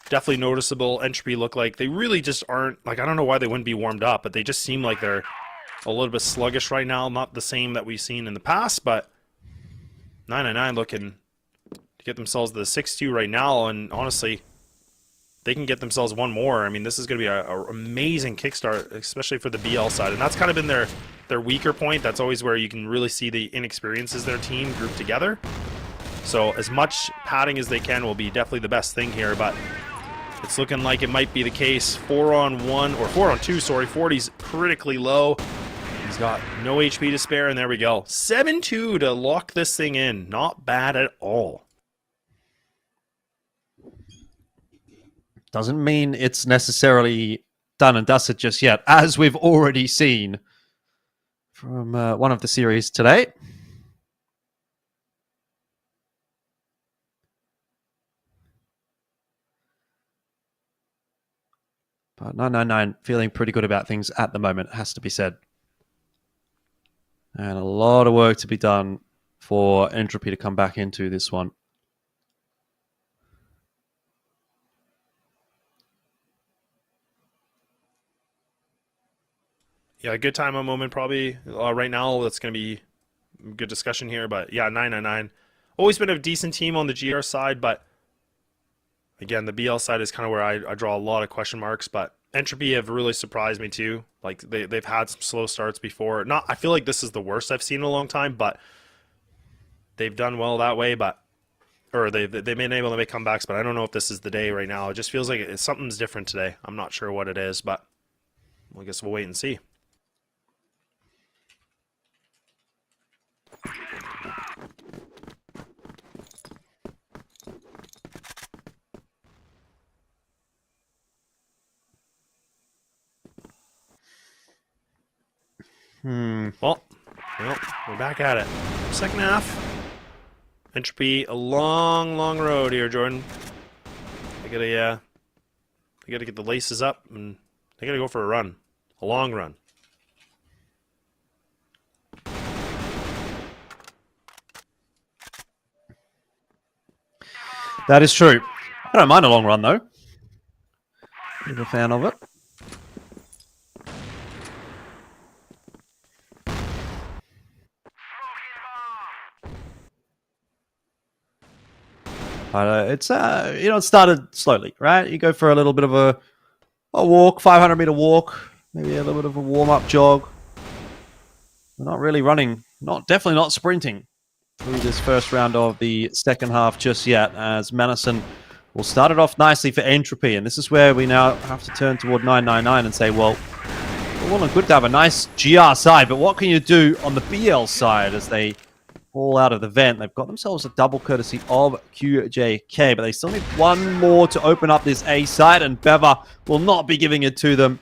definitely noticeable. Entropy look like they really just aren't, like, I don't know why they wouldn't be warmed up, but they just seem like they're a little bit sluggish right now. Not the same that we've seen in the past, but 999 looking to get themselves to the 6-2 right now, and honestly, they can get themselves one more. I mean, this is going to be an amazing kickstart, especially for the BL side, and that's kind of been their weaker point. That's always where you can really see the inexperiences their team grouped together. So as much padding as they can will be definitely the best thing here, but it's looking like it might be the case. 4-on-1, or 4-on-2, sorry. 40's critically low. He's got no HP to spare, and there we go. 7-2 to lock this thing in. Not bad at all. Doesn't mean it's necessarily done and dusted just yet, as we've already seen from one of the series today. But 999 feeling pretty good about things at the moment, has to be said. And a lot of work to be done for Entropy to come back into this one. Yeah, good time on moment probably. Right now, that's going to be a good discussion here. But yeah, 999. Always been a decent team on the GR side, but again, the BL side is kind of where I draw a lot of question marks. But Entropy have really surprised me too. Like they've had some slow starts before. I feel like this is the worst I've seen in a long time, but they've done well that way. Or they've been able to make comebacks, but I don't know if this is the day right now. It just feels like something's different today. I'm not sure what it is, but I guess we'll wait and see. Well, we're back at it. Second half. Entropy, a long road here, Jordan. They gotta get the laces up, and they gotta go for a run. A long run. That is true. I don't mind a long run, though. I'm a fan of it. But it's it started slowly, right? You go for a little bit of a walk, 500-meter walk, maybe a little bit of a warm-up jog. We're not really running, definitely not sprinting through this first round of the second half just yet, as Madison will start it off nicely for Entropy, and this is where we now have to turn toward 999 and say, well and good to have a nice GR side, but what can you do on the BL side as they fall out of the vent? They've got themselves a double courtesy of QJK, but they still need one more to open up this A side, and Bever will not be giving it to them.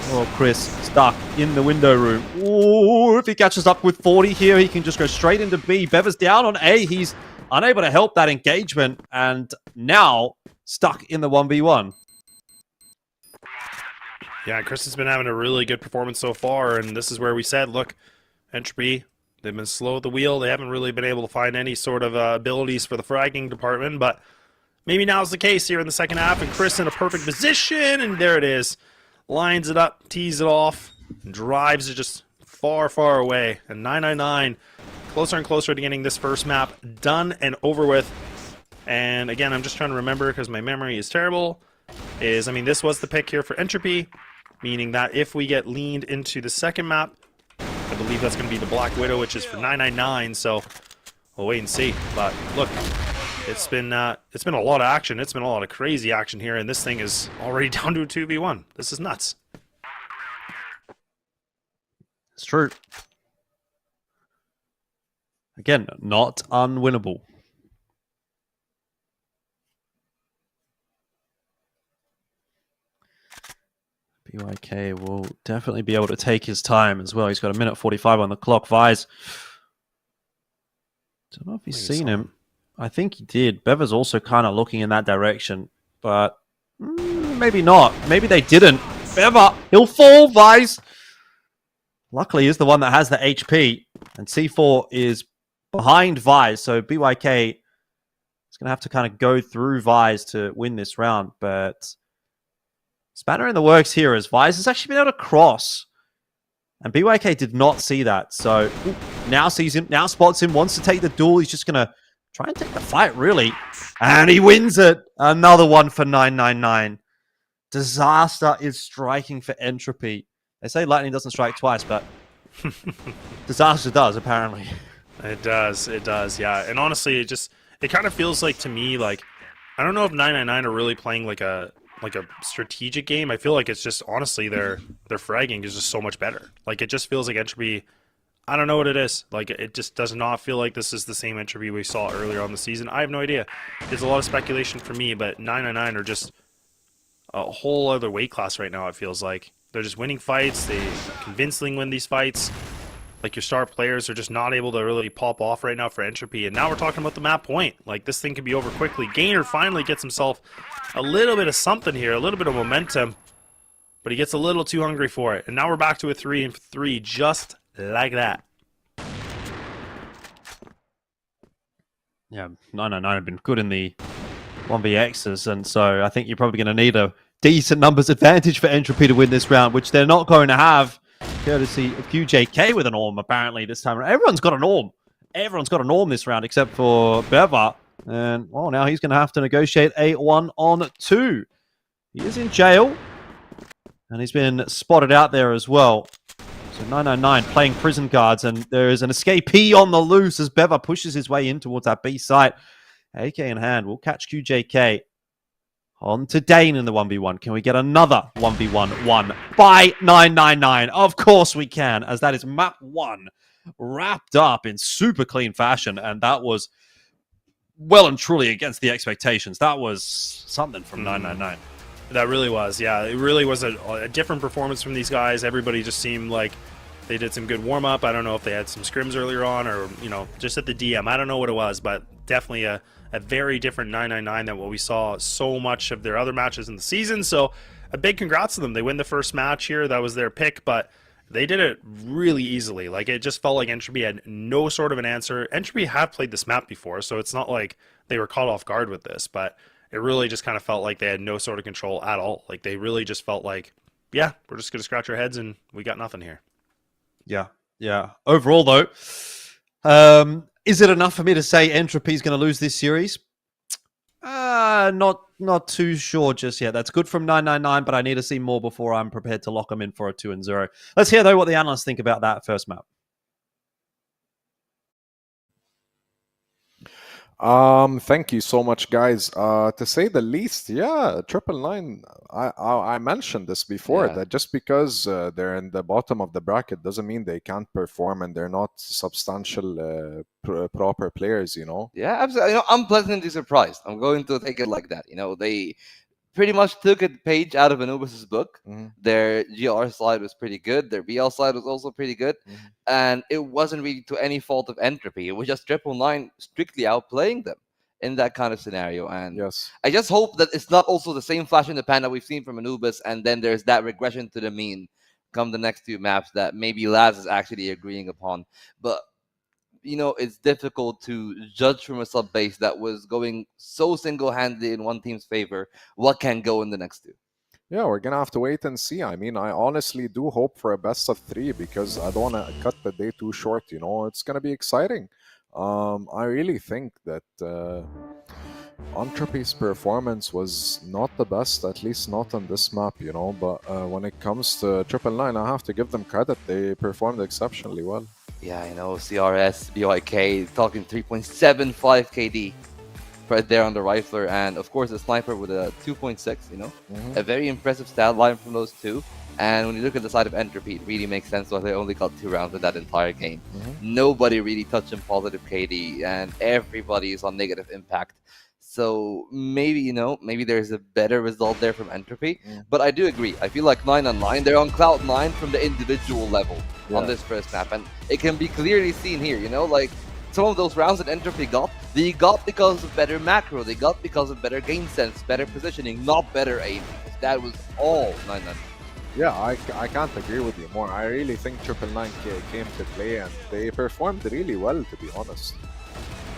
Oh, Chris stuck in the window room. Ooh, if he catches up with 40 here, he can just go straight into B. Bever's down on A. He's unable to help that engagement, and now stuck in the 1v1. Yeah, Chris has been having a really good performance so far, and this is where we said, look, Entropy, they've been slow at the wheel. They haven't really been able to find any sort of abilities for the fragging department, but maybe now's the case here in the second half, and Chris in a perfect position, and there it is. Lines it up, tees it off, and drives it just far away. And 999 closer and closer to getting this first map done and over with. And again, I'm just trying to remember because my memory is terrible. I mean, this was the pick here for Entropy, meaning that if we get leaned into the second map, I believe that's going to be the Black Widow, which is for 999. So we'll wait and see. But look, it's been a lot of action. It's been a lot of crazy action here, and this thing is already down to a 2v1. This is nuts. It's true. Again, not unwinnable. BYK will definitely be able to take his time as well. He's got 1:45 on the clock. Vise. Don't know if he's seen him. I think he did. Beva's also kind of looking in that direction, but maybe not. Maybe they didn't. Beva, he'll fall, Vise. Luckily, he's the one that has the HP, and C4 is behind Vise, so BYK is going to have to kind of go through Vise to win this round, but spanner in the works here as Vise has actually been able to cross, and BYK did not see that, so now sees him, now spots him, wants to take the duel. He's just going to try and take the fight, really, and he wins it. Another one for 999. Disaster is striking for Entropy. They say lightning doesn't strike twice, but disaster does, apparently. It does, yeah. And honestly, it kind of feels like to me, like, I don't know if 999 are really playing like a strategic game. I feel like it's just, honestly, their fragging is just so much better. Like, it just feels like Entropy, I don't know what it is. Like, it just does not feel like this is the same Entropy we saw earlier on the season. I have no idea. There's a lot of speculation for me, but 999 are just a whole other weight class right now, it feels like. They're just winning fights. They convincingly win these fights. Like, your star players are just not able to really pop off right now for Entropy. And now we're talking about the map point. Like, this thing could be over quickly. Gainer finally gets himself a little bit of something here, a little bit of momentum. But he gets a little too hungry for it. And now we're back to a 3-3 just like that. Yeah, 999 have been good in the 1vx's, and so I think you're probably going to need a decent numbers advantage for Entropy to win this round, which they're not going to have, courtesy of QJK with an Orm, apparently, this time. Everyone's got an Orm. Everyone's got an Orm this round, except for Beva. And, well, now he's going to have to negotiate a 1-on-2. He is in jail, and he's been spotted out there as well. So 999 playing prison guards, and there is an escapee on the loose as Beva pushes his way in towards that B site. AK in hand, we'll catch QJK. On to Dane in the 1v1. Can we get another 1v1 won by 999? Of course we can, as that is map 1 wrapped up in super clean fashion, and that was well and truly against the expectations. That was something from 999. That really was, yeah. It really was a different performance from these guys. Everybody just seemed like they did some good warm-up. I don't know if they had some scrims earlier on or, you know, just at the DM. I don't know what it was, but definitely a very different 999 than what we saw so much of their other matches in the season. So a big congrats to them. They win the first match here. That was their pick, but they did it really easily. Like, it just felt like Entropy had no sort of an answer. Entropy have played this map before, so it's not like they were caught off guard with this, but it really just kind of felt like they had no sort of control at all. Like, they really just felt like, yeah, we're just going to scratch our heads and we got nothing here. Yeah. Overall, though, is it enough for me to say Entropy's going to lose this series? Not too sure just yet. That's good from 999, but I need to see more before I'm prepared to lock them in for a 2-0. Let's hear, though, what the analysts think about that first map. Thank you so much, guys. To say the least, yeah, 999. I mentioned this before, that just because they're in the bottom of the bracket doesn't mean they can't perform and they're not substantial, proper players. You know. Yeah, absolutely. You know, I'm pleasantly surprised. I'm going to take it like that. You know, they pretty much took a page out of Anubis's book. Their GR side was pretty good. Their BL side was also pretty good. And it wasn't really to any fault of Entropy. It was just 999 strictly outplaying them in that kind of scenario. And yes, I just hope that it's not also the same flash in the pan that we've seen from Anubis, and then there's that regression to the mean come the next two maps that maybe Laz is actually agreeing upon. But you know, it's difficult to judge from a sub base that was going so single-handedly in one team's favor what can go in the next two. Yeah, we're gonna have to wait and see. I mean, I honestly do hope for a best of 3 because I don't want to cut the day too short. You know, it's gonna be exciting. I really think that Entropy's performance was not the best, at least not on this map, you know. But when it comes to 999, I have to give them credit. They performed exceptionally well. Yeah, I know. CRS, BYK, talking 3.75 KD right there on the rifler, and of course the sniper with a 2.6. You know, a very impressive stat line from those two. And when you look at the side of Entropy, it really makes sense why they only got 2 rounds in that entire game. Nobody really touching positive KD, and everybody is on negative impact. So maybe, you know, maybe there's a better result there from Entropy. But I do agree. I feel like 9 on 9, they're on cloud 9 from the individual level on this first map. And it can be clearly seen here, you know, like some of those rounds that Entropy got, they got because of better macro. They got because of better game sense, better positioning, not better aim. That was all 9 on 9. Yeah, I can't agree with you more. I really think 999 came to play, and they performed really well, to be honest.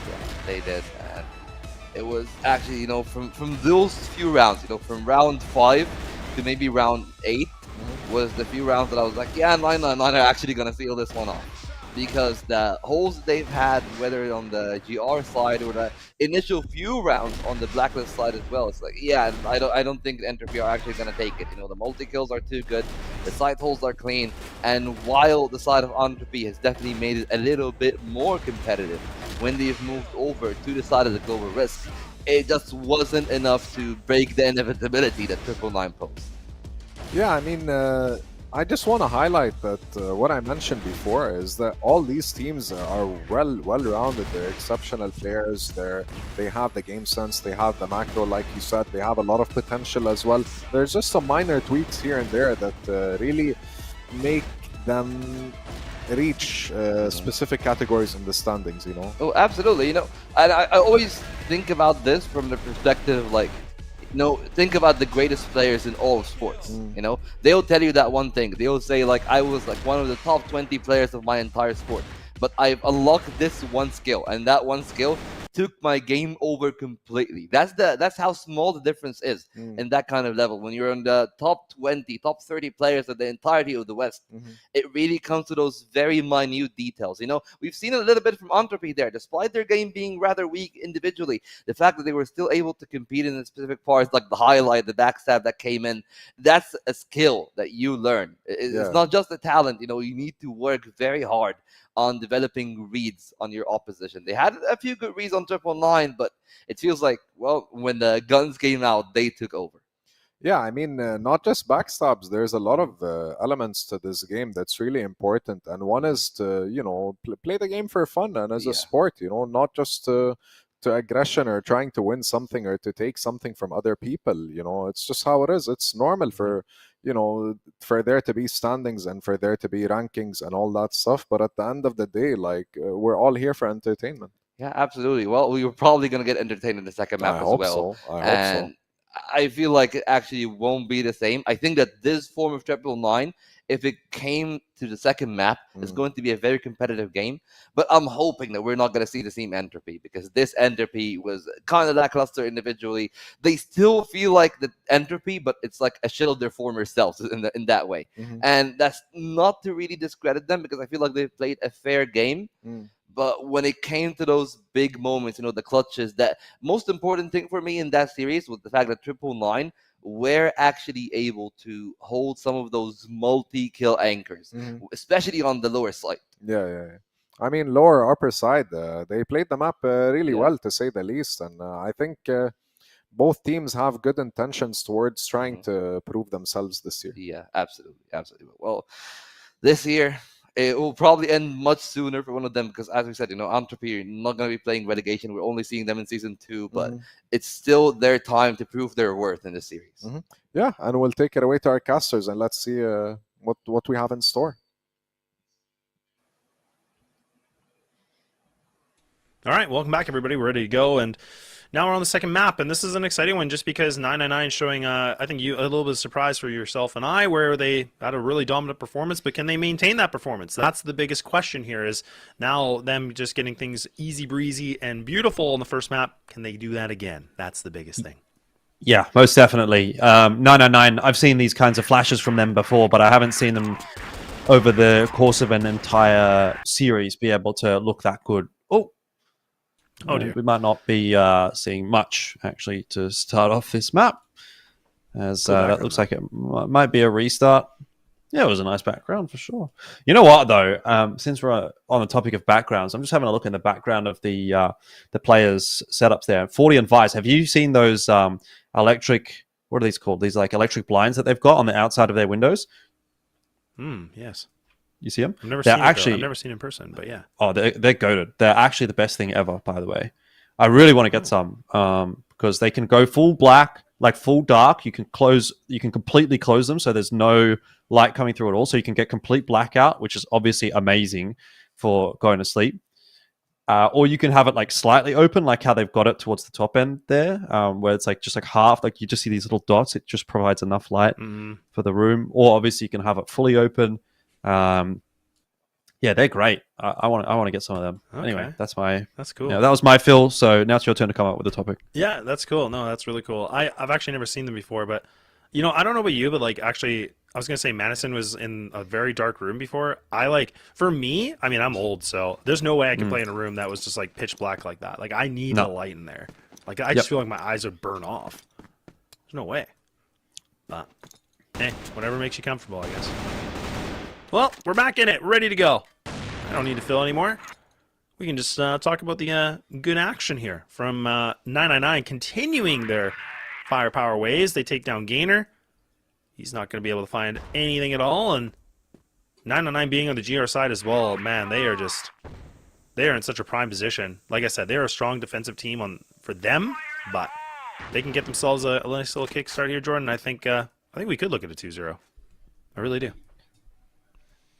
Yeah, they did. And it was actually, you know, from those few rounds, you know, from round 5 to maybe round 8 was the few rounds that I was like, yeah, 999 are actually going to seal this one off. Because the holes they've had, whether on the GR side or the initial few rounds on the Blacklist side as well, it's like, yeah, I don't think Entropy are actually going to take it. You know, the multi-kills are too good, the side holes are clean, and while the side of Entropy has definitely made it a little bit more competitive when they've moved over to the side of the global risk, it just wasn't enough to break the inevitability that 999 posed. Yeah, I mean, I just want to highlight that what I mentioned before is that all these teams are well-rounded. They're exceptional players. They have the game sense. They have the macro, like you said. They have a lot of potential as well. There's just some minor tweaks here and there that really make them reach specific categories in the standings, you know? Oh, absolutely. You know, and I always think about this from the perspective, like, no, think about the greatest players in all of sports. You know, they'll tell you that one thing. They'll say, like, I was like one of the top 20 players of my entire sport, but I've unlocked this one skill, and that one skill took my game over completely. That's how small the difference is in that kind of level. When you're in the top 20, top 30 players of the entirety of the West, it really comes to those very minute details. You know, we've seen a little bit from Entropy there, despite their game being rather weak individually. The fact that they were still able to compete in the specific parts, like the highlight, the backstab that came in, that's a skill that you learn. It's not just a talent. You know, you need to work very hard on developing reads on your opposition. They had a few good reads on 999, but it feels like, well, when the guns came out, they took over. Yeah, I mean, not just backstabs. There's a lot of elements to this game that's really important. And one is to, you know, play the game for fun and as a sport, you know, not just to aggression or trying to win something or to take something from other people. You know, it's just how it is. It's normal for, you know, for there to be standings and for there to be rankings and all that stuff. But at the end of the day, like, we're all here for entertainment. Yeah, absolutely. Well, we were probably going to get entertained in the second map as well. I hope so. I feel like it actually won't be the same. I think that this form of 999, if it came to the second map, is going to be a very competitive game. But I'm hoping that we're not going to see the same Entropy, because this Entropy was kind of lackluster individually. They still feel like the Entropy, but it's like a shell of their former selves in that way. And that's not to really discredit them, because I feel like they've played a fair game. But when it came to those big moments, you know, the clutches, that most important thing for me in that series was the fact that 999 were actually able to hold some of those multi-kill anchors, especially on the lower side. Yeah. I mean, lower, upper side, they played the map really well, to say the least. And I think both teams have good intentions towards trying to prove themselves this year. Yeah, absolutely. Well, this year, it will probably end much sooner for one of them, because, as we said, you know, Entropy are not going to be playing relegation. We're only seeing them in Season 2, but it's still their time to prove their worth in the series. Yeah, and we'll take it away to our casters, and let's see what we have in store. All right, welcome back, everybody. We're ready to go, and now we're on the second map, and this is an exciting one just because 999 showing, I think, you a little bit of surprise for yourself and I, where they had a really dominant performance, but can they maintain that performance? That's the biggest question here, is now them just getting things easy breezy and beautiful on the first map. Can they do that again? That's the biggest thing. Yeah, most definitely. 999, I've seen these kinds of flashes from them before, but I haven't seen them over the course of an entire series be able to look that good. Oh, Oh, And dear. we might not be seeing much actually to start off this map, as Cool that background, looks like it might be a restart. Yeah, it was a nice background for sure. You know what though? Since we're on the topic of backgrounds, I'm just having a look in the background of the players' setups there. 40 and Vice. Have you seen those electric? What are these called? These like electric blinds that they've got on the outside of their windows. Yes. You see them? I've never They're seen actually. I've never seen in person, but yeah. Oh, they're goated. They're actually the best thing ever, by the way. I really want to get some because they can go full black, like full dark. You can completely close them, so there's no light coming through at all. So you can get complete blackout, which is obviously amazing for going to sleep. Or you can have it like slightly open, like how they've got it towards the top end there, where it's like just like half, like you just see these little dots. It just provides enough light for the room. Or obviously you can have it fully open. Yeah, they're great. I want to get some of them. Okay. Anyway, that's cool. Yeah, that was my fill. So now it's your turn to come up with a topic. Yeah, that's cool. No, that's really cool. I've actually never seen them before, but you know, I don't know about you, but like actually, I was gonna say Madison was in a very dark room before. For me, I mean, I'm old, so there's no way I could play in a room that was just like pitch black like that. Like I need a light in there. Like I just feel like my eyes would burn off. There's no way. But hey, whatever makes you comfortable, I guess. Well, we're back in it, ready to go. I don't need to fill anymore. We can just talk about the good action here from 999, continuing their firepower ways. They take down Gainer. He's not going to be able to find anything at all, and 999 being on the GR side as well, man, they are in such a prime position. Like I said, they're a strong defensive team for them, but they can get themselves a nice little kickstart here, Jordan. I think we could look at a 2-0. I really do.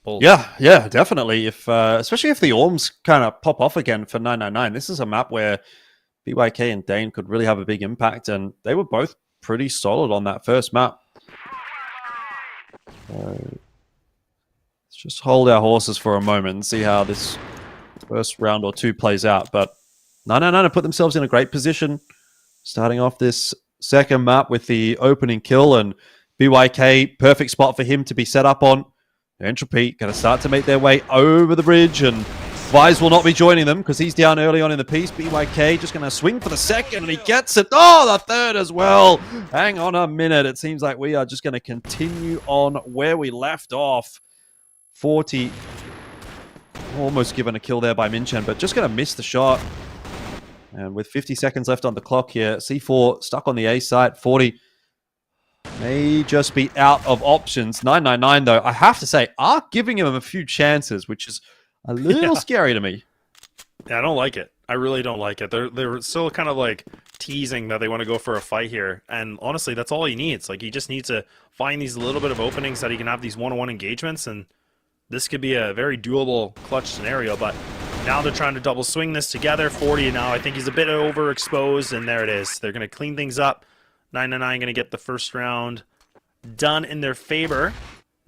Bold. Yeah, definitely. If especially if the Orms kind of pop off again for 999, this is a map where BYK and Dane could really have a big impact, and they were both pretty solid on that first map. Let's just hold our horses for a moment and see how this first round or two plays out. But 999 have put themselves in a great position, starting off this second map with the opening kill, and BYK, perfect spot for him to be set up on. Entropy going to start to make their way over the bridge, and Vise will not be joining them because he's down early on in the piece. BYK just going to swing for the second, and he gets it. Oh, the third as well. Hang on a minute. It seems like we are just going to continue on where we left off. 40. Almost given a kill there by Minchen, but just going to miss the shot. And with 50 seconds left on the clock here, C4 stuck on the A site. 40 may just be out of options. 999, though, I have to say, are giving him a few chances, which is a little scary to me. Yeah, I don't like it. I really don't like it. They're still kind of like teasing that they want to go for a fight here. And honestly, that's all he needs. Like, he just needs to find these little bit of openings that he can have these one-on-one engagements. And this could be a very doable clutch scenario. But now they're trying to double swing this together. 40 now. I think he's a bit overexposed. And there it is. They're going to clean things up. 999 going to get the first round done in their favor.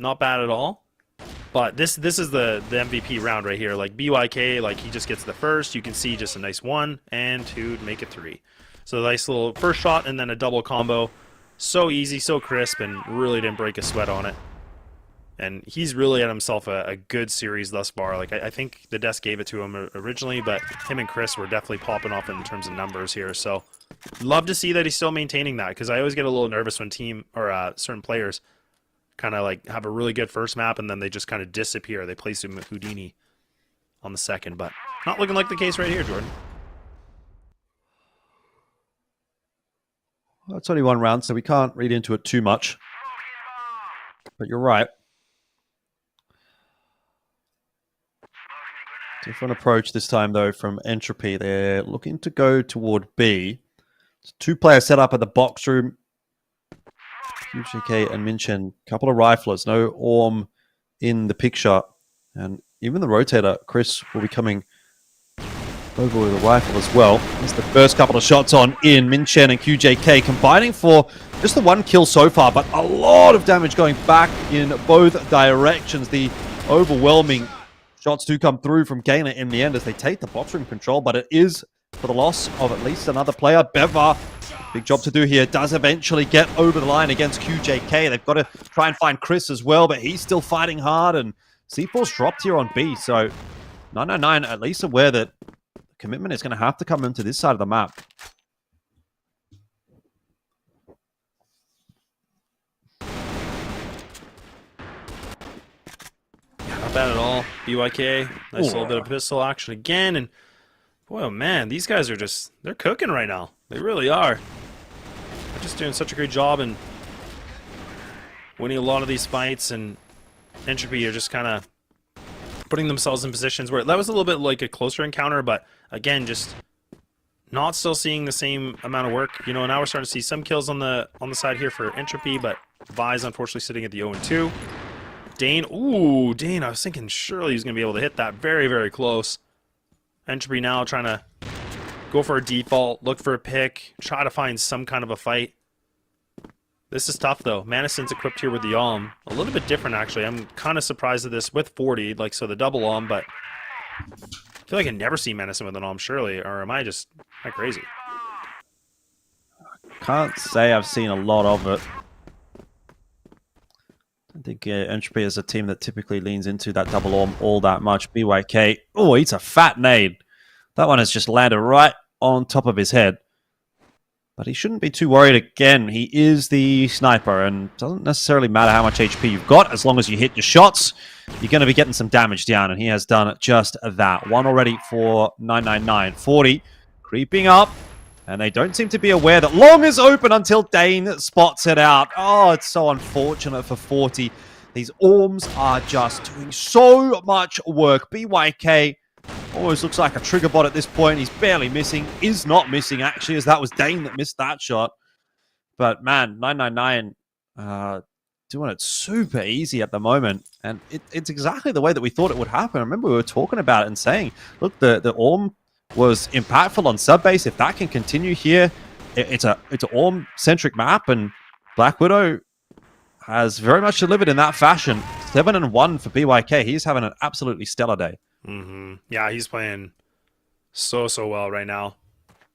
Not bad at all. But this is the MVP round right here. Like BYK, like he just gets the first. You can see just a nice 1 and 2 to make it 3. So a nice little first shot and then a double combo. So easy, so crisp, and really didn't break a sweat on it. And he's really had himself a good series thus far. Like I think the desk gave it to him originally, but him and Chris were definitely popping off in terms of numbers here. So love to see that he's still maintaining that, because I always get a little nervous when certain players kind of like have a really good first map and then they just kind of disappear. They place him with Houdini on the second, but not looking like the case right here, Jordan. Well, it's only one round, so we can't read into it too much. But you're right. Different approach this time, though, from Entropy. They're looking to go toward B. It's 2-player setup at the box room. QJK and Minchen, couple of riflers, no Orm in the picture. And even the rotator, Chris, will be coming over with a rifle as well. That's the first couple of shots on in. Minchen and QJK combining for just the 1 kill so far, but a lot of damage going back in both directions. The overwhelming shots do come through from Gainer in the end as they take the box room control, but it is for the loss of at least another player. Beva, big job to do here, does eventually get over the line against QJK. They've got to try and find Chris as well, but he's still fighting hard, and C4's dropped here on B, so 999 at least aware that commitment is going to have to come into this side of the map. Not bad at all. BYK, nice little bit of pistol action again, and boy, oh man, these guys are they're cooking right now. They really are. They're just doing such a great job and winning a lot of these fights, and Entropy are just kind of putting themselves in positions where that was a little bit like a closer encounter, but again, just not still seeing the same amount of work. You know, now we're starting to see some kills on the side here for Entropy, but Vi's unfortunately sitting at the 0-2. Dane, ooh, Dane, I was thinking surely he's going to be able to hit that. Very, very close. Entropy now trying to go for a default, look for a pick, try to find some kind of a fight. This is tough, though. Manison's equipped here with the Alm. A little bit different, actually. I'm kind of surprised at this with 40, like, so the double Alm, but I feel like I never see Manison with an Alm, surely, or am I crazy? Can't say I've seen a lot of it. I think Entropy is a team that typically leans into that double Alm all that much. BYK, oh, it's a fat nade. That one has just landed right on top of his head. But he shouldn't be too worried again. He is the sniper, and doesn't necessarily matter how much HP you've got. As long as you hit your shots, you're going to be getting some damage down, and he has done just that. One already for 999. 40 creeping up, and they don't seem to be aware that long is open until Dane spots it out. Oh, it's so unfortunate for 40. These Orms are just doing so much work. BYK always looks like a trigger bot at this point. He's barely missing. Is not missing, actually, as that was Dane that missed that shot. But, man, 999 doing it super easy at the moment. And it's exactly the way that we thought it would happen. I remember we were talking about it and saying, look, the Orm was impactful on sub-base. If that can continue here, it's an Orm-centric map. And Black Widow has very much delivered in that fashion. 7-1 for BYK. He's having an absolutely stellar day. Yeah, he's playing so well right now.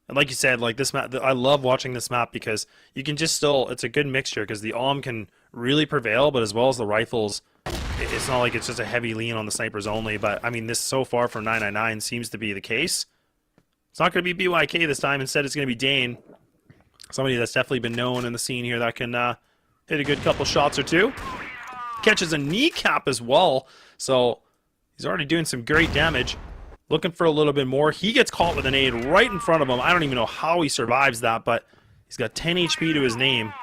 And like you said, like this map, I love watching this map because you can just it's a good mixture because the Alm can really prevail, but as well as the rifles, it's not like it's just a heavy lean on the snipers only. But I mean, this so far for 999 seems to be the case. It's not going to be BYK this time. Instead, it's going to be Dane. Somebody that's definitely been known in the scene here that can hit a good couple shots or two. Catches a kneecap as well. So he's already doing some great damage. Looking for a little bit more. He gets caught with an aid right in front of him. I don't even know how he survives that, but he's got 10 HP to his name.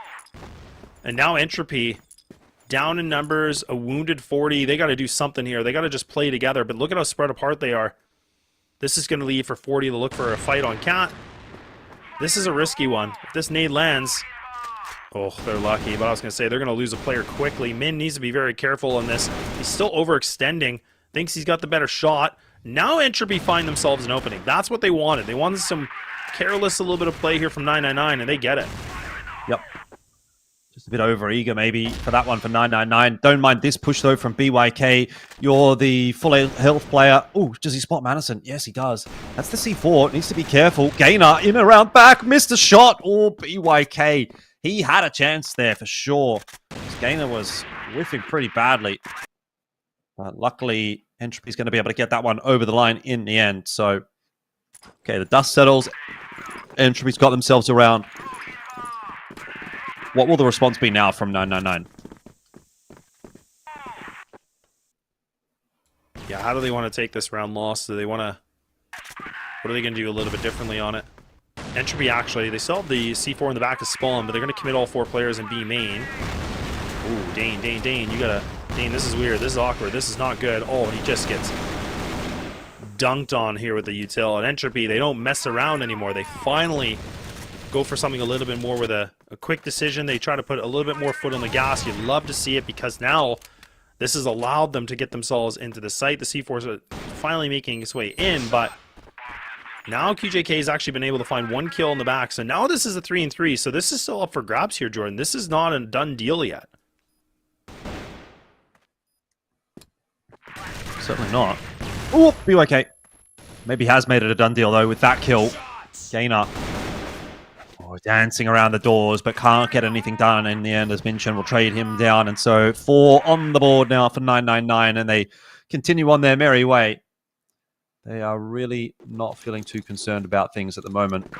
And now Entropy, down in numbers, a wounded 40. They got to do something here. They got to just play together, but look at how spread apart they are. This is going to leave for 40 to look for a fight on Cat. This is a risky one. If this nade lands... Oh, they're lucky, but I was going to say they're going to lose a player quickly. Min needs to be very careful on this. He's still overextending. Thinks he's got the better shot. Now Entropy find themselves an opening. That's what they wanted. They wanted some careless, a little bit of play here from 999, and they get it. Yep. Just a bit over-eager maybe for that one for 999. Don't mind this push, though, from BYK. You're the full health player. Oh, does he spot Madison? Yes, he does. That's the C4. Needs to be careful. Gainer in around back. Missed a shot. Oh, BYK. He had a chance there for sure. Gainer was whiffing pretty badly. But luckily, Entropy's going to be able to get that one over the line in the end. So, okay, the dust settles. Entropy's got themselves around. What will the response be now from 999? Yeah, how do they want to take this round loss? Do they want to... What are they going to do a little bit differently on it? Entropy, actually, they still have the C4 in the back to spawn, but they're going to commit all 4 players in B main. Ooh, Dane, you gotta... Dane, this is weird. This is awkward. This is not good. Oh, he just gets dunked on here with the util. At Entropy, they don't mess around anymore. They finally go for something a little bit more with a quick decision. They try to put a little bit more foot on the gas. You'd love to see it because now this has allowed them to get themselves into the site. The C4s are finally making its way in, but now QJK has actually been able to find 1 kill in the back. So now this is a 3-3. So this is still up for grabs here, Jordan. This is not a done deal yet. Certainly not. Oh, BYK. Maybe has made it a done deal, though, with that kill. Gainer. Oh, dancing around the doors, but can't get anything done in the end, as Minchin will trade him down. And so 4 on the board now for 999, and they continue on their merry way. They are really not feeling too concerned about things at the moment.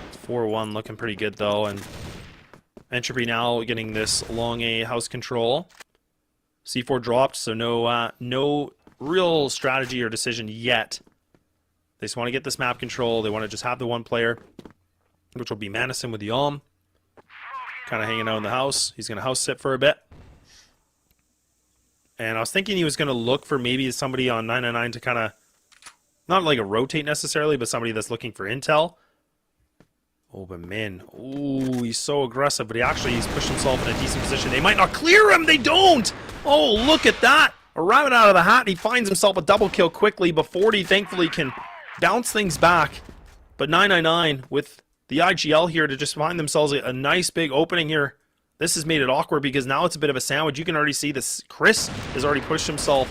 It's 4-1, looking pretty good though, and Entropy now getting this long A house control. C4 dropped, so no real strategy or decision yet. They just want to get this map control. They want to just have the one player, which will be Madison with the Yalm. Kind of hanging out in the house. He's going to house sit for a bit. And I was thinking he was going to look for maybe somebody on 999 to kind of, not like a rotate necessarily, but somebody that's looking for intel. Oh, but man. Ooh, he's so aggressive, but he's pushed himself in a decent position. They might not clear him. They don't. Oh, look at that. A rabbit out of the hat. He finds himself a double kill quickly, but 40 thankfully can bounce things back. But 999 with the IGL here to just find themselves a nice big opening here. This has made it awkward because now it's a bit of a sandwich. You can already see this. Chris has already pushed himself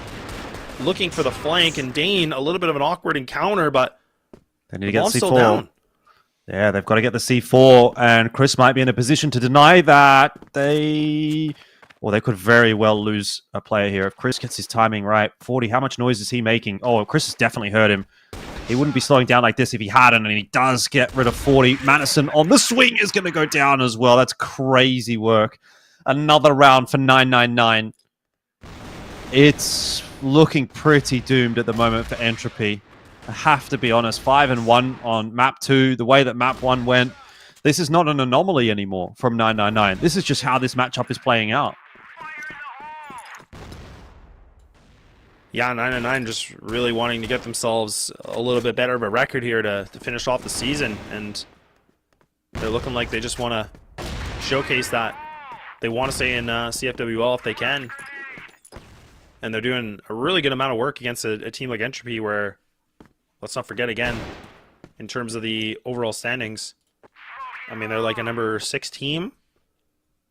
looking for the flank, and Dane a little bit of an awkward encounter, but they need to get bomb's C4. still down. Yeah, they've got to get the C4, and Chris might be in a position to deny that. They could very well lose a player here if Chris gets his timing right. 40, how much noise is he making? Oh, Chris has definitely heard him. He wouldn't be slowing down like this if he hadn't, and he does get rid of 40. Madison on the swing is going to go down as well. That's crazy work. Another round for 999. It's looking pretty doomed at the moment for Entropy. I have to be honest, 5-1 on map 2. The way that map 1 went, this is not an anomaly anymore from 999. This is just how this matchup is playing out. Yeah, 999 just really wanting to get themselves a little bit better of a record here to finish off the season, and they're looking like they just want to showcase that. They want to stay in CFWL if they can. And they're doing a really good amount of work against a team like Entropy where, let's not forget again, in terms of the overall standings, I mean, they're like a number 6 team.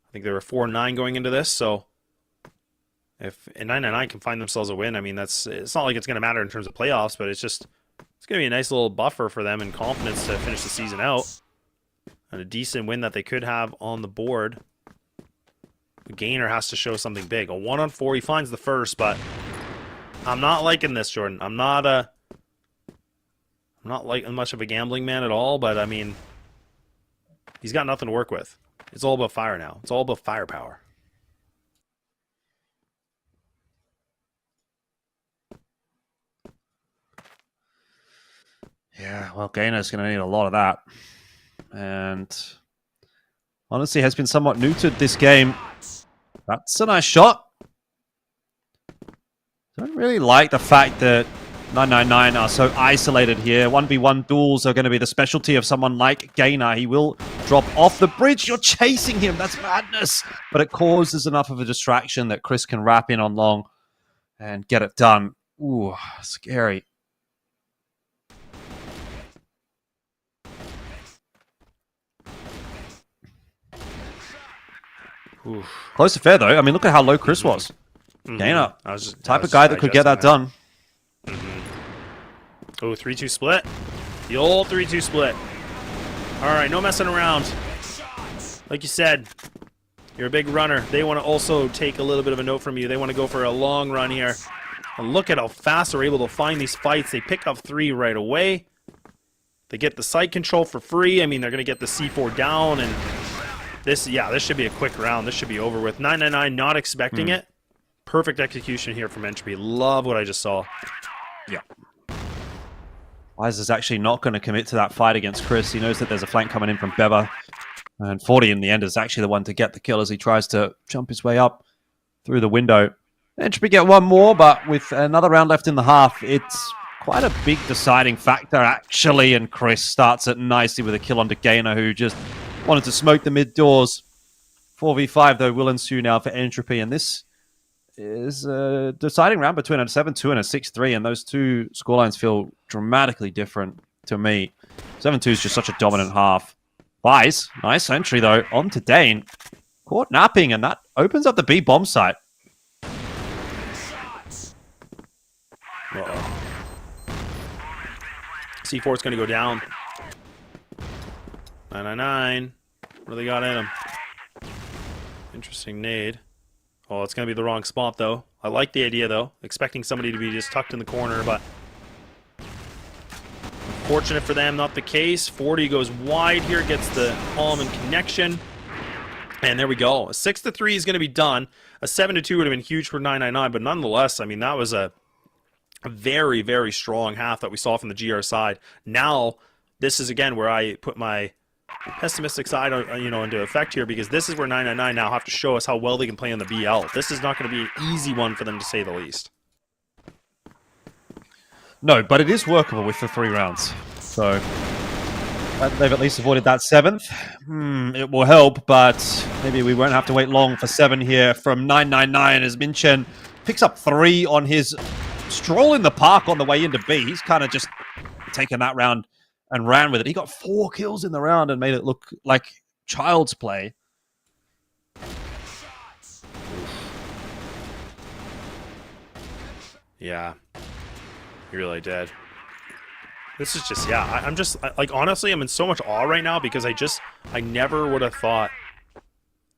I think they were 4-9 going into this, so if 999 can find themselves a win, I mean, it's not like it's going to matter in terms of playoffs, but it's going to be a nice little buffer for them and confidence to finish the season out. And a decent win that they could have on the board. Gainer has to show something big. A 1-on-4, he finds the first, but I'm not liking this, Jordan. I'm not like much of a gambling man at all, but I mean, he's got nothing to work with. It's all about fire now. It's all about firepower. Yeah, well, Gainer's going to need a lot of that. And honestly, has been somewhat neutered this game. That's a nice shot. Don't really like the fact that 999 are so isolated here. 1v1 duels are going to be the specialty of someone like Gainer. He will drop off the bridge. You're chasing him. That's madness. But it causes enough of a distraction that Chris can wrap in on long and get it done. Ooh, scary. Oof. Close to fair, though. I mean, look at how low Chris was. Gainer, type of guy that could get that done. Oh, 3-2 split. The old 3-2 split. All right, no messing around. Like you said, you're a big runner. They want to also take a little bit of a note from you. They want to go for a long run here. And look at how fast they're able to find these fights. They pick up 3 right away. They get the site control for free. I mean, they're going to get the C4 down, and this should be a quick round. This should be over with. 999 not expecting it. Perfect execution here from Entropy. Love what I just saw. Yeah. Wise is actually not going to commit to that fight against Chris. He knows that there's a flank coming in from Beba. And 40 in the end is actually the one to get the kill as he tries to jump his way up through the window. Entropy get one more, but with another round left in the half, it's quite a big deciding factor actually. And Chris starts it nicely with a kill onto Gainer, who just wanted to smoke the mid doors. 4v5 though will ensue now for Entropy, and this is a deciding round between a 7-2 and a 6-3, and those two scorelines feel dramatically different to me. 7-2 is just such a dominant half. Vice, nice entry though, onto Dane. Caught napping, and that opens up the B bomb site. C4 is going to go down. 999. What do they got in him? Interesting nade. Oh, it's going to be the wrong spot, though. I like the idea, though. Expecting somebody to be just tucked in the corner, but... Fortunate for them, not the case. 40 goes wide here, gets the palm and connection. And there we go. A 6-3 is going to be done. A 7-2 would have been huge for 999, but nonetheless, I mean, that was a very, very strong half that we saw from the GR side. Now, this is, again, where I put my pessimistic side, into effect here, because this is where 999 now have to show us how well they can play on the BL. This is not going to be an easy one for them, to say the least. No, but it is workable with the 3 rounds. So they've at least avoided that 7th. It will help, but maybe we won't have to wait long for 7 here from 999 as Minchen picks up 3 on his stroll in the park on the way into B. He's kind of just taken that round and ran with it. He got 4 kills in the round and made it look like child's play. Yeah, he really did. This is just, yeah, I'm just, like, honestly, I'm in so much awe right now because I never would have thought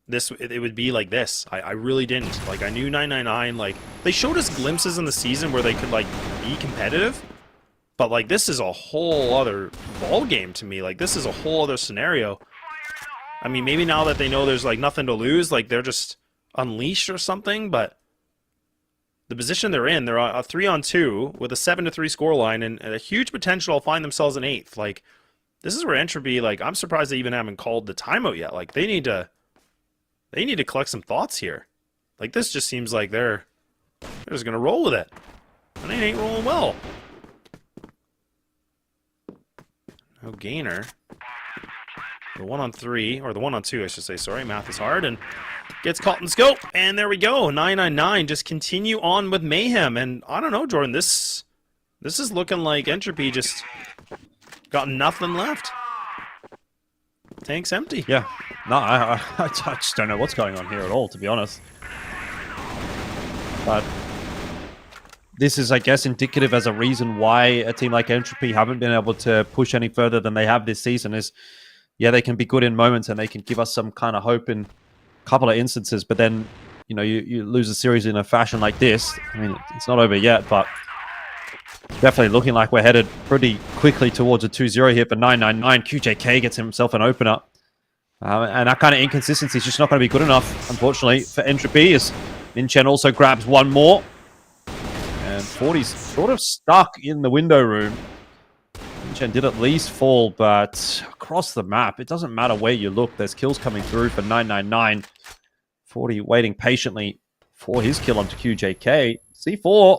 it would be like this. I really didn't. Like, I knew 999, like, they showed us glimpses in the season where they could, like, be competitive, but, like, this is a whole other ball game to me. Like, this is a whole other scenario. I mean, maybe now that they know there's, like, nothing to lose, like, they're just unleashed or something, but the position they're in, they're a 3-on-2 with a 7-3 scoreline and a huge potential to find themselves in 8th. Like, this is where Entropy, like, I'm surprised they even haven't called the timeout yet. Like, they need to collect some thoughts here. Like, this just seems like they're just gonna roll with it, and they ain't rolling well. No gainer. The 1-on-3, or the 1-on-2, I should say. Sorry, math is hard, and gets caught in the scope, and there we go. 999 just continue on with mayhem, and I don't know, Jordan. This is looking like Entropy just got nothing left. Tank's empty. Yeah, no, I just don't know what's going on here at all, to be honest. But this is, I guess, indicative as a reason why a team like Entropy haven't been able to push any further than they have this season. Is, yeah, they can be good in moments and they can give us some kind of hope in couple of instances, but then you lose a series in a fashion like this. I mean, it's not over yet, but definitely looking like we're headed pretty quickly towards a 2-0 here for 999. QJK gets himself an opener, and that kind of inconsistency is just not going to be good enough, unfortunately, for Entropy, as Minchen also grabs one more, and 40's sort of stuck in the window room. Minchen did at least fall, but across the map, it doesn't matter where you look. There's kills coming through for 999. 40 waiting patiently for his kill onto QJK. C4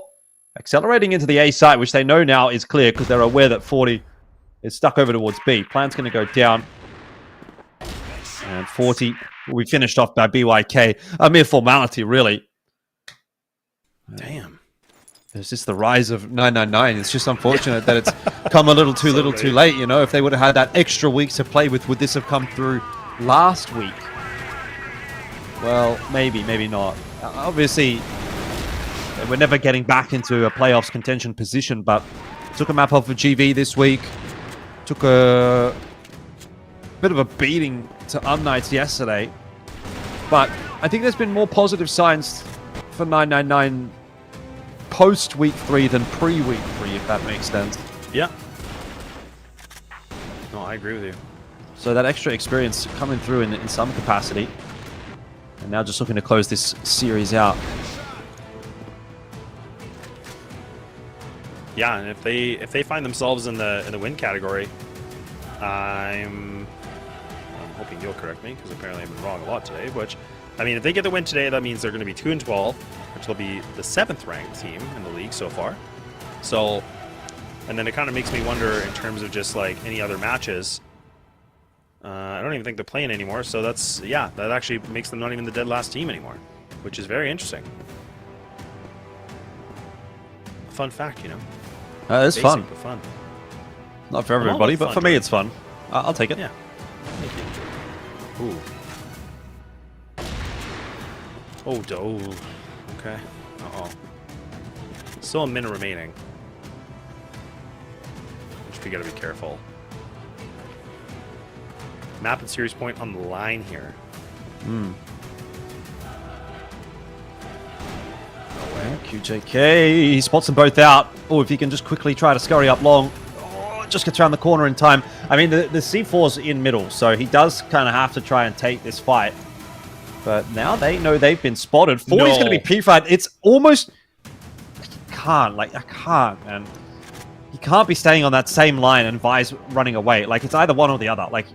accelerating into the A site, which they know now is clear because they're aware that 40 is stuck over towards B. Plan's going to go down. And 40 will be finished off by BYK. A mere formality, really. Damn. It's just the rise of 999. It's just unfortunate that it's come a little too too late. You know, if they would have had that extra week to play with, would this have come through last week? Well, maybe, maybe not. Obviously, we're never getting back into a playoffs contention position, but took a map off of GV this week. Took a bit of a beating to unKnights yesterday. But I think there's been more positive signs for 999 post week 3 than pre week 3, if that makes sense. Yeah. No, I agree with you. So that extra experience coming through in some capacity. And now just looking to close this series out. Yeah, and if they find themselves in the win category, I'm hoping you'll correct me, because apparently I've been wrong a lot today. Which, I mean, if they get the win today, that means they're going to be 2-12, which will be the 7th ranked team in the league so far. So, and then it kind of makes me wonder in terms of just like any other matches. I don't even think they're playing anymore, so that's, yeah, that actually makes them not even the dead last team anymore, which is very interesting. A fun fact, you know. It's Basic, fun. But fun. Not for everybody, but fun, for me Jordan. it's fun. I'll take it. Yeah. Thank you. Ooh. Oh, okay. Uh-oh. Still a minute remaining. Which Entropy got to be careful. Map and series point on the line here. QJK, he spots them both out. Oh, if he can just quickly try to scurry up long. Oh, just gets around the corner in time. I mean, the C4's in middle, so he does kind of have to try and take this fight. But now they know they've been spotted. 40's going to be P-fied. It's almost... I can't, man. He can't be staying on that same line and Vi's running away. Like, it's either one or the other. Like,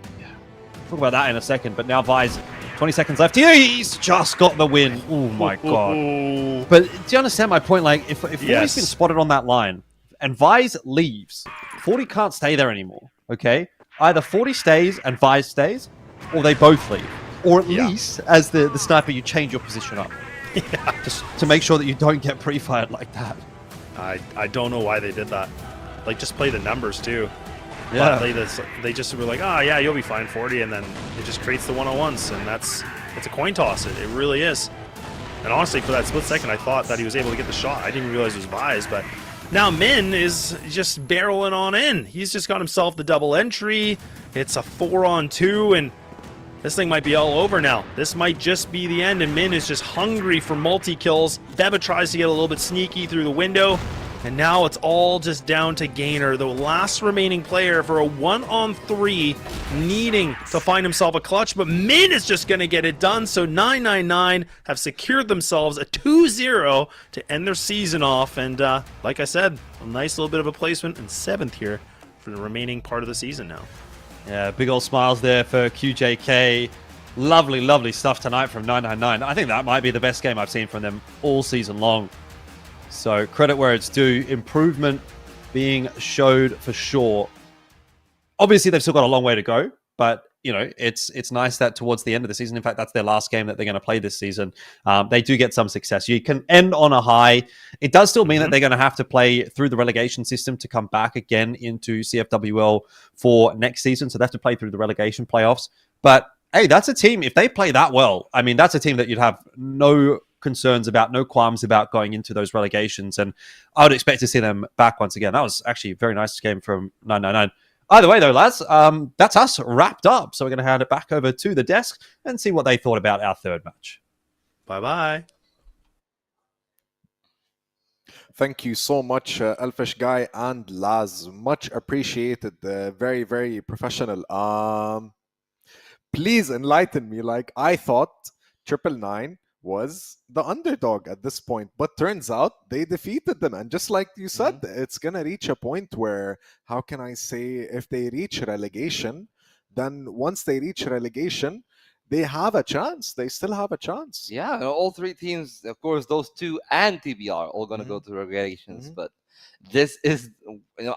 talk about that in a second, but now Vi's 20 seconds left. He's just got the win. Oh my god. But do you understand my point? Like, if 40's been spotted on that line and Vi's leaves, 40 can't stay there anymore, okay? Either 40 stays and Vi's stays, or they both leave. Or at least, as the sniper, you change your position up. Just to make sure that you don't get pre-fired like that. I don't know why they did that. Like, just play the numbers, too. Yeah. They just were like, oh, yeah, you'll be fine, 40, and then it just creates the one-on-ones, and it's a coin toss. It really is. And honestly, for that split second, I thought that he was able to get the shot. I didn't realize it was Vi's, but now Min is just barreling on in. He's just got himself the double entry. It's a 4-on-2, and this thing might be all over now. This might just be the end, and Min is just hungry for multi-kills. Beba tries to get a little bit sneaky through the window, and now it's all just down to Gainer, the last remaining player for a 1-on-3, needing to find himself a clutch, but Min is just going to get it done, so 999 have secured themselves a 2-0 to end their season off, and like I said, a nice little bit of a placement in 7th here for the remaining part of the season now. Yeah, big old smiles there for QJK. Lovely, lovely stuff tonight from 999. I think that might be the best game I've seen from them all season long. So credit where it's due. Improvement being showed for sure. Obviously, they've still got a long way to go, but you know, it's nice that towards the end of the season, in fact, that's their last game that they're going to play this season, they do get some success. You can end on a high. It does still mean that they're going to have to play through the relegation system to come back again into CFWL for next season. So they have to play through the relegation playoffs. But hey, that's a team, if they play that well, I mean, that's a team that you'd have no concerns about, no qualms about going into those relegations. And I would expect to see them back once again. That was actually a very nice game from 999. Either way, though, lads, that's us wrapped up. So we're going to hand it back over to the desk and see what they thought about our third match. Bye-bye. Thank you so much, Elfish Guy and Laz. Much appreciated. Very, very professional. Please enlighten me. Like, I thought 999 was the underdog at this point, but turns out they defeated them. And just like you said, it's gonna reach a point where, how can I say, if they reach relegation, then once they reach relegation, they have a chance. They still have a chance. Yeah, all three teams, of course, those two and TBI are all going to go to relegations. But this is,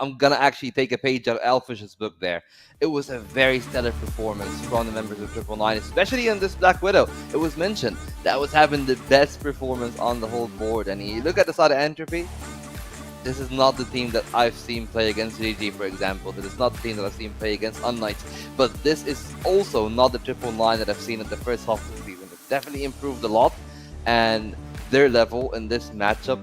I'm going to actually take a page out of Elfish's book there. It was a very stellar performance from the members of 999, especially in this Black Widow. It was mentioned that was having the best performance on the whole board. And you look at the side of Entropy, this is not the team that I've seen play against GG, for example. This is not the team that I've seen play against unKnights. But this is also not the 999 that I've seen in the first half of the season. It's definitely improved a lot. And their level in this matchup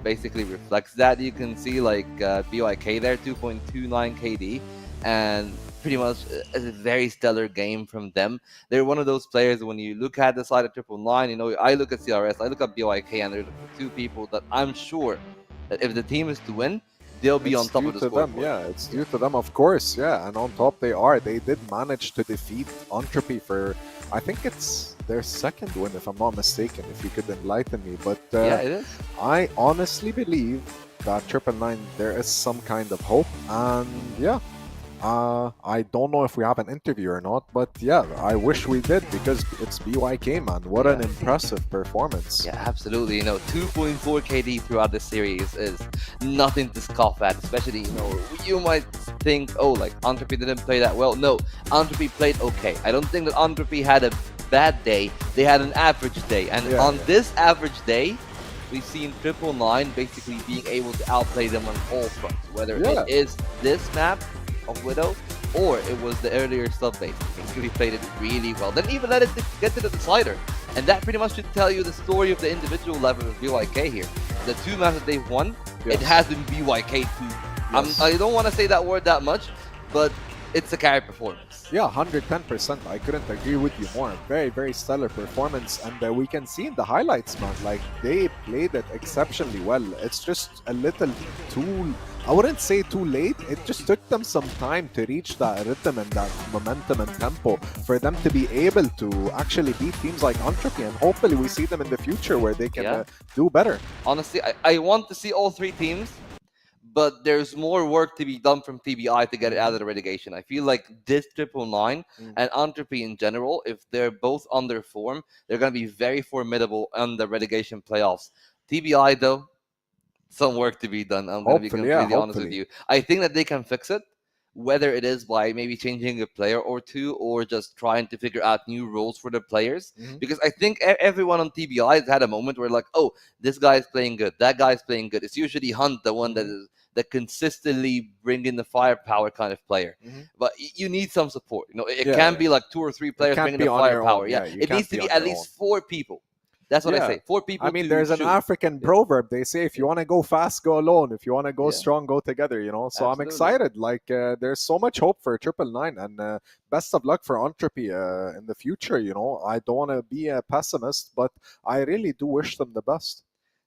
basically reflects that. You can see like BYK there, 2.29 KD. And pretty much a very stellar game from them. They're one of those players, when you look at the side of 999, I look at CRS, I look at BYK, and they're the two people that I'm sure that if the team is to win, they'll be on top of the scoreboard. Yeah, it's due to them, of course. Yeah, and on top they are. They did manage to defeat Entropy for, I think it's their second win, if I'm not mistaken, if you could enlighten me. But yeah, it is. I honestly believe that 999, there is some kind of hope. And yeah, I don't know if we have an interview or not, but yeah, I wish we did, because it's BYK, man. What an impressive performance. Yeah, absolutely. 2.4 KD throughout the series is nothing to scoff at, especially, you might think, oh, like, Entropy didn't play that well. No, Entropy played okay. I don't think that Entropy had a bad day. They had an average day. And on this average day, we've seen 999 basically being able to outplay them on all fronts, whether it is this map of Widow, or it was the earlier sub-base. Basically played it really well. Then even let it get to the decider. And that pretty much should tell you the story of the individual level of BYK here. The two maps that they've won, it has been BYK to Yes. I don't want to say that word that much, but it's a carry performance. Yeah, 110%. I couldn't agree with you more. Very, very stellar performance. And we can see in the highlights, man, like they played it exceptionally well. It's just a little too, I wouldn't say too late. It just took them some time to reach that rhythm and that momentum and tempo for them to be able to actually beat teams like Entropy. And hopefully we see them in the future where they can do better. Honestly, I want to see all three teams, but there's more work to be done from TBI to get it out of the relegation. I feel like this 999 and Entropy in general, if they're both on their form, they're going to be very formidable on the relegation playoffs. TBI, though, some work to be done. I'm going to be completely honest with you. I think that they can fix it, whether it is by maybe changing a player or two or just trying to figure out new roles for the players. Because I think everyone on TBI has had a moment where like, oh, this guy is playing good, that guy is playing good. It's usually Hunt, the one that consistently bring in the firepower kind of player. But you need some support. You know, it can't be like 2 or 3 players bringing the firepower. It needs to be at least 4 people. That's what I say. 4 people. I mean, there's an African proverb. They say, if you want to go fast, go alone. If you want to go strong, go together. You know. So I'm excited. Like, there's so much hope for 999, and best of luck for Entropy in the future. You know, I don't want to be a pessimist, but I really do wish them the best.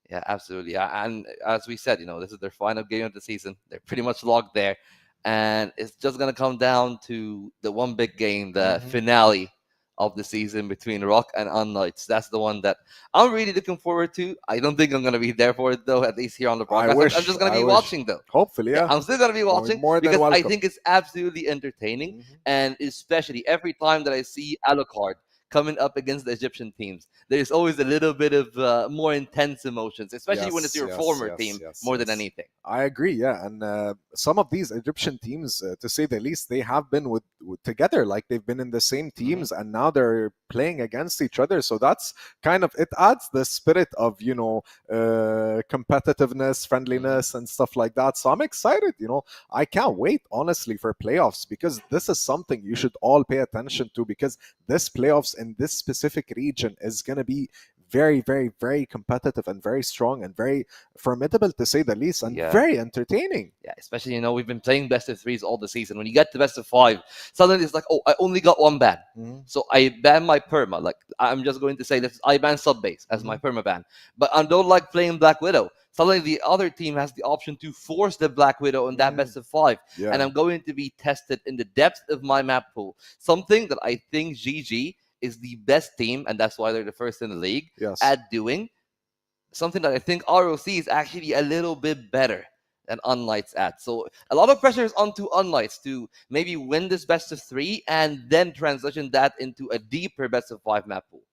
Yeah, absolutely. And as we said, you know, this is their final game of the season. They're pretty much locked there, and it's just gonna come down to the one big game, the finale of the season between ROC and unKnights. That's the one that I'm really looking forward to. I don't think I'm going to be there for it, though, at least here on the broadcast. I'm just going to be watching, though. Hopefully, yeah. I'm still going to be watching because I think it's absolutely entertaining. And especially every time that I see Alucard coming up against the Egyptian teams, there's always a little bit of more intense emotions, especially when it's your former team more than anything. I agree, yeah. And some of these Egyptian teams, to say the least, they have been with together, like they've been in the same teams, and now they're playing against each other. So that's kind of, it adds the spirit of, you know, competitiveness, friendliness, and stuff like that. So I'm excited, you know. I can't wait, honestly, for playoffs, because this is something you should all pay attention to, because this playoffs in this specific region is going to be very, very, very competitive and very strong and very formidable, to say the least, and very entertaining. Yeah, especially, you know, we've been playing best of 3s all the season. When you get to best of 5, suddenly it's like, oh, I only got 1 ban. So I ban my perma. Like, I'm just going to say this, I ban sub base as my perma ban. But I don't like playing Black Widow. Suddenly the other team has the option to force the Black Widow in that best of 5. And I'm going to be tested in the depth of my map pool. Something that I think GG is the best team, and that's why they're the first in the league at doing. Something that I think ROC is actually a little bit better than unKnights at. So a lot of pressure is onto unKnights to maybe win this best of 3 and then transition that into a deeper best of 5 map pool.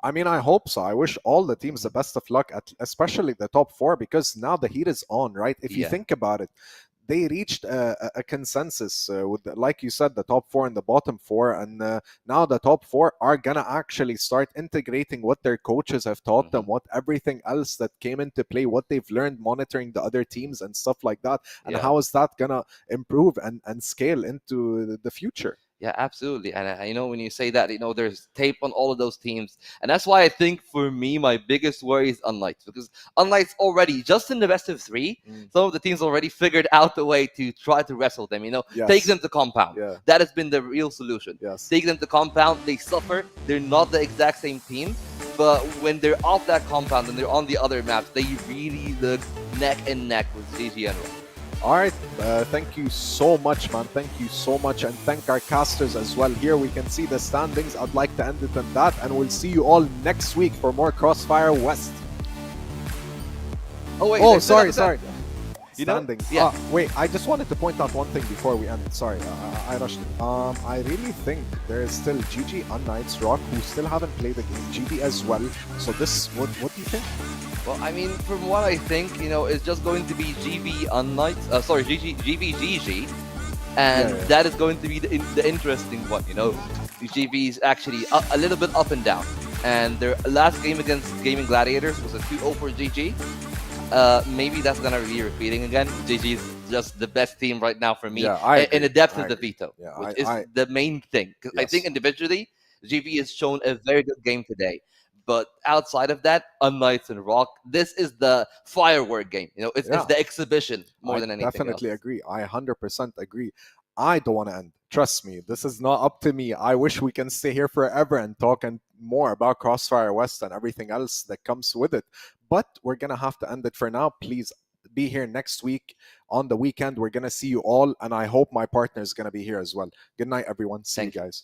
I mean, I hope so. I wish all the teams the best of luck, especially the top 4, because now the heat is on, right? If you think about it, they reached a consensus with, like you said, the top 4 and the bottom 4, and now the top 4 are gonna actually start integrating what their coaches have taught them, what everything else that came into play, what they've learned monitoring the other teams and stuff like that, and how is that gonna improve and scale into the future. Yeah, absolutely. And you know, when you say that, you know, there's tape on all of those teams. And that's why I think, for me, my biggest worry is unKnights. Because unKnights already, just in the best of 3, some of the teams already figured out a way to try to wrestle them, you know. Take them to compound. That has been the real solution. Take them to compound, they suffer. They're not the exact same team. But when they're off that compound and they're on the other maps, they really look neck and neck with GG and ROC. All right, thank you so much, man. Thank you so much, and thank our casters as well. Here we can see the standings. I'd like to end it on that, and we'll see you all next week for more CrossFire West. Oh, wait. Oh, sorry. Standings. Yeah. Wait, I just wanted to point out one thing before we end. Sorry, I rushed it. I really think there is still GG, unKnights, ROC, who still haven't played the game. GB as well. So this, what do you think? Well, I mean, from what I think, you know, it's just going to be GB unKnights. GB, and that is going to be the interesting one. You know, GB is actually a little bit up and down, and their last game against Gaimin Gladiators was a 2-0 for GG. Maybe that's gonna be repeating again. GG is just the best team right now for me, in the depth of the veto, which is the main thing. Because I think individually, GB has shown a very good game today. But outside of that, unKnights and ROC, this is the firework game. You know, it's the exhibition more than anything definitely else. agree. I 100% agree. I don't want to end. Trust me, this is not up to me. I wish we can stay here forever and talk and more about Crossfire West and everything else that comes with it. But we're going to have to end it for now. Please be here next week on the weekend. We're going to see you all, and I hope my partner is going to be here as well. Good night, everyone. See you guys.